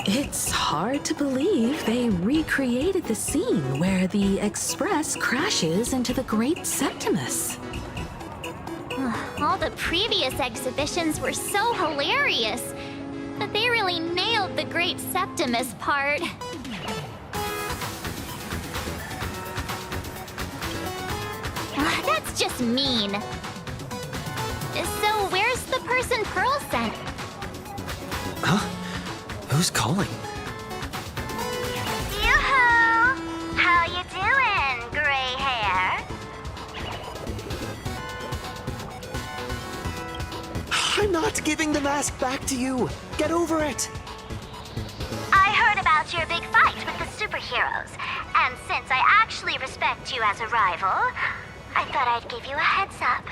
it's hard to believe they recreated the scene where the Express crashes into the Great Septimus. All the previous exhibitions were so hilarious, but they really nailed the Great Septimus part. That's just mean. So where's the person Pearl sent? Huh? Who's calling? Yoo-hoo! How you doing, gray hair? I'm not giving the mask back to you. Get over it. I heard about your big fight with the superheroes, and since I actually respect you as a rival, I thought I'd give you a heads up.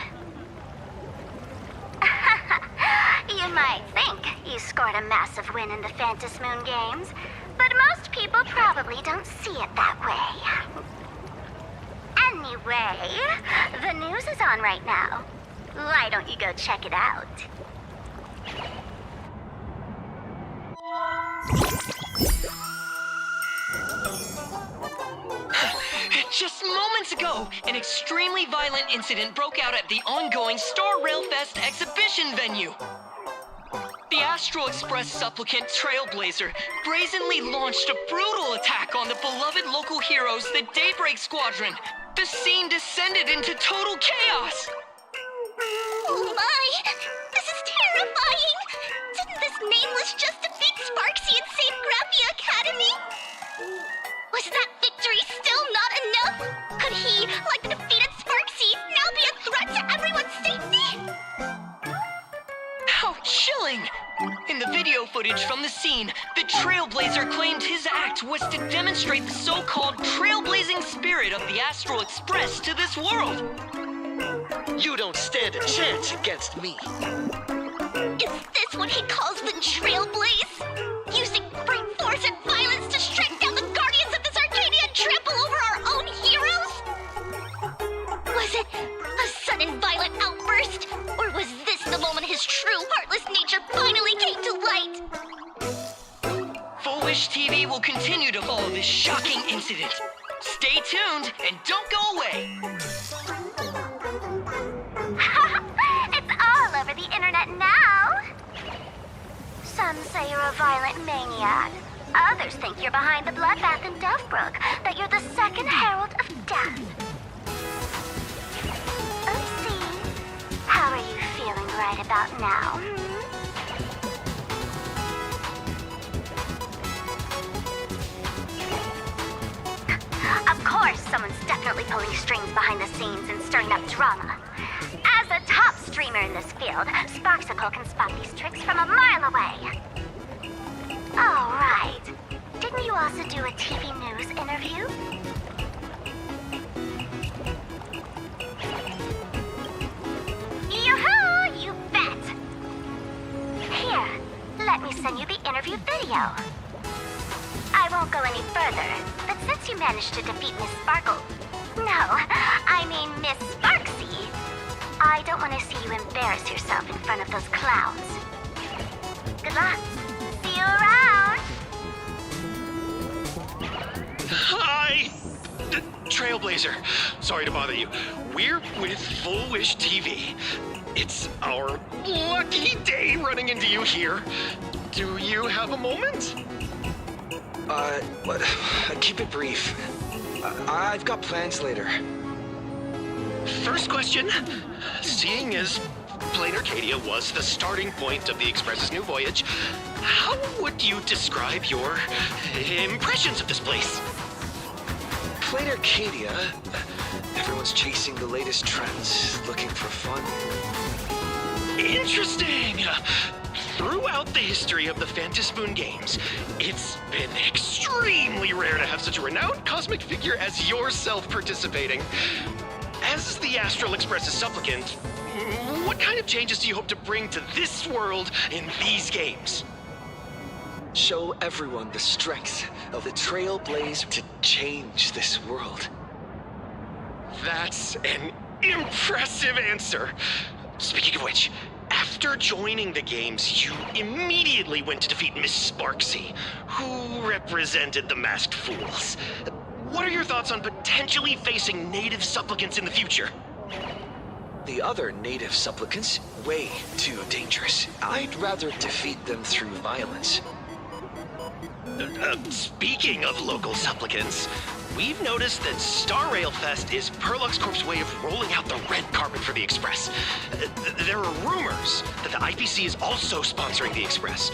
You might think you scored a massive win in the Phantasmoon Moon games, but most people probably don't see it that way. Anyway, the news is on right now. Why don't you go check it out? Just moments ago, an extremely violent incident broke out at the ongoing Star Railfest exhibition venue. The Astral Express supplicant Trailblazer brazenly launched a brutal attack on the beloved local heroes, the Daybreak Squadron. The scene descended into total chaos. Oh my! This is terrifying! Didn't this nameless just defeat Sparxie and save Graphia Academy? Was that victory still not enough? Could he, like the defeated Sparxie, now be a threat to everyone's safety? How chilling! In the video footage from the scene, the Trailblazer claimed his act was to demonstrate the so-called trailblazing spirit of the Astral Express to this world. You don't stand a chance against me. Is this what he calls the Trailblaze? Using brute force and violence to strike down the guardians of this Arcadia and trample over our own heroes? Was it Wish TV will continue to follow this shocking incident. Stay tuned and don't go away. It's all over the internet now. Some say you're a violent maniac. Others think you're behind the bloodbath in Dovebrook, that you're the second herald of death. Oopsie. How are you feeling right about now? Of course, someone's definitely pulling strings behind the scenes and stirring up drama. As a top streamer in this field, Sparxie can spot these tricks from a mile away. Oh, right. Didn't you also do a TV news interview? Yoo-hoo! You bet! Here, let me send you the interview video. I won't go any further, but since you managed to defeat Miss Sparkle... No, I mean Miss Sparxie, I don't want to see you embarrass yourself in front of those clowns. Good luck. See you around! Hi! Trailblazer. Sorry to bother you. We're with Full Wish TV. It's our lucky day running into you here. Do you have a moment? Keep it brief. I've got plans later. First question. Seeing as Planarcadia was the starting point of the Express's new voyage, how would you describe your impressions of this place? Planarcadia? Everyone's chasing the latest trends, looking for fun. Interesting! Throughout the history of the Phantasmoon games, it's been extremely rare to have such a renowned cosmic figure as yourself participating. As the Astral Express's supplicant, what kind of changes do you hope to bring to this world in these games? Show everyone the strength of the Trailblaze to change this world. That's an impressive answer. Speaking of which, after joining the games, you immediately went to defeat Miss Sparxie, who represented the Masked Fools. What are your thoughts on potentially facing native supplicants in the future? The other native supplicants, way too dangerous. I'd rather defeat them through violence. Speaking of local supplicants, we've noticed that Star Rail Fest is Pearluxe Corp's way of rolling out the red carpet for the Express. There are rumors that the IPC is also sponsoring the Express.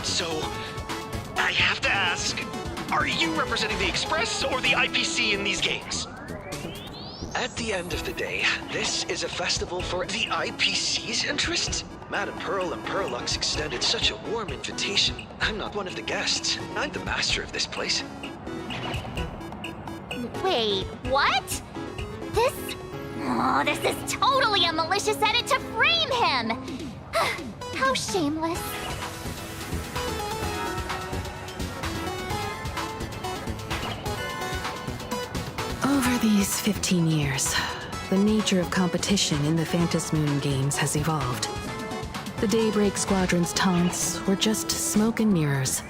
So, I have to ask, are you representing the Express or the IPC in these games? At the end of the day, this is a festival for the IPC's interests. Madame Pearl and Pearluxe extended such a warm invitation. I'm not one of the guests. I'm the master of this place. Wait, what? This is totally a malicious edit to frame him! How shameless. Over these 15 years, the nature of competition in the Phantasmoon games has evolved. The Daybreak Squadron's taunts were just smoke and mirrors.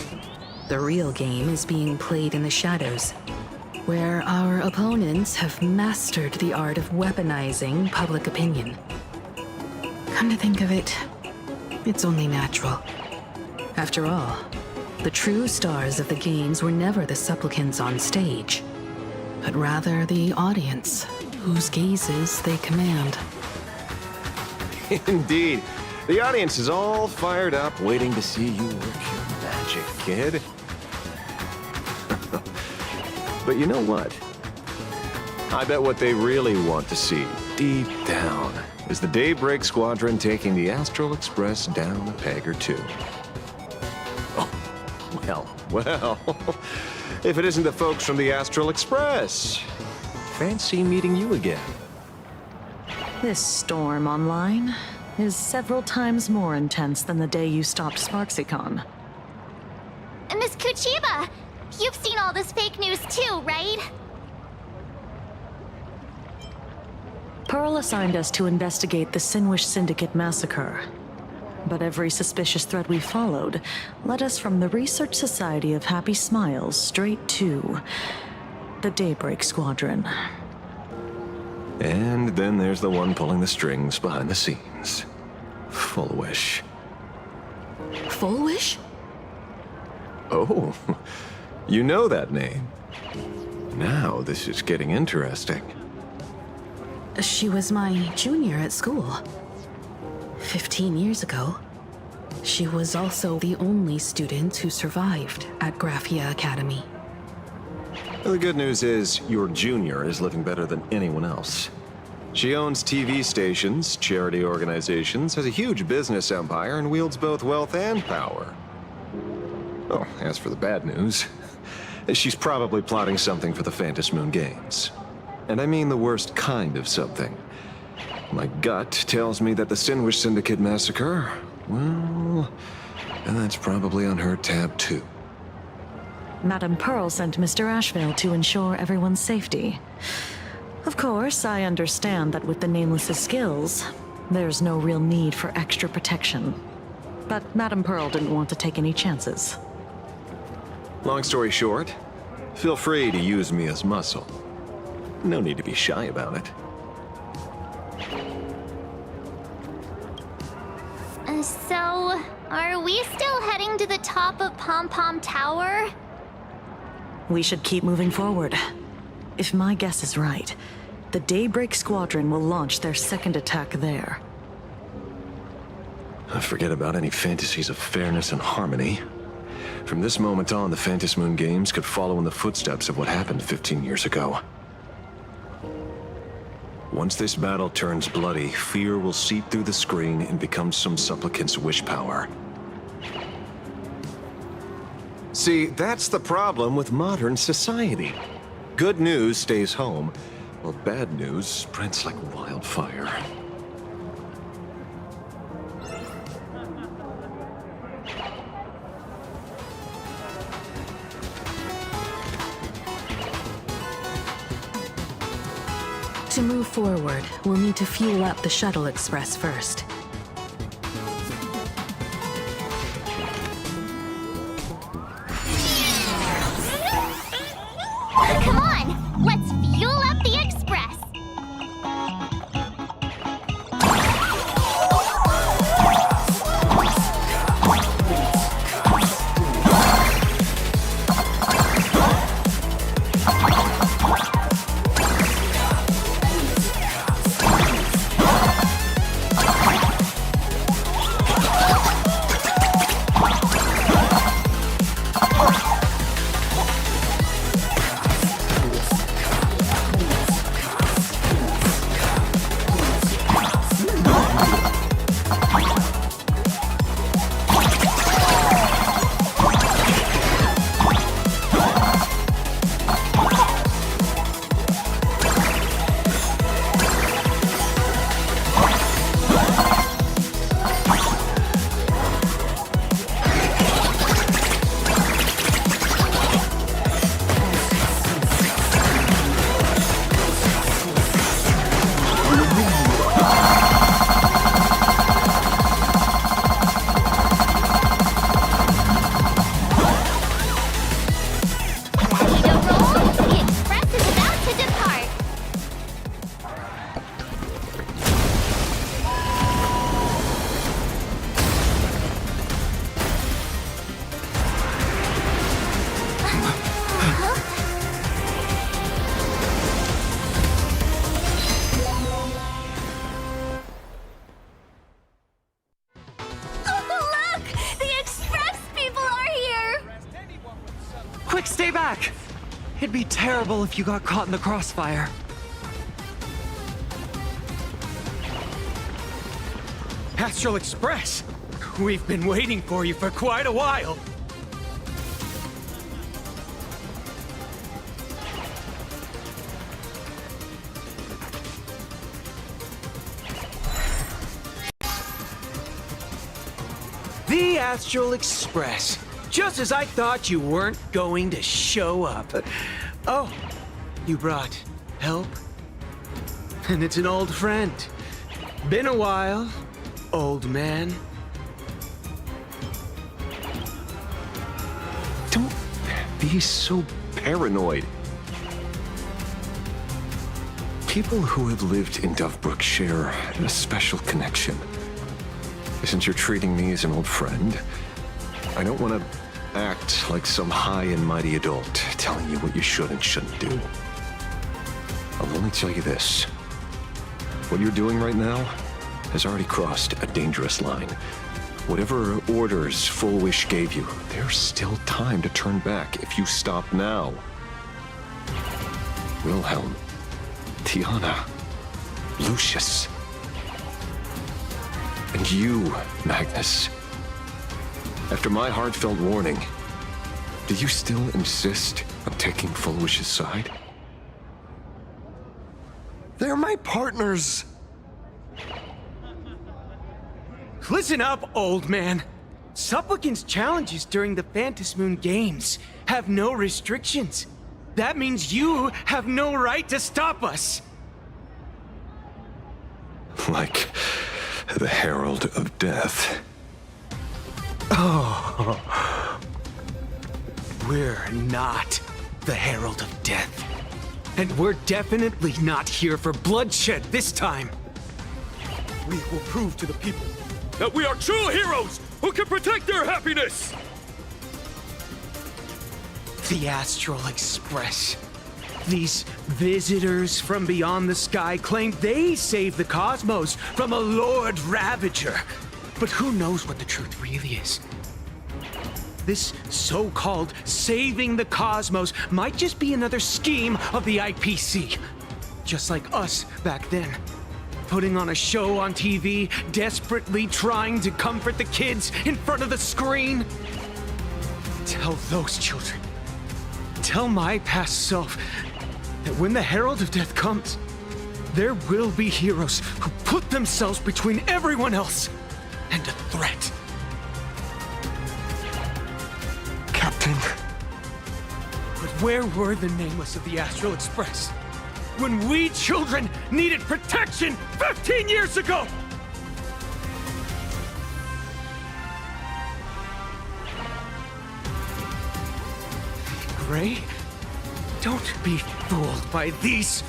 The real game is being played in the shadows, where our opponents have mastered the art of weaponizing public opinion. Come to think of it, it's only natural. After all, the true stars of the games were never the supplicants on stage, but rather the audience, whose gazes they command. Indeed. The audience is all fired up, waiting to see you work your magic, kid. But you know what? I bet what they really want to see, deep down, is the Daybreak Squadron taking the Astral Express down a peg or two. Oh, well. If it isn't the folks from the Astral Express. Fancy meeting you again. This storm online is several times more intense than the day you stopped SparxieCon. Miss Kuchiba, you've seen all this fake news too, right? Pearl assigned us to investigate the Sinwish Syndicate massacre. but every suspicious thread we followed led us from the Research Society of Happy Smiles straight to the Daybreak Squadron. And then there's the one pulling the strings behind the scenes. Fullwish. Fullwish? Oh, you know that name. Now this is getting interesting. She was my junior at school. 15 years ago. She was also the only student who survived at Graphia Academy. Well, the good news is your junior is living better than anyone else. She owns TV stations, charity organizations, has a huge business empire, and wields both wealth and power. Oh, as for the bad news, she's probably plotting something for the Phantom Moon Games. And I mean the worst kind of something. My gut tells me that the Sinwish Syndicate massacre, well, that's probably on her tab too. Madame Pearl sent Mr. Ashvale to ensure everyone's safety. Of course, I understand that with the Nameless's skills, there's no real need for extra protection. But Madame Pearl didn't want to take any chances. Long story short, feel free to use me as muscle. No need to be shy about it. So, are we still heading to the top of Pom Pom Tower? We should keep moving forward. If my guess is right, the Daybreak Squadron will launch their second attack there. Forget about any fantasies of fairness and harmony. From this moment on, the Phantom Moon Games could follow in the footsteps of what happened 15 years ago. Once this battle turns bloody, fear will seep through the screen and become some supplicant's wish power. See, that's the problem with modern society. Good news stays home, while bad news spreads like wildfire. To move forward, we'll need to fuel up the Shuttle Express first. Come on, let's fuel up the Express! Stay back! It'd be terrible if you got caught in the crossfire. Astral Express! We've been waiting for you for quite a while. The Astral Express. Just as I thought you weren't going to show up. Oh, you brought help? And it's an old friend. Been a while, old man. be so paranoid? People who have lived in Dovebrook share a special connection. Since you're treating me as an old friend, I don't want to act like some high and mighty adult telling you what you should and shouldn't do. I'll only tell you this. What you're doing right now has already crossed a dangerous line. Whatever orders Full Wish gave you, there's still time to turn back if you stop now. Wilhelm, Tiana, Lucius, and you, Magnus. After my heartfelt warning, do you still insist on taking Full Wish's side? They're my partners. Listen up, old man. Supplicant's challenges during the Phantom Moon Games have no restrictions. That means you have no right to stop us. Like the Herald of Death. Oh. We're not the Herald of Death. And we're definitely not here for bloodshed this time. We will prove to the people that we are true heroes who can protect their happiness! The Astral Express. These visitors from beyond the sky claim they saved the cosmos from a Lord Ravager. But who knows what the truth really is? This so-called saving the cosmos might just be another scheme of the IPC. Just like us back then. Putting on a show on TV, desperately trying to comfort the kids in front of the screen. Tell those children, tell my past self, that when the Herald of Death comes, there will be heroes who put themselves between everyone else and a threat. Captain. But where were the nameless of the Astral Express when we children needed protection 15 years ago? Gray, don't be fooled by these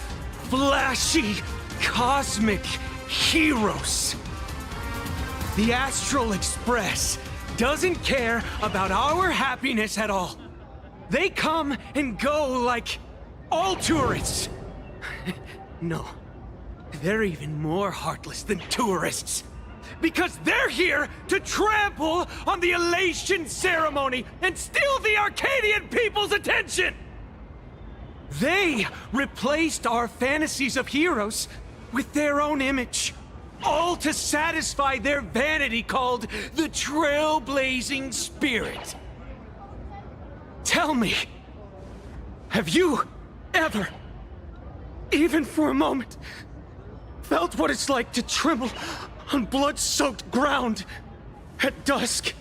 flashy, cosmic heroes. The Astral Express doesn't care about our happiness at all. They come and go like all tourists. No, they're even more heartless than tourists. Because they're here to trample on the elation ceremony and steal the Arcadian people's attention! They replaced our fantasies of heroes with their own image. All to satisfy their vanity called the Trailblazing Spirit. Tell me, have you ever, even for a moment, felt what it's like to tremble on blood-soaked ground at dusk?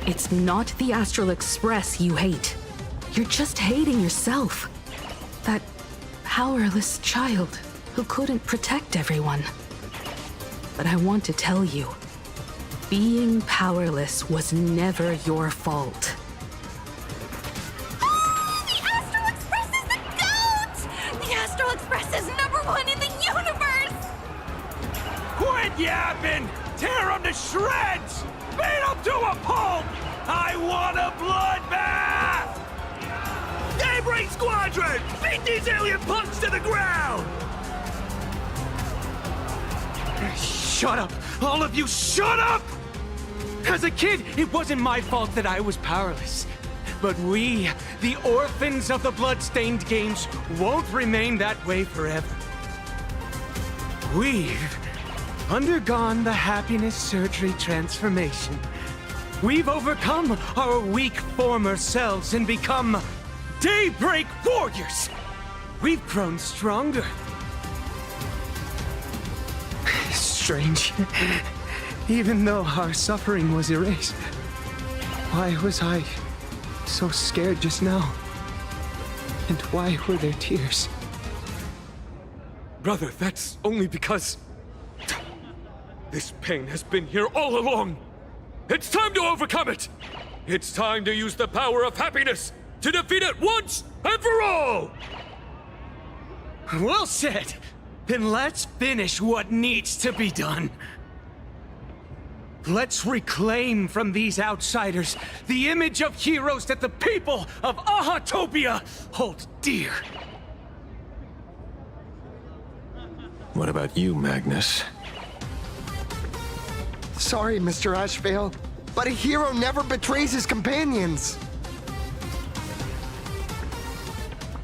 It's not the Astral Express you hate. You're just hating yourself. That powerless child who couldn't protect everyone. But I want to tell you, being powerless was never your fault. The Astral Express is the GOAT! The Astral Express is #1 in the universe! Quit yapping! Tear them to shreds! Beat them to a pulp! I want a bloodbath! Daybreak Squadron! Beat these alien punks to the ground! Shut up! All of you, shut up! As a kid, it wasn't my fault that I was powerless. But we, the orphans of the Bloodstained Games, won't remain that way forever. We've undergone the happiness surgery transformation. We've overcome our weak former selves and become Daybreak Warriors. We've grown stronger. Strange. Even though our suffering was erased, why was I so scared just now? And why were there tears? Brother, that's only because... this pain has been here all along. It's time to overcome it! It's time to use the power of happiness to defeat it once and for all! Well said. Then let's finish what needs to be done. Let's reclaim from these outsiders the image of heroes that the people of Ahatopia hold dear. What about you, Magnus? Sorry, Mr. Ashvale, but a hero never betrays his companions.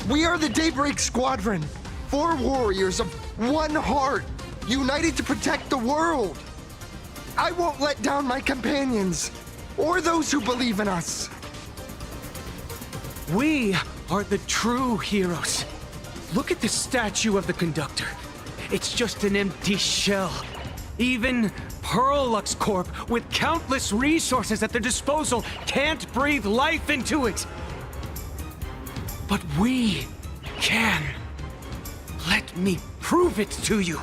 We are the Daybreak Squadron, 4 warriors of one heart, united to protect the world. I won't let down my companions, or those who believe in us. We are the true heroes. Look at the statue of the conductor. It's just an empty shell. Even Pearluxe Corp, with countless resources at their disposal, can't breathe life into it. But we can. Let me prove it to you.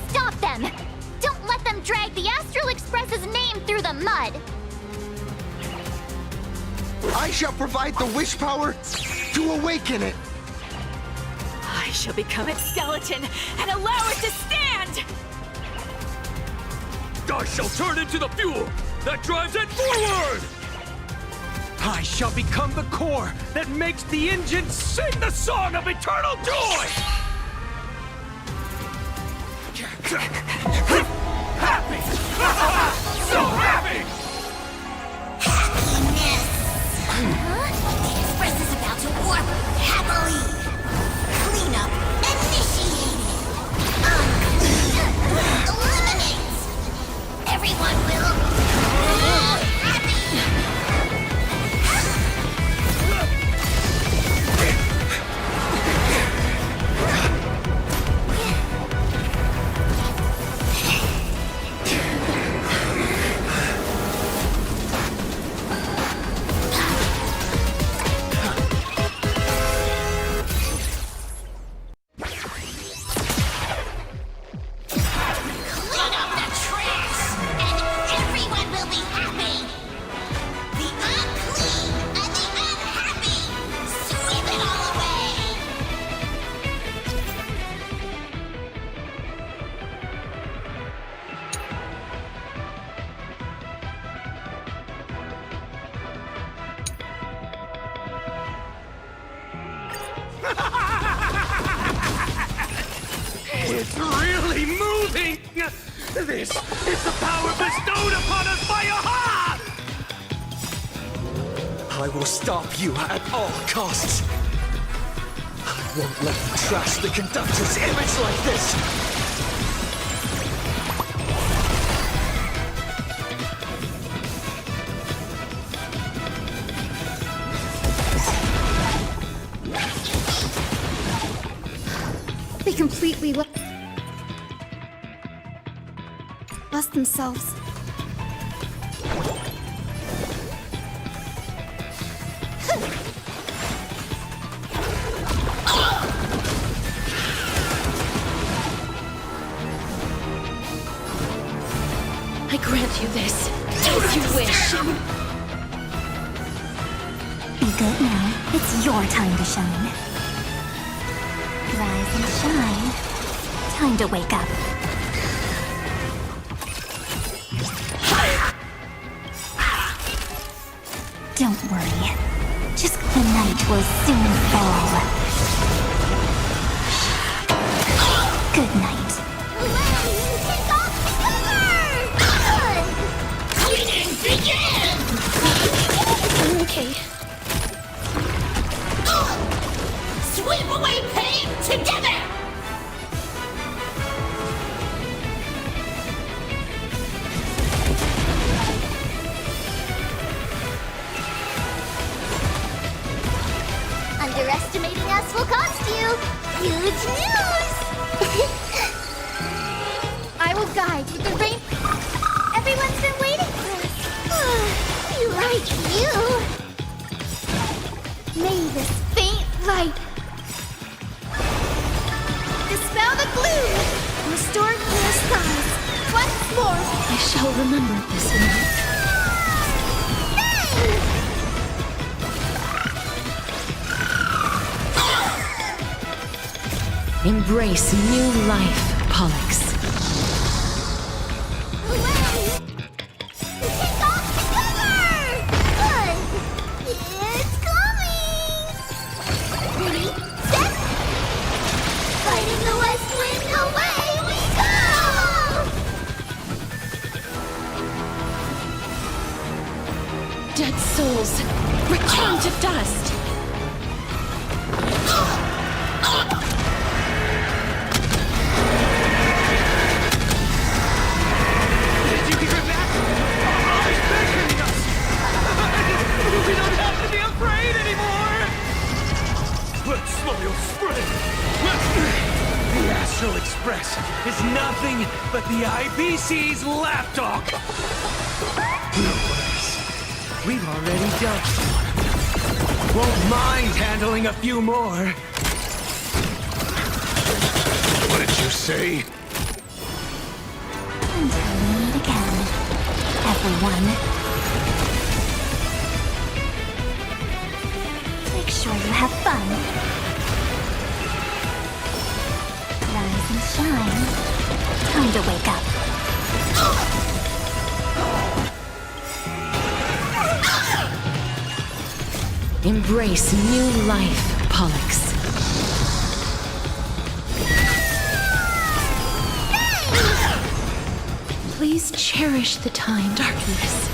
Stop them! Don't let them drag the Astral Express's name through the mud! I shall provide the wish power to awaken it. I shall become its skeleton and allow it to stand! I shall turn into the fuel that drives it forward! I shall become the core that makes the engine sing the song of eternal joy! Happy! So happy! Happiness! The Express is about to warp happily! Cleanup initiated! Unclean! Eliminate! Everyone will be happy! It's really moving! This is the power bestowed upon us by Aha! I will stop you at all costs. I won't let you trash the conductor's image like this! They completely lost themselves. I grant you this, as you wish. Be good now. It's your time to shine. Rise and shine. Time to wake up. Don't worry. Just the night will soon fall. Good night. Kick off the Cleaning begin! Okay. Sweep away pain together! Underestimating us will cost you huge news! I will guide with the rain. Everyone's been waiting for us. We like you. May this faint light dispel the gloom, restore clear skies. Once more, I shall remember this moment. Embrace new life, Pollux. It's coming! Ready, set! Fighting the west wind, away we go! Dead souls, return to dust! Did you hear that? He's beckoning us! We don't have to be afraid anymore! Let's slow spread! The Astral Express is nothing but the IBC's lapdog! No worries. We've already dealt with one. Won't mind handling a few more. What did you say? Until we meet again, everyone. Make sure you have fun. Rise and shine. Time to wake up. Embrace new life, Pollux. Please cherish the time darkness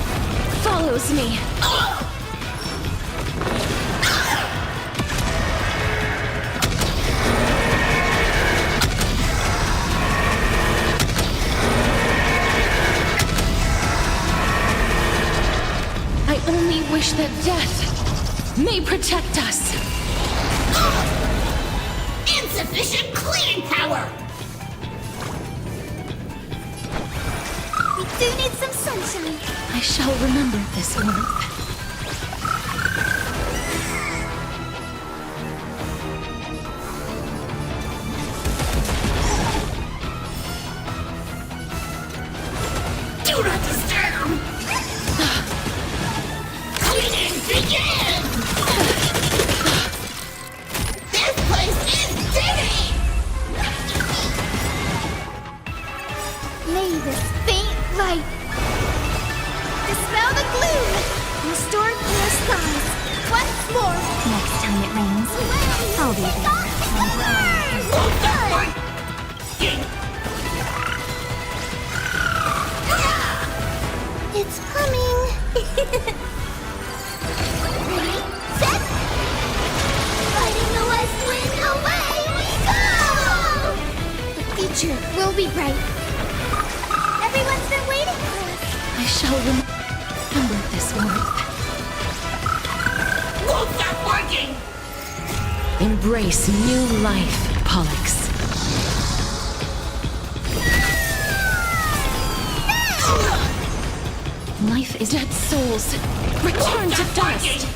follows me. I only wish that death may protect us. Insufficient cleaning power! We do need some sunshine. I shall remember this warmth. Do not disturb! Cleaning begin! This place is dirty! May this faint light dispel the gloom, restore clear skies. Once more! Next time it rains, I'll be there. It's coming! Ready, set! Fighting the west wind, away we go! The future will be bright. Everyone's been waiting for us. I shall remember this warmth. Won't stop working! Embrace new life, Pollux. Life is dead souls. Return to dust.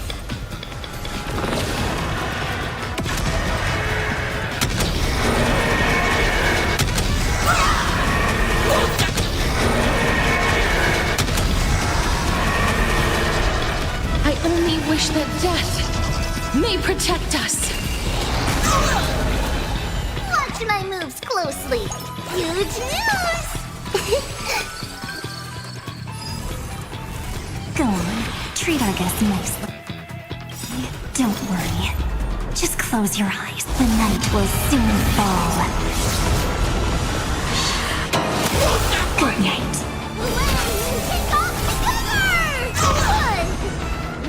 I only wish that death may protect us. Watch my moves closely. Huge news! Go on, treat our guests nicely. Don't worry. Just close your eyes. The night will soon fall. Good night.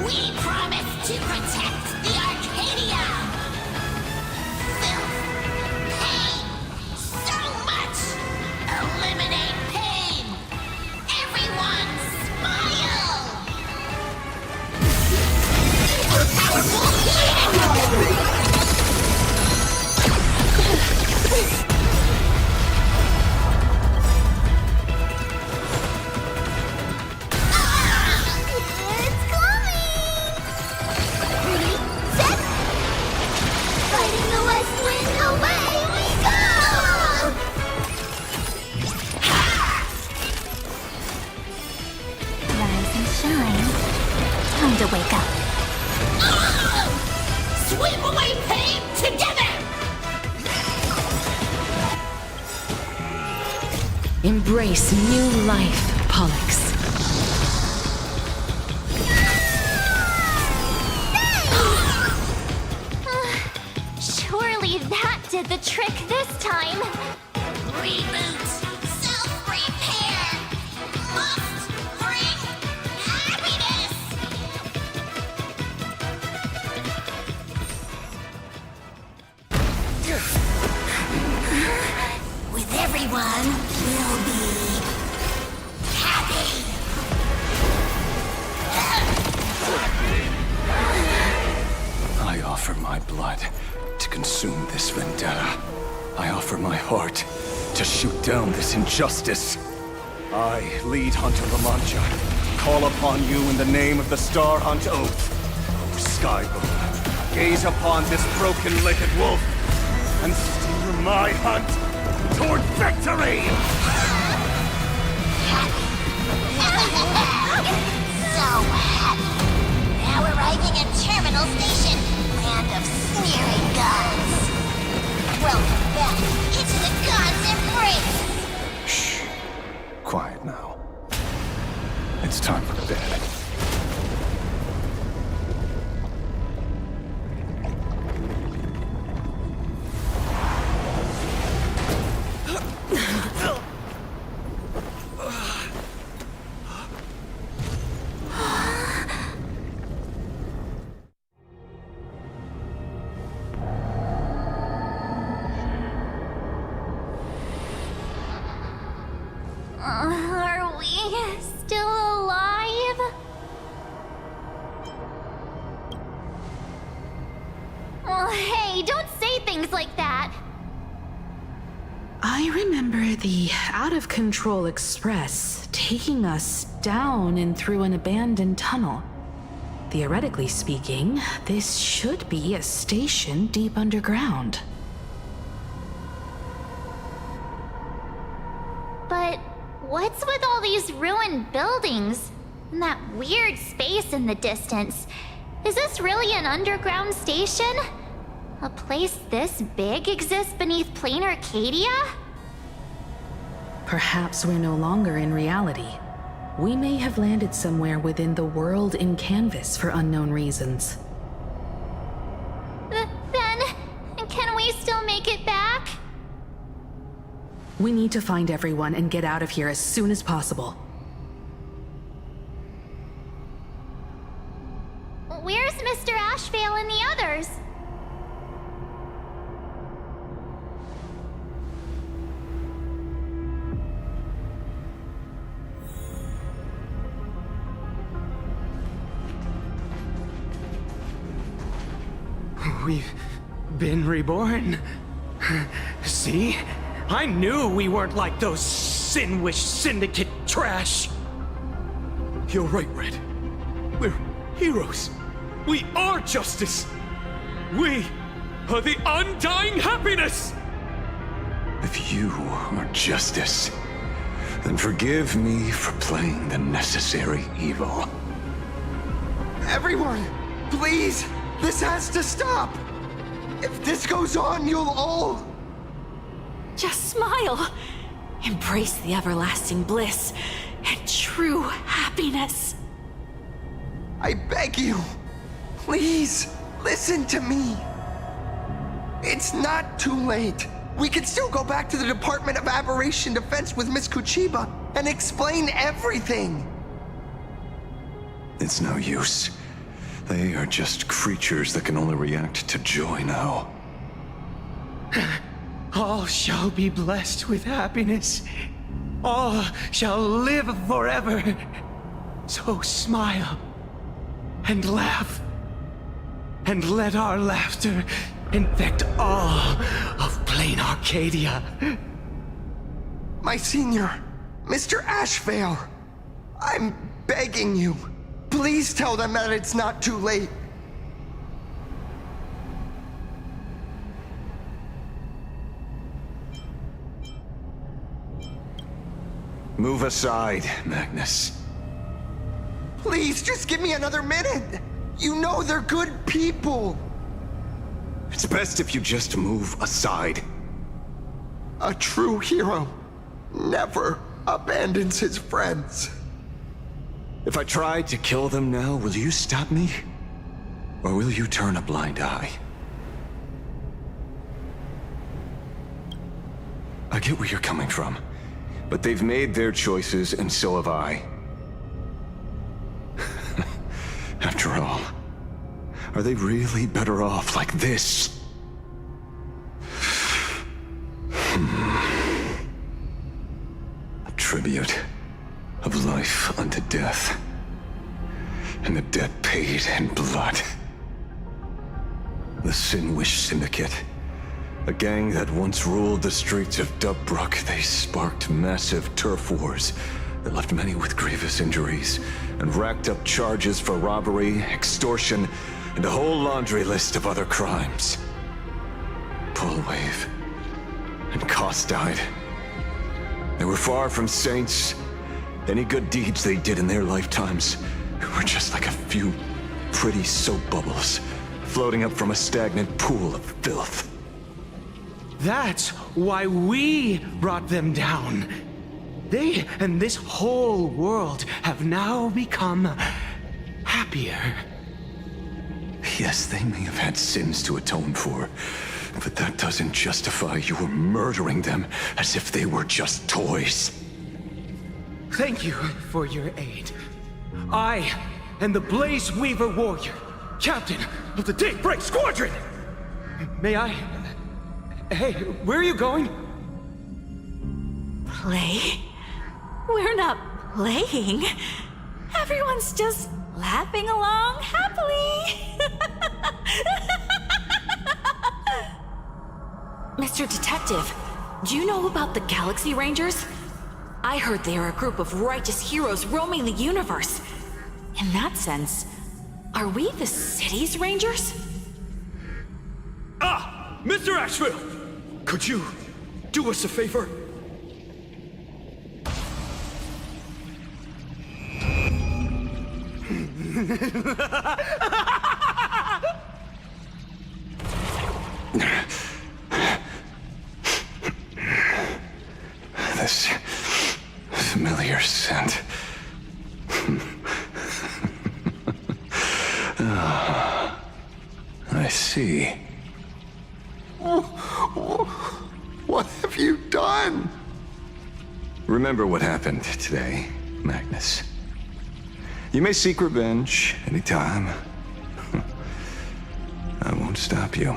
We promise to protect the Arcadia! Filth, pain, so much! Eliminate pain! Everyone smile! to wake up. Sweep away pain together! Embrace new life, Pearluxe. Surely that did the trick this time. Reboot! Self-repair! Must bring happiness! With everyone, we'll be happy. I offer my blood to consume this vendetta. I offer my heart to shoot down this injustice. I, lead Hunter Lamancha, call upon you in the name of the Star Hunt Oath. O Skybow, gaze upon this broken-legged wolf and steer my hunt toward victory! So happy! Now arriving at Terminal Station, land of sneering gods. Welcome back into the gods' embrace! Shh. Quiet now. It's time for bed. Are we still alive? Oh, hey, don't say things like that. I remember the out-of-control express taking us down and through an abandoned tunnel. Theoretically speaking, this should be a station deep underground. But what's with all these ruined buildings? And that weird space in the distance? Is this really an underground station? A place this big exists beneath Planarcadia? Perhaps we're no longer in reality. We may have landed somewhere within the world in canvas for unknown reasons. Then, can we still make it back? We need to find everyone and get out of here as soon as possible. Where's Mr. Ashvale and the others? We've been reborn. See? I knew we weren't like those Sinwish Syndicate trash. You're right, Red. We're heroes. We are justice. We are the undying happiness. If you are justice, then forgive me for playing the necessary evil. Everyone, please! This has to stop! If this goes on, you'll all... Just smile. Embrace the everlasting bliss and true happiness. I beg you, please, listen to me. It's not too late. We can still go back to the Department of Aberration Defense with Miss Kuchiba and explain everything. It's no use. They are just creatures that can only react to joy now. All shall be blessed with happiness. All shall live forever. So smile and laugh. And let our laughter infect all of Planarcadia. My senior, Mr. Ashvale, I'm begging you. Please tell them that it's not too late. Move aside, Magnus. Please, just give me another minute. You know they're good people. It's best if you just move aside. A true hero never abandons his friends. If I try to kill them now, will you stop me? Or will you turn a blind eye? I get where you're coming from, but they've made their choices, and so have I. After all, are they really better off like this? A tribute of life unto death, and the debt paid in blood. The Sinwish Syndicate, a gang that once ruled the streets of Daybreak. They sparked massive turf wars that left many with grievous injuries, and racked up charges for robbery, extortion, and a whole laundry list of other crimes. Pullwave and Koss died. They were far from saints. Any good deeds they did in their lifetimes were just like a few pretty soap bubbles floating up from a stagnant pool of filth. That's why we brought them down. They and this whole world have now become happier. Yes, they may have had sins to atone for, but that doesn't justify your murdering them as if they were just toys. Thank you for your aid. I am the Blaze Weaver Warrior, captain of the Daybreak Squadron! May I... Hey, where are you going? Play? We're not playing. Everyone's just laughing along happily. Mr. Detective, do you know about the Galaxy Rangers? I heard they are a group of righteous heroes roaming the universe. In that sense, are we the city's Rangers? Ah! Mr. Asheville! Could you do us a favor? This familiar scent. I see. What have you done? Remember what happened today, Magnus. You may seek revenge anytime. I won't stop you.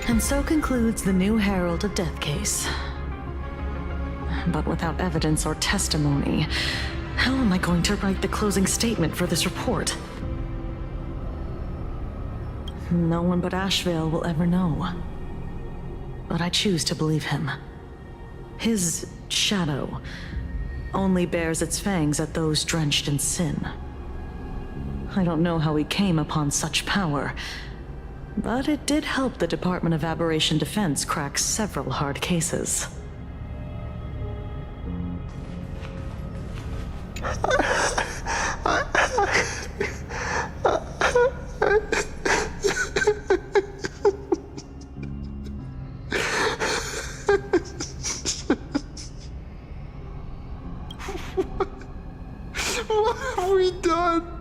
And so concludes the new Herald of Death case. But without evidence or testimony, how am I going to write the closing statement for this report? No one but Asheville will ever know. But I choose to believe him. His shadow only bears its fangs at those drenched in sin. I don't know how he came upon such power, but it did help the Department of Aberration Defense crack several hard cases. What have we done?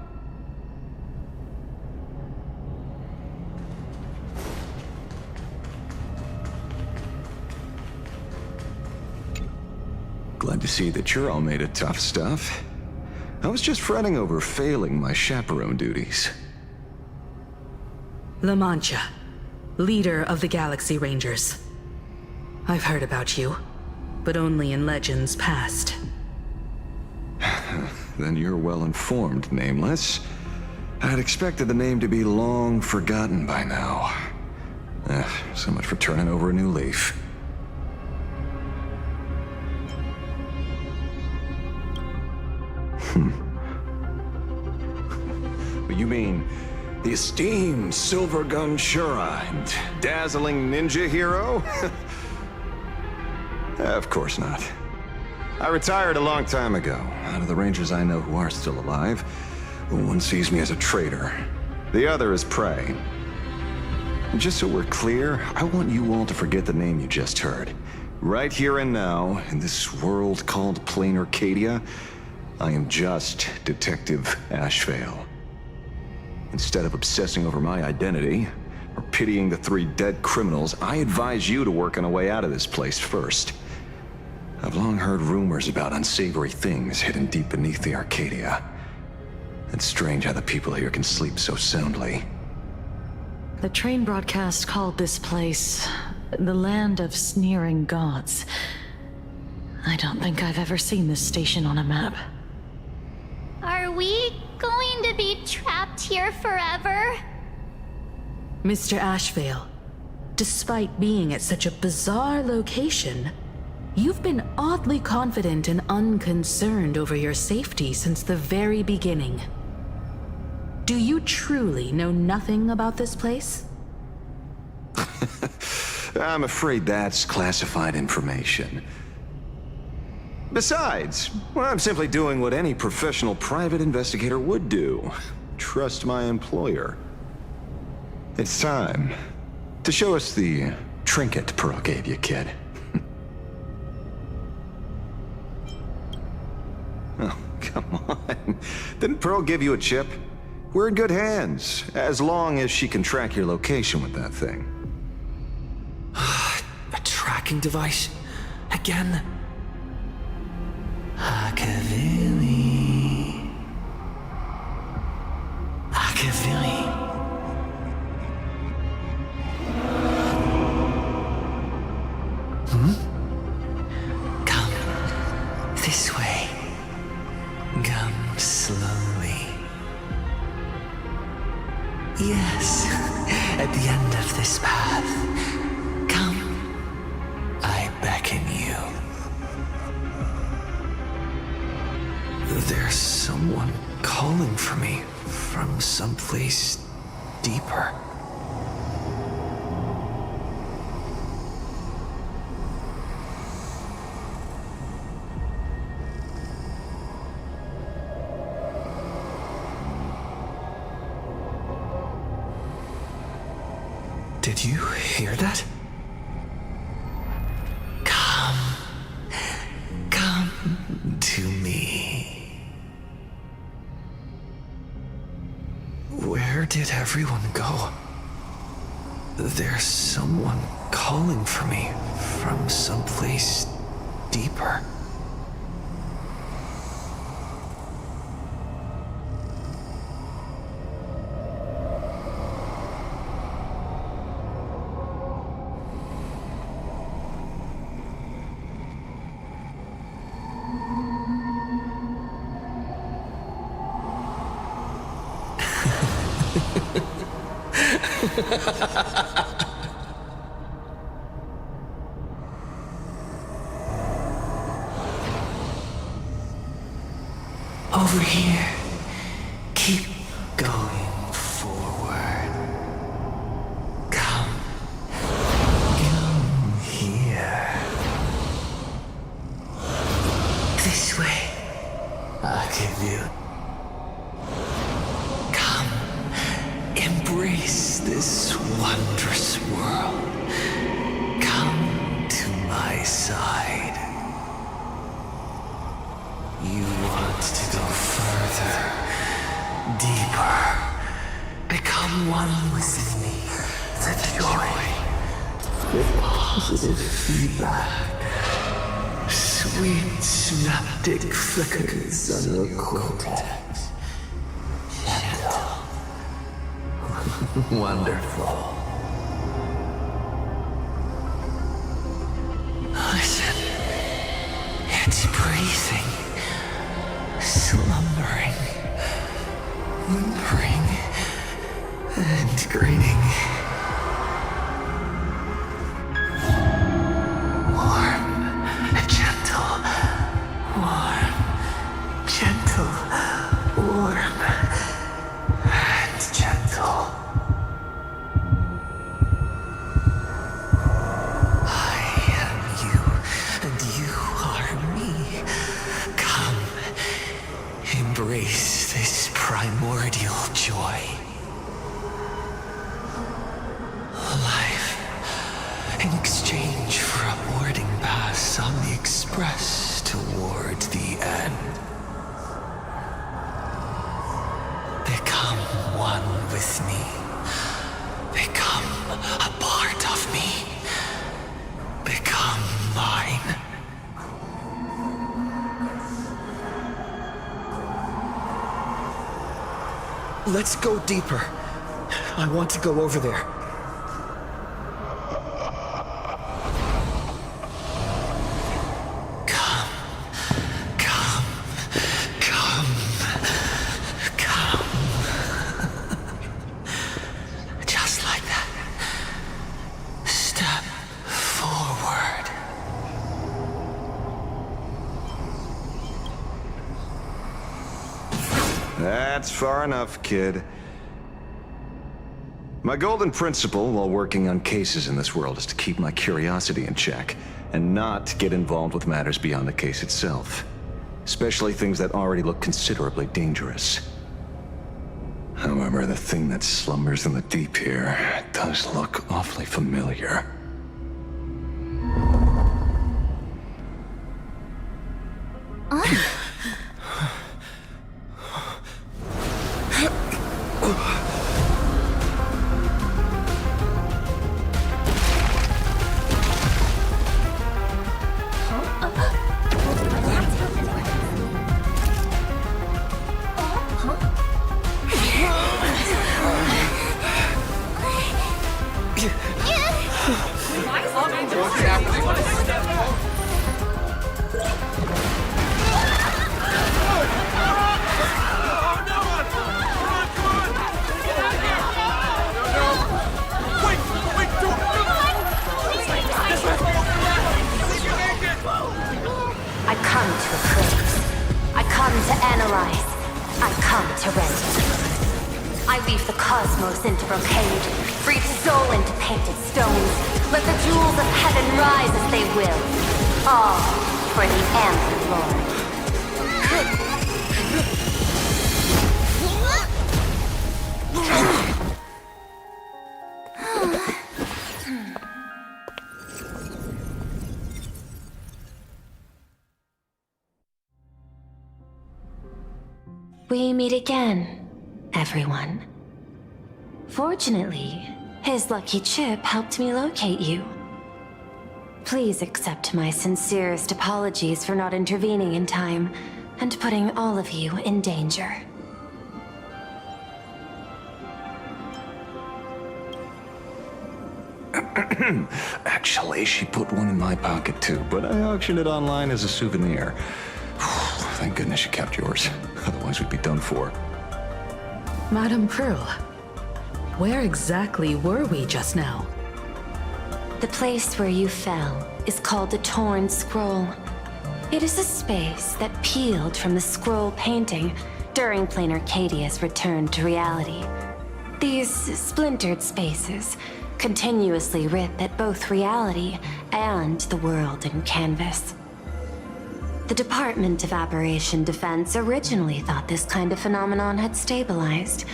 Glad to see that you're all made of tough stuff. I was just fretting over failing my chaperone duties. La Mancha, leader of the Galaxy Rangers. I've heard about you, but only in legends past. Then you're well informed, Nameless. I'd expected the name to be long forgotten by now. So much for turning over a new leaf. But you mean the esteemed Silver Gun Shura and dazzling ninja hero? Of course not. I retired a long time ago. Out of the Rangers I know who are still alive, one sees me as a traitor. The other is prey. And just so we're clear, I want you all to forget the name you just heard. Right here and now, in this world called Planarcadia, I am just Detective Ashvale. Instead of obsessing over my identity, or pitying the 3 dead criminals, I advise you to work on a way out of this place first. I've long heard rumors about unsavory things hidden deep beneath the Arcadia. It's strange how the people here can sleep so soundly. The train broadcast called this place the Land of Sneering Gods. I don't think I've ever seen this station on a map. Are we going to be trapped here forever? Mr. Ashvale, despite being at such a bizarre location, you've been oddly confident and unconcerned over your safety since the very beginning. Do you truly know nothing about this place? I'm afraid that's classified information. Besides, well, I'm simply doing what any professional private investigator would do. Trust my employer. It's time to show us the trinket Pearl gave you, kid. Oh, come on. Didn't Pearl give you a chip? We're in good hands, as long as she can track your location with that thing. A tracking device? Again? Akavili. Akavili. Come this way. Come slowly. Yes, at the end of this path. Come. I beckon you. There's someone calling for me from someplace deeper. Did you hear that? Come to me. Where did everyone go? There's someone calling for me from someplace deeper. Over here. Keep going forward. Come here. This way. I'll give you. Come. Embrace this wondrous world. Come to my side. You want to go further, deeper, become one with me. The joy, the positive feedback, sweet synaptic flickers on your cortex. Gentle, wonderful. Listen, it's breathing. Slumbering, whimpering, and grinning. Let's go deeper. I want to go over there. Just like that. Step forward. That's far enough, kid. My golden principle while working on cases in this world is to keep my curiosity in check, and not get involved with matters beyond the case itself. Especially things that already look considerably dangerous. However, the thing that slumbers in the deep here does look awfully familiar. I come to appraise. I come to analyze. I come to render. I weave the cosmos into brocade, breathe soul into painted stones. Let the jewels of heaven rise as they will. All for the Amber Lord. We meet again, everyone. Fortunately, his lucky chip helped me locate you. Please accept my sincerest apologies for not intervening in time and putting all of you in danger. Actually, she put one in my pocket too, but I auctioned it online as a souvenir. Thank goodness you kept yours. Otherwise we'd be done for. Madame Pearl, where exactly were we just now? The place where you fell is called the Torn Scroll. It is a space that peeled from the scroll painting during Planarcadia's return to reality. These splintered spaces continuously rip at both reality and the world in canvas. The Department of Aberration Defense originally thought this kind of phenomenon had stabilized,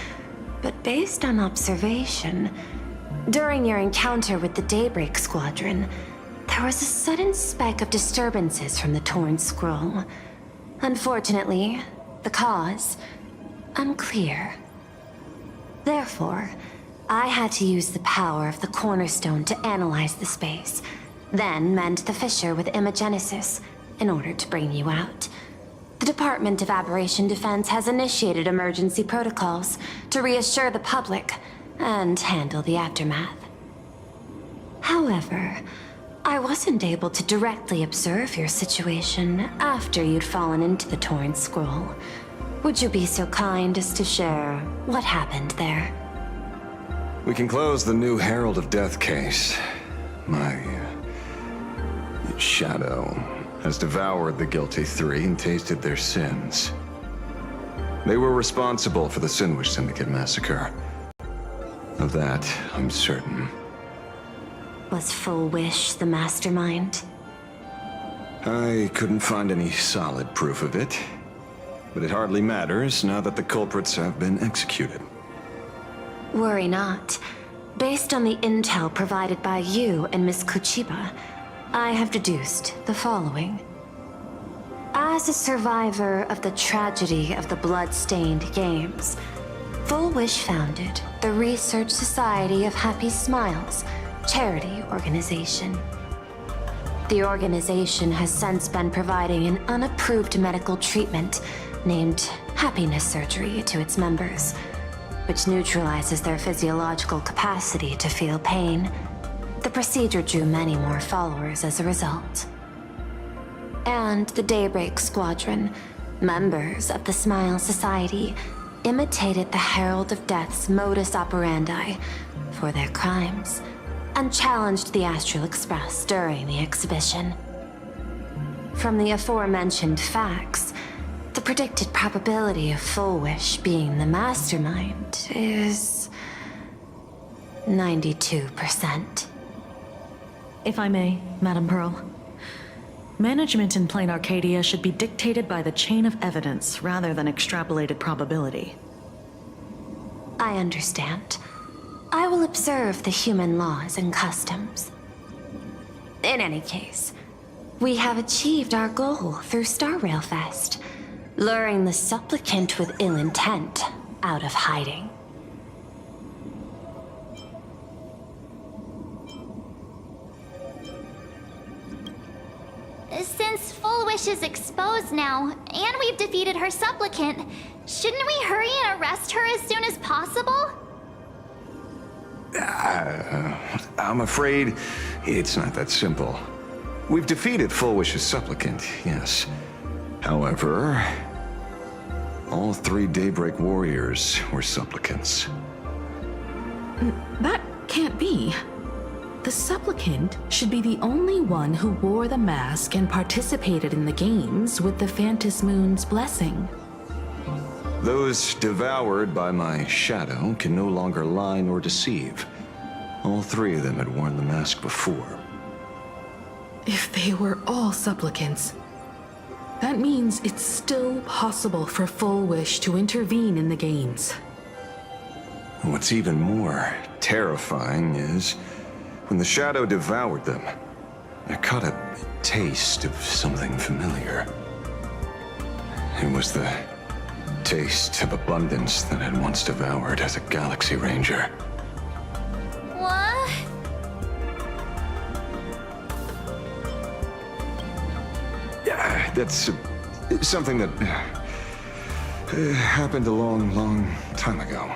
but based on observation, during your encounter with the Daybreak Squadron, there was a sudden spike of disturbances from the Torn Scroll. Unfortunately, the cause, unclear. Therefore, I had to use the power of the Cornerstone to analyze the space, then mend the fissure with Imagenesis in order to bring you out. The Department of Aberration Defense has initiated emergency protocols to reassure the public and handle the aftermath. However, I wasn't able to directly observe your situation after you'd fallen into the Torn Scroll. Would you be so kind as to share what happened there? We can close the new Herald of Death case. My shadow has devoured the guilty three and tasted their sins. They were responsible for the Sinwish Syndicate massacre. Of that, I'm certain. Was Full Wish the mastermind? I couldn't find any solid proof of it, but it hardly matters now that the culprits have been executed. Worry not. Based on the intel provided by you and Miss Kuchiba, I have deduced the following. As a survivor of the tragedy of the Blood-Stained Games, Full Wish founded the Research Society of Happy Smiles, charity organization. The organization has since been providing an unapproved medical treatment named happiness surgery to its members, which neutralizes their physiological capacity to feel pain. The procedure drew many more followers as a result. And the Daybreak Squadron, members of the Smile Society, imitated the Herald of Death's modus operandi for their crimes, and challenged the Astral Express during the exhibition. From the aforementioned facts, the predicted probability of Full Wish being the mastermind is 92%. If I may, Madam Pearl. Management in Planarcadia should be dictated by the chain of evidence rather than extrapolated probability. I understand. I will observe the human laws and customs. In any case, we have achieved our goal through Star Rail Fest, luring the Supplicant with ill intent out of hiding. Since Full Wish is exposed now, and we've defeated her Supplicant, shouldn't we hurry and arrest her as soon as possible? I'm afraid it's not that simple. We've defeated Full Wish's Supplicant, yes. However, all 3 Daybreak warriors were Supplicants. That can't be. The Supplicant should be the only one who wore the mask and participated in the games with the Phantom Moon's blessing. Those devoured by my shadow can no longer lie nor deceive. All 3 of them had worn the mask before. If they were all Supplicants, that means it's still possible for Full Wish to intervene in the games. What's even more terrifying is, when the shadow devoured them, I caught a taste of something familiar. It was the taste of abundance that I'd once devoured as a Galaxy Ranger. What? That's something that happened a long time ago.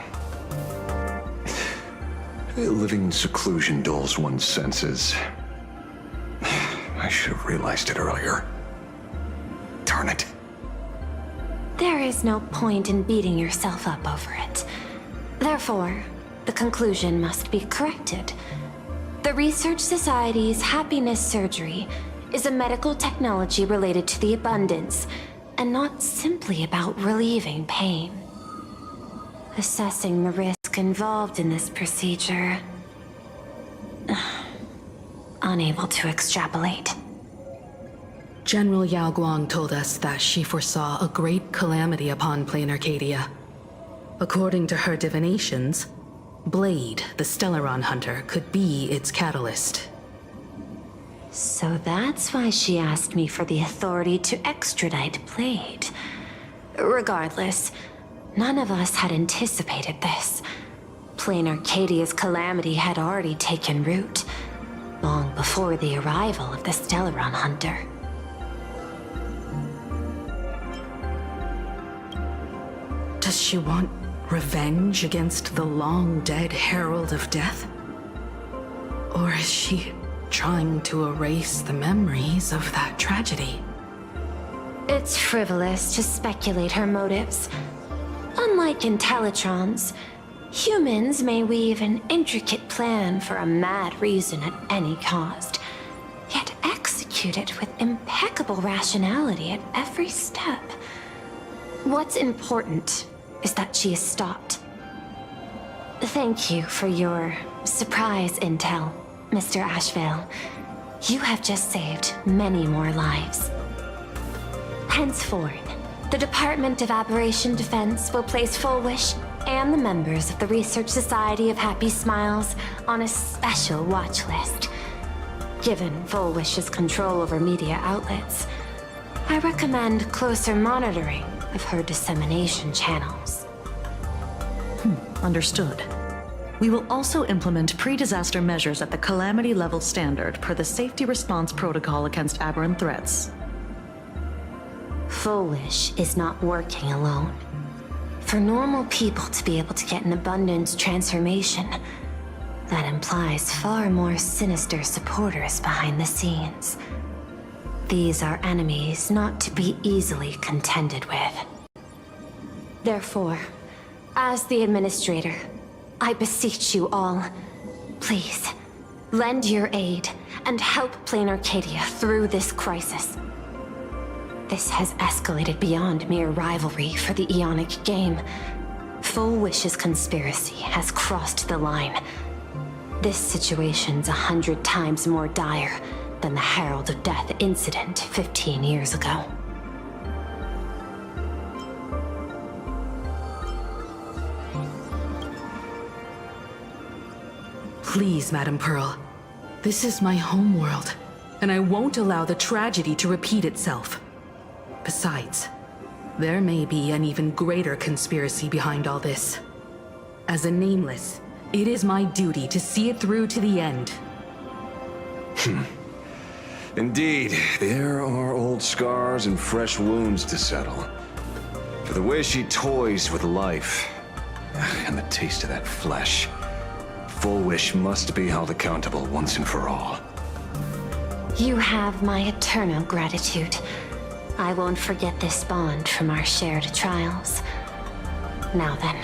Living in seclusion dulls one's senses. I should have realized it earlier. Darn it. There is no point in beating yourself up over it. Therefore, the conclusion must be corrected. The Research Society's happiness surgery is a medical technology related to the abundance, and not simply about relieving pain. Assessing the risk involved in this procedure... unable to extrapolate. General Yao Guang told us that she foresaw a great calamity upon Planarcadia. According to her divinations, Blade, the Stellaron Hunter, could be its catalyst. So that's why she asked me for the authority to extradite Blade. Regardless, none of us had anticipated this. Planarcadia's calamity had already taken root, long before the arrival of the Stellaron Hunter. Does she want revenge against the long-dead Herald of Death? Or is she trying to erase the memories of that tragedy? It's frivolous to speculate her motives. Unlike Intellitrons, humans may weave an intricate plan for a mad reason at any cost, yet execute it with impeccable rationality at every step. What's important is that she is stopped. Thank you for your surprise intel, Mr. Ashvale. You have just saved many more lives. Henceforth, the Department of Aberration Defense will place Full Wish and the members of the Research Society of Happy Smiles on a special watch list. Given Full Wish's control over media outlets, I recommend closer monitoring of her dissemination channels. Understood. We will also implement pre-disaster measures at the calamity level standard per the Safety Response Protocol against aberrant threats. Full Wish is not working alone. For normal people to be able to get an abundance transformation, that implies far more sinister supporters behind the scenes. These are enemies not to be easily contended with. Therefore, as the administrator, I beseech you all, please, lend your aid and help Planarcadia through this crisis. This has escalated beyond mere rivalry for the Ionic game. Full Wish's conspiracy has crossed the line. This situation's 100 times more dire than the Herald of Death incident 15 years ago. Please, Madam Pearl. This is my homeworld, and I won't allow the tragedy to repeat itself. Besides, there may be an even greater conspiracy behind all this. As a Nameless, it is my duty to see it through to the end. Indeed, there are old scars and fresh wounds to settle. For the way she toys with life, and the taste of that flesh, Full Wish must be held accountable once and for all. You have my eternal gratitude. I won't forget this bond from our shared trials. Now then,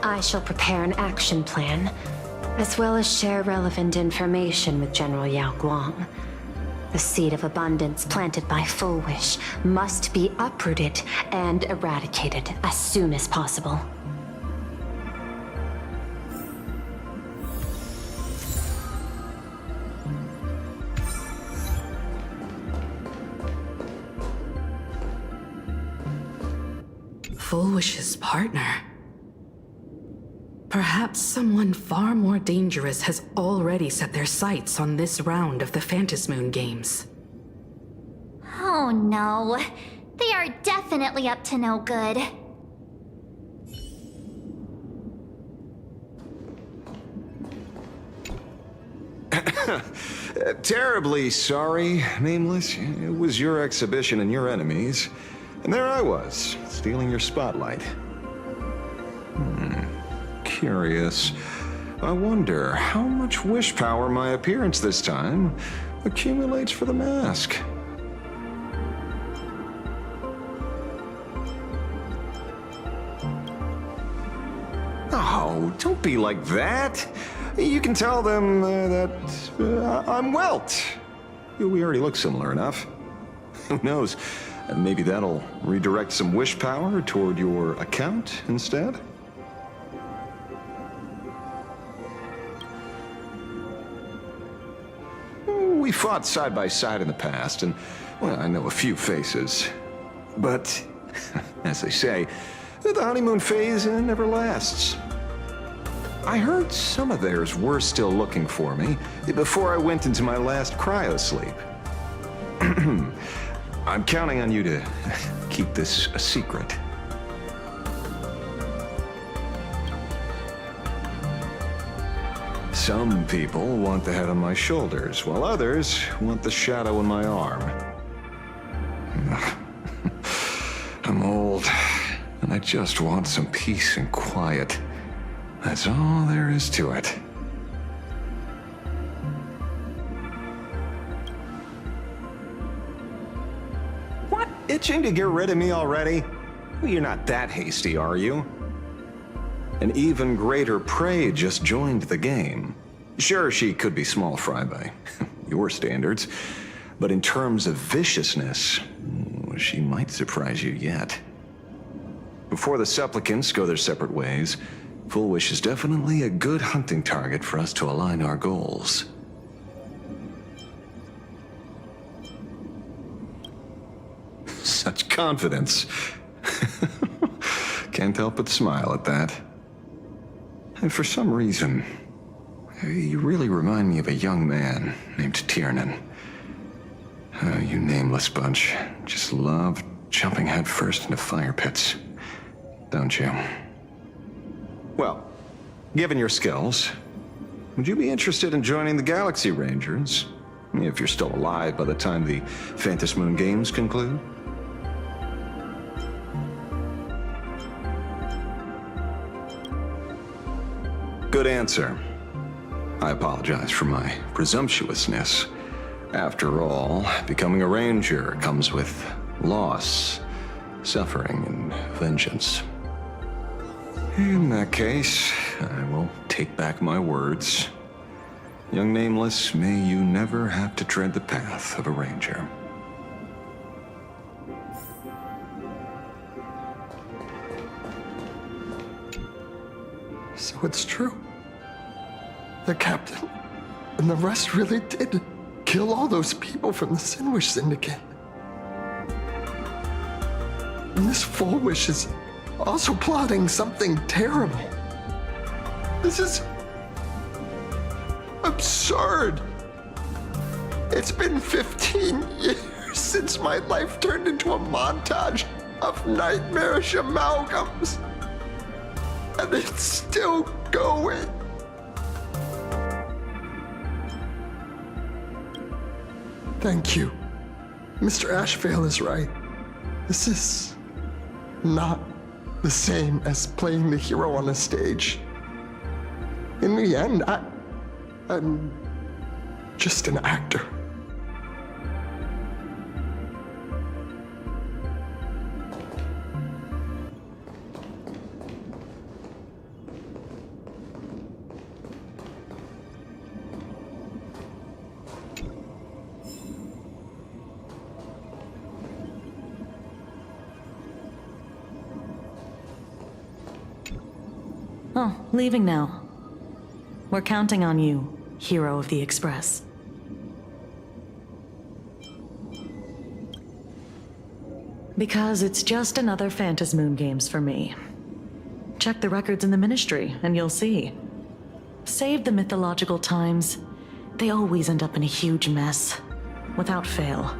I shall prepare an action plan, as well as share relevant information with General Yao Guang. The seed of abundance planted by Full Wish must be uprooted and eradicated as soon as possible. Full Wish's partner. Perhaps someone far more dangerous has already set their sights on this round of the Phantasmoon Games. Oh no. They are definitely up to no good. Terribly sorry, Nameless. It was your exhibition and your enemies. And there I was, stealing your spotlight. Curious. I wonder how much wish power my appearance this time accumulates for the mask. Oh, don't be like that. You can tell them that I'm Welt. We already look similar enough. Who knows? Maybe that'll redirect some wish power toward your account instead? We fought side by side in the past, and, well, I know a few faces. But, as they say, the honeymoon phase never lasts. I heard some of theirs were still looking for me before I went into my last cryosleep. I'm counting on you to keep this a secret. Some people want the head on my shoulders, while others want the shadow in my arm. I'm old, and I just want some peace and quiet. That's all there is to it. What? Itching to get rid of me already? Well, you're not that hasty, are you? An even greater prey just joined the game. Sure, she could be small fry by your standards, but in terms of viciousness, she might surprise you yet. Before the supplicants go their separate ways, Full Wish is definitely a good hunting target for us to align our goals. Such confidence. Can't help but smile at that. And for some reason, you really remind me of a young man named Tiernan. You nameless bunch just love jumping headfirst into fire pits, don't you? Well, given your skills, would you be interested in joining the Galaxy Rangers? If you're still alive by the time the Phantasmoon Games conclude? good answer. I apologize for my presumptuousness. After all, becoming a ranger comes with loss, suffering, and vengeance. In that case, I will take back my words. Young Nameless, may you never have to tread the path of a ranger. So it's true. The captain and the rest really did kill all those people from the Sinwish Syndicate. And this Fullwish is also plotting something terrible. This is absurd. It's been 15 years since my life turned into a montage of nightmarish amalgams. And it's still going. Thank you. Mr. Ashvale is right. This is not the same as playing the hero on a stage. In the end, I'm just an actor. Oh, leaving now. We're counting on you, hero of the Express. Because it's just another Phantasmoon Games for me. Check the records in the Ministry, and you'll see. Save the mythological times. They always end up in a huge mess, without fail.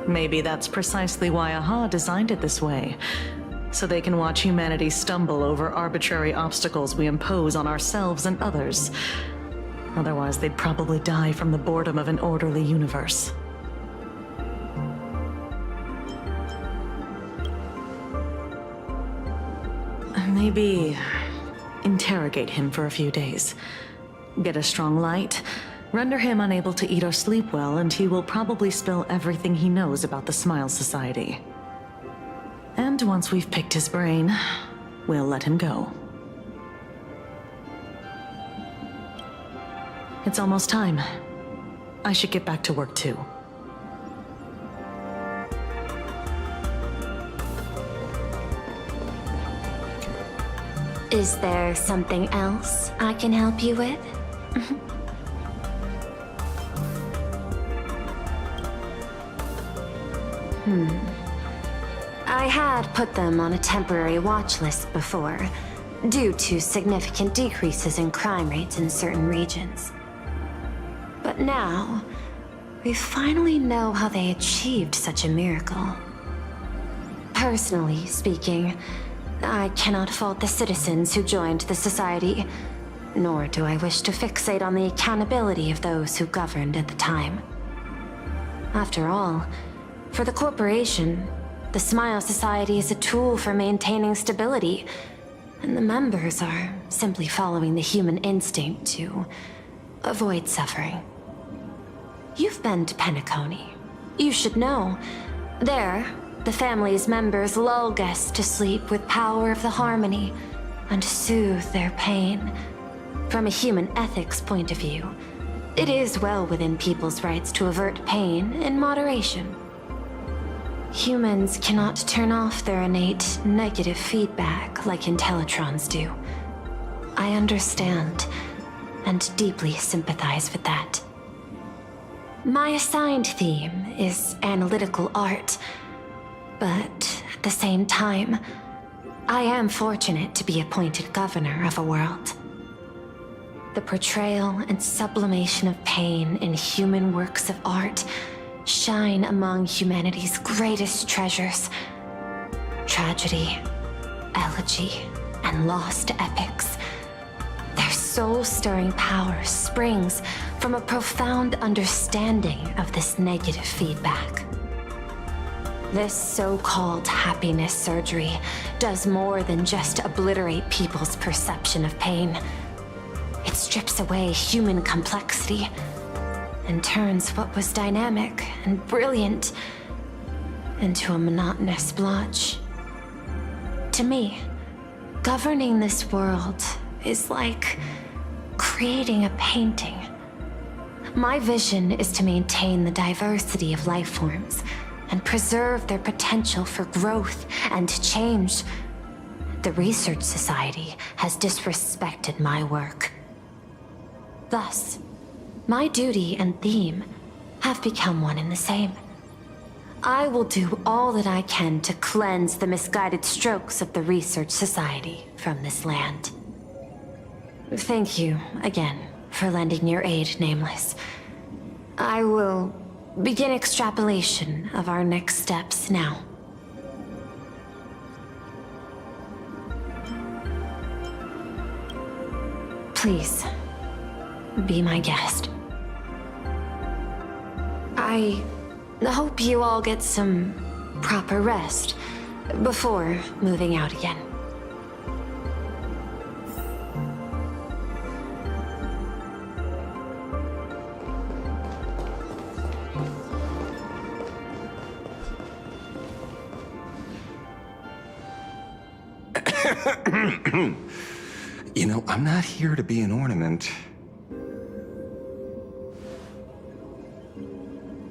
Maybe that's precisely why AHA designed it this way, so they can watch humanity stumble over arbitrary obstacles we impose on ourselves and others. Otherwise, they'd probably die from the boredom of an orderly universe. Maybe interrogate him for a few days. Get a strong light, render him unable to eat or sleep well, and he will probably spill everything he knows about the Smile Society. And once we've picked his brain, we'll let him go. It's almost time. I should get back to work too. Is there something else I can help you with? I had put them on a temporary watch list before, due to significant decreases in crime rates in certain regions. But now, we finally know how they achieved such a miracle. Personally speaking, I cannot fault the citizens who joined the society, nor do I wish to fixate on the accountability of those who governed at the time. After all, for the corporation, the Smile Society is a tool for maintaining stability, and the members are simply following the human instinct to avoid suffering. You've been to Penacony. You should know. There, the family's members lull guests to sleep with power of the harmony and soothe their pain. From a human ethics point of view, it is well within people's rights to avert pain in moderation. Humans cannot turn off their innate negative feedback like Intellitrons do. I understand and deeply sympathize with that. My assigned theme is analytical art, but at the same time, I am fortunate to be appointed governor of a world. The portrayal and sublimation of pain in human works of art shine among humanity's greatest treasures. Tragedy, elegy, and lost epics. Their soul-stirring power springs from a profound understanding of this negative feedback. This so-called happiness surgery does more than just obliterate people's perception of pain. It strips away human complexity and turns what was dynamic and brilliant into a monotonous blotch. To me, governing this world is like creating a painting. My vision is to maintain the diversity of life forms and preserve their potential for growth and change. The Research Society has disrespected my work. Thus, my duty and theme have become one and the same. I will do all that I can to cleanse the misguided strokes of the Research Society from this land. Thank you again for lending your aid, Nameless. I will begin extrapolation of our next steps now. Please, be my guest. I hope you all get some proper rest before moving out again. You know, I'm not here to be an ornament.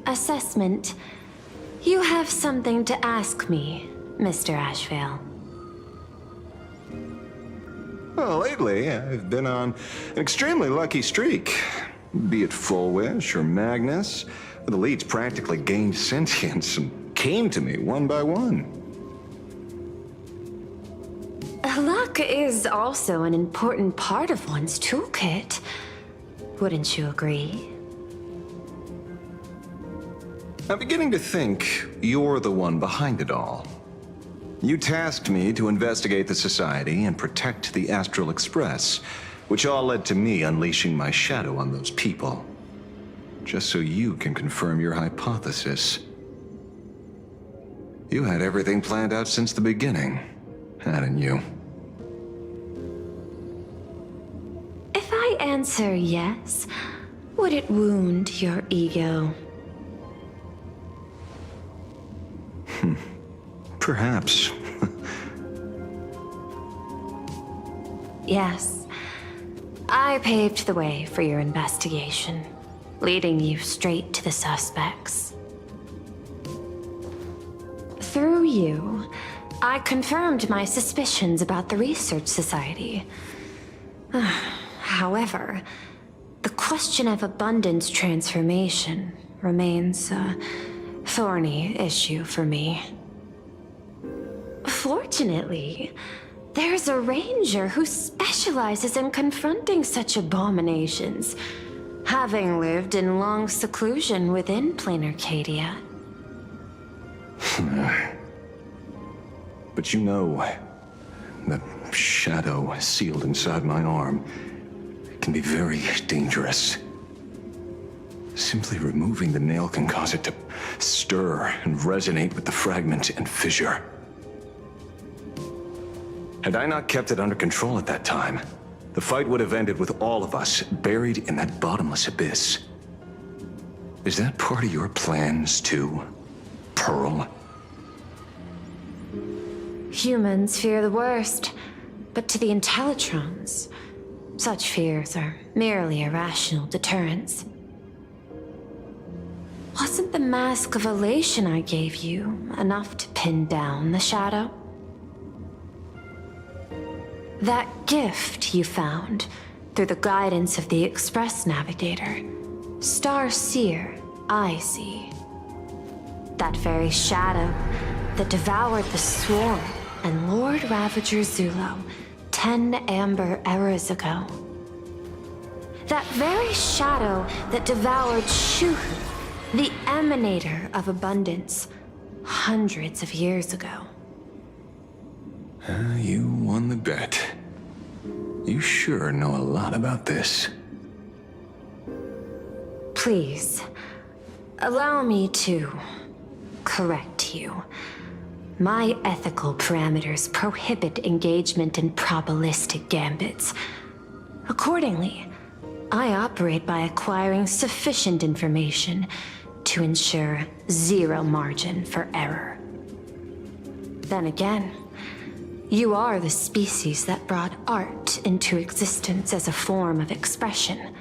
Assessment. You have something to ask me, Mr. Ashvale. Well, lately, I've been on an extremely lucky streak. Be it Fullwish or Magnus, the leads practically gained sentience and came to me one by one. Luck is also an important part of one's toolkit. Wouldn't you agree? I'm beginning to think you're the one behind it all. You tasked me to investigate the Society and protect the Astral Express, which all led to me unleashing my shadow on those people. Just so you can confirm your hypothesis. You had everything planned out since the beginning, hadn't you? If I answer yes, would it wound your ego? Perhaps. Yes. I paved the way for your investigation, leading you straight to the suspects. Through you, I confirmed my suspicions about the Research Society. However, the question of abundance transformation remains a thorny issue for me. Fortunately, there's a ranger who specializes in confronting such abominations, having lived in long seclusion within Planarcadia. But you know, the shadow sealed inside my arm can be very dangerous. Simply removing the nail can cause it to stir and resonate with the fragment and fissure. Had I not kept it under control at that time, the fight would have ended with all of us buried in that bottomless abyss. Is that part of your plans too, Pearl? Humans fear the worst, but to the Intellitrons, such fears are merely irrational deterrents. Wasn't the mask of elation I gave you enough to pin down the shadow? That gift you found through the guidance of the Express Navigator, Star Seer, I see. That very shadow that devoured the Swarm and Lord Ravager Zulo 10 amber eras ago. That very shadow that devoured Shuhu, the Emanator of Abundance, hundreds of years ago. You won the bet. You sure know a lot about this. Please, allow me to correct you. My ethical parameters prohibit engagement in probabilistic gambits. Accordingly, I operate by acquiring sufficient information to ensure zero margin for error. Then again, you are the species that brought art into existence as a form of expression.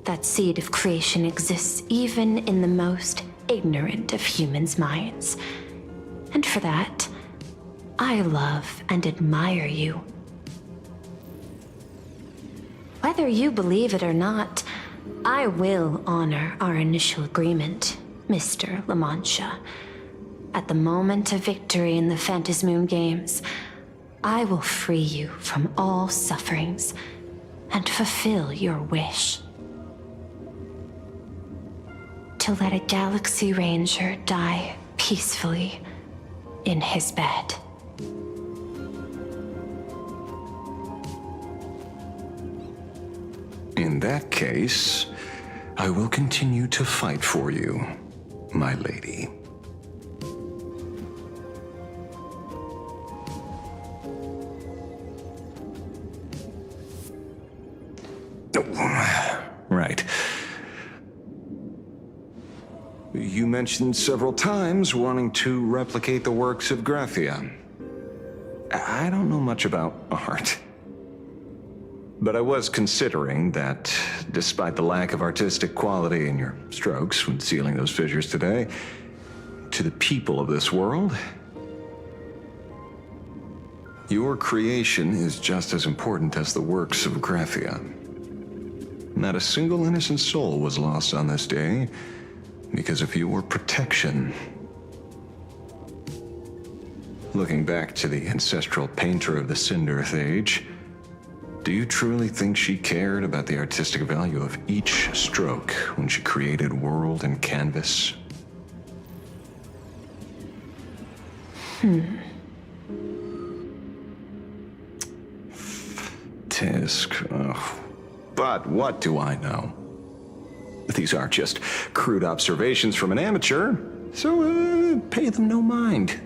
That seed of creation exists even in the most ignorant of humans' minds. And for that, I love and admire you. Whether you believe it or not, I will honor our initial agreement, Mr. La Mancha. At the moment of victory in the Phantasmoon Games, I will free you from all sufferings and fulfill your wish. To let a Galaxy Ranger die peacefully in his bed. In that case, I will continue to fight for you, my lady. Right. You mentioned several times wanting to replicate the works of Graphia. I don't know much about art. But I was considering that, despite the lack of artistic quality in your strokes when sealing those fissures today, to the people of this world, your creation is just as important as the works of Graphia. Not a single innocent soul was lost on this day because of your protection. Looking back to the ancestral painter of the Cinderth Age, do you truly think she cared about the artistic value of each stroke when she created world and canvas? Tisk. Oh. But what do I know? These are just crude observations from an amateur, so pay them no mind.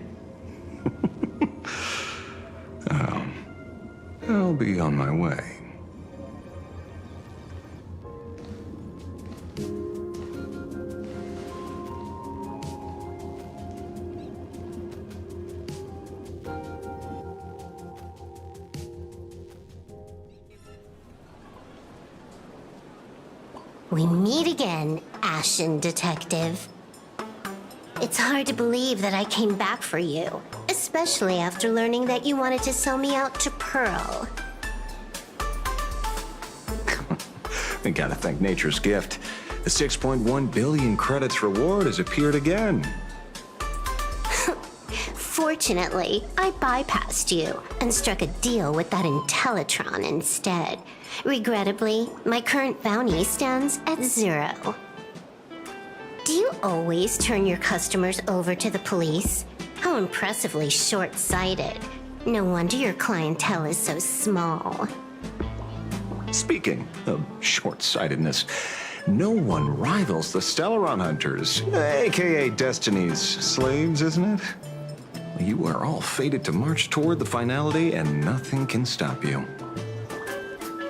I'll be on my way. We meet again, Ashen Detective. It's hard to believe that I came back for you, especially after learning that you wanted to sell me out to Pearl. We gotta thank nature's gift. The 6.1 billion credits reward has appeared again. Fortunately, I bypassed you and struck a deal with that Intellitron instead. Regrettably, my current bounty stands at 0. Do you always turn your customers over to the police? How impressively short-sighted. No wonder your clientele is so small. Speaking of short-sightedness, no one rivals the Stellaron Hunters, aka Destiny's slaves, isn't it? You are all fated to march toward the finality, and nothing can stop you.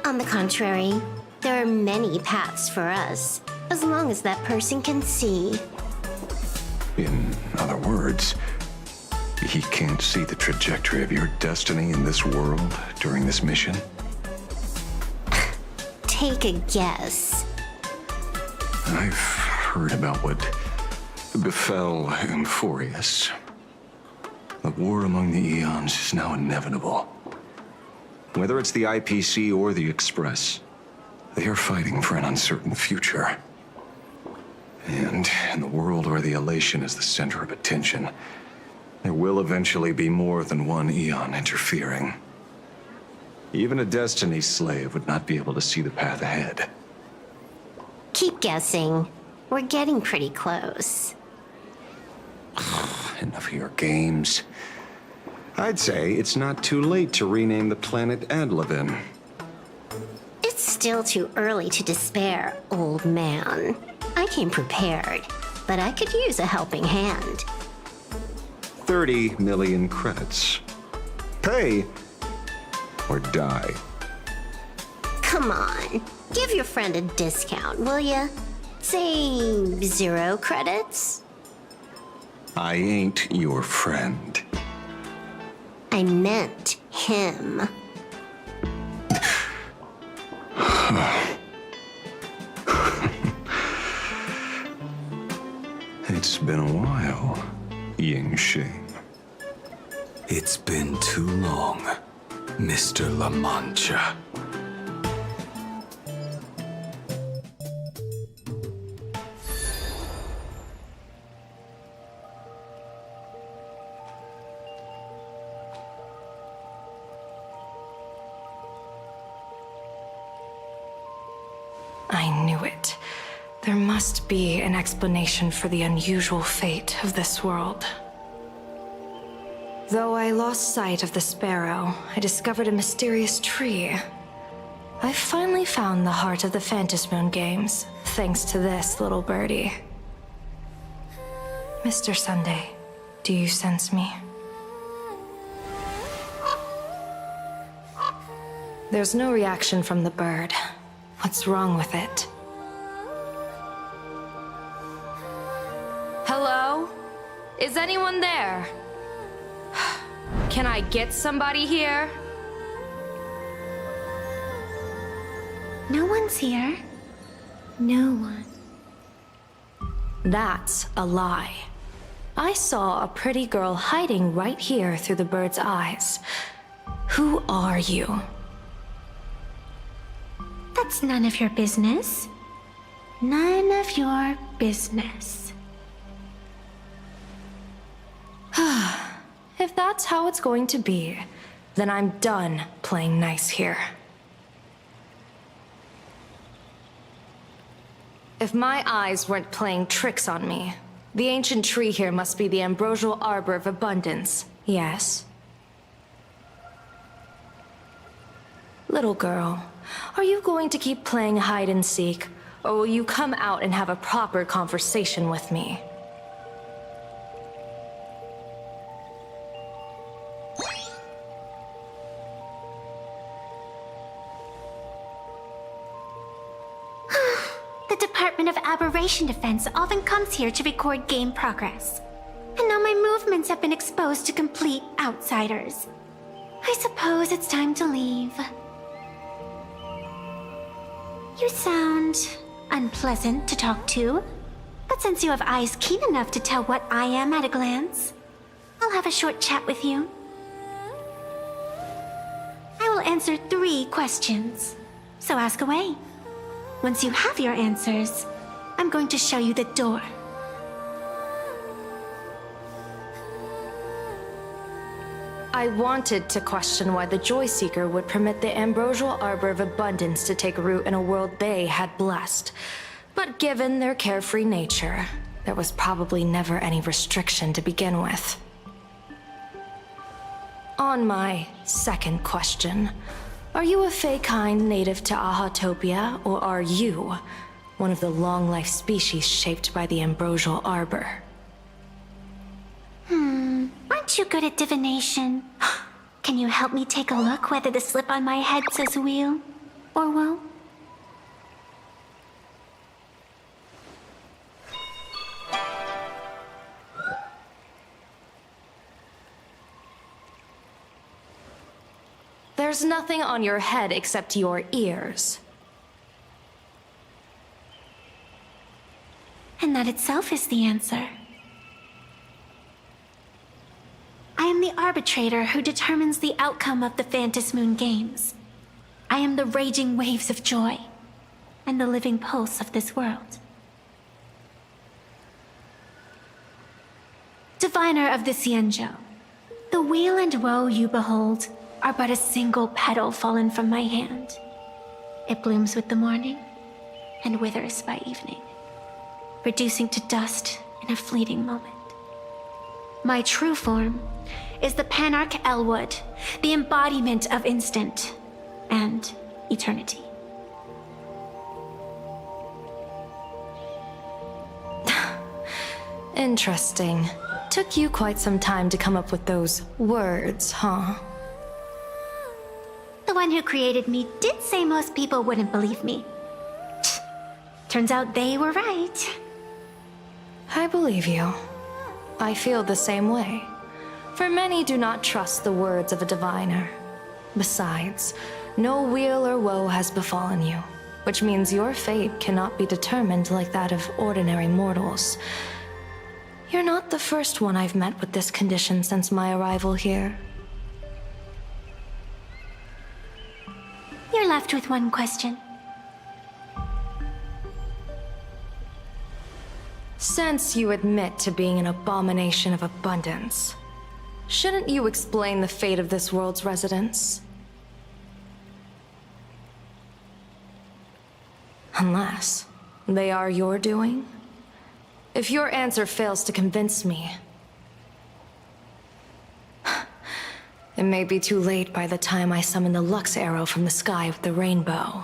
On the contrary, there are many paths for us, as long as that person can see. In other words, he can't see the trajectory of your destiny in this world during this mission? Take a guess. I've heard about what befell Euphorius. The war among the eons is now inevitable. Whether it's the IPC or the Express, they are fighting for an uncertain future. And in the world where the elation is the center of attention, there will eventually be more than one eon interfering. Even a Destiny slave would not be able to see the path ahead. Keep guessing. We're getting pretty close. Enough of your games. I'd say it's not too late to rename the planet Adlevin. It's still too early to despair, old man. I came prepared, but I could use a helping hand. 30 million credits. Pay or die. Come on, give your friend a discount, will ya? Say 0 credits? I ain't your friend. I meant him. It's been a while, Yingxing. It's been too long, Mr. La Mancha. I knew it. There must be an explanation for the unusual fate of this world. Though I lost sight of the sparrow, I discovered a mysterious tree. I finally found the heart of the Phantasmoon games, thanks to this little birdie. Mr. Sunday, do you sense me? There's no reaction from the bird. What's wrong with it? Hello? Is anyone there? Can I get somebody here? No one's here. No one. That's a lie. I saw a pretty girl hiding right here through the bird's eyes. Who are you? That's none of your business. None of your business. If that's how it's going to be, then I'm done playing nice here. If my eyes weren't playing tricks on me, the ancient tree here must be the Ambrosial Arbor of Abundance, yes? Little girl, are you going to keep playing hide and seek, or will you come out and have a proper conversation with me? The Department of Aberration Defense often comes here to record game progress. And now my movements have been exposed to complete outsiders. I suppose it's time to leave. You sound unpleasant to talk to, but since you have eyes keen enough to tell what I am at a glance, I'll have a short chat with you. I will answer 3 questions, so ask away. Once you have your answers, I'm going to show you the door. I wanted to question why the Joy Seeker would permit the Ambrosial Arbor of Abundance to take root in a world they had blessed. But given their carefree nature, there was probably never any restriction to begin with. On my second question, are you a Fey kind native to Ahatopia, or are you one of the long-life species shaped by the Ambrosial Arbor? Aren't you good at divination? Can you help me take a look whether the slip on my head says wheel or woe? There's nothing on your head except your ears. And that itself is the answer. I am the arbitrator who determines the outcome of the Phantasmoon games. I am the raging waves of joy, and the living pulse of this world. Diviner of the Xianzhou, the weal and woe you behold are but a single petal fallen from my hand. It blooms with the morning, and withers by evening, reducing to dust in a fleeting moment. My true form is the Panarch Elwood, the embodiment of instant and eternity. Interesting. Took you quite some time to come up with those words, huh? Though one who created me did say most people wouldn't believe me. Turns out they were right. I believe you. I feel the same way. For many do not trust the words of a diviner. Besides, no weal or woe has befallen you, which means your fate cannot be determined like that of ordinary mortals. You're not the first one I've met with this condition since my arrival here. You're left with one question. Since you admit to being an abomination of abundance, shouldn't you explain the fate of this world's residents? Unless they are your doing? If your answer fails to convince me, it may be too late by the time I summon the Lux arrow from the sky with the rainbow.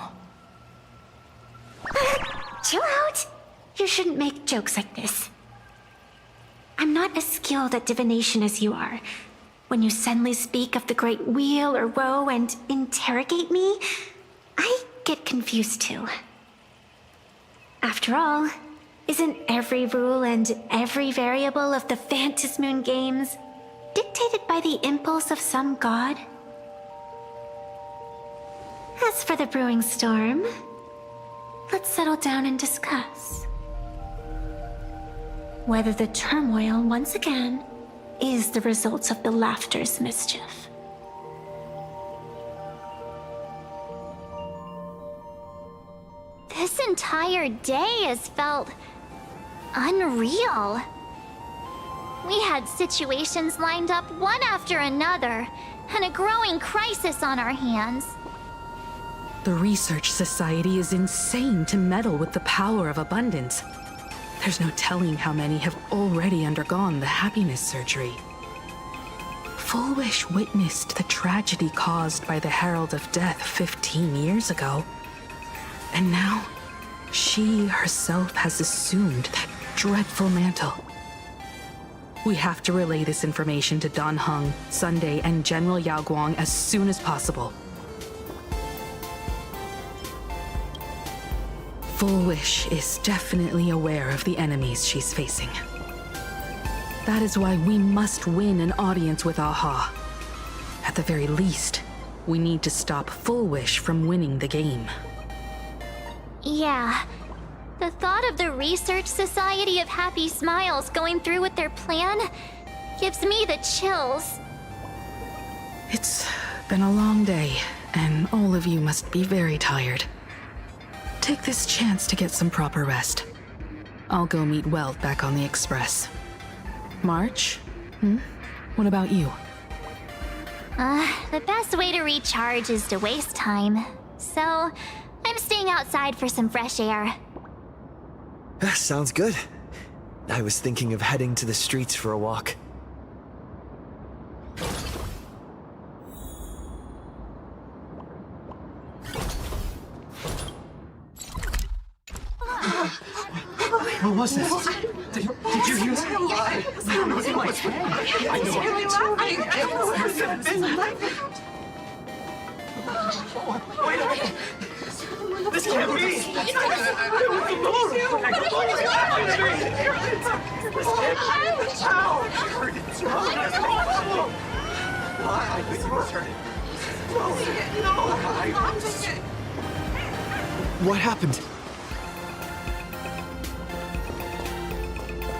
Chill out! You shouldn't make jokes like this. I'm not as skilled at divination as you are. When you suddenly speak of the great weal or woe and interrogate me, I get confused too. After all, isn't every rule and every variable of the Phantasmoon games dictated by the impulse of some god? As for the brewing storm, let's settle down and discuss whether the turmoil once again is the result of the laughter's mischief. This entire day has felt unreal. We had situations lined up one after another, and a growing crisis on our hands. The Research Society is insane to meddle with the power of abundance. There's no telling how many have already undergone the happiness surgery. Full Wish witnessed the tragedy caused by the Herald of Death 15 years ago. And now, she herself has assumed that dreadful mantle. We have to relay this information to Dan Heng, Sunday, and General Yao Guang as soon as possible. Full Wish is definitely aware of the enemies she's facing. That is why we must win an audience with Aha. At the very least, we need to stop Full Wish from winning the game. Yeah. The thought of the Research Society of Happy Smiles going through with their plan gives me the chills. It's been a long day, and all of you must be very tired. Take this chance to get some proper rest. I'll go meet Weld back on the Express. March? What about you? The best way to recharge is to waste time. So, I'm staying outside for some fresh air. Sounds good. I was thinking of heading to the streets for a walk. What was that? Did you hear that? I know. Wait a minute. This can't be! What happened?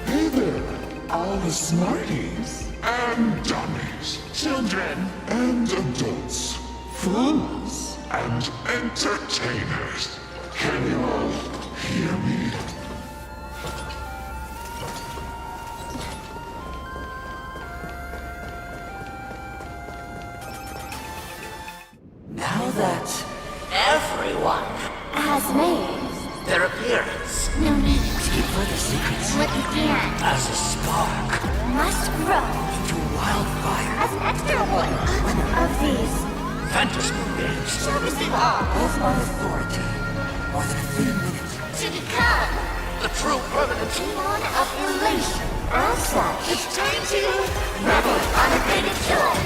Hey there, all the smarties and dummies, children and adults, fools and entertainers. Can you all hear me? Now that everyone has made their appearance, no need to keep further secrets what began as a spark must grow into wildfire as an extra one of these Phantasmoon games shall receive all of my authority more than a few minutes to become the true permanent demon of elation. As such, it's time to revel on a greater joy.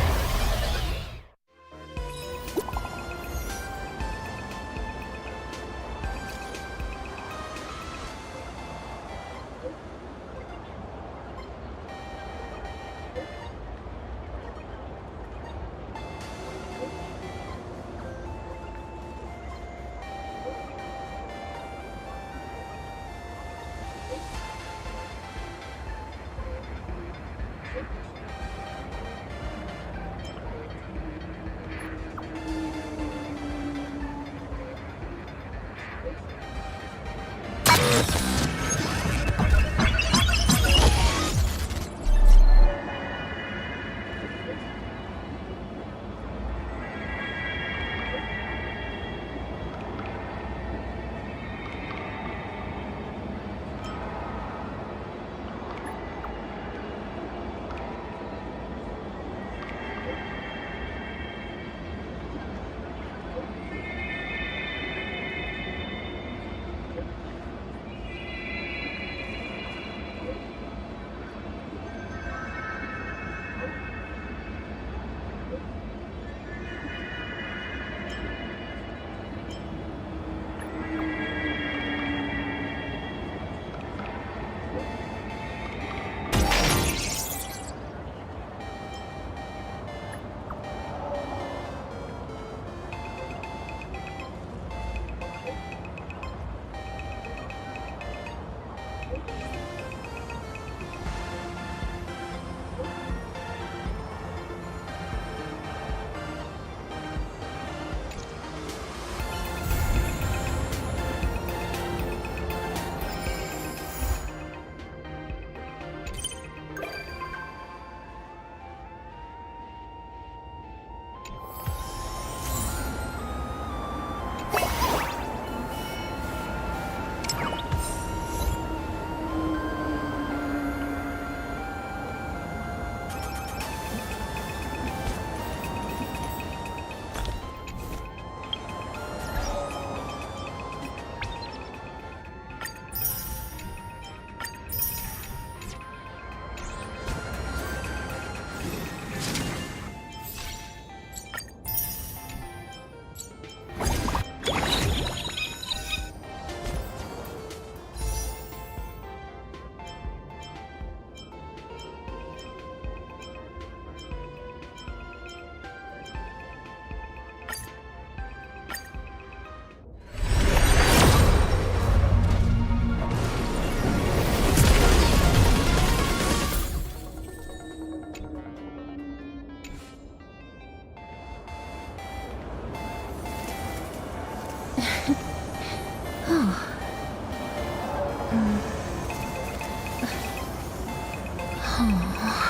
Oh.